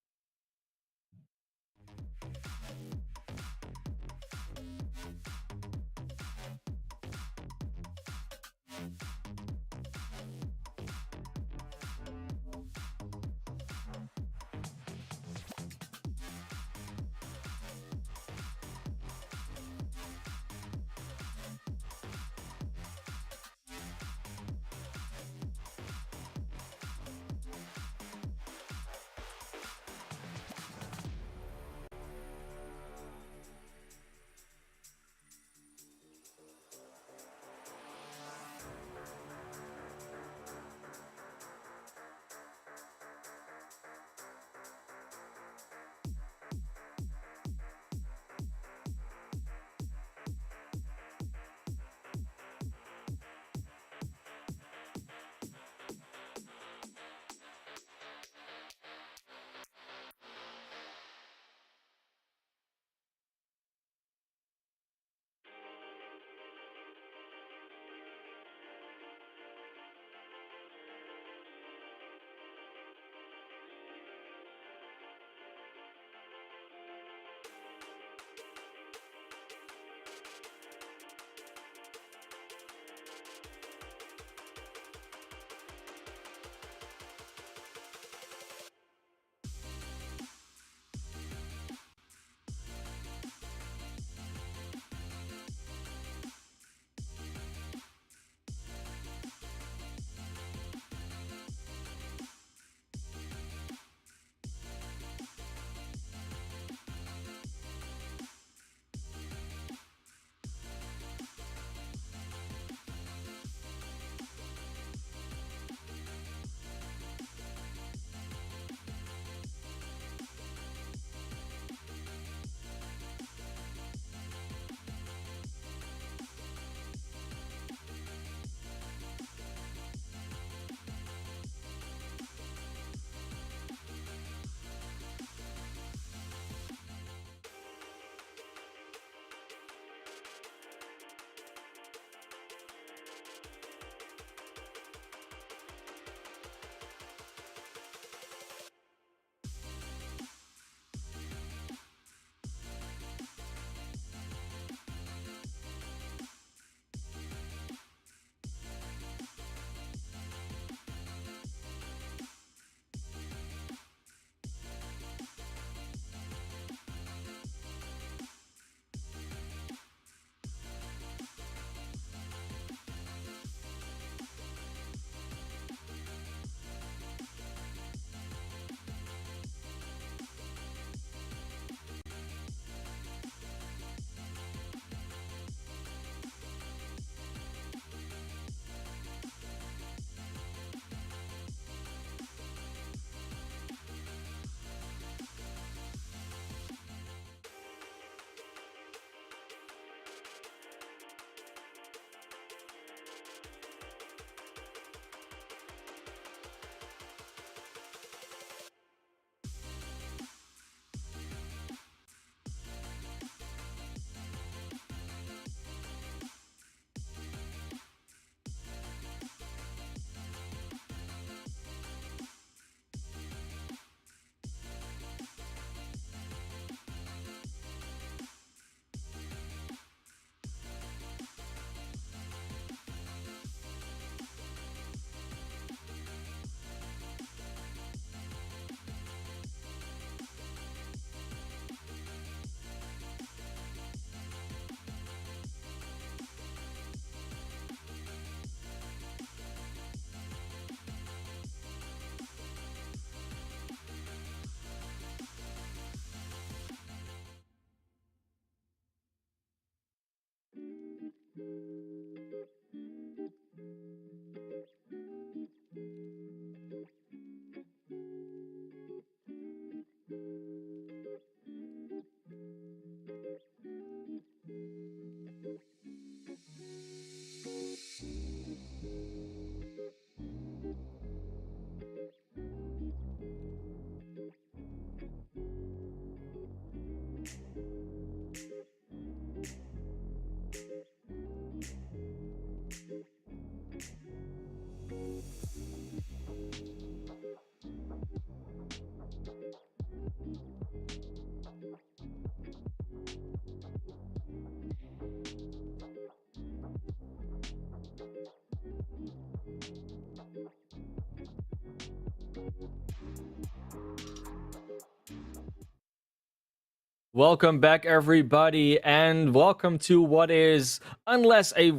Welcome back, everybody, and welcome to what is, unless a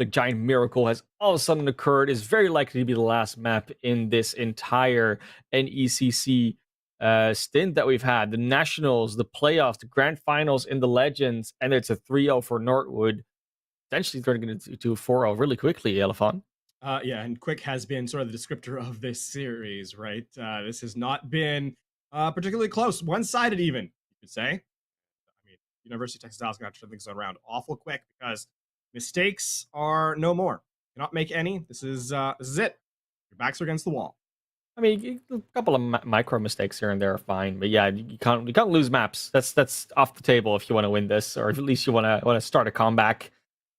giant miracle has all of a sudden occurred, is very likely to be the last map in this entire NECC stint that we've had. The Nationals, the playoffs, the grand finals in the Legends, and it's a 3-0 for Northwood. Potentially turning it into 4-0 really quickly, Elephant. Yeah, and quick has been sort of the descriptor of this series, right? This has not been particularly close, one-sided even, you could say. I mean, University of Texas Dallas going to have to turn things around awful quick because mistakes are no more. Cannot make any. This is it. Your backs are against the wall. I mean, a couple of micro mistakes here and there are fine, but yeah, you can't lose maps. That's off the table if you want to win this, or at least you want to start a comeback.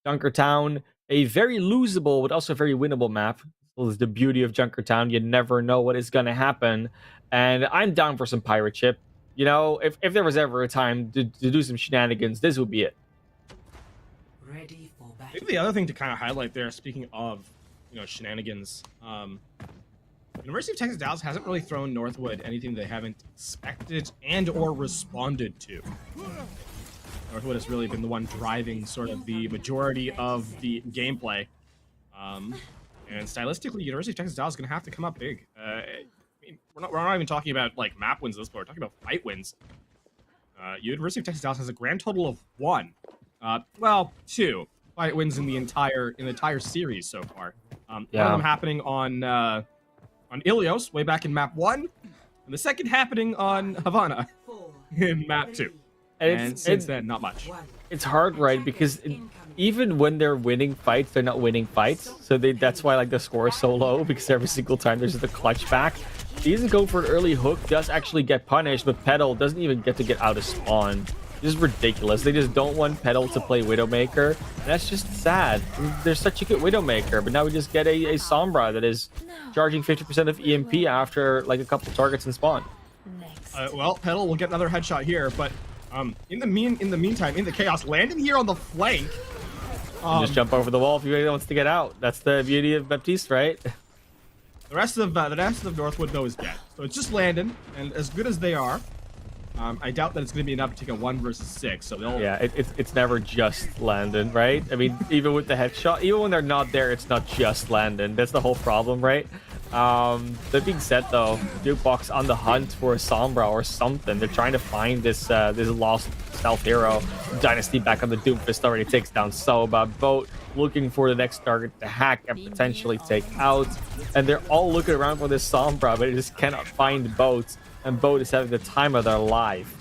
Junkertown, a very losable but also very winnable map. Well, is the beauty of Junkertown. You never know what is going to happen, and I'm down for some pirate ship. You know, if there was ever a time to do some shenanigans, this would be it. Ready for battle. Maybe the other thing to kind of highlight there, speaking of shenanigans, University of Texas Dallas hasn't really thrown Northwood anything they haven't expected and or responded to. Northwood has really been the one driving sort of the majority of the gameplay. And stylistically, University of Texas Dallas is going to have to come up big. I mean, we're not even talking about like map wins this point. We're talking about fight wins. University of Texas Dallas has a grand total of 2 fight wins in the entire series so far. One of them happening on Ilios way back in map 1, and the second happening on Havana in map 2. And since then, not much. It's hard, right? Because even when they're winning fights, they're not winning fights. So that's why like the score is so low, because every single time there's the clutch back. He doesn't go for an early hook, does actually get punished, but Petal doesn't even get to get out of spawn. This is ridiculous. They just don't want Petal to play Widowmaker. And that's just sad. They're such a good Widowmaker, but now we just get a Sombra that is charging 50% of EMP after like a couple targets in spawn. Well, Petal will get another headshot here, but in the meantime, in the chaos, landing here on the flank. Just jump over the wall if he wants to get out. That's the beauty of Baptiste, right? The rest of Northwood though is dead, so it's just Landon, and as good as they are, I doubt that it's going to be enough to take a 1 versus 6. So they'll. Yeah, it's never just Landon, right? I mean, even with the headshot, even when they're not there, it's not just Landon. That's the whole problem, right? That being said, though, Jukebox on the hunt for a Sombra or something. They're trying to find this lost stealth hero. Dynasty back on the Doomfist already takes down Soba. Boat looking for the next target to hack and potentially take out. And they're all looking around for this Sombra, but they just cannot find Boat. And Boat is having the time of their life.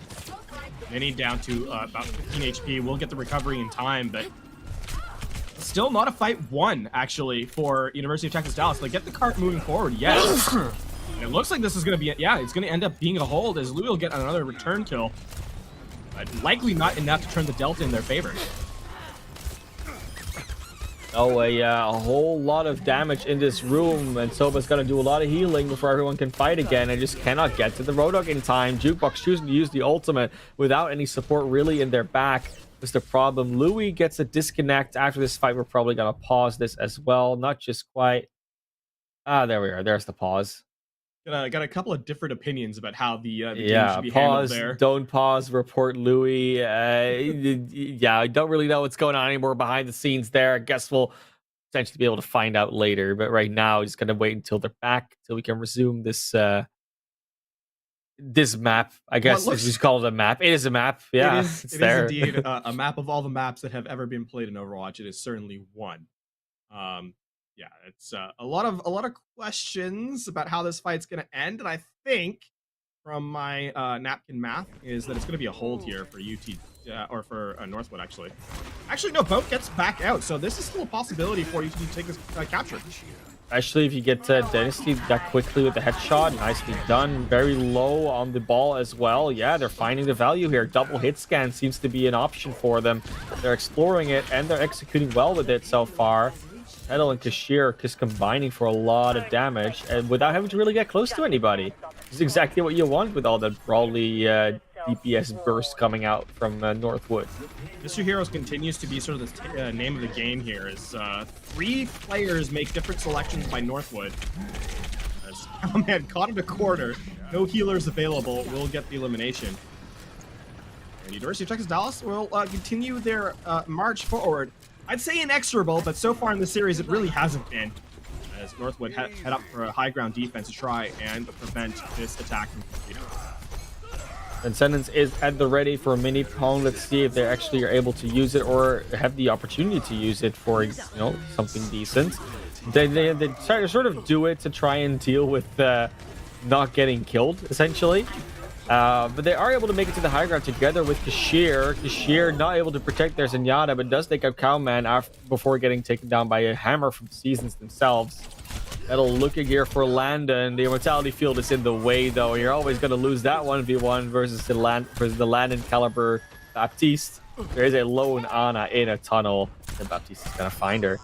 Mini down to about 15 HP. We'll get the recovery in time, but still not a fight won, actually, for University of Texas Dallas. They get the cart moving forward, yes. And it looks like this is going to be, it's going to end up being a hold as Louis will get another return kill. But likely not enough to turn the delta in their favor. Oh, a whole lot of damage in this room, and Soba's gonna do a lot of healing before everyone can fight again. And just cannot get to the Roadhog in time. Jukebox choosing to use the ultimate without any support really in their back was the problem. Louis gets a disconnect after this fight. We're probably gonna pause this as well. Not just quite. There we are. There's the pause. Got a couple of different opinions about how the game should be pause, handled there. Don't pause, report Louis. I don't really know what's going on anymore behind the scenes there. I guess we'll potentially be able to find out later. But right now, just gonna wait until they're back till we can resume this this map. I guess we just call it a map. It is a map. Yeah, it is indeed a map of all the maps that have ever been played in Overwatch. It is certainly one. Yeah, it's a lot of questions about how this fight's going to end, and I think from my napkin math is that it's going to be a hold here for UT or for Northwood actually. Actually, no, Boat gets back out, so this is still a possibility for UT to take this capture. Especially if you get Dynasty that quickly with the headshot. Nicely done. Very low on the ball as well. Yeah, they're finding the value here. Double hit scan seems to be an option for them. They're exploring it, and they're executing well with it so far. Petal and Kashir just combining for a lot of damage and without having to really get close to anybody. This is exactly what you want with all that brawly DPS burst coming out from Northwood. Mr. Heroes continues to be sort of the name of the game here. As 3 players make different selections by Northwood. As man caught in a corner, no healers available, will get the elimination. And University of Texas Dallas will continue their march forward. I'd say inexorable, but so far in the series it really hasn't been. As Northwood head up for a high ground defense to try and prevent this attack from completing. And Sentence is at the ready for a mini pwn. Let's see if they actually are able to use it or have the opportunity to use it for, you know, something decent. They try to sort of do it to try and deal with not getting killed, essentially. But they are able to make it to the high ground together with Kashir. Kashir not able to protect their Zenyatta, but does take out Cowman before getting taken down by a hammer from Seasons themselves. That'll looking here for Landon. The Immortality Field is in the way, though. You're always going to lose that 1v1 versus the Landon caliber Baptiste. There is a lone Ana in a tunnel. And Baptiste is going to find her.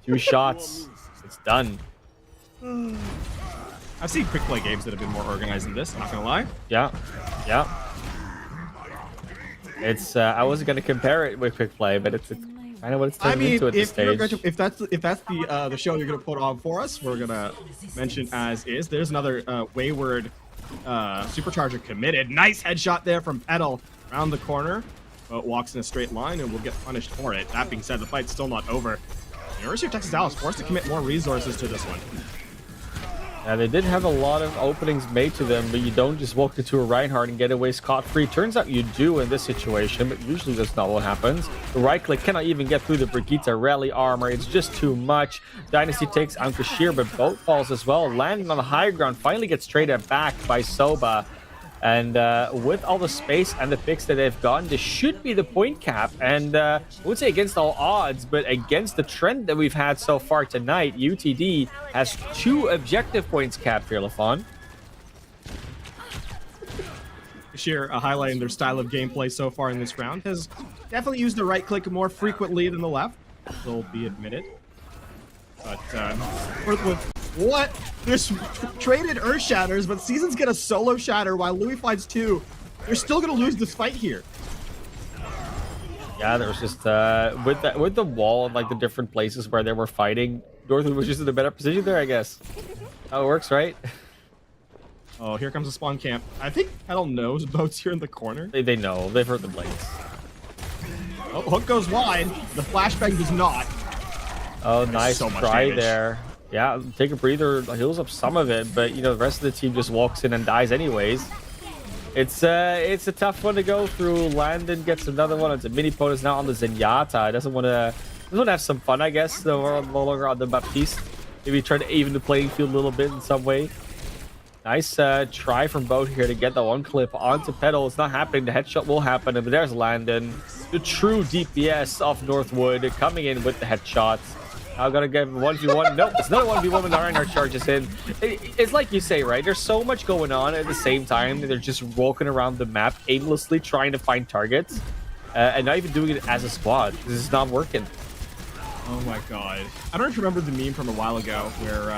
2 shots. It's done. I've seen quick play games that have been more organized than this, I'm not gonna lie. Yeah. It's I wasn't gonna compare it with quick play, but it's kind of what it's turning into at this stage. If that's the show you're gonna put on for us, we're gonna mention as is. There's another wayward supercharger committed. Nice headshot there from Petal around the corner, but walks in a straight line and will get punished for it. That being said, the fight's still not over. University of Texas Dallas forced to commit more resources to this one. Yeah, they did have a lot of openings made to them, but you don't just walk into a Reinhardt and get away scot-free. Turns out you do in this situation, but usually that's not what happens. The right click cannot even get through the Brigitte rally armor. It's just too much. Dynasty takes out Kashir, but both falls as well. Landing on the high ground, finally gets traded back by Soba. And with all the space and the picks that they've gotten, this should be the point cap. And I would say against all odds, but against the trend that we've had so far tonight, UTD has 2 objective points capped here, Lafon. Sheer highlighting their style of gameplay so far in this round has definitely used the right click more frequently than the left, will be admitted. But what? There's traded Earth Shatters, but Seasons get a solo shatter while Louis finds 2. They're still gonna lose this fight here. Yeah, there was just with the wall and like the different places where they were fighting, Northwood was just in a better position there, I guess. How it works, right? Oh, here comes a spawn camp. I think Petal knows boats here in the corner. They know. They've heard the blades. Oh, hook goes wide. The flashbang does not. Oh, nice so much try damage. there. Yeah, take a breather, heals up some of it, but you know the rest of the team just walks in and dies anyways. It's a tough one to go through. Landon gets another one. It's a mini bonus now on the Zenyatta. Doesn't want to have some fun, I guess. No longer on the Baptiste. Maybe try to even the playing field a little bit in some way. Nice try from both here to get the one clip onto Petal. It's not happening. The headshot will happen, but there's Landon, the true DPS of Northwood, coming in with the headshots. I'm gonna get 1v1. Nope, it's not a 1v1 when the Reinhardt charges in. It's like you say, right? There's so much going on at the same time. They're just walking around the map aimlessly trying to find targets and not even doing it as a squad. This is not working. Oh my god. I don't know if you remember the meme from a while ago where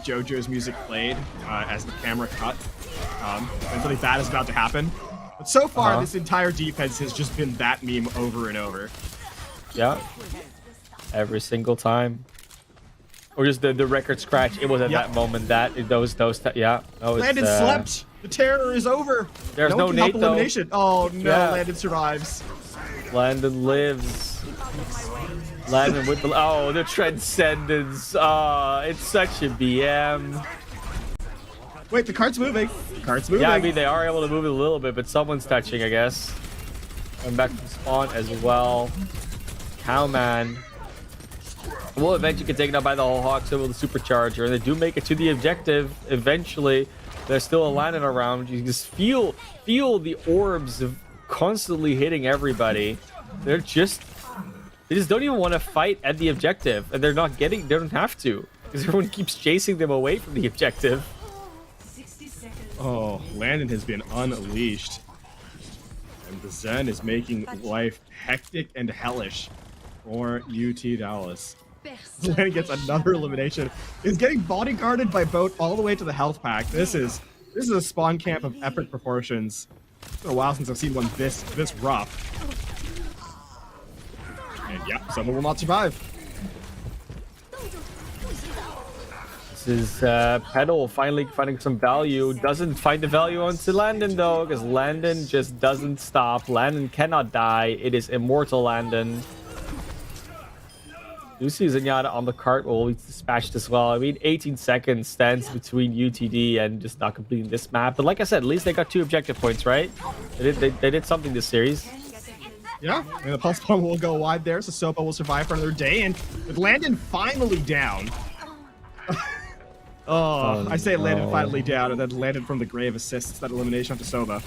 JoJo's music played as the camera cut when something bad is about to happen. But so far, this entire defense has just been that meme over and over. Yeah. Every single time. Or just the record scratch. It was at that moment that those yeah. Oh, Landon slept. The terror is over. There's no Nate though. Elimination. Oh no, Yeah. Landon survives. Landon lives. Landon with the Transcendence. It's such a BM. Wait, the cart's moving. The cart's moving. Yeah, I mean they are able to move it a little bit, but someone's touching, I guess. And back to spawn as well. Cowman will eventually get taken out by the whole Hawks with the supercharger, and they do make it to the objective eventually. There's still a Landon around. You just feel the orbs of constantly hitting everybody. They just don't even want to fight at the objective, and they don't have to because everyone keeps chasing them away from the objective. 60 seconds. Oh, Landon has been unleashed. And the Zen is making life hectic and hellish for UT Dallas. Landon gets another elimination. Is getting bodyguarded by Boat all the way to the health pack. This is a spawn camp of epic proportions. It's been a while since I've seen one this rough. And yeah, someone will not survive. This is Pedal finally finding some value. Doesn't find the value onto Landon though, because Landon just doesn't stop. Landon cannot die. It is immortal Landon. Lucy Zenyatta on the cart will be dispatched as well. I mean, 18 seconds stands between UTD and just not completing this map. But like I said, at least they got 2 objective points, right? They did something this series. Yeah, and the pulse bomb will go wide there, so Sopa will survive for another day. And with Landon finally down. I say Landon finally down, and then Landon from the grave assists that elimination onto Soba.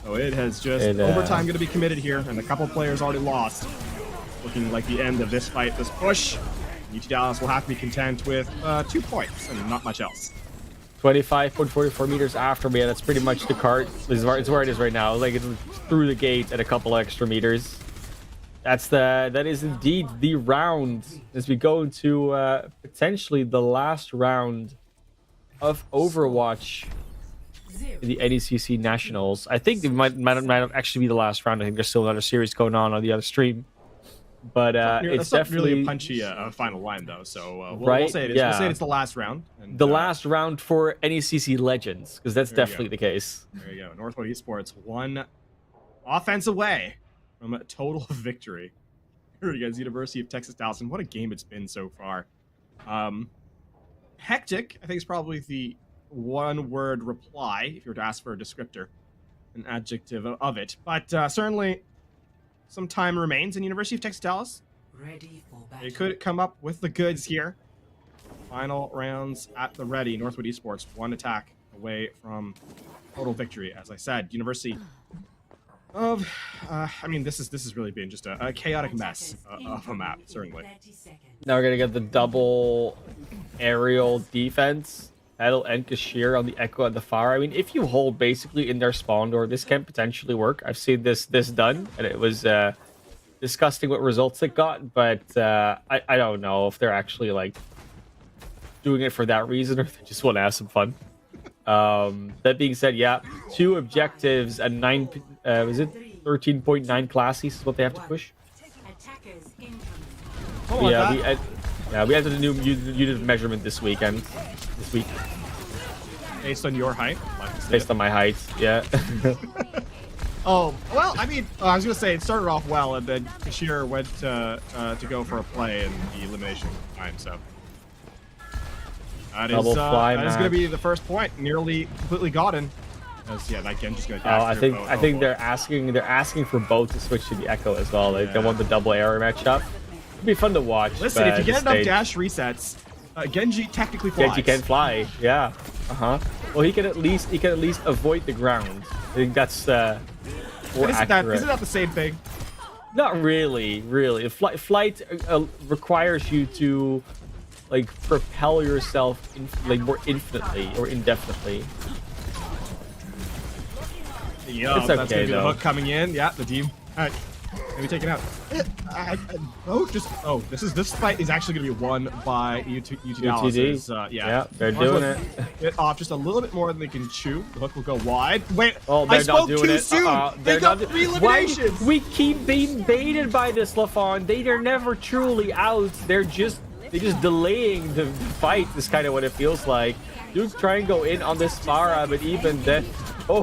So it has just overtime going to be committed here, and a couple players already lost. Looking like the end of this fight, this push. UT Dallas will have to be content with 2 points and not much else. 25.44 meters after me. That's pretty much the cart. It's where it is right now. Like it's through the gate and a couple extra meters. That is indeed the round as we go into potentially the last round of Overwatch in the NECC Nationals. I think it might actually be the last round. I think there's still another series going on the other stream. But it's definitely really a punchy final line though. So we'll say it is. Yeah. We'll say it's the last round. And, the last round for NECC Legends, because that's definitely the case. There you go. Northwood Esports 1 offense away from a total victory. Here we go. University of Texas Dallas, and what a game it's been so far. Hectic, I think, is probably the one-word reply if you were to ask for a descriptor, an adjective of it. But certainly, some time remains in University of Texas Dallas. Ready for battle. They could come up with the goods here. Final rounds at the ready. Northwood Esports 1 attack away from total victory. As I said, University of I mean, this has really been just a chaotic mess of a map, certainly. Now we're gonna get the double aerial defense. Pedal and Kashir on the Echo and the Fire. I mean, if you hold basically in their spawn door, this can potentially work. I've seen this done, and it was disgusting what results it got. But I don't know if they're actually like doing it for that reason, or if they just want to have some fun. That being said, yeah, 2 objectives and 9. Was it 13.9 classes is what they have to push? Yeah, we added a new unit of measurement this week. Based on your height? Based on my height, yeah. Oh, well, I mean, I was going to say, it started off well, and then Kashir went to go for a play in the elimination time, so. That is going to be the first point, nearly completely gotten. As, yeah, that Genji's going to dash I think they're asking for both to switch to the Echo as well. They want the double arrow matchup. It'd be fun to watch. Listen, if you get enough dash resets, Genji technically flies. Genji can fly, yeah. Well, he can at least avoid the ground. I think that's more accurate. Isn't that the same thing? Not really. Flight requires you to like propel yourself more infinitely or indefinitely. Yeah, that's gonna be the hook coming in. Yeah, the team. Maybe take it out. This fight is actually going to be won by UT Dallas. Yeah, they're doing it. Get off just a little bit more than they can chew. The hook will go wide. Wait, I spoke too soon. They got 3 eliminations. We keep being baited by this, Lafon. They're never truly out. They're just delaying the fight. Is kind of what it feels like. Duke try and go in on this Farah, but even then,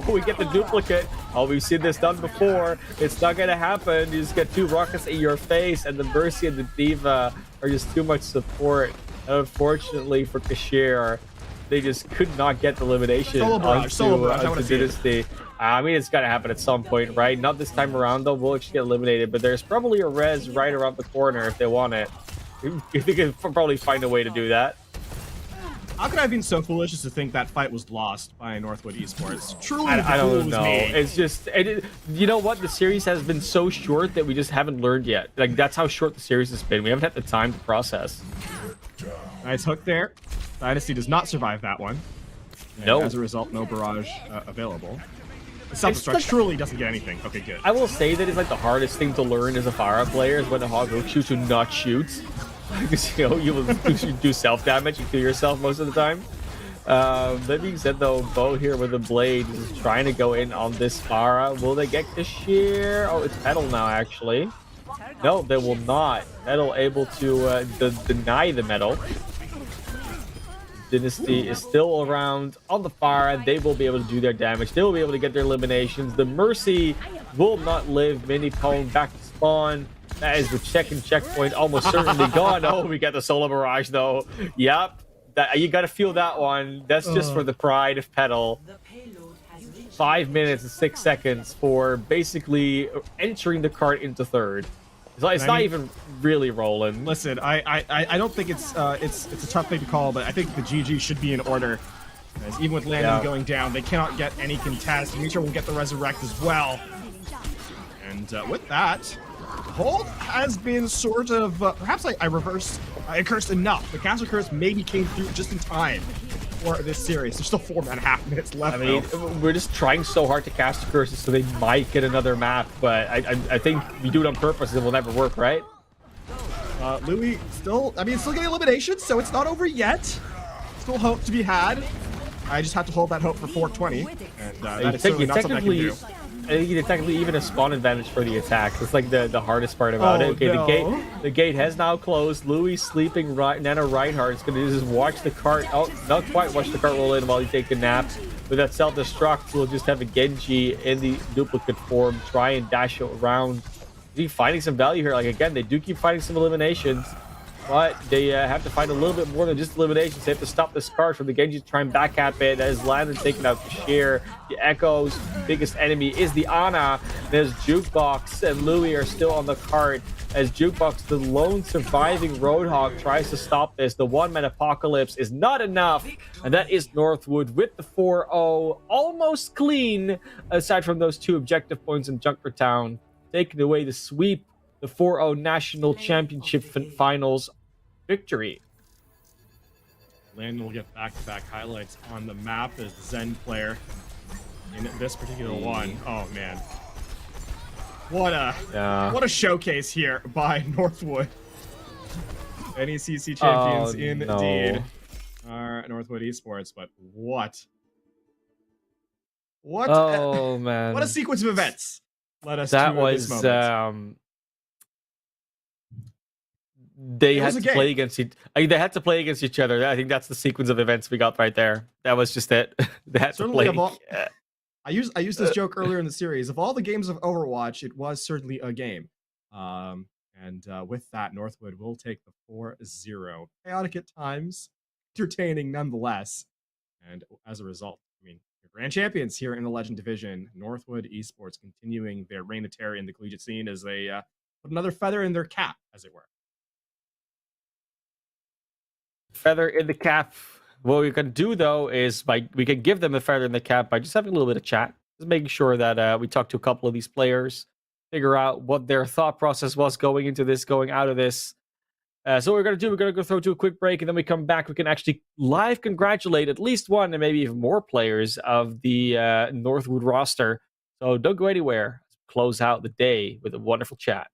we get the duplicate. Oh, we've seen this done before. It's not gonna happen. You just get 2 rockets in your face, and the Mercy and the Diva are just too much support. And unfortunately for Kashir, they just could not get the elimination onto Dynasty. I mean, it's gotta happen at some point, right? Not this time around, though. We'll actually get eliminated, but there's probably a res right around the corner if they want it. They can probably find a way to do that. How could I have been so foolish as to think that fight was lost by Northwood Esports? Truly, I don't know. It's just, you know what? The series has been so short that we just haven't learned yet. Like, that's how short the series has been. We haven't had the time to process. Nice hook there. Dynasty does not survive that one. No. As a result, no barrage available. Self-destruct truly doesn't get anything. Okay, good. I will say that it's like the hardest thing to learn as a Farah player is when the Hog hooks you to not shoot. because you will do self damage, you kill yourself most of the time. That being said, though, Bo here with the blade is trying to go in on this Pharah. Will they get the shear? Oh, it's Petal now, actually. No, they will not. Metal able to deny the metal. Dynasty is still around on the Pharah. They will be able to do their damage. They will be able to get their eliminations. The Mercy will not live. Mini Pwn back to spawn. That is the second checkpoint almost certainly gone. Oh, we got the Solar Barrage, though. Yep. You got to feel that one. That's just for the pride of Petal. 5 minutes and 6 seconds for basically entering the cart into third. It's not even really rolling. Listen, I don't think it's a tough thing to call, but I think the GG should be in order. Because even with Landon going down, they cannot get any contest. Mitra will get the resurrect as well. And with that, hold has been sort of perhaps I cursed enough. The Castle Curse maybe came through just in time for this series. There's still 4.5 minutes left. I mean, we're just trying so hard to cast the curses so they might get another map, but I think we do it on purpose and it will never work, right? Louis still getting eliminations, so it's not over yet. Still hope to be had. I just have to hold that hope for 420, and that is certainly not something I can do. I think it's technically even a spawn advantage for the attacks. It's like the hardest part about it. Okay, no. the gate has now closed. Louis sleeping. Nana Reinhardt is going to just watch the cart. Oh, not quite watch the cart roll in while he takes a nap. With that self-destruct, we'll just have a Genji in the duplicate form try and dash around. Is he finding some value here? Like, again, they do keep finding some eliminations, but they have to find a little bit more than just eliminations. They have to stop this card from the Genji to try and backcap it. As Landon taking out the shear. The Echo's biggest enemy is the Ana. There's Jukebox and Louis are still on the cart. As Jukebox, the lone surviving Roadhog, tries to stop this. The one-man apocalypse is not enough. And that is Northwood with the 4-0. Almost clean, aside from those 2 objective points in Junkertown. Taking away the sweep. The 4-0 National Championship Finals victory. Landon will get back-to-back highlights on the map as Zen player in this particular one. Oh man, what a showcase here by Northwood. NECC champions indeed. Our Northwood Esports, but what? Oh man, what a sequence of events led us that to was this moment. They had to play against each other. I think that's the sequence of events we got right there. That was just it. They had to play. I used this joke earlier in the series. Of all the games of Overwatch, it was certainly a game. With that, Northwood will take the 4-0. Chaotic at times, entertaining nonetheless. And as a result, I mean, the grand champions here in the Legend Division, Northwood Esports, continuing their reign of terror in the collegiate scene as they put another feather in their cap, as it were. Feather in the cap. What we can do though is we can give them a feather in the cap by just having a little bit of chat, just making sure that we talk to a couple of these players, figure out what their thought process was going into this, going out of this. So what we're gonna do, we're gonna go throw to a quick break, and then we come back. We can actually live congratulate at least one and maybe even more players of the Northwood roster. So don't go anywhere. Close out the day with a wonderful chat.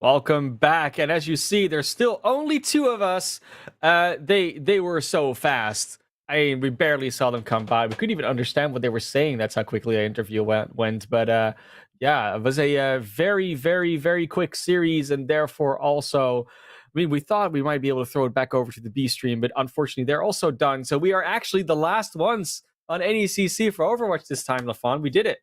Welcome back. And as you see, there's still only two of us. They were so fast. We barely saw them come by. We couldn't even understand what they were saying. That's how quickly the interview went. But yeah, it was a very, very, very quick series, and therefore also, I mean, we thought we might be able to throw it back over to the B stream, but unfortunately, they're also done. So we are actually the last ones on NECC for Overwatch this time, LaFon. We did it.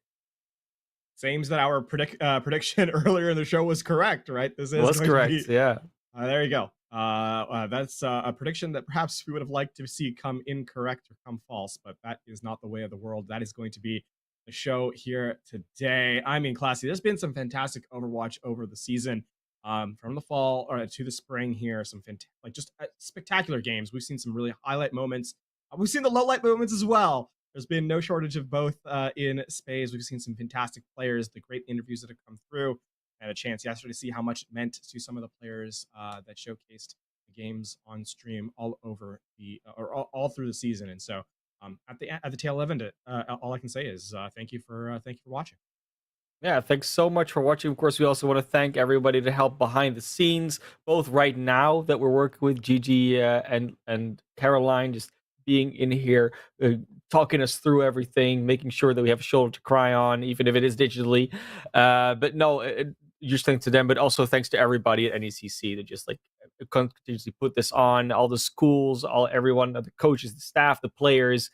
Seems that our prediction earlier in the show was correct, right? This is Was going correct. to be, Yeah. there you go. That's a prediction that perhaps we would have liked to see come incorrect or come false, but that is not the way of the world. That is going to be the show here today. I mean, Classy, there's been some fantastic Overwatch over the season, from the fall or to the spring here. Some just spectacular games. We've seen some really highlight moments. We've seen the low light moments as well. There's been no shortage of both in Space. We've seen some fantastic players, the great interviews that have come through. I had a chance yesterday to see how much it meant to some of the players that showcased the games on stream all over all through the season. And so at the tail end of it, all I can say is thank you for watching. Yeah, thanks so much for watching. Of course, we also want to thank everybody to help behind the scenes, both right now that we're working with Gigi and Caroline, just being in here, talking us through everything, making sure that we have a shoulder to cry on, even if it is digitally. But no, just thanks to them, but also thanks to everybody at NECC that just like continuously put this on, all the schools, everyone, the coaches, the staff, the players.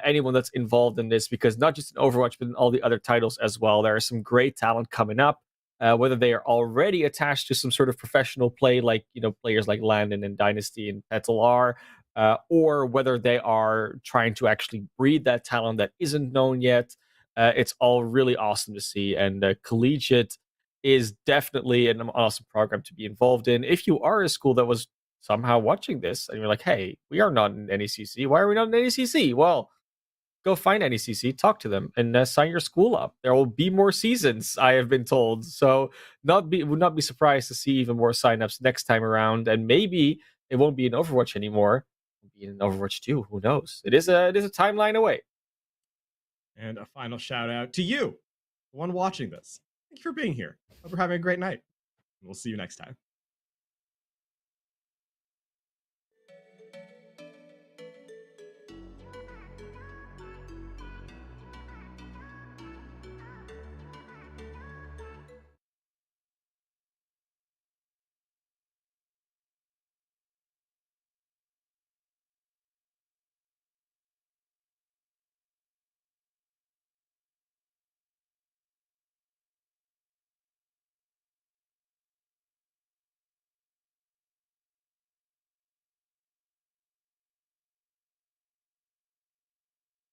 Anyone that's involved in this, because not just in Overwatch, but in all the other titles as well. There are some great talent coming up, whether they are already attached to some sort of professional play, like players like Landon and Dynasty and Petal are, or whether they are trying to actually breed that talent that isn't known yet. It's all really awesome to see, and Collegiate is definitely an awesome program to be involved in. If you are a school that was somehow watching this and you're like, hey, we are not in NECC, why are we not in NECC? Well, go find NECC, talk to them, and sign your school up. There will be more seasons, I have been told. So would not be surprised to see even more signups next time around. And maybe it won't be in Overwatch anymore. It'll be in Overwatch 2. Who knows? It is a timeline away. And a final shout out to you, the one watching this. Thank you for being here. Hope you're having a great night. We'll see you next time.